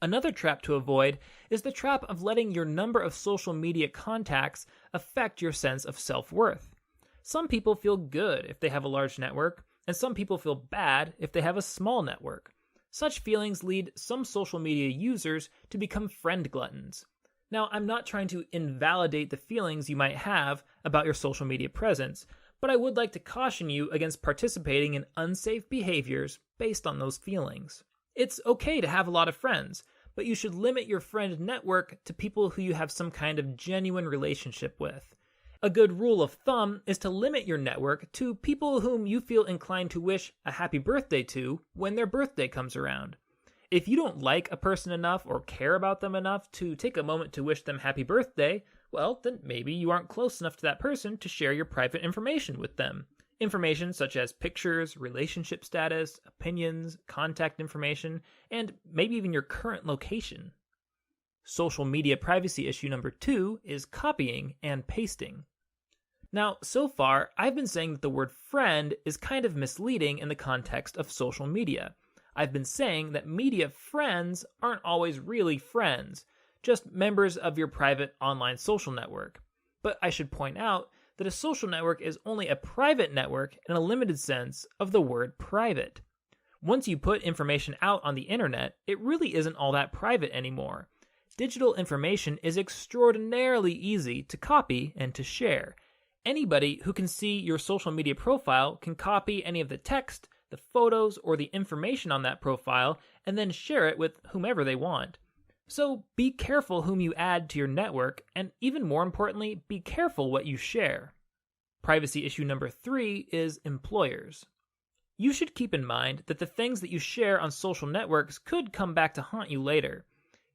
Another trap to avoid is the trap of letting your number of social media contacts affect your sense of self-worth. Some people feel good if they have a large network, and some people feel bad if they have a small network. Such feelings lead some social media users to become friend gluttons. Now, I'm not trying to invalidate the feelings you might have about your social media presence, but I would like to caution you against participating in unsafe behaviors based on those feelings. It's okay to have a lot of friends, but you should limit your friend network to people who you have some kind of genuine relationship with. A good rule of thumb is to limit your network to people whom you feel inclined to wish a happy birthday to when their birthday comes around. If you don't like a person enough or care about them enough to take a moment to wish them happy birthday, well, then maybe you aren't close enough to that person to share your private information with them. Information such as pictures, relationship status, opinions, contact information, and maybe even your current location. Social media privacy issue number 2 is copying and pasting. Now, so far, I've been saying that the word friend is kind of misleading in the context of social media. I've been saying that media friends aren't always really friends, just members of your private online social network. But I should point out that a social network is only a private network in a limited sense of the word private. Once you put information out on the internet, it really isn't all that private anymore. Digital information is extraordinarily easy to copy and to share. Anybody who can see your social media profile can copy any of the text, the photos, or the information on that profile and then share it with whomever they want. So be careful whom you add to your network, and even more importantly, be careful what you share. Privacy issue number 3 is employers. You should keep in mind that the things that you share on social networks could come back to haunt you later.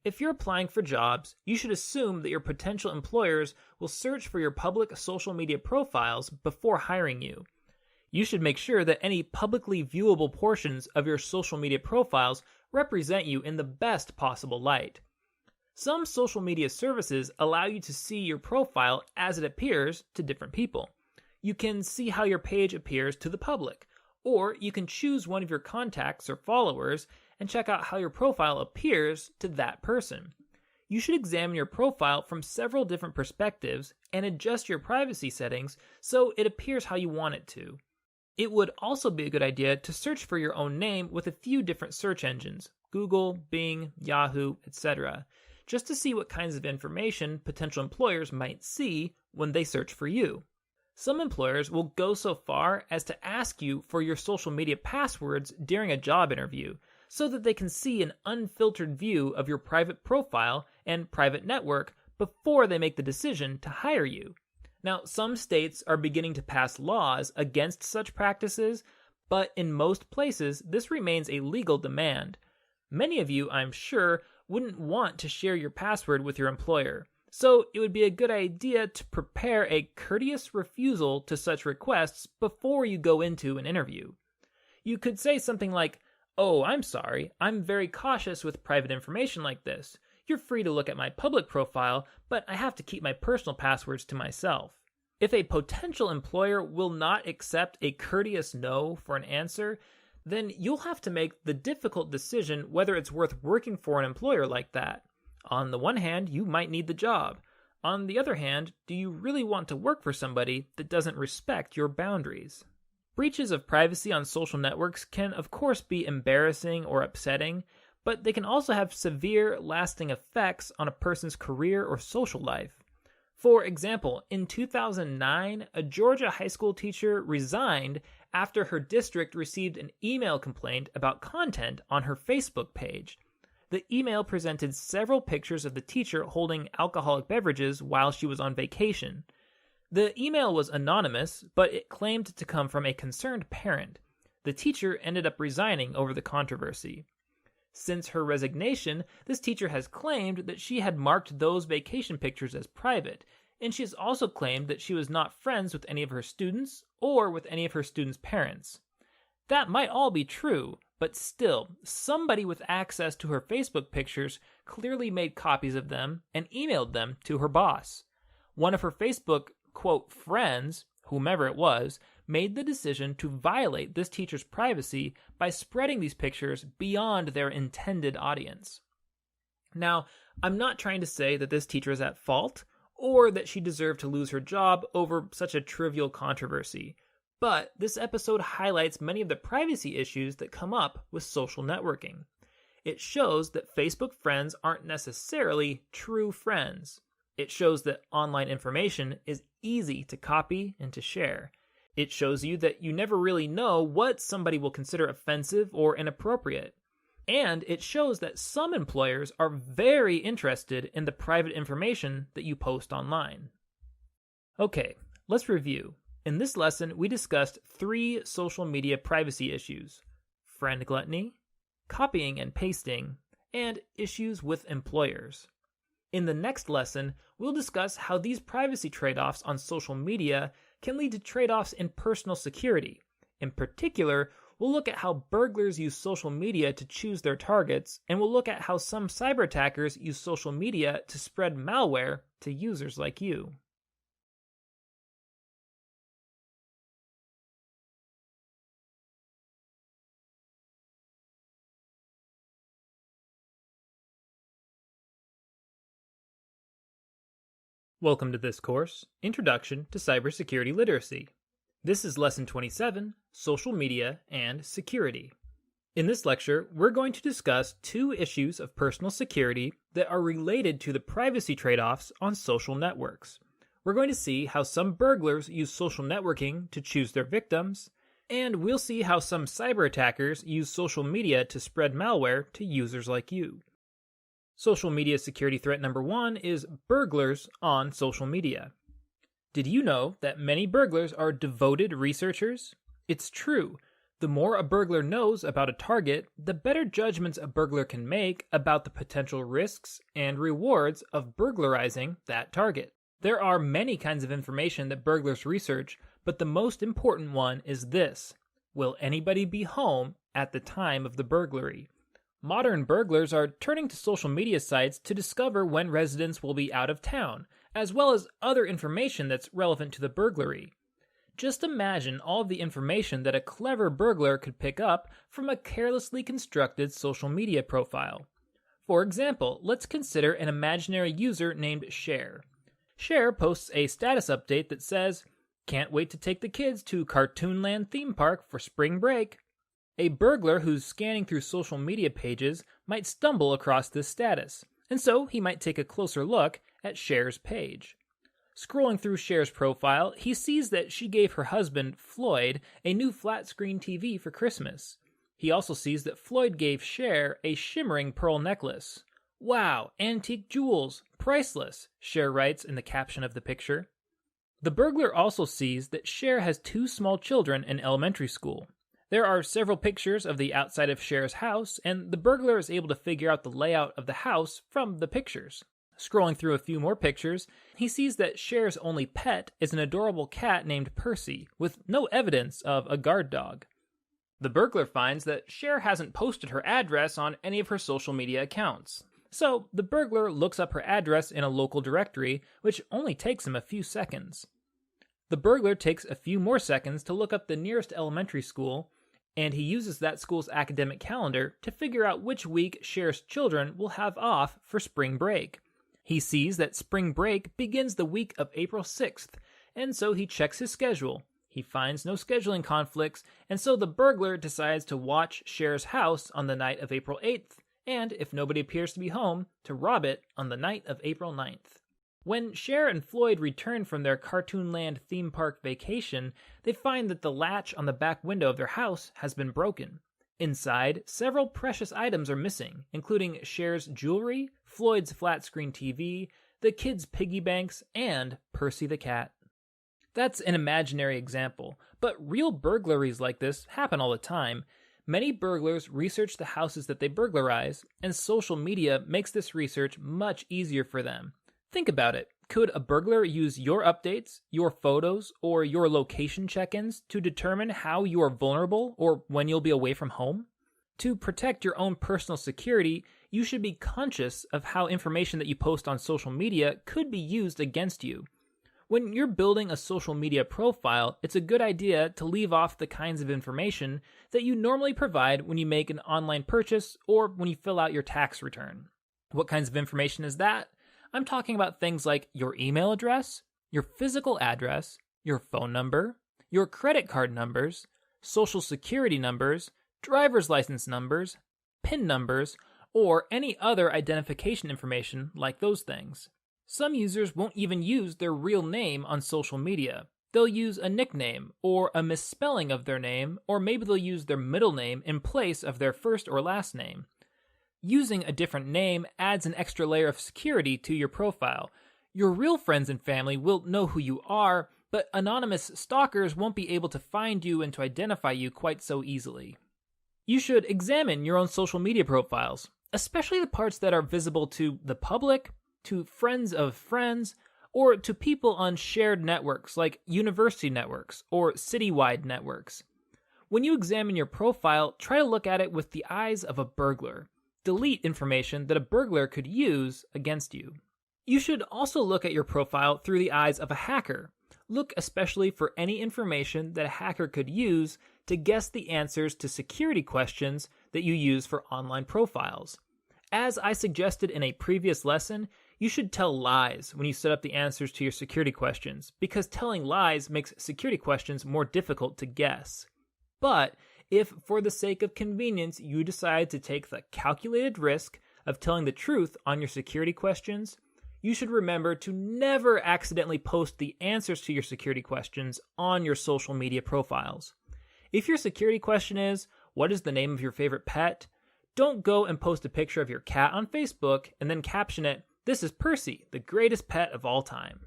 If you're applying for jobs, you should assume that your potential employers will search for your public social media profiles before hiring you. You should make sure that any publicly viewable portions of your social media profiles represent you in the best possible light. Some social media services allow you to see your profile as it appears to different people. You can see how your page appears to the public, Or you can choose one of your contacts or followers and check out how your profile appears to that person. You should examine your profile from several different perspectives and adjust your privacy settings so it appears how you want it to. It would also be a good idea to search for your own name with a few different search engines, Google, Bing, Yahoo, etc., just to see what kinds of information potential employers might see when they search for you. Some employers will go so far as to ask you for your social media passwords during a job interview, so that they can see an unfiltered view of your private profile and private network before they make the decision to hire you. Now, some states are beginning to pass laws against such practices, but in most places, this remains a legal demand. Many of you, I'm sure, wouldn't want to share your password with your employer, so it would be a good idea to prepare a courteous refusal to such requests before you go into an interview. You could say something like, "Oh, I'm sorry, I'm very cautious with private information like this. You're free to look at my public profile, but I have to keep my personal passwords to myself." If a potential employer will not accept a courteous no for an answer, then you'll have to make the difficult decision whether it's worth working for an employer like that. On the one hand, you might need the job. On the other hand, do you really want to work for somebody that doesn't respect your boundaries? Breaches of privacy on social networks can, of course, be embarrassing or upsetting, but they can also have severe, lasting effects on a person's career or social life. For example, in 2009, a Georgia high school teacher resigned after her district received an email complaint about content on her Facebook page. The email presented several pictures of the teacher holding alcoholic beverages while she was on vacation. The email was anonymous, but it claimed to come from a concerned parent. The teacher ended up resigning over the controversy. Since her resignation, this teacher has claimed that she had marked those vacation pictures as private, and she has also claimed that she was not friends with any of her students or with any of her students' parents. That might all be true, but still, somebody with access to her Facebook pictures clearly made copies of them and emailed them to her boss. One of her Facebook, quote, friends, whomever it was, made the decision to violate this teacher's privacy by spreading these pictures beyond their intended audience. Now, I'm not trying to say that this teacher is at fault or that she deserved to lose her job over such a trivial controversy, but this episode highlights many of the privacy issues that come up with social networking. It shows that Facebook friends aren't necessarily true friends. It shows that online information is easy to copy and to share. It shows you that you never really know what somebody will consider offensive or inappropriate. And it shows that some employers are very interested in the private information that you post online. Okay, let's review. In this lesson, we discussed 3 social media privacy issues: friend gluttony, copying and pasting, and issues with employers. In the next lesson, we'll discuss how these privacy trade-offs on social media can lead to trade-offs in personal security. In particular, we'll look at how burglars use social media to choose their targets, and we'll look at how some cyber attackers use social media to spread malware to users like you. Welcome to this course, Introduction to Cybersecurity Literacy. This is Lesson 27, Social Media and Security. In this lecture, we're going to discuss 2 issues of personal security that are related to the privacy trade-offs on social networks. We're going to see how some burglars use social networking to choose their victims, and we'll see how some cyber attackers use social media to spread malware to users like you. Social media security threat number 1 is burglars on social media. Did you know that many burglars are devoted researchers? It's true. The more a burglar knows about a target, the better judgments a burglar can make about the potential risks and rewards of burglarizing that target. There are many kinds of information that burglars research, but the most important one is this: will anybody be home at the time of the burglary? Modern burglars are turning to social media sites to discover when residents will be out of town, as well as other information that's relevant to the burglary. Just imagine all of the information that a clever burglar could pick up from a carelessly constructed social media profile. For example, let's consider an imaginary user named Cher. Cher posts a status update that says, "Can't wait to take the kids to Cartoonland theme park for spring break." A burglar who's scanning through social media pages might stumble across this status, and so he might take a closer look at Cher's page. Scrolling through Cher's profile, he sees that she gave her husband, Floyd, a new flat-screen TV for Christmas. He also sees that Floyd gave Cher a shimmering pearl necklace. "Wow, antique jewels, priceless," Cher writes in the caption of the picture. The burglar also sees that Cher has 2 small children in elementary school. There are several pictures of the outside of Cher's house, and the burglar is able to figure out the layout of the house from the pictures. Scrolling through a few more pictures, he sees that Cher's only pet is an adorable cat named Percy, with no evidence of a guard dog. The burglar finds that Cher hasn't posted her address on any of her social media accounts. So, the burglar looks up her address in a local directory, which only takes him a few seconds. The burglar takes a few more seconds to look up the nearest elementary school, and he uses that school's academic calendar to figure out which week Cher's children will have off for spring break. He sees that spring break begins the week of April 6th, and so he checks his schedule. He finds no scheduling conflicts, and so the burglar decides to watch Cher's house on the night of April 8th, and if nobody appears to be home, to rob it on the night of April 9th. When Cher and Floyd return from their Cartoonland theme park vacation, they find that the latch on the back window of their house has been broken. Inside, several precious items are missing, including Cher's jewelry, Floyd's flat-screen TV, the kids' piggy banks, and Percy the cat. That's an imaginary example, but real burglaries like this happen all the time. Many burglars research the houses that they burglarize, and social media makes this research much easier for them. Think about it. Could a burglar use your updates, your photos, or your location check-ins to determine how you are vulnerable or when you'll be away from home? To protect your own personal security, you should be conscious of how information that you post on social media could be used against you. When you're building a social media profile, it's a good idea to leave off the kinds of information that you normally provide when you make an online purchase or when you fill out your tax return. What kinds of information is that? I'm talking about things like your email address, your physical address, your phone number, your credit card numbers, social security numbers, driver's license numbers, PIN numbers, or any other identification information like those things. Some users won't even use their real name on social media. They'll use a nickname or a misspelling of their name, or maybe they'll use their middle name in place of their first or last name. Using a different name adds an extra layer of security to your profile. Your real friends and family will know who you are, but anonymous stalkers won't be able to find you and to identify you quite so easily. You should examine your own social media profiles, especially the parts that are visible to the public, to friends of friends, or to people on shared networks like university networks or citywide networks. When you examine your profile, try to look at it with the eyes of a burglar. Delete information that a burglar could use against you. You should also look at your profile through the eyes of a hacker. Look especially for any information that a hacker could use to guess the answers to security questions that you use for online profiles. As I suggested in a previous lesson, you should tell lies when you set up the answers to your security questions, because telling lies makes security questions more difficult to guess. But if, for the sake of convenience, you decide to take the calculated risk of telling the truth on your security questions, you should remember to never accidentally post the answers to your security questions on your social media profiles. If your security question is, "What is the name of your favorite pet?" don't go and post a picture of your cat on Facebook and then caption it, "This is Percy, the greatest pet of all time."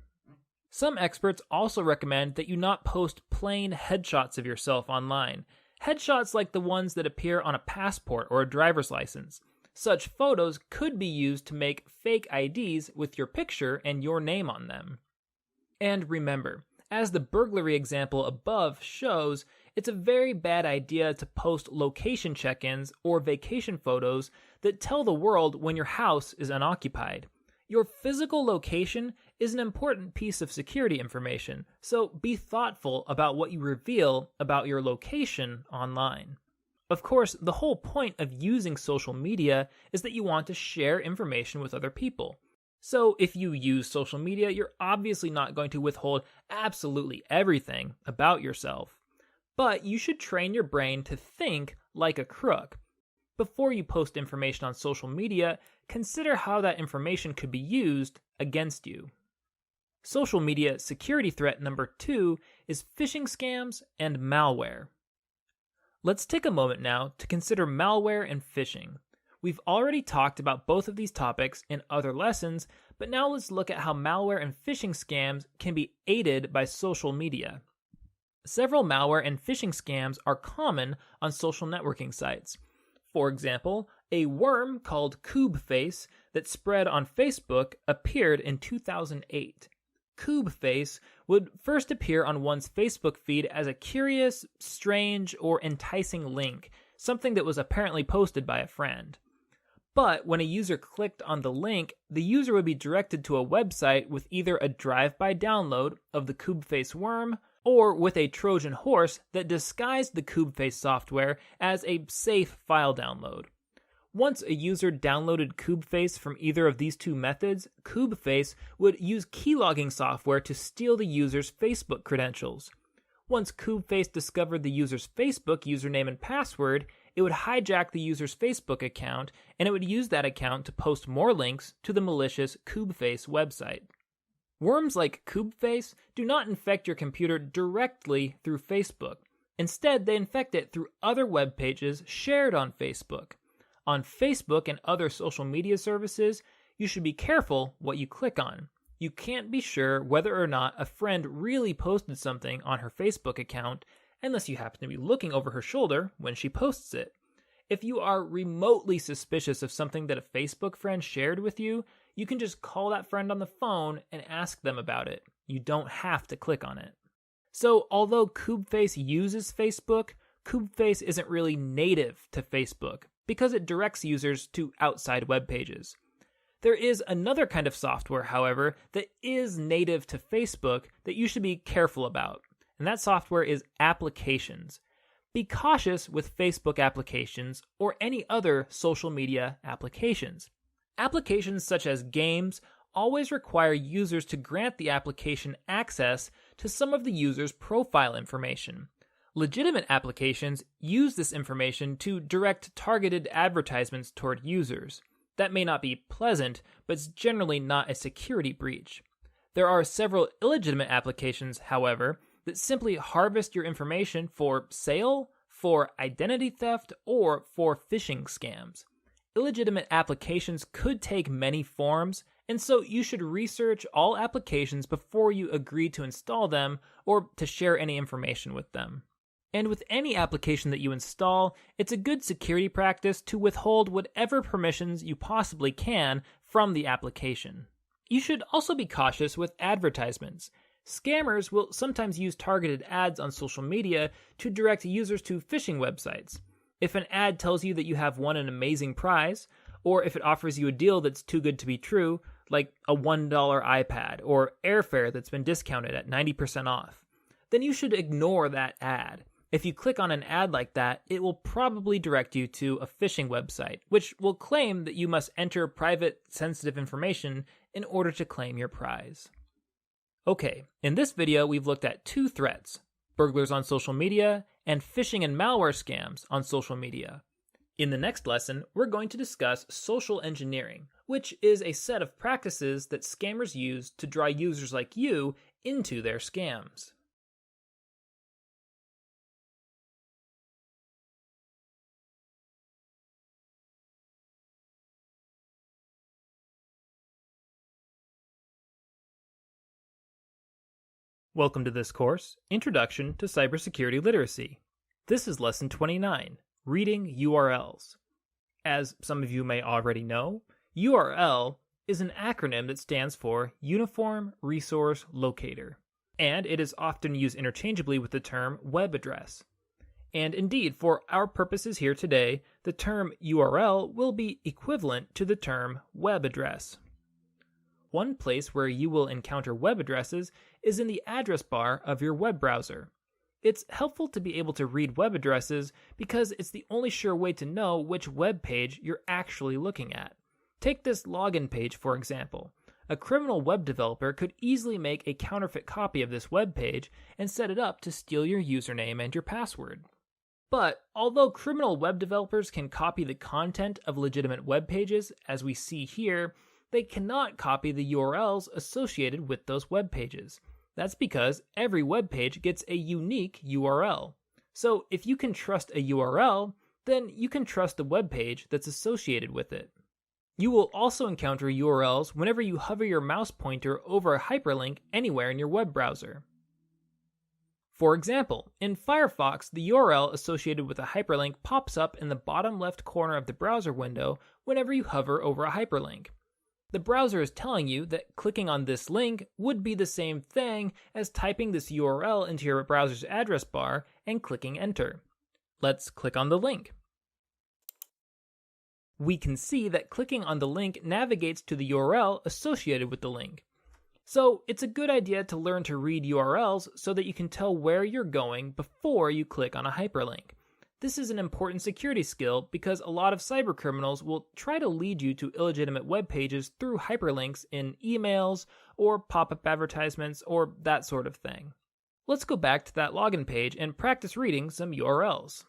Some experts also recommend that you not post plain headshots of yourself online. Headshots like the ones that appear on a passport or a driver's license. Such photos could be used to make fake IDs with your picture and your name on them. And remember, as the burglary example above shows, it's a very bad idea to post location check-ins or vacation photos that tell the world when your house is unoccupied. Your physical location is an important piece of security information, so be thoughtful about what you reveal about your location online. Of course, the whole point of using social media is that you want to share information with other people. So if you use social media, you're obviously not going to withhold absolutely everything about yourself. But you should train your brain to think like a crook. Before you post information on social media, consider how that information could be used against you. Social media security threat number 2 is phishing scams and malware. Let's take a moment now to consider malware and phishing. We've already talked about both of these topics in other lessons, but now let's look at how malware and phishing scams can be aided by social media. Several malware and phishing scams are common on social networking sites. For example, a worm called Kubeface that spread on Facebook appeared in 2008. Kubeface would first appear on one's Facebook feed as a curious, strange, or enticing link, something that was apparently posted by a friend. But when a user clicked on the link, the user would be directed to a website with either a drive-by download of the Kubeface worm or with a Trojan horse that disguised the Kubeface software as a safe file download. Once a user downloaded Kubeface from either of these two methods, Kubeface would use keylogging software to steal the user's Facebook credentials. Once Kubeface discovered the user's Facebook username and password, it would hijack the user's Facebook account, and it would use that account to post more links to the malicious Kubeface website. Worms like Kubeface do not infect your computer directly through Facebook. Instead, they infect it through other web pages shared on Facebook. On Facebook and other social media services, you should be careful what you click on. You can't be sure whether or not a friend really posted something on her Facebook account unless you happen to be looking over her shoulder when she posts it. If you are remotely suspicious of something that a Facebook friend shared with you, you can just call that friend on the phone and ask them about it. You don't have to click on it. So, although Kubeface uses Facebook, Kubeface isn't really native to Facebook because it directs users to outside web pages. There is another kind of software, however, that is native to Facebook that you should be careful about, and that software is applications. Be cautious with Facebook applications or any other social media applications. Applications such as games always require users to grant the application access to some of the user's profile information. Legitimate applications use this information to direct targeted advertisements toward users. That may not be pleasant, but it's generally not a security breach. There are several illegitimate applications, however, that simply harvest your information for sale, for identity theft, or for phishing scams. Illegitimate applications could take many forms, and so you should research all applications before you agree to install them or to share any information with them. And with any application that you install, it's a good security practice to withhold whatever permissions you possibly can from the application. You should also be cautious with advertisements. Scammers will sometimes use targeted ads on social media to direct users to phishing websites. If an ad tells you that you have won an amazing prize, or if it offers you a deal that's too good to be true, like a $1 iPad or airfare that's been discounted at 90% off, then you should ignore that ad. If you click on an ad like that, it will probably direct you to a phishing website, which will claim that you must enter private, sensitive information in order to claim your prize. Okay, in this video, we've looked at two threats: burglars on social media and phishing and malware scams on social media. In the next lesson, we're going to discuss social engineering, which is a set of practices that scammers use to draw users like you into their scams. Welcome to this course, Introduction to Cybersecurity Literacy. This is Lesson 29, Reading URLs. As some of you may already know, URL is an acronym that stands for Uniform Resource Locator, and it is often used interchangeably with the term web address. And indeed, for our purposes here today, the term URL will be equivalent to the term web address. One place where you will encounter web addresses is in the address bar of your web browser. It's helpful to be able to read web addresses because it's the only sure way to know which web page you're actually looking at. Take this login page, for example. A criminal web developer could easily make a counterfeit copy of this web page and set it up to steal your username and your password. But although criminal web developers can copy the content of legitimate web pages, as we see here, they cannot copy the URLs associated with those web pages. That's because every web page gets a unique URL. So if you can trust a URL, then you can trust the web page that's associated with it. You will also encounter URLs whenever you hover your mouse pointer over a hyperlink anywhere in your web browser. For example, in Firefox, the URL associated with a hyperlink pops up in the bottom left corner of the browser window whenever you hover over a hyperlink. The browser is telling you that clicking on this link would be the same thing as typing this URL into your browser's address bar and clicking enter. Let's click on the link. We can see that clicking on the link navigates to the URL associated with the link. So it's a good idea to learn to read URLs so that you can tell where you're going before you click on a hyperlink. This is an important security skill because a lot of cybercriminals will try to lead you to illegitimate web pages through hyperlinks in emails or pop-up advertisements or that sort of thing. Let's go back to that login page and practice reading some URLs.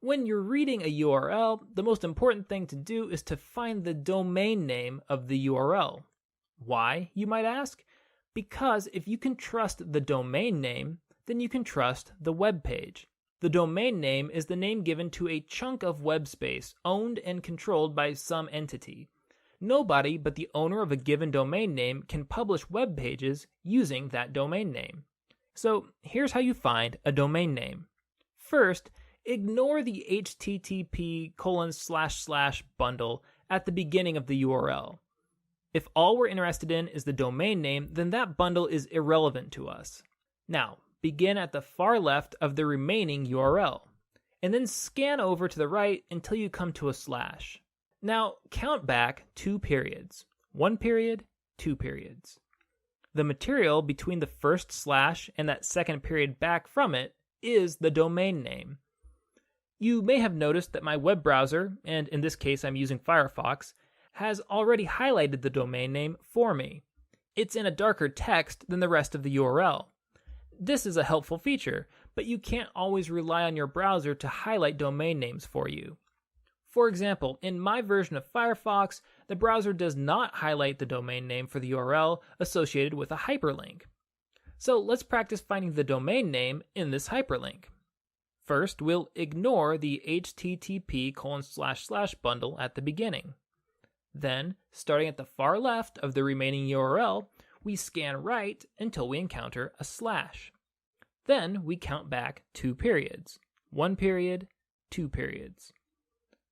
When you're reading a URL, the most important thing to do is to find the domain name of the URL. Why, you might ask? Because if you can trust the domain name, then you can trust the web page. The domain name is the name given to a chunk of web space owned and controlled by some entity. Nobody but the owner of a given domain name can publish web pages using that domain name. So here's how you find a domain name. First, ignore the http:// bundle at the beginning of the URL. If all we're interested in is the domain name, then that bundle is irrelevant to us. Now, begin at the far left of the remaining URL, and then scan over to the right until you come to a slash. Now, count back 2 periods. 1 period, 2 periods. The material between the first slash and that second period back from it is the domain name. You may have noticed that my web browser, and in this case I'm using Firefox, has already highlighted the domain name for me. It's in a darker text than the rest of the URL. This is a helpful feature, but you can't always rely on your browser to highlight domain names for you. For example, in my version of Firefox, the browser does not highlight the domain name for the URL associated with a hyperlink. So let's practice finding the domain name in this hyperlink. First, we'll ignore the http:// bundle at the beginning. Then, starting at the far left of the remaining URL, we scan right until we encounter a slash. Then we count back 2 periods. 1 period, 2 periods.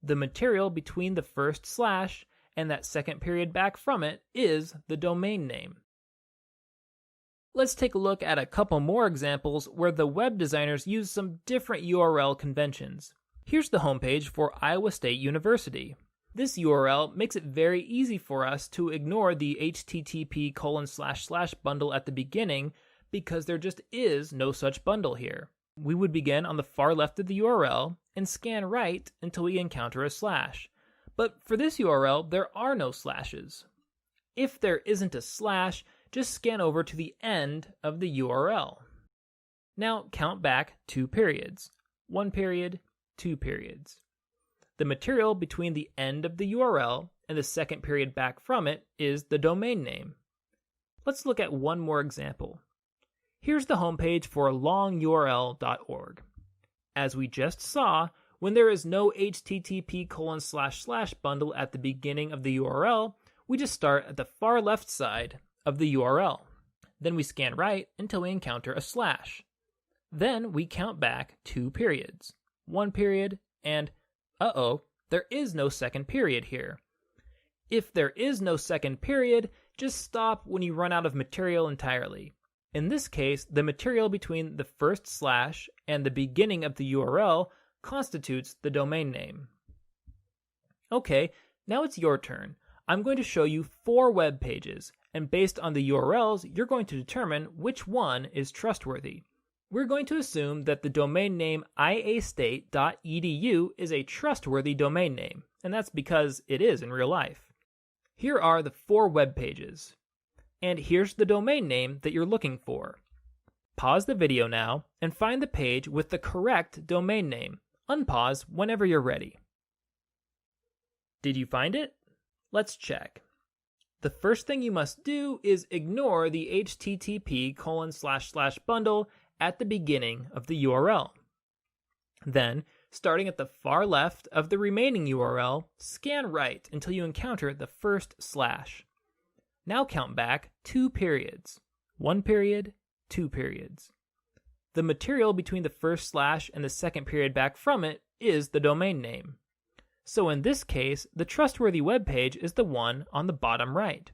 The material between the first slash and that second period back from it is the domain name. Let's take a look at a couple more examples where the web designers use some different URL conventions. Here's the homepage for Iowa State University. This URL makes it very easy for us to ignore the http:// bundle at the beginning because there just is no such bundle here. We would begin on the far left of the URL and scan right until we encounter a slash. But for this URL, there are no slashes. If there isn't a slash, just scan over to the end of the URL. Now count back 2 periods. 1 period, 2 periods. The material between the end of the URL and the second period back from it is the domain name. Let's look at one more example. Here's the homepage for longurl.org. As we just saw, when there is no http:// bundle at the beginning of the URL, we just start at the far left side of the URL. Then we scan right until we encounter a slash. Then we count back 2 periods. 1 period and there is no second period here. If there is no second period, just stop when you run out of material entirely. In this case, the material between the first slash and the beginning of the URL constitutes the domain name. Okay, now it's your turn. I'm going to show you 4 web pages, and based on the URLs, you're going to determine which one is trustworthy. We're going to assume that the domain name iastate.edu is a trustworthy domain name, and that's because it is in real life. Here are the 4 web pages, and here's the domain name that you're looking for. Pause the video now and find the page with the correct domain name. Unpause whenever you're ready. Did you find it? Let's check. The first thing you must do is ignore the http://bundle at the beginning of the URL. Then, starting at the far left of the remaining URL, scan right until you encounter the first slash. Now count back 2 periods. 1 period, 2 periods. The material between the first slash and the second period back from it is the domain name. So in this case, the trustworthy web page is the one on the bottom right.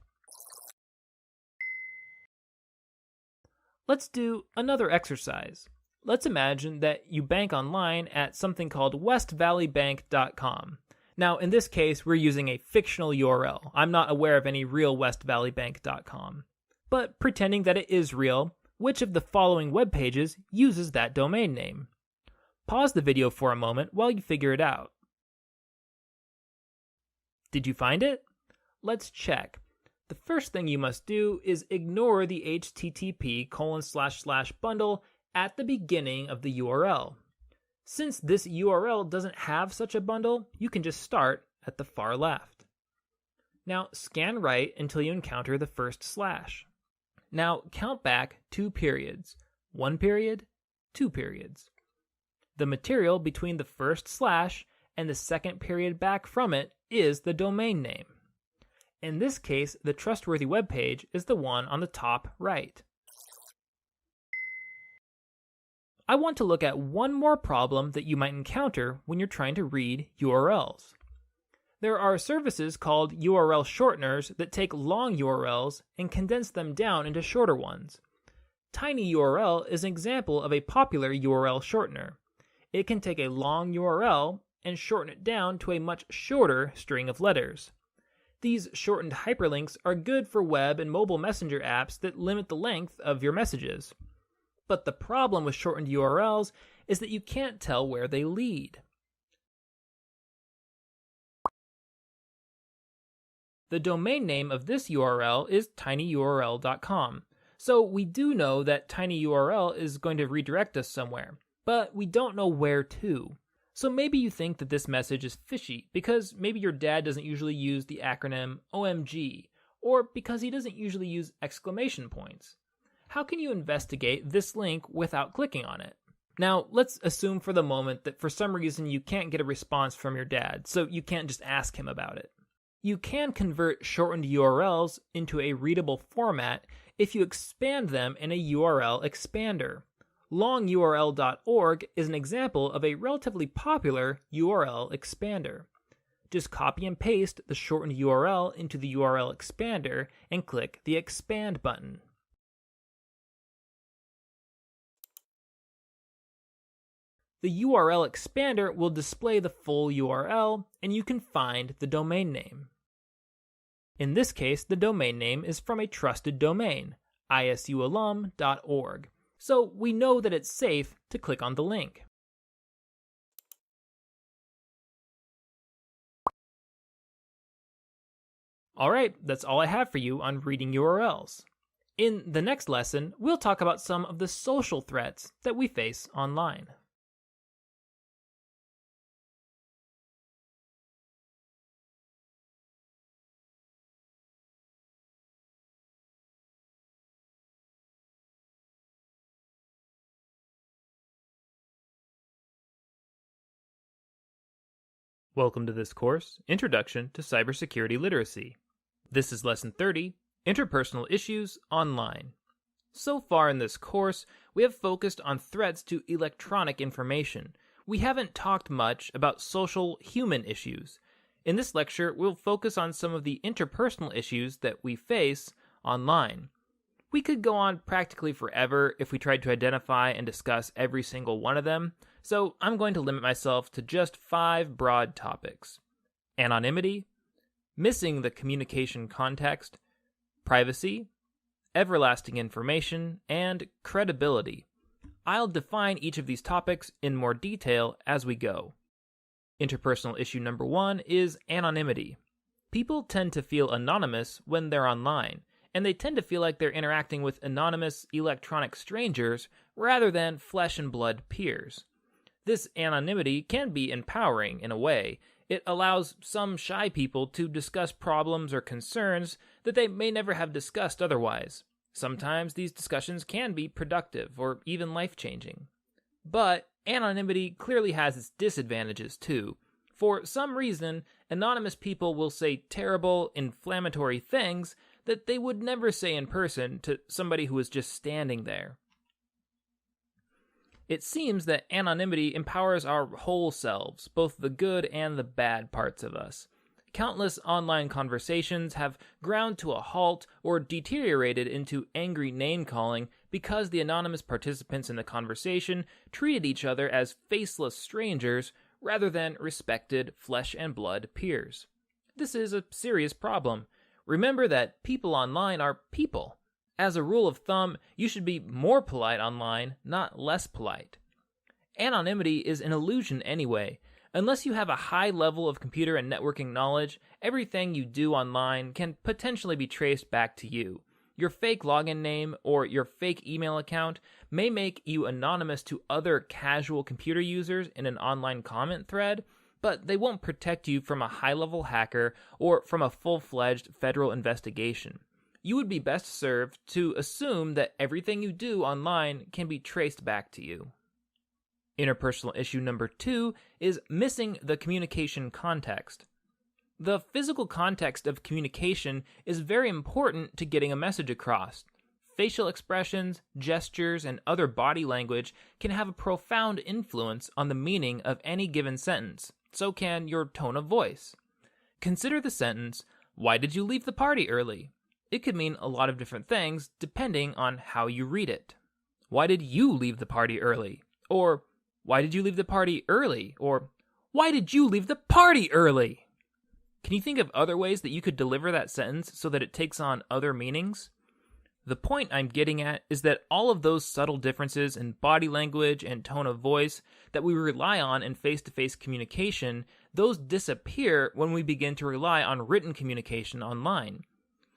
Let's do another exercise. Let's imagine that you bank online at something called westvalleybank.com. Now, in this case, we're using a fictional URL. I'm not aware of any real westvalleybank.com. But pretending that it is real, which of the following web pages uses that domain name? Pause the video for a moment while you figure it out. Did you find it? Let's check. The first thing you must do is ignore the http://bundle at the beginning of the URL. Since this URL doesn't have such a bundle, you can just start at the far left. Now scan right until you encounter the first slash. Now count back 2 periods. 1 period, 2 periods. The material between the first slash and the second period back from it is the domain name. In this case, the trustworthy web page is the one on the top right. I want to look at one more problem that you might encounter when you're trying to read URLs. There are services called URL shorteners that take long URLs and condense them down into shorter ones. TinyURL is an example of a popular URL shortener. It can take a long URL and shorten it down to a much shorter string of letters. These shortened hyperlinks are good for web and mobile messenger apps that limit the length of your messages. But the problem with shortened URLs is that you can't tell where they lead. The domain name of this URL is tinyurl.com, so we do know that tinyurl is going to redirect us somewhere, but we don't know where to. So maybe you think that this message is fishy because maybe your dad doesn't usually use the acronym OMG, or because he doesn't usually use exclamation points. How can you investigate this link without clicking on it? Now, let's assume for the moment that for some reason you can't get a response from your dad, so you can't just ask him about it. You can convert shortened URLs into a readable format if you expand them in a URL expander. LongURL.org is an example of a relatively popular URL expander. Just copy and paste the shortened URL into the URL expander and click the Expand button. The URL expander will display the full URL, and you can find the domain name. In this case, the domain name is from a trusted domain, isualum.org, so we know that it's safe to click on the link. Alright, that's all I have for you on reading URLs. In the next lesson, we'll talk about some of the social threats that we face online. Welcome to this course, Introduction to Cybersecurity Literacy. This is Lesson 30, Interpersonal Issues Online. So far in this course, we have focused on threats to electronic information. We haven't talked much about social human issues. In this lecture, we'll focus on some of the interpersonal issues that we face online. We could go on practically forever if we tried to identify and discuss every single one of them, so I'm going to limit myself to just 5 broad topics: anonymity, missing the communication context, privacy, everlasting information, and credibility. I'll define each of these topics in more detail as we go. Interpersonal issue number 1 is anonymity. People tend to feel anonymous when they're online, and they tend to feel like they're interacting with anonymous electronic strangers rather than flesh and blood peers. This anonymity can be empowering in a way. It allows some shy people to discuss problems or concerns that they may never have discussed otherwise. Sometimes these discussions can be productive or even life-changing. But anonymity clearly has its disadvantages too. For some reason, anonymous people will say terrible, inflammatory things that they would never say in person to somebody who is just standing there. It seems that anonymity empowers our whole selves, both the good and the bad parts of us. Countless online conversations have ground to a halt or deteriorated into angry name-calling because the anonymous participants in the conversation treated each other as faceless strangers rather than respected flesh and blood peers. This is a serious problem. Remember that people online are people. As a rule of thumb, you should be more polite online, not less polite. Anonymity is an illusion anyway. Unless you have a high level of computer and networking knowledge, everything you do online can potentially be traced back to you. Your fake login name or your fake email account may make you anonymous to other casual computer users in an online comment thread, but they won't protect you from a high-level hacker or from a full-fledged federal investigation. You would be best served to assume that everything you do online can be traced back to you. Interpersonal issue number 2 is missing the communication context. The physical context of communication is very important to getting a message across. Facial expressions, gestures, and other body language can have a profound influence on the meaning of any given sentence. So can your tone of voice. Consider the sentence, "Why did you leave the party early?" It could mean a lot of different things depending on how you read it. Why did you leave the party early? Or, why did you leave the party early? Or, why did you leave the party early? Can you think of other ways that you could deliver that sentence so that it takes on other meanings? The point I'm getting at is that all of those subtle differences in body language and tone of voice that we rely on in face-to-face communication, those disappear when we begin to rely on written communication online.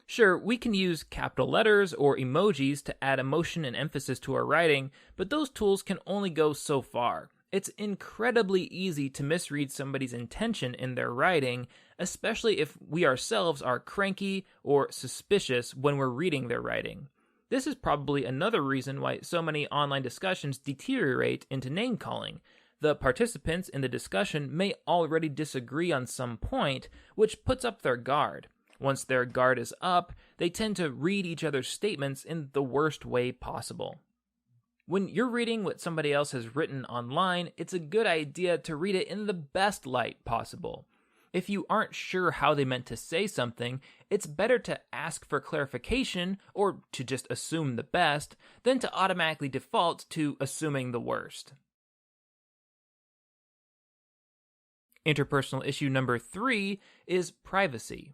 Sure, we can use capital letters or emojis to add emotion and emphasis to our writing, but those tools can only go so far. It's incredibly easy to misread somebody's intention in their writing, especially if we ourselves are cranky or suspicious when we're reading their writing. This is probably another reason why so many online discussions deteriorate into name-calling. The participants in the discussion may already disagree on some point, which puts up their guard. Once their guard is up, they tend to read each other's statements in the worst way possible. When you're reading what somebody else has written online, it's a good idea to read it in the best light possible. If you aren't sure how they meant to say something, it's better to ask for clarification or to just assume the best than to automatically default to assuming the worst. Interpersonal issue number 3 is privacy.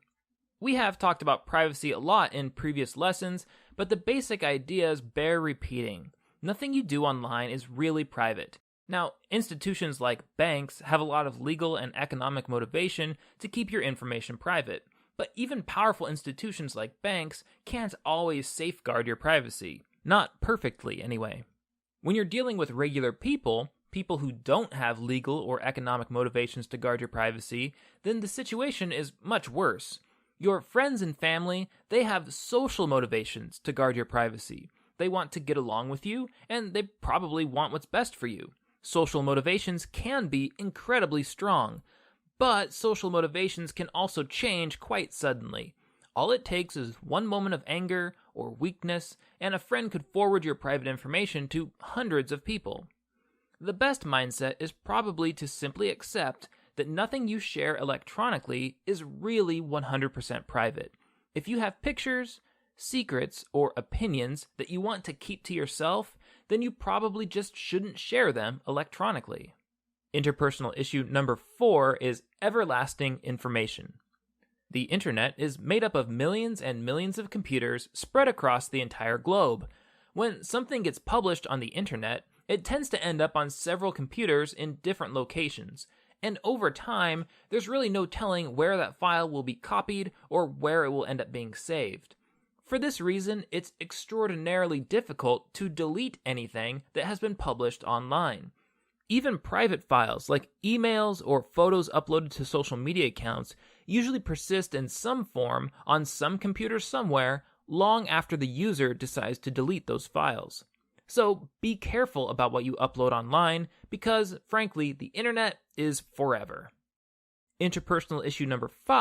We have talked about privacy a lot in previous lessons, but the basic ideas bear repeating. Nothing you do online is really private. Now, institutions like banks have a lot of legal and economic motivation to keep your information private, but even powerful institutions like banks can't always safeguard your privacy. Not perfectly, anyway. When you're dealing with regular people who don't have legal or economic motivations to guard your privacy, then the situation is much worse. Your friends and family, they have social motivations to guard your privacy. They want to get along with you, and they probably want what's best for you. Social motivations can be incredibly strong, but social motivations can also change quite suddenly. All it takes is one moment of anger or weakness, and a friend could forward your private information to hundreds of people. The best mindset is probably to simply accept that nothing you share electronically is really 100% private. If you have pictures, secrets, or opinions that you want to keep to yourself, then you probably just shouldn't share them electronically. Interpersonal issue number 4 is everlasting information. The internet is made up of millions and millions of computers spread across the entire globe. When something gets published on the internet, it tends to end up on several computers in different locations, and over time, there's really no telling where that file will be copied or where it will end up being saved. For this reason, it's extraordinarily difficult to delete anything that has been published online. Even private files like emails or photos uploaded to social media accounts usually persist in some form on some computer somewhere long after the user decides to delete those files. So be careful about what you upload online because, frankly, the internet is forever. Interpersonal issue number 5